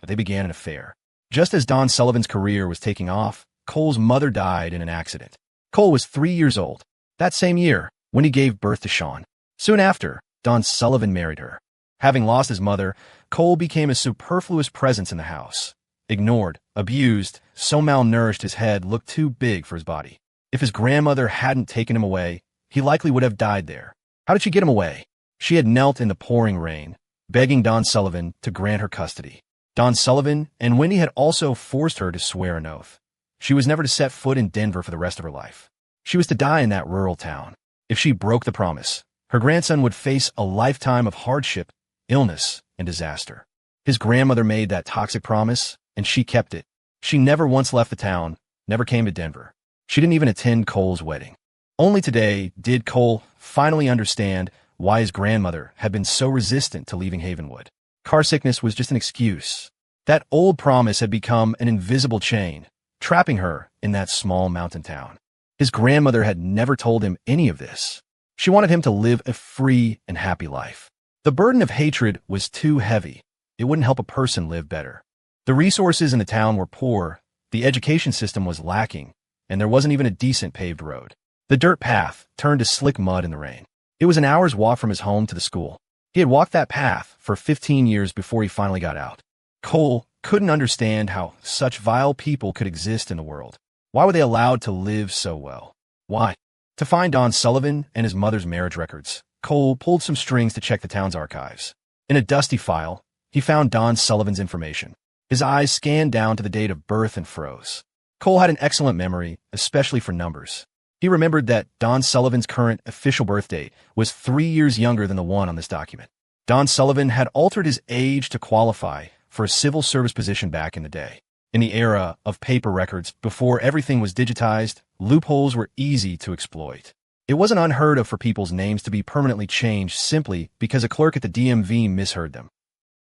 They began an affair. Just as Don Sullivan's career was taking off, Cole's mother died in an accident. Cole was 3 years old. That same year, when he gave birth to Sean. Soon after, Don Sullivan married her. Having lost his mother, Cole became a superfluous presence in the house. Ignored, abused, so malnourished his head looked too big for his body. If his grandmother hadn't taken him away, he likely would have died there. How did she get him away? She had knelt in the pouring rain, begging Don Sullivan to grant her custody. Don Sullivan and Wendy had also forced her to swear an oath. She was never to set foot in Denver for the rest of her life. She was to die in that rural town. If she broke the promise, her grandson would face a lifetime of hardship, illness, and disaster. His grandmother made that toxic promise, and she kept it. She never once left the town, never came to Denver. She didn't even attend Cole's wedding. Only today did Cole finally understand why his grandmother had been so resistant to leaving Havenwood. Car sickness was just an excuse. That old promise had become an invisible chain, trapping her in that small mountain town. His grandmother had never told him any of this. She wanted him to live a free and happy life. The burden of hatred was too heavy. It wouldn't help a person live better. The resources in the town were poor, the education system was lacking, and there wasn't even a decent paved road. The dirt path turned to slick mud in the rain. It was an hour's walk from his home to the school. He had walked that path for 15 years before he finally got out. Cole couldn't understand how such vile people could exist in the world. Why were they allowed to live so well? Why? To find Don Sullivan and his mother's marriage records, Cole pulled some strings to check the town's archives. In a dusty file, he found Don Sullivan's information. His eyes scanned down to the date of birth and froze. Cole had an excellent memory, especially for numbers. He remembered that Don Sullivan's current official birth date was 3 years younger than the one on this document. Don Sullivan had altered his age to qualify for a civil service position back in the day. In the era of paper records, before everything was digitized, loopholes were easy to exploit. It wasn't unheard of for people's names to be permanently changed simply because a clerk at the DMV misheard them.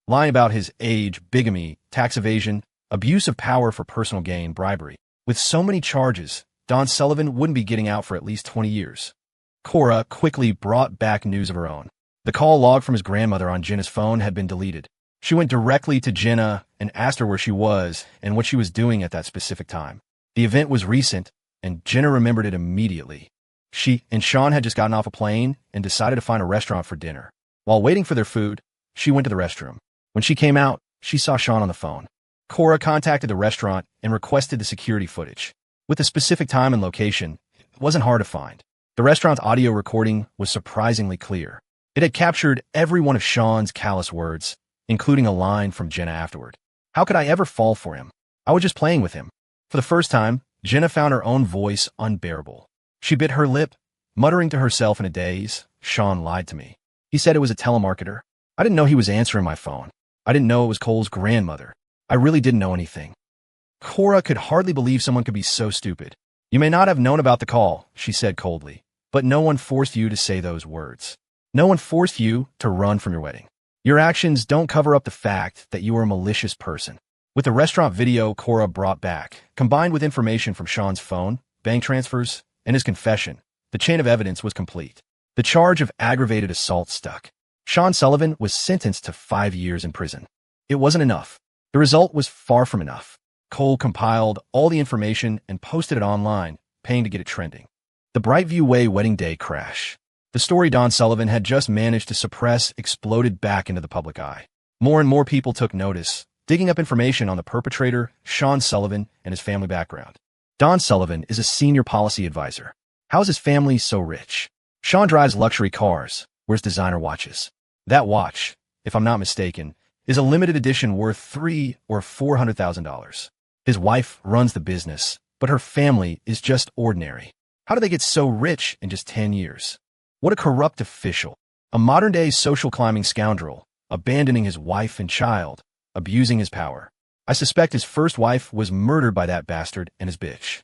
Lying about his age, bigamy, tax evasion, abuse of power for personal gain, bribery. With so many charges, Don Sullivan wouldn't be getting out for at least 20 years. Cora quickly brought back news of her own. The call log from his grandmother on Jenna's phone had been deleted. She went directly to Jenna and asked her where she was and what she was doing at that specific time. The event was recent, and Jenna remembered it immediately. She and Sean had just gotten off a plane and decided to find a restaurant for dinner. While waiting for their food, she went to the restroom. When she came out, she saw Sean on the phone. Cora contacted the restaurant and requested the security footage. With the specific time and location, it wasn't hard to find. The restaurant's audio recording was surprisingly clear. It had captured every one of Sean's callous words, including a line from Jenna afterward. How could I ever fall for him? I was just playing with him. For the first time, Jenna found her own voice unbearable. She bit her lip, muttering to herself in a daze, Sean lied to me. He said it was a telemarketer. I didn't know he was answering my phone. I didn't know it was Cole's grandmother. I really didn't know anything. Cora could hardly believe someone could be so stupid. You may not have known about the call, she said coldly, but no one forced you to say those words. No one forced you to run from your wedding. Your actions don't cover up the fact that you were a malicious person. With the restaurant video Cora brought back, combined with information from Sean's phone, bank transfers, and his confession, the chain of evidence was complete. The charge of aggravated assault stuck. Sean Sullivan was sentenced to 5 years in prison. It wasn't enough. The result was far from enough. Cole compiled all the information and posted it online, paying to get it trending. The Brightview Way wedding day crash. The story Don Sullivan had just managed to suppress exploded back into the public eye. More and more people took notice, digging up information on the perpetrator, Sean Sullivan, and his family background. Don Sullivan is a senior policy advisor. How is his family so rich? Sean drives luxury cars, wears designer watches. That watch, if I'm not mistaken, is a limited edition worth $300,000 or $400,000. His wife runs the business, but her family is just ordinary. How do they get so rich in just 10 years? What a corrupt official. A modern-day social climbing scoundrel, abandoning his wife and child, abusing his power. I suspect his first wife was murdered by that bastard and his bitch.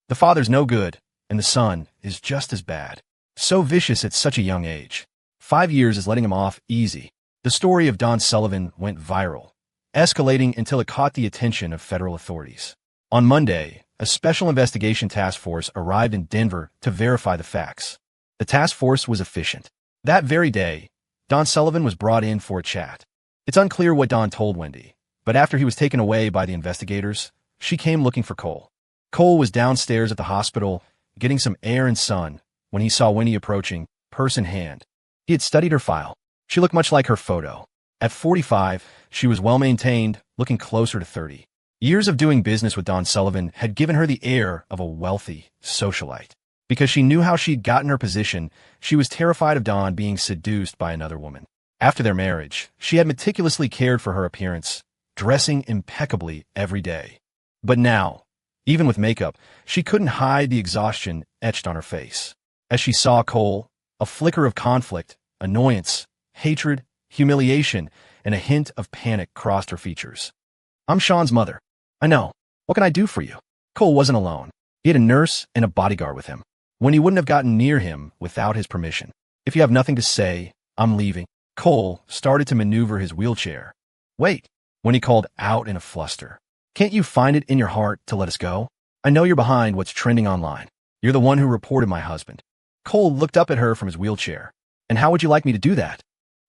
The father's no good, and the son is just as bad. So vicious at such a young age. 5 years is letting him off easy. The story of Don Sullivan went viral, escalating until it caught the attention of federal authorities. On Monday, a special investigation task force arrived in Denver to verify the facts. The task force was efficient. That very day, Don Sullivan was brought in for a chat. It's unclear what Don told Wendy, but after he was taken away by the investigators, she came looking for Cole. Cole was downstairs at the hospital, getting some air and sun, when he saw Wendy approaching, purse in hand. He had studied her file. She looked much like her photo. At 45, she was well-maintained, looking closer to 30. Years of doing business with Don Sullivan had given her the air of a wealthy socialite. Because she knew how she'd gotten her position, she was terrified of Don being seduced by another woman. After their marriage, she had meticulously cared for her appearance, dressing impeccably every day. But now, even with makeup, she couldn't hide the exhaustion etched on her face. As she saw Cole, a flicker of conflict, annoyance, hatred, humiliation, and a hint of panic crossed her features. I'm Sean's mother. I know. What can I do for you? Cole wasn't alone. He had a nurse and a bodyguard with him. When he wouldn't have gotten near him without his permission. If you have nothing to say, I'm leaving. Cole started to maneuver his wheelchair. Wait, when he called out in a fluster. Can't you find it in your heart to let us go? I know you're behind what's trending online. You're the one who reported my husband. Cole looked up at her from his wheelchair. And how would you like me to do that?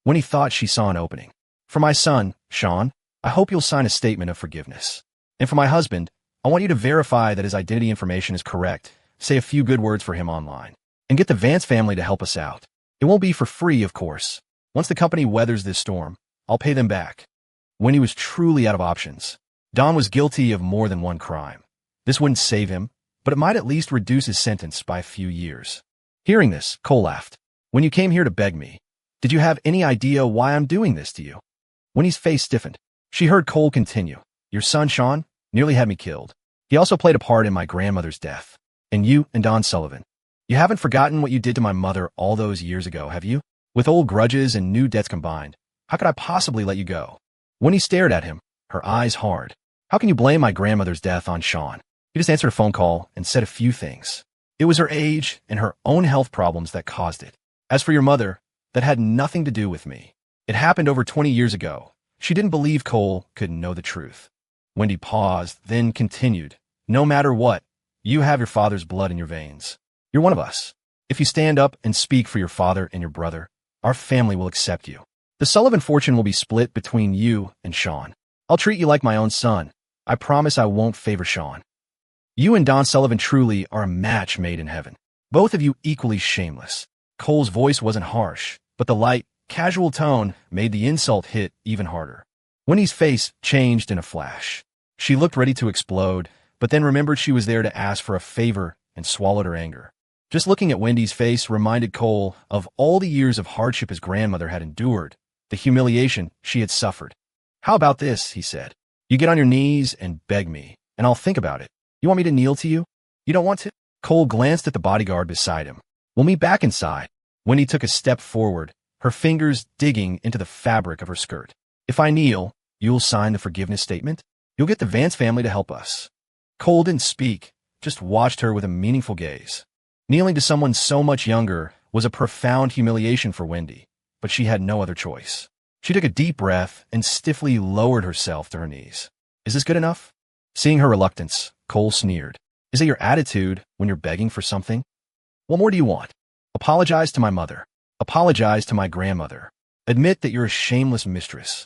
When he thought she saw an opening. For my son, Sean, I hope you'll sign a statement of forgiveness. And for my husband, I want you to verify that his identity information is correct. Say a few good words for him online. And get the Vance family to help us out. It won't be for free, of course. Once the company weathers this storm, I'll pay them back. When he was truly out of options, Don was guilty of more than one crime. This wouldn't save him, but it might at least reduce his sentence by a few years. Hearing this, Cole laughed. When you came here to beg me, did you have any idea why I'm doing this to you? Winnie's face stiffened. She heard Cole continue. Your son, Sean, nearly had me killed. He also played a part in my grandmother's death. And you and Don Sullivan. You haven't forgotten what you did to my mother all those years ago, have you? With old grudges and new debts combined, how could I possibly let you go? Winnie stared at him, her eyes hard. How can you blame my grandmother's death on Sean? He just answered a phone call and said a few things. It was her age and her own health problems that caused it. As for your mother, that had nothing to do with me. It happened over 20 years ago. She didn't believe Cole could know the truth. Wendy paused, then continued. No matter what, you have your father's blood in your veins. You're one of us. If you stand up and speak for your father and your brother, our family will accept you. The Sullivan fortune will be split between you and Sean. I'll treat you like my own son. I promise I won't favor Sean. You and Don Sullivan truly are a match made in heaven. Both of you equally shameless. Cole's voice wasn't harsh, but the light, casual tone made the insult hit even harder. Winnie's face changed in a flash. She looked ready to explode, but then remembered she was there to ask for a favor and swallowed her anger. Just looking at Wendy's face reminded Cole of all the years of hardship his grandmother had endured, the humiliation she had suffered. How about this, he said. You get on your knees and beg me, and I'll think about it. You want me to kneel to you? You don't want to? Cole glanced at the bodyguard beside him. We'll meet back inside. Wendy took a step forward, her fingers digging into the fabric of her skirt. If I kneel, you'll sign the forgiveness statement? You'll get the Vance family to help us. Cole didn't speak, just watched her with a meaningful gaze. Kneeling to someone so much younger was a profound humiliation for Wendy, but she had no other choice. She took a deep breath and stiffly lowered herself to her knees. Is this good enough? Seeing her reluctance, Cole sneered. Is it your attitude when you're begging for something? What more do you want? Apologize to my mother. Apologize to my grandmother. Admit that you're a shameless mistress.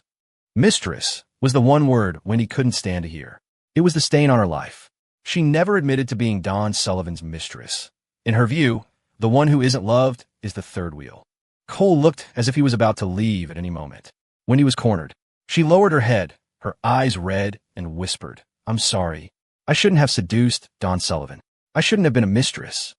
Mistress was the one word Wendy couldn't stand to hear. It was the stain on her life. She never admitted to being Don Sullivan's mistress. In her view, the one who isn't loved is the third wheel. Cole looked as if he was about to leave at any moment. Wendy was cornered. She lowered her head, her eyes red, and whispered, I'm sorry. I shouldn't have seduced Don Sullivan. I shouldn't have been a mistress.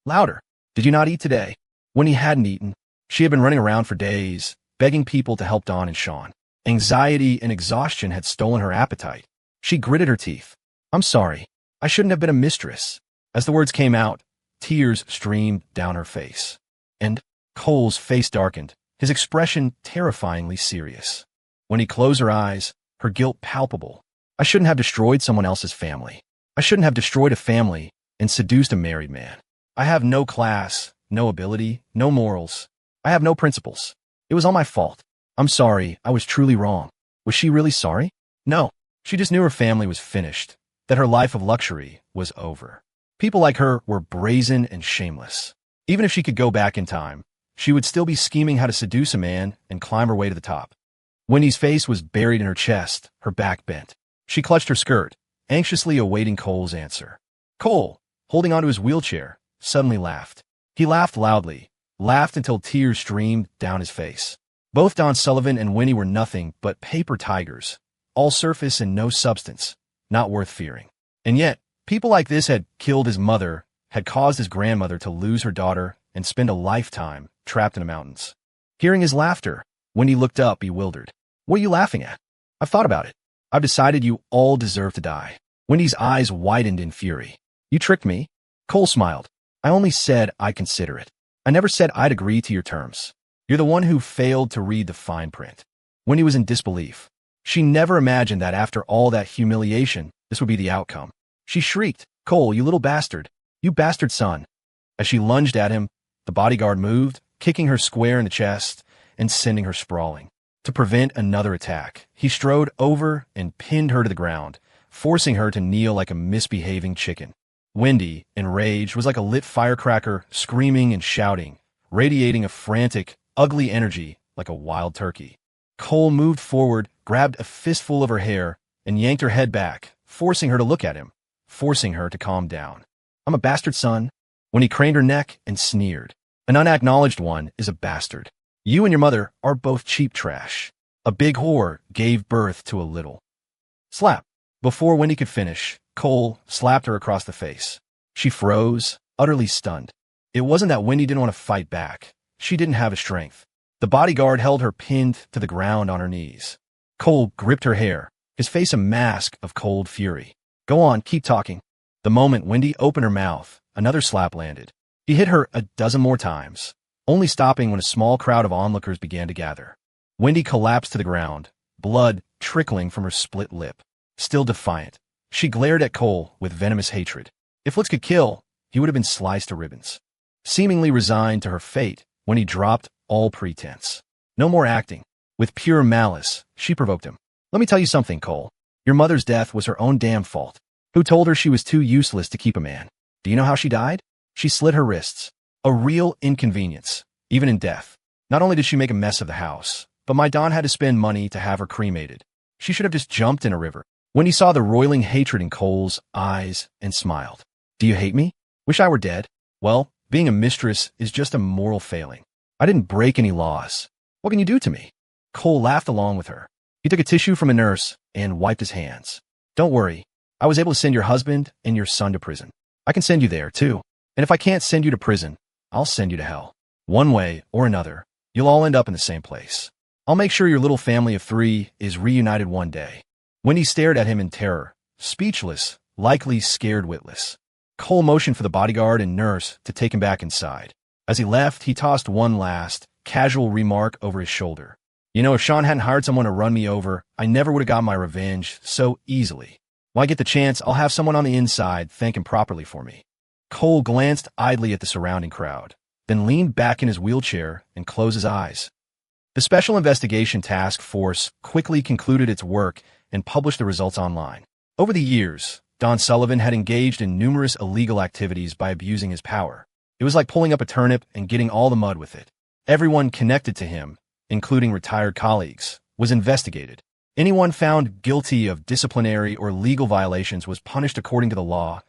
Louder. Did you not eat today? Wendy hadn't eaten. She had been running around for days, begging people to help Don and Sean. Anxiety and exhaustion had stolen her appetite. She gritted her teeth. I'm sorry. I shouldn't have been a mistress. As the words came out, tears streamed down her face. And Cole's face darkened, his expression terrifyingly serious. When he closed her eyes, her guilt palpable. I shouldn't have destroyed someone else's family. I shouldn't have destroyed a family and seduced a married man. I have no class, no ability, no morals. I have no principles. It was all my fault. I'm sorry, I was truly wrong. Was she really sorry? No. She just knew her family was finished, that her life of luxury was over. People like her were brazen and shameless. Even if she could go back in time, she would still be scheming how to seduce a man and climb her way to the top. Wendy's face was buried in her chest, her back bent. She clutched her skirt, anxiously awaiting Cole's answer. Cole, holding onto his wheelchair, suddenly laughed. He laughed loudly, laughed until tears streamed down his face. Both Don Sullivan and Winnie were nothing but paper tigers, all surface and no substance, not worth fearing. And yet, people like this had killed his mother, had caused his grandmother to lose her daughter and spend a lifetime trapped in the mountains. Hearing his laughter, Wendy looked up, bewildered. What are you laughing at? I've thought about it. I've decided you all deserve to die. Wendy's eyes widened in fury. You tricked me? Cole smiled. I only said I'd consider it. I never said I'd agree to your terms. You're the one who failed to read the fine print. Wendy was in disbelief. She never imagined that after all that humiliation, this would be the outcome. She shrieked, Cole, you little bastard. You bastard son. As she lunged at him, the bodyguard moved, kicking her square in the chest and sending her sprawling. To prevent another attack, he strode over and pinned her to the ground, forcing her to kneel like a misbehaving chicken. Wendy, enraged, was like a lit firecracker, screaming and shouting, radiating a frantic, ugly energy like a wild turkey. Cole moved forward, grabbed a fistful of her hair, and yanked her head back, forcing her to look at him, forcing her to calm down. I'm a bastard son. When he craned her neck and sneered. An unacknowledged one is a bastard. You and your mother are both cheap trash. A big whore gave birth to a little. Slap. Before Wendy could finish, Cole slapped her across the face. She froze, utterly stunned. It wasn't that Wendy didn't want to fight back. She didn't have the strength. The bodyguard held her pinned to the ground on her knees. Cole gripped her hair, his face a mask of cold fury. Go on, keep talking. The moment Wendy opened her mouth, another slap landed. He hit her a dozen more times, only stopping when a small crowd of onlookers began to gather. Wendy collapsed to the ground, blood trickling from her split lip. Still defiant, she glared at Cole with venomous hatred. If looks could kill, he would have been sliced to ribbons. Seemingly resigned to her fate, Wendy dropped all pretense. No more acting. With pure malice, she provoked him. Let me tell you something, Cole. Your mother's death was her own damn fault. Who told her she was too useless to keep a man? Do you know how she died? She slit her wrists. A real inconvenience, even in death. Not only did she make a mess of the house, but my Don had to spend money to have her cremated. She should have just jumped in a river. Wendy saw the roiling hatred in Cole's eyes and smiled. Do you hate me? Wish I were dead? Well, being a mistress is just a moral failing. I didn't break any laws. What can you do to me? Cole laughed along with her. He took a tissue from a nurse and wiped his hands. Don't worry. I was able to send your husband and your son to prison. I can send you there, too. And if I can't send you to prison, I'll send you to hell. One way or another, you'll all end up in the same place. I'll make sure your little family of 3 is reunited one day. Wendy stared at him in terror, speechless, likely scared witless. Cole motioned for the bodyguard and nurse to take him back inside. As he left, he tossed one last, casual remark over his shoulder. You know, if Sean hadn't hired someone to run me over, I never would have got my revenge so easily. When I get the chance, I'll have someone on the inside thank him properly for me. Cole glanced idly at the surrounding crowd, then leaned back in his wheelchair and closed his eyes. The Special Investigation Task Force quickly concluded its work and published the results online. Over the years, Don Sullivan had engaged in numerous illegal activities by abusing his power. It was like pulling up a turnip and getting all the mud with it. Everyone connected to him, including retired colleagues, was investigated. Anyone found guilty of disciplinary or legal violations was punished according to the law.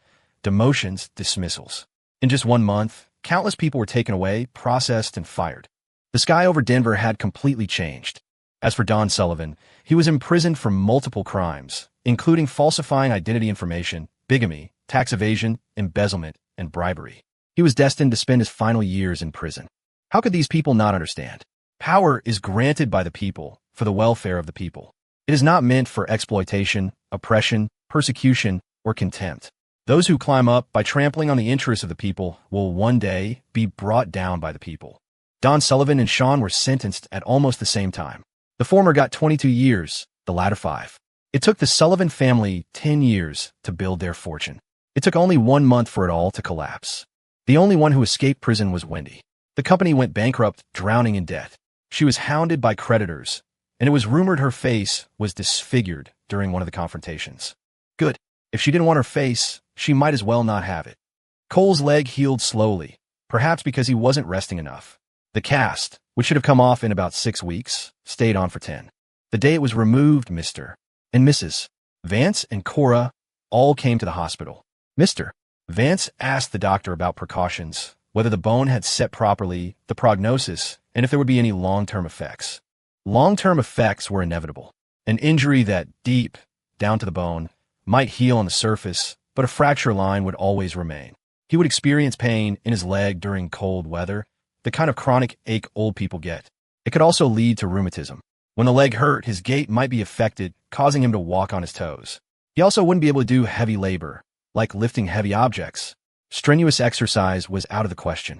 Demotions, dismissals. In just 1 month, countless people were taken away, processed, and fired. The sky over Denver had completely changed. As for Don Sullivan, he was imprisoned for multiple crimes, including falsifying identity information, bigamy, tax evasion, embezzlement, and bribery. He was destined to spend his final years in prison. How could these people not understand? Power is granted by the people for the welfare of the people. It is not meant for exploitation, oppression, persecution, or contempt. Those who climb up by trampling on the interests of the people will one day be brought down by the people. Don Sullivan and Sean were sentenced at almost the same time. The former got 22 years, the latter 5. It took the Sullivan family 10 years to build their fortune. It took only 1 month for it all to collapse. The only one who escaped prison was Wendy. The company went bankrupt, drowning in debt. She was hounded by creditors, and it was rumored her face was disfigured during one of the confrontations. Good. If she didn't want her face, she might as well not have it. Cole's leg healed slowly, perhaps because he wasn't resting enough. The cast, which should have come off in about 6 weeks, stayed on for 10. The day it was removed, Mr. and Mrs. Vance and Cora all came to the hospital. Mr. Vance asked the doctor about precautions, whether the bone had set properly, the prognosis, and if there would be any long-term effects. Long-term effects were inevitable. An injury that, deep down to the bone, might heal on the surface, but a fracture line would always remain. He would experience pain in his leg during cold weather, the kind of chronic ache old people get. It could also lead to rheumatism. When the leg hurt, his gait might be affected, causing him to walk on his toes. He also wouldn't be able to do heavy labor, like lifting heavy objects. Strenuous exercise was out of the question.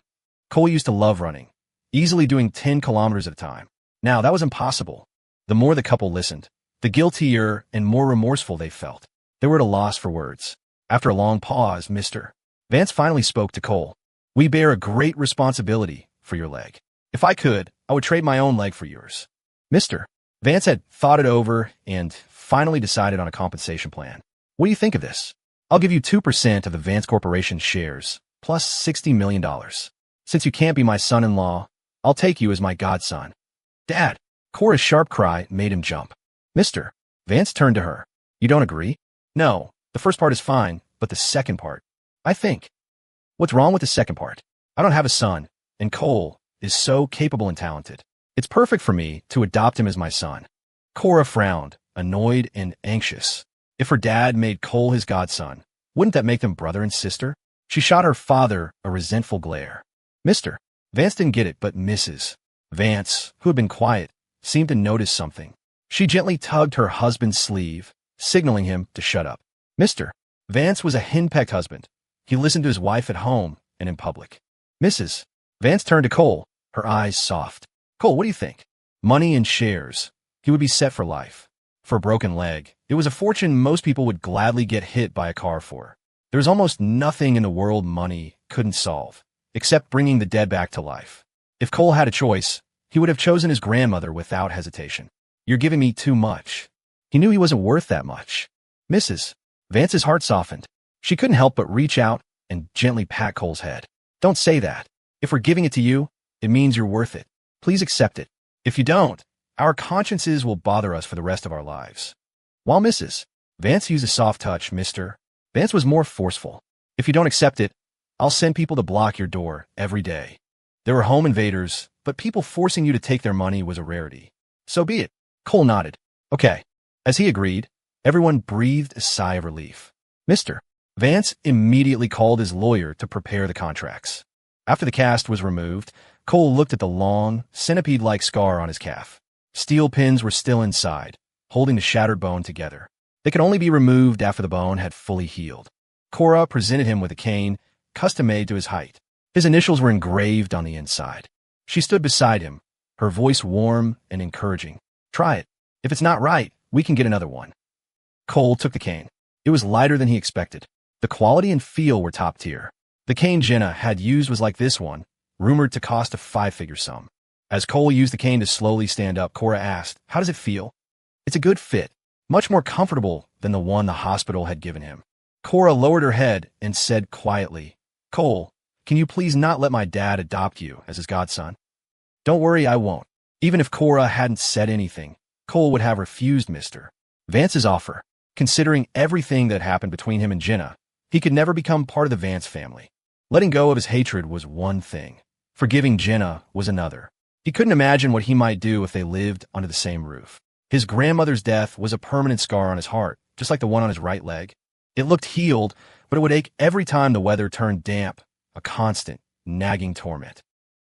Cole used to love running, easily doing 10 kilometers at a time. Now, that was impossible. The more the couple listened, the guiltier and more remorseful they felt. They were at a loss for words. After a long pause, Mr. Vance finally spoke to Cole. We bear a great responsibility for your leg. If I could, I would trade my own leg for yours. Mr. Vance had thought it over and finally decided on a compensation plan. What do you think of this? I'll give you 2% of the Vance Corporation's shares, plus $60 million. Since you can't be my son-in-law, I'll take you as my godson. Dad! Cora's sharp cry made him jump. Mr. Vance turned to her. You don't agree? No, the first part is fine, but the second part, I think. What's wrong with the second part? I don't have a son, and Cole is so capable and talented. It's perfect for me to adopt him as my son. Cora frowned, annoyed and anxious. If her dad made Cole his godson, wouldn't that make them brother and sister? She shot her father a resentful glare. Mr. Vance didn't get it, but Mrs. Vance, who had been quiet, seemed to notice something. She gently tugged her husband's sleeve, signaling him to shut up. Mr. Vance was a henpecked husband. He listened to his wife at home and in public. Mrs. Vance turned to Cole, her eyes soft. Cole, what do you think? Money and shares. He would be set for life. For a broken leg, it was a fortune most people would gladly get hit by a car for. There was almost nothing in the world money couldn't solve, except bringing the dead back to life. If Cole had a choice, he would have chosen his grandmother without hesitation. You're giving me too much. He knew he wasn't worth that much. Mrs. Vance's heart softened. She couldn't help but reach out and gently pat Cole's head. Don't say that. If we're giving it to you, it means you're worth it. Please accept it. If you don't, our consciences will bother us for the rest of our lives. While Mrs. Vance used a soft touch, Mr. Vance was more forceful. If you don't accept it, I'll send people to block your door every day. There were home invaders, but people forcing you to take their money was a rarity. So be it. Cole nodded. Okay. As he agreed, everyone breathed a sigh of relief. Mr. Vance immediately called his lawyer to prepare the contracts. After the cast was removed, Cole looked at the long, centipede-like scar on his calf. Steel pins were still inside, holding the shattered bone together. They could only be removed after the bone had fully healed. Cora presented him with a cane, custom-made to his height. His initials were engraved on the inside. She stood beside him, her voice warm and encouraging. Try it. If it's not right, we can get another one. Cole took the cane. It was lighter than he expected. The quality and feel were top tier. The cane Jenna had used was like this one, rumored to cost a 5-figure sum. As Cole used the cane to slowly stand up, Cora asked, How does it feel? It's a good fit, much more comfortable than the one the hospital had given him. Cora lowered her head and said quietly, Cole, can you please not let my dad adopt you as his godson? Don't worry, I won't. Even if Cora hadn't said anything, Cole would have refused Mr. Vance's offer. Considering everything that happened between him and Jenna, he could never become part of the Vance family. Letting go of his hatred was one thing. Forgiving Jenna was another. He couldn't imagine what he might do if they lived under the same roof. His grandmother's death was a permanent scar on his heart, just like the one on his right leg. It looked healed, but it would ache every time the weather turned damp, a constant, nagging torment.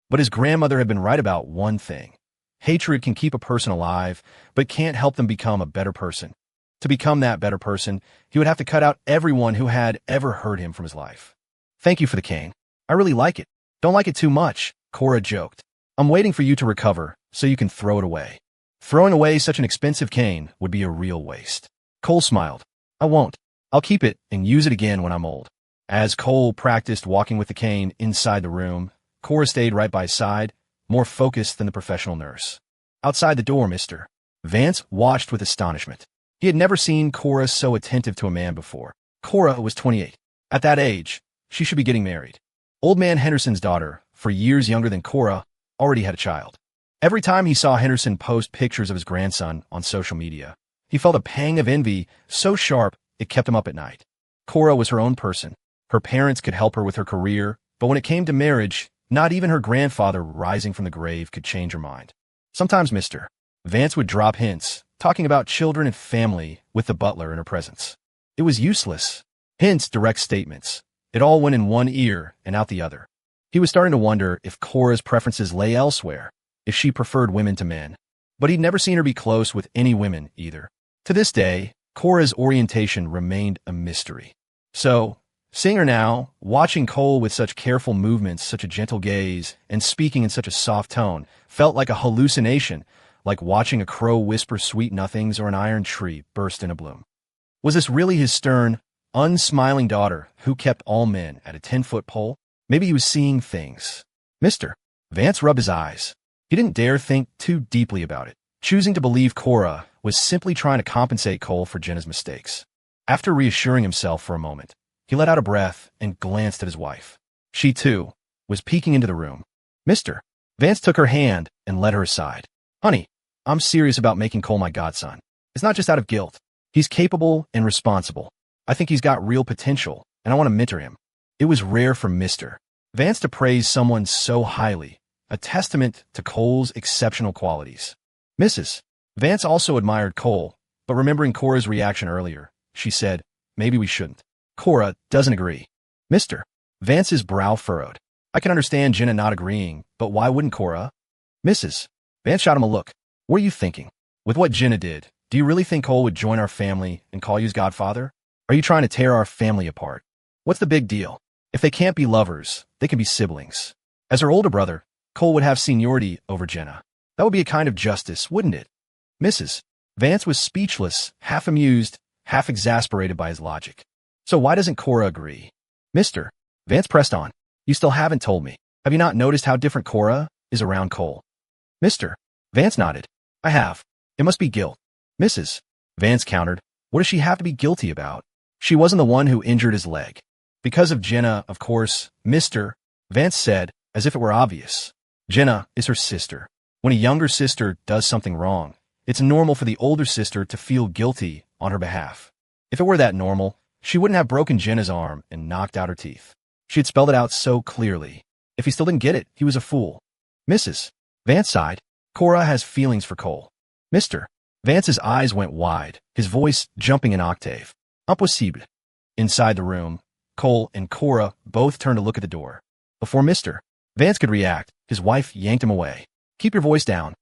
But his grandmother had been right about one thing. Hatred can keep a person alive, but can't help them become a better person. To become that better person, he would have to cut out everyone who had ever hurt him from his life. Thank you for the cane. I really like it. Don't like it too much, Cora joked. I'm waiting for you to recover so you can throw it away. Throwing away such an expensive cane would be a real waste. Cole smiled. I won't. I'll keep it and use it again when I'm old. As Cole practiced walking with the cane inside the room, Cora stayed right by his side, more focused than the professional nurse. Outside the door, Mr. Vance watched with astonishment. He had never seen Cora so attentive to a man before. Cora was 28. At that age, she should be getting married. Old man Henderson's daughter, for years younger than Cora, already had a child. Every time he saw Henderson post pictures of his grandson on social media, he felt a pang of envy so sharp it kept him up at night. Cora was her own person. Her parents could help her with her career, but when it came to marriage, not even her grandfather rising from the grave could change her mind. Sometimes Mr. Vance would drop hints, talking about children and family with the butler in her presence. It was useless. Hints, direct statements. It all went in one ear and out the other. He was starting to wonder if Cora's preferences lay elsewhere, if she preferred women to men. But he'd never seen her be close with any women either. To this day, Cora's orientation remained a mystery. So, seeing her now, watching Cole with such careful movements, such a gentle gaze, and speaking in such a soft tone, felt like a hallucination, like watching a crow whisper sweet nothings or an iron tree burst into bloom. Was this really his stern, unsmiling daughter who kept all men at a 10-foot pole? Maybe he was seeing things. Mr. Vance rubbed his eyes. He didn't dare think too deeply about it. Choosing to believe Cora was simply trying to compensate Cole for Jenna's mistakes. After reassuring himself for a moment, he let out a breath and glanced at his wife. She, too, was peeking into the room. Mr. Vance took her hand and led her aside. Honey, I'm serious about making Cole my godson. It's not just out of guilt. He's capable and responsible. I think he's got real potential, and I want to mentor him. It was rare for Mr. Vance to praise someone so highly, a testament to Cole's exceptional qualities. Mrs. Vance also admired Cole, but remembering Cora's reaction earlier, she said, maybe we shouldn't. Cora doesn't agree. Mr. Vance's brow furrowed. I can understand Jenna not agreeing, but why wouldn't Cora? Mrs. Vance shot him a look. What are you thinking? With what Jenna did, do you really think Cole would join our family and call you his godfather? Are you trying to tear our family apart? What's the big deal? If they can't be lovers, they can be siblings. As her older brother, Cole would have seniority over Jenna. That would be a kind of justice, wouldn't it? Mrs. Vance was speechless, half amused, half exasperated by his logic. So why doesn't Cora agree? Mr. Vance pressed on. You still haven't told me. Have you not noticed how different Cora is around Cole? Mr. Vance nodded. I have. It must be guilt. Mrs. Vance countered. What does she have to be guilty about? She wasn't the one who injured his leg. Because of Jenna, of course, Mr. Vance said, as if it were obvious. Jenna is her sister. When a younger sister does something wrong, it's normal for the older sister to feel guilty on her behalf. If it were that normal, she wouldn't have broken Jenna's arm and knocked out her teeth. She had spelled it out so clearly. If he still didn't get it, he was a fool. Mrs. Vance sighed. Cora has feelings for Cole. Mr. Vance's eyes went wide, his voice jumping an octave. Impossible. Inside the room, Cole and Cora both turned to look at the door. Before Mr. Vance could react, his wife yanked him away. Keep your voice down.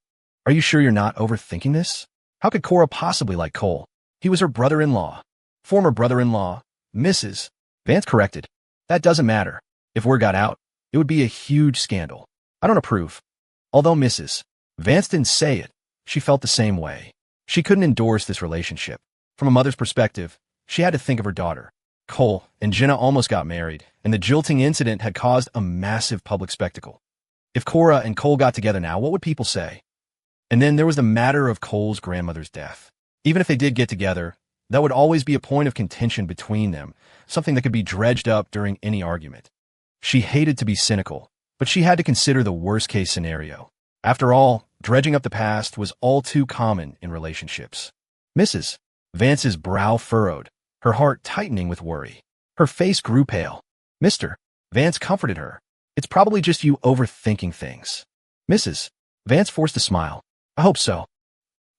Are you sure you're not overthinking this? How could Cora possibly like Cole? He was her brother-in-law. Former brother-in-law. Mrs. Vance corrected. That doesn't matter. If word got out, it would be a huge scandal. I don't approve. Although Mrs. Vance didn't say it, she felt the same way. She couldn't endorse this relationship. From a mother's perspective, she had to think of her daughter. Cole and Jenna almost got married, and the jilting incident had caused a massive public spectacle. If Cora and Cole got together now, what would people say? And then there was the matter of Cole's grandmother's death. Even if they did get together, that would always be a point of contention between them, something that could be dredged up during any argument. She hated to be cynical, but she had to consider the worst-case scenario. After all, dredging up the past was all too common in relationships. Mrs. Vance's brow furrowed, her heart tightening with worry. Her face grew pale. Mr. Vance comforted her. It's probably just you overthinking things. Mrs. Vance forced a smile. I hope so.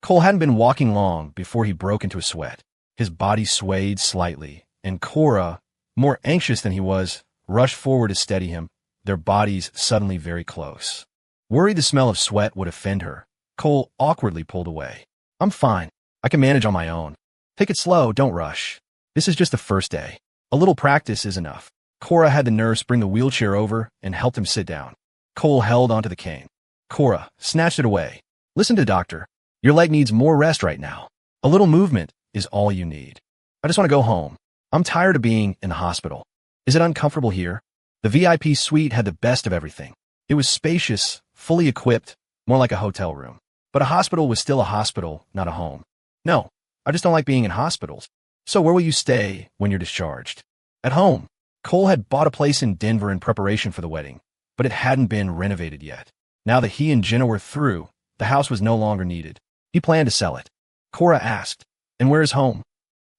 Cole hadn't been walking long before he broke into a sweat. His body swayed slightly, and Cora, more anxious than he was, rushed forward to steady him, their bodies suddenly very close. Worried the smell of sweat would offend her, Cole awkwardly pulled away. I'm fine. I can manage on my own. Take it slow, don't rush. This is just the first day. A little practice is enough. Cora had the nurse bring the wheelchair over and helped him sit down. Cole held onto the cane. Cora snatched it away. Listen to the doctor. Your leg needs more rest right now. A little movement is all you need. I just want to go home. I'm tired of being in the hospital. Is it uncomfortable here? The VIP suite had the best of everything. It was spacious, fully equipped, more like a hotel room. But a hospital was still a hospital, not a home. No, I just don't like being in hospitals. So where will you stay when you're discharged? At home. Cole had bought a place in Denver in preparation for the wedding, but it hadn't been renovated yet. Now that he and Jenna were through, the house was no longer needed. He planned to sell it. Cora asked, and where is home?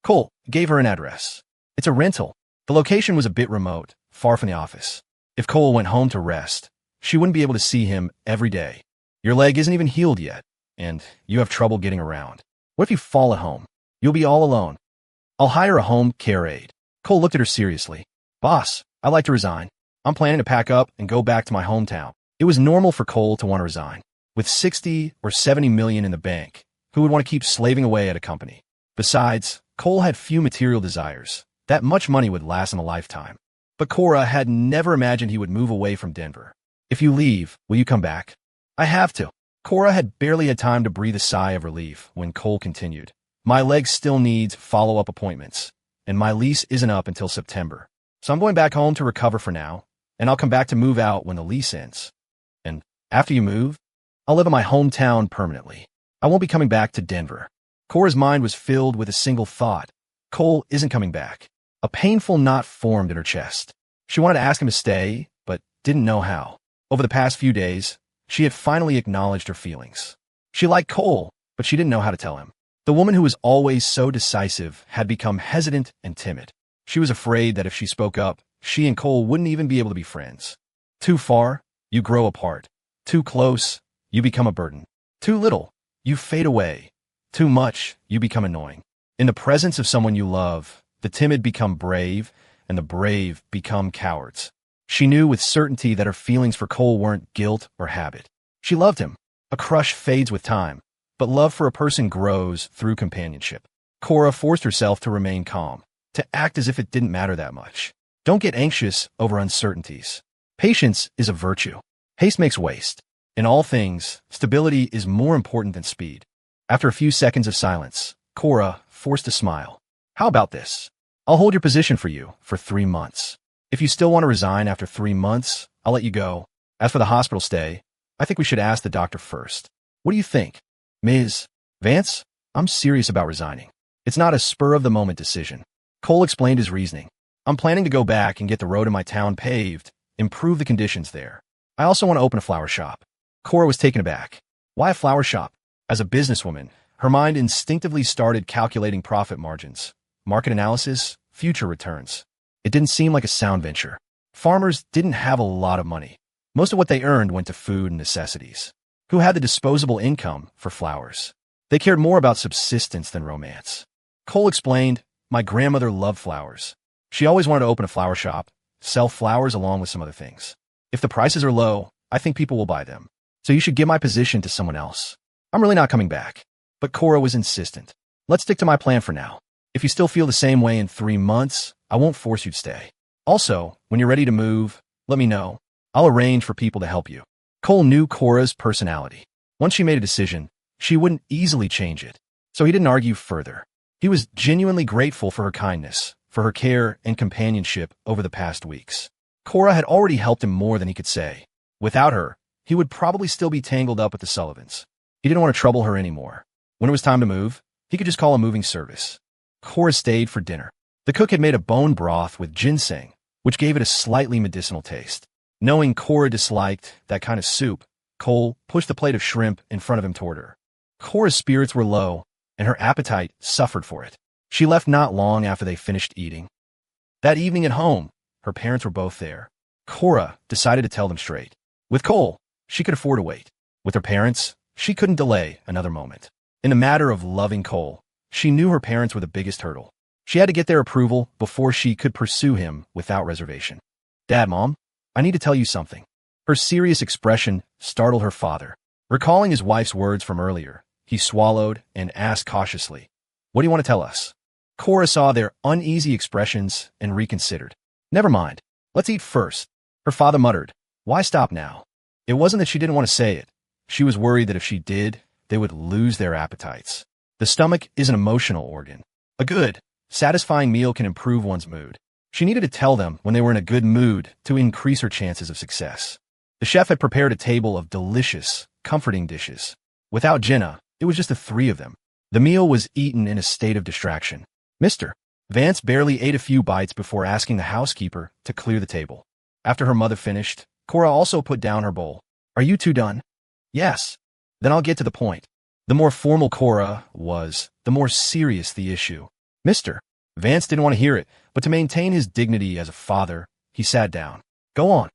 Cole gave her an address. It's a rental. The location was a bit remote, far from the office. If Cole went home to rest, she wouldn't be able to see him every day. Your leg isn't even healed yet, and you have trouble getting around. What if you fall at home? You'll be all alone. I'll hire a home care aide. Cole looked at her seriously. Boss, I'd like to resign. I'm planning to pack up and go back to my hometown. It was normal for Cole to want to resign. With 60 or 70 million in the bank, who would want to keep slaving away at a company? Besides, Cole had few material desires. That much money would last him a lifetime. But Cora had never imagined he would move away from Denver. If you leave, will you come back? I have to. Cora had barely had time to breathe a sigh of relief when Cole continued. My leg still needs follow-up appointments, and my lease isn't up until September. So I'm going back home to recover for now, and I'll come back to move out when the lease ends. And after you move, I'll live in my hometown permanently. I won't be coming back to Denver. Cora's mind was filled with a single thought. Cole isn't coming back. A painful knot formed in her chest. She wanted to ask him to stay, but didn't know how. Over the past few days, she had finally acknowledged her feelings. She liked Cole, but she didn't know how to tell him. The woman who was always so decisive had become hesitant and timid. She was afraid that if she spoke up, she and Cole wouldn't even be able to be friends. Too far, you grow apart. Too close, you become a burden. Too little, you fade away. Too much, you become annoying. In the presence of someone you love, the timid become brave, and the brave become cowards. She knew with certainty that her feelings for Cole weren't guilt or habit. She loved him. A crush fades with time, but love for a person grows through companionship. Cora forced herself to remain calm, to act as if it didn't matter that much. Don't get anxious over uncertainties. Patience is a virtue. Haste makes waste. In all things, stability is more important than speed. After a few seconds of silence, Cora forced a smile. How about this? I'll hold your position for you for 3 months. If you still want to resign after 3 months, I'll let you go. As for the hospital stay, I think we should ask the doctor first. What do you think? Ms. Vance, I'm serious about resigning. It's not a spur-of-the-moment decision. Cole explained his reasoning. I'm planning to go back and get the road in my town paved, improve the conditions there. I also want to open a flower shop. Cora was taken aback. Why a flower shop? As a businesswoman, her mind instinctively started calculating profit margins, market analysis, future returns. It didn't seem like a sound venture. Farmers didn't have a lot of money. Most of what they earned went to food and necessities. Who had the disposable income for flowers? They cared more about subsistence than romance. Cole explained, my grandmother loved flowers. She always wanted to open a flower shop, sell flowers along with some other things. If the prices are low, I think people will buy them. So you should give my position to someone else. I'm really not coming back. But Cora was insistent. Let's stick to my plan for now. If you still feel the same way in 3 months, I won't force you to stay. Also, when you're ready to move, let me know. I'll arrange for people to help you. Cole knew Cora's personality. Once she made a decision, she wouldn't easily change it. So he didn't argue further. He was genuinely grateful for her kindness, for her care and companionship over the past weeks. Cora had already helped him more than he could say. Without her, he would probably still be tangled up with the Sullivans. He didn't want to trouble her anymore. When it was time to move, he could just call a moving service. Cora stayed for dinner. The cook had made a bone broth with ginseng, which gave it a slightly medicinal taste. Knowing Cora disliked that kind of soup, Cole pushed the plate of shrimp in front of him toward her. Cora's spirits were low, and her appetite suffered for it. She left not long after they finished eating. That evening at home, her parents were both there. Cora decided to tell them straight. With Cole, she could afford to wait. With her parents, she couldn't delay another moment. In the matter of loving Cole, she knew her parents were the biggest hurdle. She had to get their approval before she could pursue him without reservation. Dad, Mom, I need to tell you something. Her serious expression startled her father. Recalling his wife's words from earlier, he swallowed and asked cautiously, what do you want to tell us? Cora saw their uneasy expressions and reconsidered. Never mind. Let's eat first. Her father muttered, why stop now? It wasn't that she didn't want to say it. She was worried that if she did, they would lose their appetites. The stomach is an emotional organ. A good, satisfying meal can improve one's mood. She needed to tell them when they were in a good mood to increase her chances of success. The chef had prepared a table of delicious, comforting dishes. Without Jenna, it was just the 3 of them. The meal was eaten in a state of distraction. Mr. Vance barely ate a few bites before asking the housekeeper to clear the table. After her mother finished, Cora also put down her bowl. Are you 2 done? Yes. Then I'll get to the point. The more formal Cora was, the more serious the issue. Mr. Vance didn't want to hear it, but to maintain his dignity as a father, he sat down. Go on.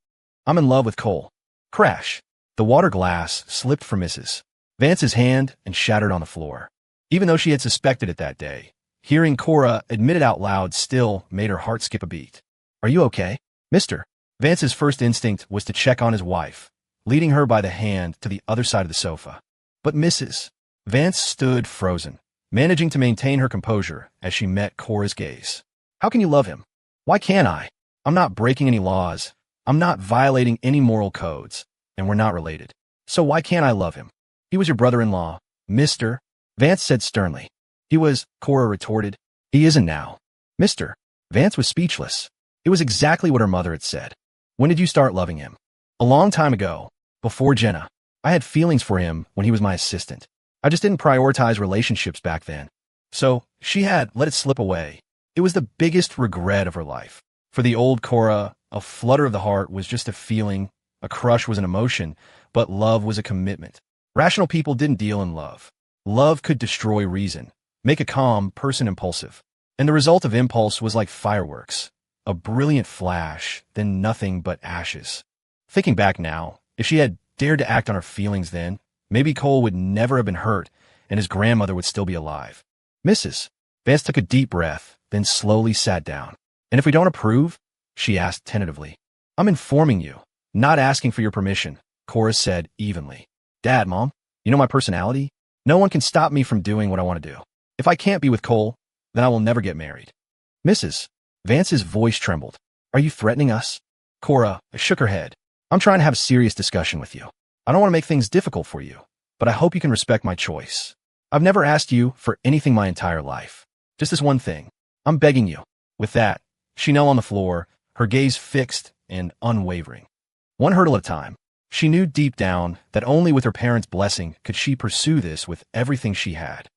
I'm in love with Cole. Crash. The water glass slipped from Mrs. Vance's hand and shattered on the floor. Even though she had suspected it that day, hearing Cora admit it out loud still made her heart skip a beat. Are you okay? Mr. Vance's first instinct was to check on his wife, leading her by the hand to the other side of the sofa. But Mrs. Vance stood frozen, managing to maintain her composure as she met Cora's gaze. How can you love him? Why can't I? I'm not breaking any laws. I'm not violating any moral codes, and we're not related. So why can't I love him? He was your brother-in-law, Mr. Vance said sternly. He was, Cora retorted. He isn't now. Mr. Vance was speechless. It was exactly what her mother had said. When did you start loving him? A long time ago, before Jenna. I had feelings for him when he was my assistant. I just didn't prioritize relationships back then. So, she had let it slip away. It was the biggest regret of her life. For the old Cora, a flutter of the heart was just a feeling, a crush was an emotion, but love was a commitment. Rational people didn't deal in love. Love could destroy reason, make a calm person impulsive. And the result of impulse was like fireworks. A brilliant flash, then nothing but ashes. Thinking back now, if she had dared to act on her feelings then, maybe Cole would never have been hurt and his grandmother would still be alive. Mrs. Vance took a deep breath, then slowly sat down. And if we don't approve? She asked tentatively. I'm informing you, not asking for your permission, Cora said evenly. Dad, Mom, you know my personality? No one can stop me from doing what I want to do. If I can't be with Cole, then I will never get married. Mrs. Vance's voice trembled. Are you threatening us? Cora shook her head. I'm trying to have a serious discussion with you. I don't want to make things difficult for you, but I hope you can respect my choice. I've never asked you for anything my entire life. Just this one thing. I'm begging you. With that, she knelt on the floor, her gaze fixed and unwavering. One hurdle at a time. She knew deep down that only with her parents' blessing could she pursue this with everything she had.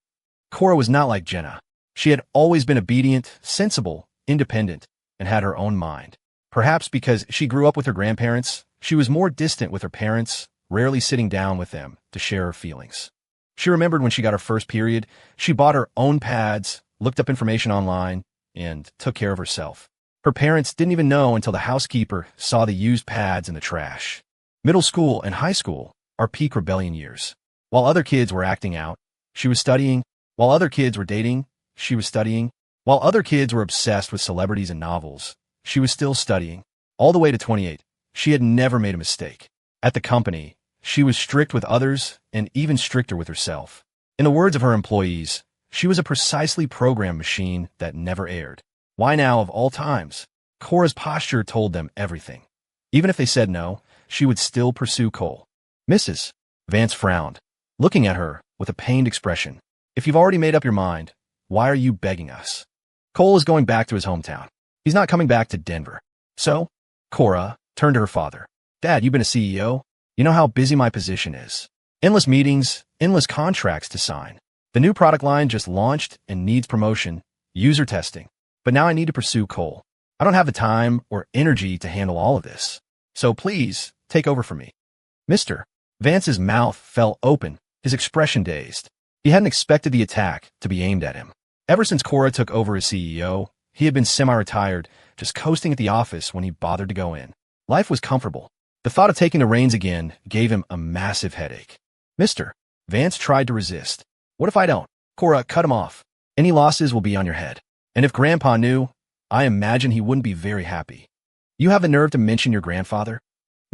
Cora was not like Jenna. She had always been obedient, sensible, independent, and had her own mind. Perhaps because she grew up with her grandparents, she was more distant with her parents, rarely sitting down with them to share her feelings. She remembered when she got her first period, she bought her own pads, looked up information online, and took care of herself. Her parents didn't even know until the housekeeper saw the used pads in the trash. Middle school and high school are peak rebellion years. While other kids were acting out, she was studying. While other kids were dating, she was studying. While other kids were obsessed with celebrities and novels, she was still studying. All the way to 28, she had never made a mistake. At the company, she was strict with others and even stricter with herself. In the words of her employees, she was a precisely programmed machine that never erred. Why now, of all times? Cora's posture told them everything. Even if they said no, she would still pursue Cole. Mrs. Vance frowned, looking at her with a pained expression. If you've already made up your mind, why are you begging us? Cole is going back to his hometown. He's not coming back to Denver. So, Cora turned to her father. Dad, you've been a CEO. You know how busy my position is. Endless meetings, endless contracts to sign. The new product line just launched and needs promotion, user testing. But now I need to pursue Cole. I don't have the time or energy to handle all of this. So please, take over for me. Mr. Vance's mouth fell open, his expression dazed. He hadn't expected the attack to be aimed at him. Ever since Cora took over as CEO, he had been semi-retired, just coasting at the office when he bothered to go in. Life was comfortable. The thought of taking the reins again gave him a massive headache. Mr. Vance tried to resist. What if I don't? Cora, cut him off. Any losses will be on your head. And if Grandpa knew, I imagine he wouldn't be very happy. You have the nerve to mention your grandfather?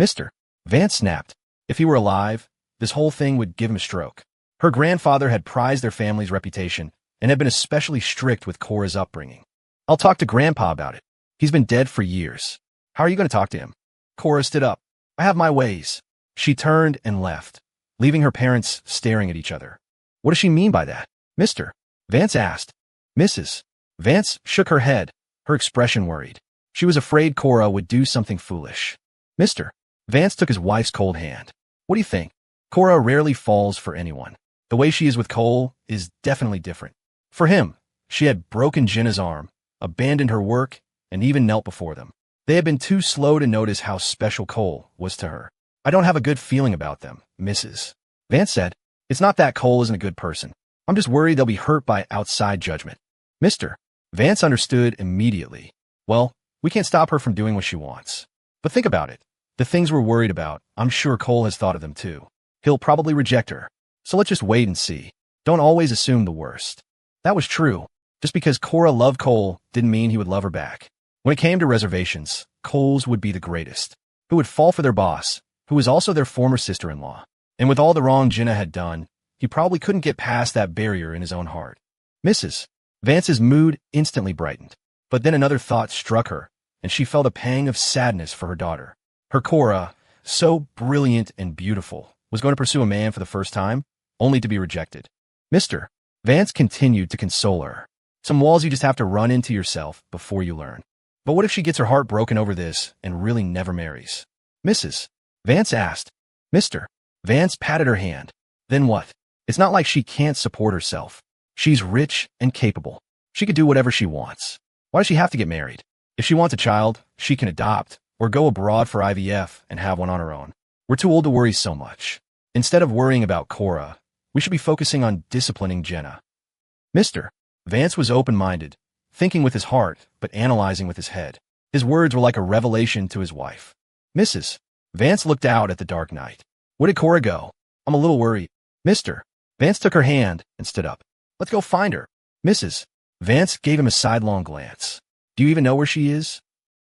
Mr. Vance snapped. If he were alive, this whole thing would give him a stroke. Her grandfather had prized their family's reputation and had been especially strict with Cora's upbringing. I'll talk to Grandpa about it. He's been dead for years. How are you going to talk to him? Cora stood up. I have my ways. She turned and left, leaving her parents staring at each other. What does she mean by that? Mr. Vance asked. Mrs. Vance shook her head, her expression worried. She was afraid Cora would do something foolish. Mr. Vance took his wife's cold hand. What do you think? Cora rarely falls for anyone. The way she is with Cole is definitely different. For him, she had broken Jenna's arm, abandoned her work, and even knelt before them. They had been too slow to notice how special Cole was to her. I don't have a good feeling about them, Mrs. Vance said. It's not that Cole isn't a good person. I'm just worried they'll be hurt by outside judgment. Mr. Vance understood immediately. Well, we can't stop her from doing what she wants. But think about it. The things we're worried about, I'm sure Cole has thought of them too. He'll probably reject her. So let's just wait and see. Don't always assume the worst. That was true. Just because Cora loved Cole didn't mean he would love her back. When it came to reservations, Cole's would be the greatest. Who would fall for their boss, who was also their former sister-in-law. And with all the wrong Jenna had done, he probably couldn't get past that barrier in his own heart. Mrs. Vance's mood instantly brightened. But then another thought struck her, and she felt a pang of sadness for her daughter. Her Cora, so brilliant and beautiful, was going to pursue a man for the first time, only to be rejected. Mr. Vance continued to console her. Some walls you just have to run into yourself before you learn. But what if she gets her heart broken over this and really never marries? Mrs. Vance asked. Mr. Vance patted her hand. Then what? It's not like she can't support herself. She's rich and capable. She could do whatever she wants. Why does she have to get married? If she wants a child, she can adopt or go abroad for IVF and have one on her own. We're too old to worry so much. Instead of worrying about Cora, we should be focusing on disciplining Jenna. Mr. Vance was open-minded, thinking with his heart but analyzing with his head. His words were like a revelation to his wife. Mrs. Vance looked out at the dark night. Where did Cora go? I'm a little worried. Mr. Vance took her hand and stood up. Let's go find her. Mrs. Vance gave him a sidelong glance. Do you even know where she is?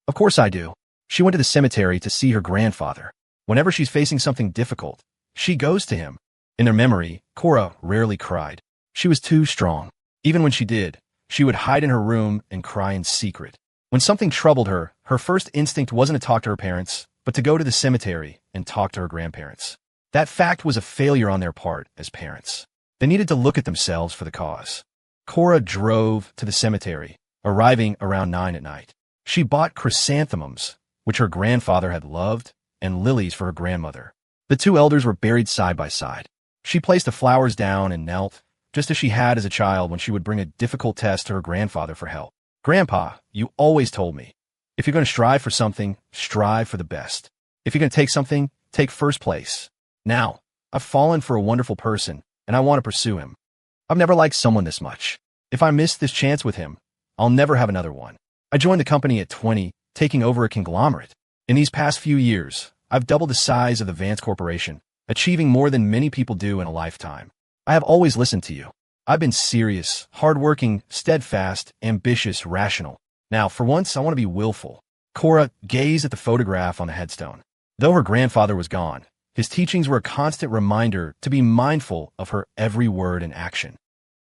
Of course I do. She went to the cemetery to see her grandfather. Whenever she's facing something difficult, she goes to him. In their memory, Cora rarely cried. She was too strong. Even when she did, she would hide in her room and cry in secret. When something troubled her, her first instinct wasn't to talk to her parents, but to go to the cemetery and talk to her grandparents. That fact was a failure on their part as parents. They needed to look at themselves for the cause. Cora drove to the cemetery, arriving around 9 at night. She bought chrysanthemums, which her grandfather had loved, and lilies for her grandmother. The two elders were buried side by side. She placed the flowers down and knelt, just as she had as a child when she would bring a difficult test to her grandfather for help. "Grandpa, you always told me, if you're going to strive for something, strive for the best. If you're going to take something, take first place. Now, I've fallen for a wonderful person, and I want to pursue him. I've never liked someone this much. If I miss this chance with him, I'll never have another one. I joined the company at 20, taking over a conglomerate. In these past few years, I've doubled the size of the Vance Corporation, achieving more than many people do in a lifetime. I have always listened to you. I've been serious, hardworking, steadfast, ambitious, rational. Now, for once, I want to be willful." Cora gazed at the photograph on the headstone. Though her grandfather was gone, his teachings were a constant reminder to be mindful of her every word and action.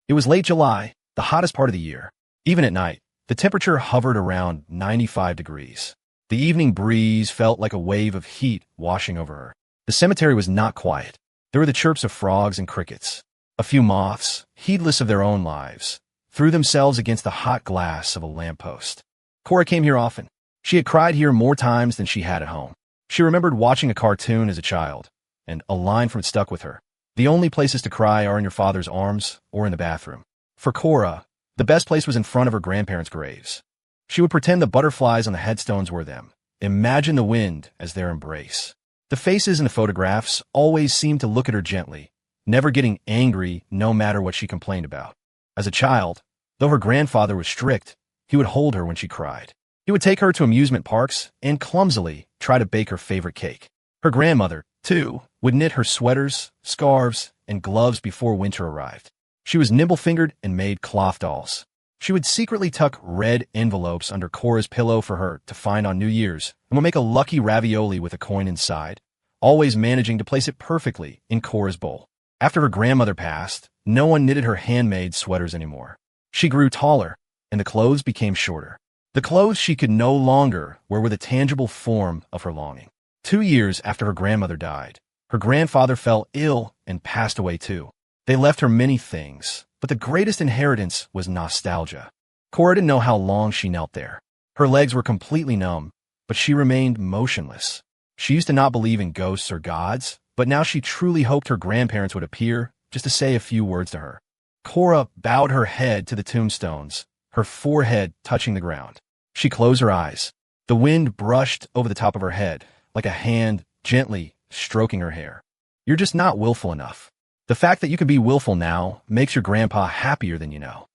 It was late July, the hottest part of the year. Even at night, the temperature hovered around 95 degrees. The evening breeze felt like a wave of heat washing over her. The cemetery was not quiet. There were the chirps of frogs and crickets. A few moths, heedless of their own lives, threw themselves against the hot glass of a lamppost. Cora came here often. She had cried here more times than she had at home. She remembered watching a cartoon as a child, and a line from it stuck with her. "The only places to cry are in your father's arms or in the bathroom." For Cora, the best place was in front of her grandparents' graves. She would pretend the butterflies on the headstones were them, imagine the wind as their embrace. The faces in the photographs always seemed to look at her gently, never getting angry no matter what she complained about. As a child, though her grandfather was strict, he would hold her when she cried. He would take her to amusement parks and clumsily try to bake her favorite cake. Her grandmother, too, would knit her sweaters, scarves, and gloves before winter arrived. She was nimble-fingered and made cloth dolls. She would secretly tuck red envelopes under Cora's pillow for her to find on New Year's and would make a lucky ravioli with a coin inside, always managing to place it perfectly in Cora's bowl. After her grandmother passed, no one knitted her handmade sweaters anymore. She grew taller, and the clothes became shorter. The clothes she could no longer wear were the tangible form of her longing. 2 years after her grandmother died, her grandfather fell ill and passed away too. They left her many things, but the greatest inheritance was nostalgia. Cora didn't know how long she knelt there. Her legs were completely numb, but she remained motionless. She used to not believe in ghosts or gods, but now she truly hoped her grandparents would appear just to say a few words to her. Cora bowed her head to the tombstones, her forehead touching the ground. She closed her eyes. The wind brushed over the top of her head, like a hand gently stroking her hair. "You're just not willful enough. The fact that you can be willful now makes your grandpa happier than you know."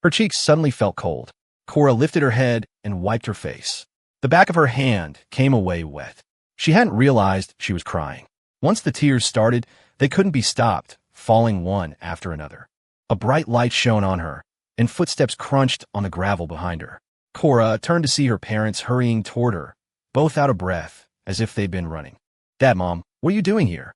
Her cheeks suddenly felt cold. Cora lifted her head and wiped her face. The back of her hand came away wet. She hadn't realized she was crying. Once the tears started, they couldn't be stopped, falling one after another. A bright light shone on her, and footsteps crunched on the gravel behind her. Cora turned to see her parents hurrying toward her, both out of breath, as if they'd been running. "Dad, Mom, what are you doing here?"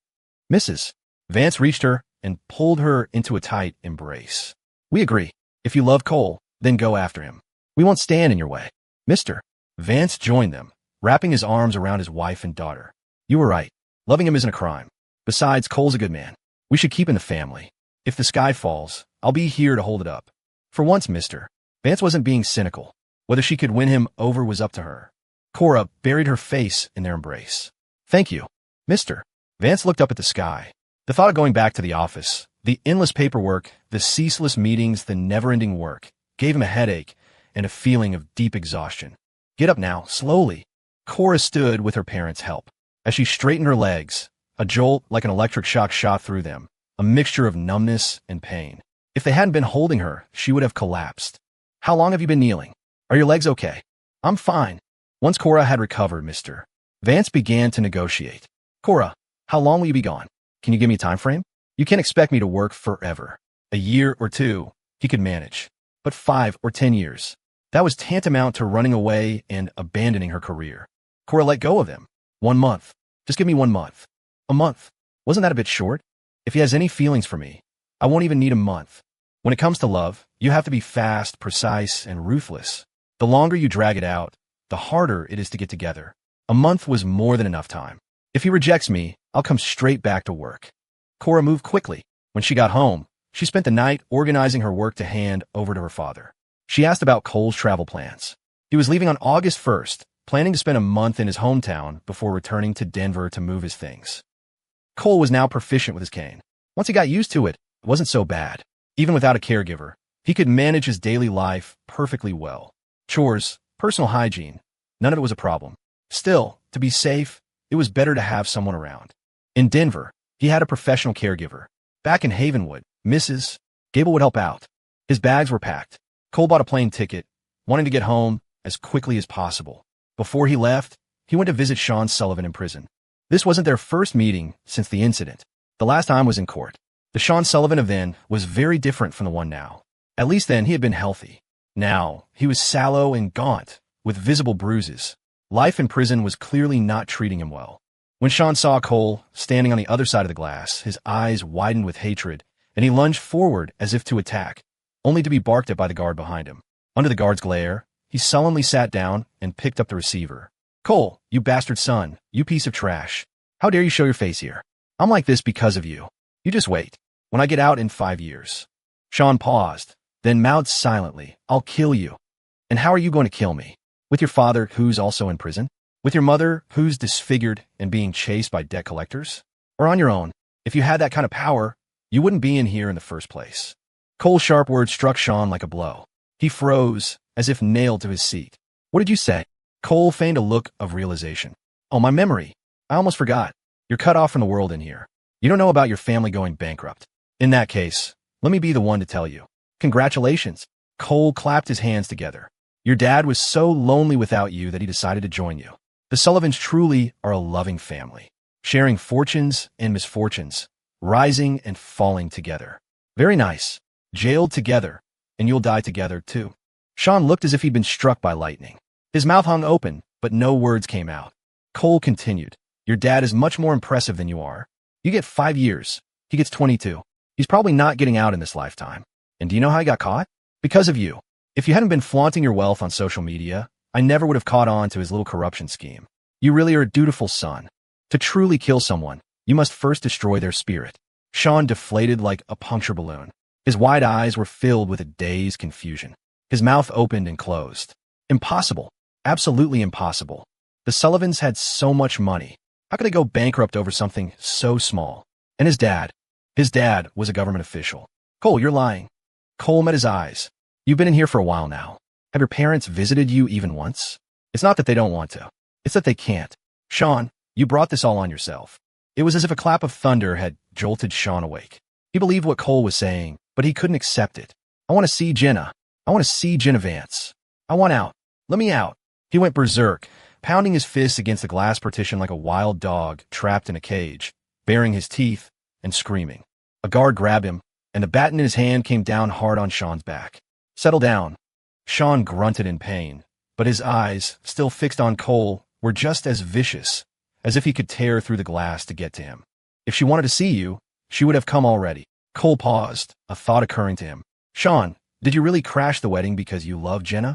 "Mrs." Vance reached her and pulled her into a tight embrace. "We agree. If you love Cole, then go after him. We won't stand in your way." "Mister." Vance joined them, wrapping his arms around his wife and daughter. "You were right. Loving him isn't a crime. Besides, Cole's a good man. We should keep him in the family. If the sky falls, I'll be here to hold it up." For once, mister. Vance wasn't being cynical. Whether she could win him over was up to her. Cora buried her face in their embrace. "Thank you, mister." Vance looked up at the sky. The thought of going back to the office, the endless paperwork, the ceaseless meetings, the never-ending work, gave him a headache and a feeling of deep exhaustion. "Get up now, slowly." Cora stood with her parents' help. As she straightened her legs, a jolt like an electric shock shot through them, a mixture of numbness and pain. If they hadn't been holding her, she would have collapsed. "How long have you been kneeling? Are your legs okay?" "I'm fine." Once Cora had recovered, mister, Vance began to negotiate. "Cora, how long will you be gone? Can you give me a time frame? You can't expect me to work forever. A year or two, he could manage. But 5 or 10 years, that was tantamount to running away and abandoning her career." Cora let go of him. "1 month. Just give me 1 month. A month. Wasn't that a bit short? If he has any feelings for me, I won't even need a month. When it comes to love, you have to be fast, precise, and ruthless. The longer you drag it out, the harder it is to get together. A month was more than enough time. If he rejects me, I'll come straight back to work. Cora moved quickly. When she got home, she spent the night organizing her work to hand over to her father. She asked about Cole's travel plans. He was leaving on August 1st, planning to spend a month in his hometown before returning to Denver to move his things. Cole was now proficient with his cane. Once he got used to it, it wasn't so bad. Even without a caregiver, he could manage his daily life perfectly well. Chores, personal hygiene, none of it was a problem. Still, to be safe, it was better to have someone around. In Denver, he had a professional caregiver. Back in Havenwood, Mrs. Gable would help out. His bags were packed. Cole bought a plane ticket, wanting to get home as quickly as possible. Before he left, he went to visit Sean Sullivan in prison. This wasn't their first meeting since the incident. The last time was in court. The Sean Sullivan event was very different from the one now. At least then he had been healthy. Now, he was sallow and gaunt, with visible bruises. Life in prison was clearly not treating him well. When Sean saw Cole standing on the other side of the glass, his eyes widened with hatred, and he lunged forward as if to attack, only to be barked at by the guard behind him. Under the guard's glare, he sullenly sat down and picked up the receiver. "Cole, you bastard son, you piece of trash. How dare you show your face here? I'm like this because of you. You just wait. When I get out in 5 years. Sean paused, then mouthed silently, "I'll kill you." "And how are you going to kill me? With your father, who's also in prison? With your mother, who's disfigured and being chased by debt collectors? Or on your own? If you had that kind of power, you wouldn't be in here in the first place." Cole's sharp words struck Sean like a blow. He froze, as if nailed to his seat. "What did you say?" Cole feigned a look of realization. "Oh, my memory. I almost forgot. You're cut off from the world in here. You don't know about your family going bankrupt. In that case, let me be the one to tell you. Congratulations." Cole clapped his hands together. "Your dad was so lonely without you that he decided to join you. The Sullivans truly are a loving family, sharing fortunes and misfortunes, rising and falling together. Very nice. Jailed together, and you'll die together, too." Sean looked as if he'd been struck by lightning. His mouth hung open, but no words came out. Cole continued, "Your dad is much more impressive than you are. You get 5 years. He gets 22. He's probably not getting out in this lifetime. And do you know how he got caught? Because of you. If you hadn't been flaunting your wealth on social media, I never would have caught on to his little corruption scheme. You really are a dutiful son. To truly kill someone, you must first destroy their spirit." Sean deflated like a puncture balloon. His wide eyes were filled with a dazed confusion. His mouth opened and closed. Impossible. Absolutely impossible. The Sullivans had so much money. How could they go bankrupt over something so small? And his dad was a government official. "Cole, you're lying." Cole met his eyes. "You've been in here for a while now. Have your parents visited you even once? It's not that they don't want to. It's that they can't. Sean, you brought this all on yourself." It was as if a clap of thunder had jolted Sean awake. He believed what Cole was saying, but he couldn't accept it. "I want to see Jenna. I want to see Jenna Vance. I want out. Let me out." He went berserk, pounding his fists against the glass partition like a wild dog trapped in a cage, baring his teeth and screaming. A guard grabbed him, and the baton in his hand came down hard on Sean's back. "Settle down." Sean grunted in pain, but his eyes, still fixed on Cole, were just as vicious, as if he could tear through the glass to get to him. "If she wanted to see you, she would have come already." Cole paused, a thought occurring to him. "Sean, did you really crash the wedding because you loved Jenna?"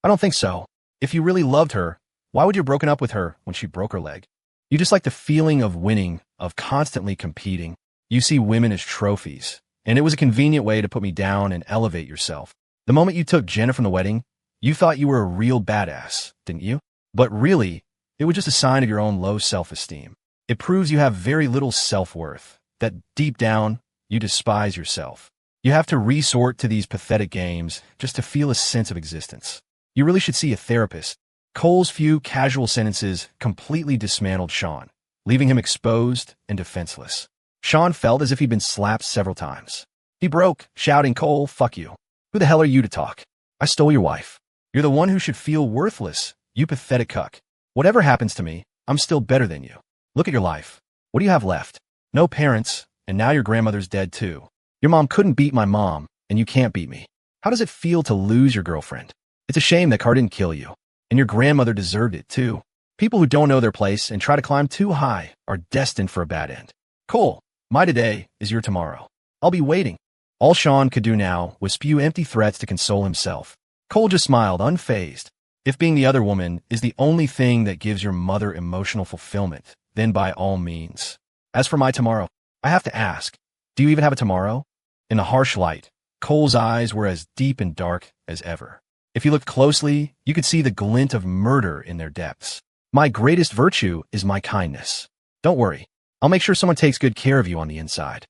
"I don't think so. If you really loved her, why would you have broken up with her when she broke her leg? You just like the feeling of winning, of constantly competing. You see women as trophies, and it was a convenient way to put me down and elevate yourself. The moment you took Jenna from the wedding, you thought you were a real badass, didn't you? But really, it was just a sign of your own low self-esteem. It proves you have very little self-worth, that deep down, you despise yourself. You have to resort to these pathetic games just to feel a sense of existence. You really should see a therapist." Cole's few casual sentences completely dismantled Sean, leaving him exposed and defenseless. Sean felt as if he'd been slapped several times. He broke, shouting, "Cole, fuck you. Who the hell are you to talk? I stole your wife. You're the one who should feel worthless, you pathetic cuck. Whatever happens to me, I'm still better than you. Look at your life. What do you have left? No parents, and now your grandmother's dead too. Your mom couldn't beat my mom, and you can't beat me. How does it feel to lose your girlfriend? It's a shame that car didn't kill you, and your grandmother deserved it too. People who don't know their place and try to climb too high are destined for a bad end. Cole, my today is your tomorrow. I'll be waiting." All Sean could do now was spew empty threats to console himself. Cole just smiled, unfazed. If being the other woman is the only thing that gives your mother emotional fulfillment, then by all means. As for my tomorrow, I have to ask, do you even have a tomorrow? In the harsh light, Cole's eyes were as deep and dark as ever. If you looked closely, you could see the glint of murder in their depths. My greatest virtue is my kindness. Don't worry, I'll make sure someone takes good care of you on the inside.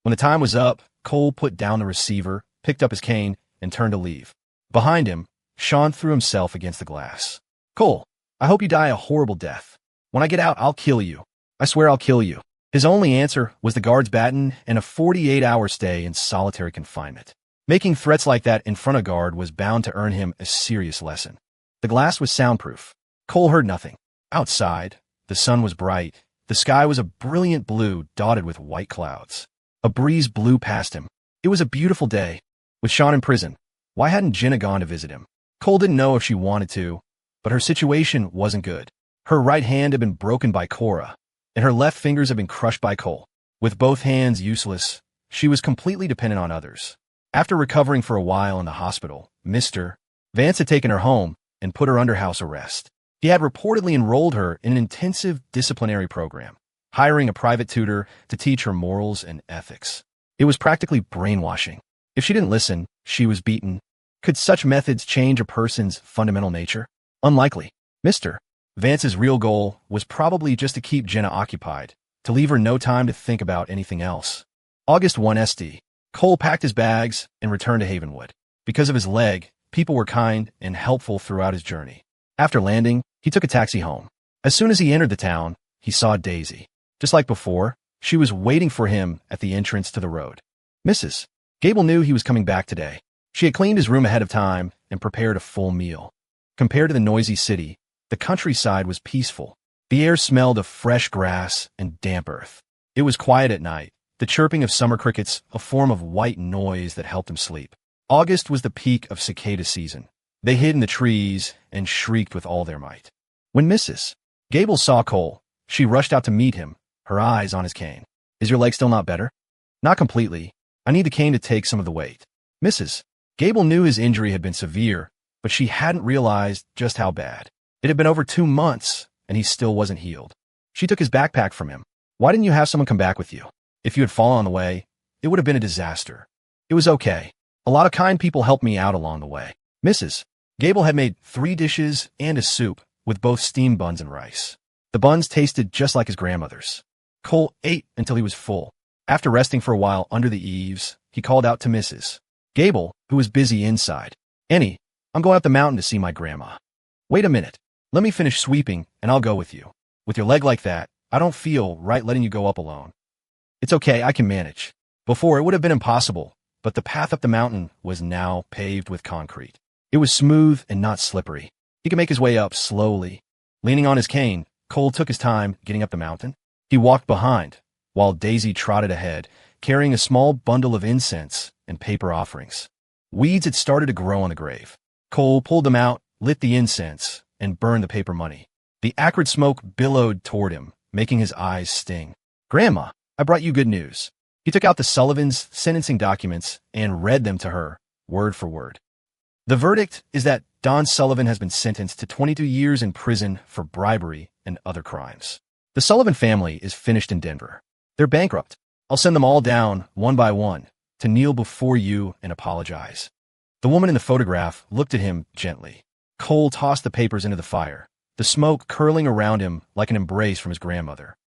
When the time was up, Cole put down the receiver, picked up his cane, and turned to leave. Behind him, Sean threw himself against the glass. Cole, I hope you die a horrible death. When I get out, I'll kill you. I swear I'll kill you. His only answer was the guard's baton and a 48-hour stay in solitary confinement. Making threats like that in front of guard was bound to earn him a serious lesson. The glass was soundproof. Cole heard nothing. Outside, the sun was bright. The sky was a brilliant blue dotted with white clouds. A breeze blew past him. It was a beautiful day. With Sean in prison, why hadn't Jenna gone to visit him? Cole didn't know if she wanted to, but her situation wasn't good. Her right hand had been broken by Cora, and her left fingers had been crushed by Cole. With both hands useless, she was completely dependent on others. After recovering for a while in the hospital, Mr. Vance had taken her home and put her under house arrest. He had reportedly enrolled her in an intensive disciplinary program, hiring a private tutor to teach her morals and ethics. It was practically brainwashing. If she didn't listen, she was beaten. Could such methods change a person's fundamental nature? Unlikely. Mr. Vance's real goal was probably just to keep Jenna occupied, to leave her no time to think about anything else. August 1 SD. Cole packed his bags and returned to Havenwood. Because of his leg, people were kind and helpful throughout his journey. After landing, he took a taxi home. As soon as he entered the town, he saw Daisy. Just like before, she was waiting for him at the entrance to the road. Mrs. Gable knew he was coming back today. She had cleaned his room ahead of time and prepared a full meal. Compared to the noisy city, the countryside was peaceful. The air smelled of fresh grass and damp earth. It was quiet at night, the chirping of summer crickets a form of white noise that helped him sleep. August was the peak of cicada season. They hid in the trees and shrieked with all their might. When Mrs. Gable saw Cole, she rushed out to meet him, her eyes on his cane. Is your leg still not better? Not completely. I need the cane to take some of the weight. Mrs. Gable knew his injury had been severe, but she hadn't realized just how bad. It had been over 2 months, and he still wasn't healed. She took his backpack from him. Why didn't you have someone come back with you? If you had fallen on the way, it would have been a disaster. It was okay. A lot of kind people helped me out along the way. Mrs. Gable had made 3 dishes and a soup, with both steamed buns and rice. The buns tasted just like his grandmother's. Cole ate until he was full. After resting for a while under the eaves, he called out to Mrs. Gable, who was busy inside. Annie, I'm going up the mountain to see my grandma. Wait a minute. Let me finish sweeping, and I'll go with you. With your leg like that, I don't feel right letting you go up alone. It's okay, I can manage. Before, it would have been impossible, but the path up the mountain was now paved with concrete. It was smooth and not slippery. He could make his way up slowly. Leaning on his cane, Cole took his time getting up the mountain. He walked behind, while Daisy trotted ahead, carrying a small bundle of incense and paper offerings. Weeds had started to grow on the grave. Cole pulled them out, lit the incense, and burned the paper money. The acrid smoke billowed toward him, making his eyes sting. Grandma, I brought you good news. He took out the Sullivans' sentencing documents and read them to her, word for word. The verdict is that Don Sullivan has been sentenced to 22 years in prison for bribery and other crimes. The Sullivan family is finished in Denver. They're bankrupt. I'll send them all down, one by one, to kneel before you and apologize. The woman in the photograph looked at him gently. Cole tossed the papers into the fire, the smoke curling around him like an embrace from his grandmother.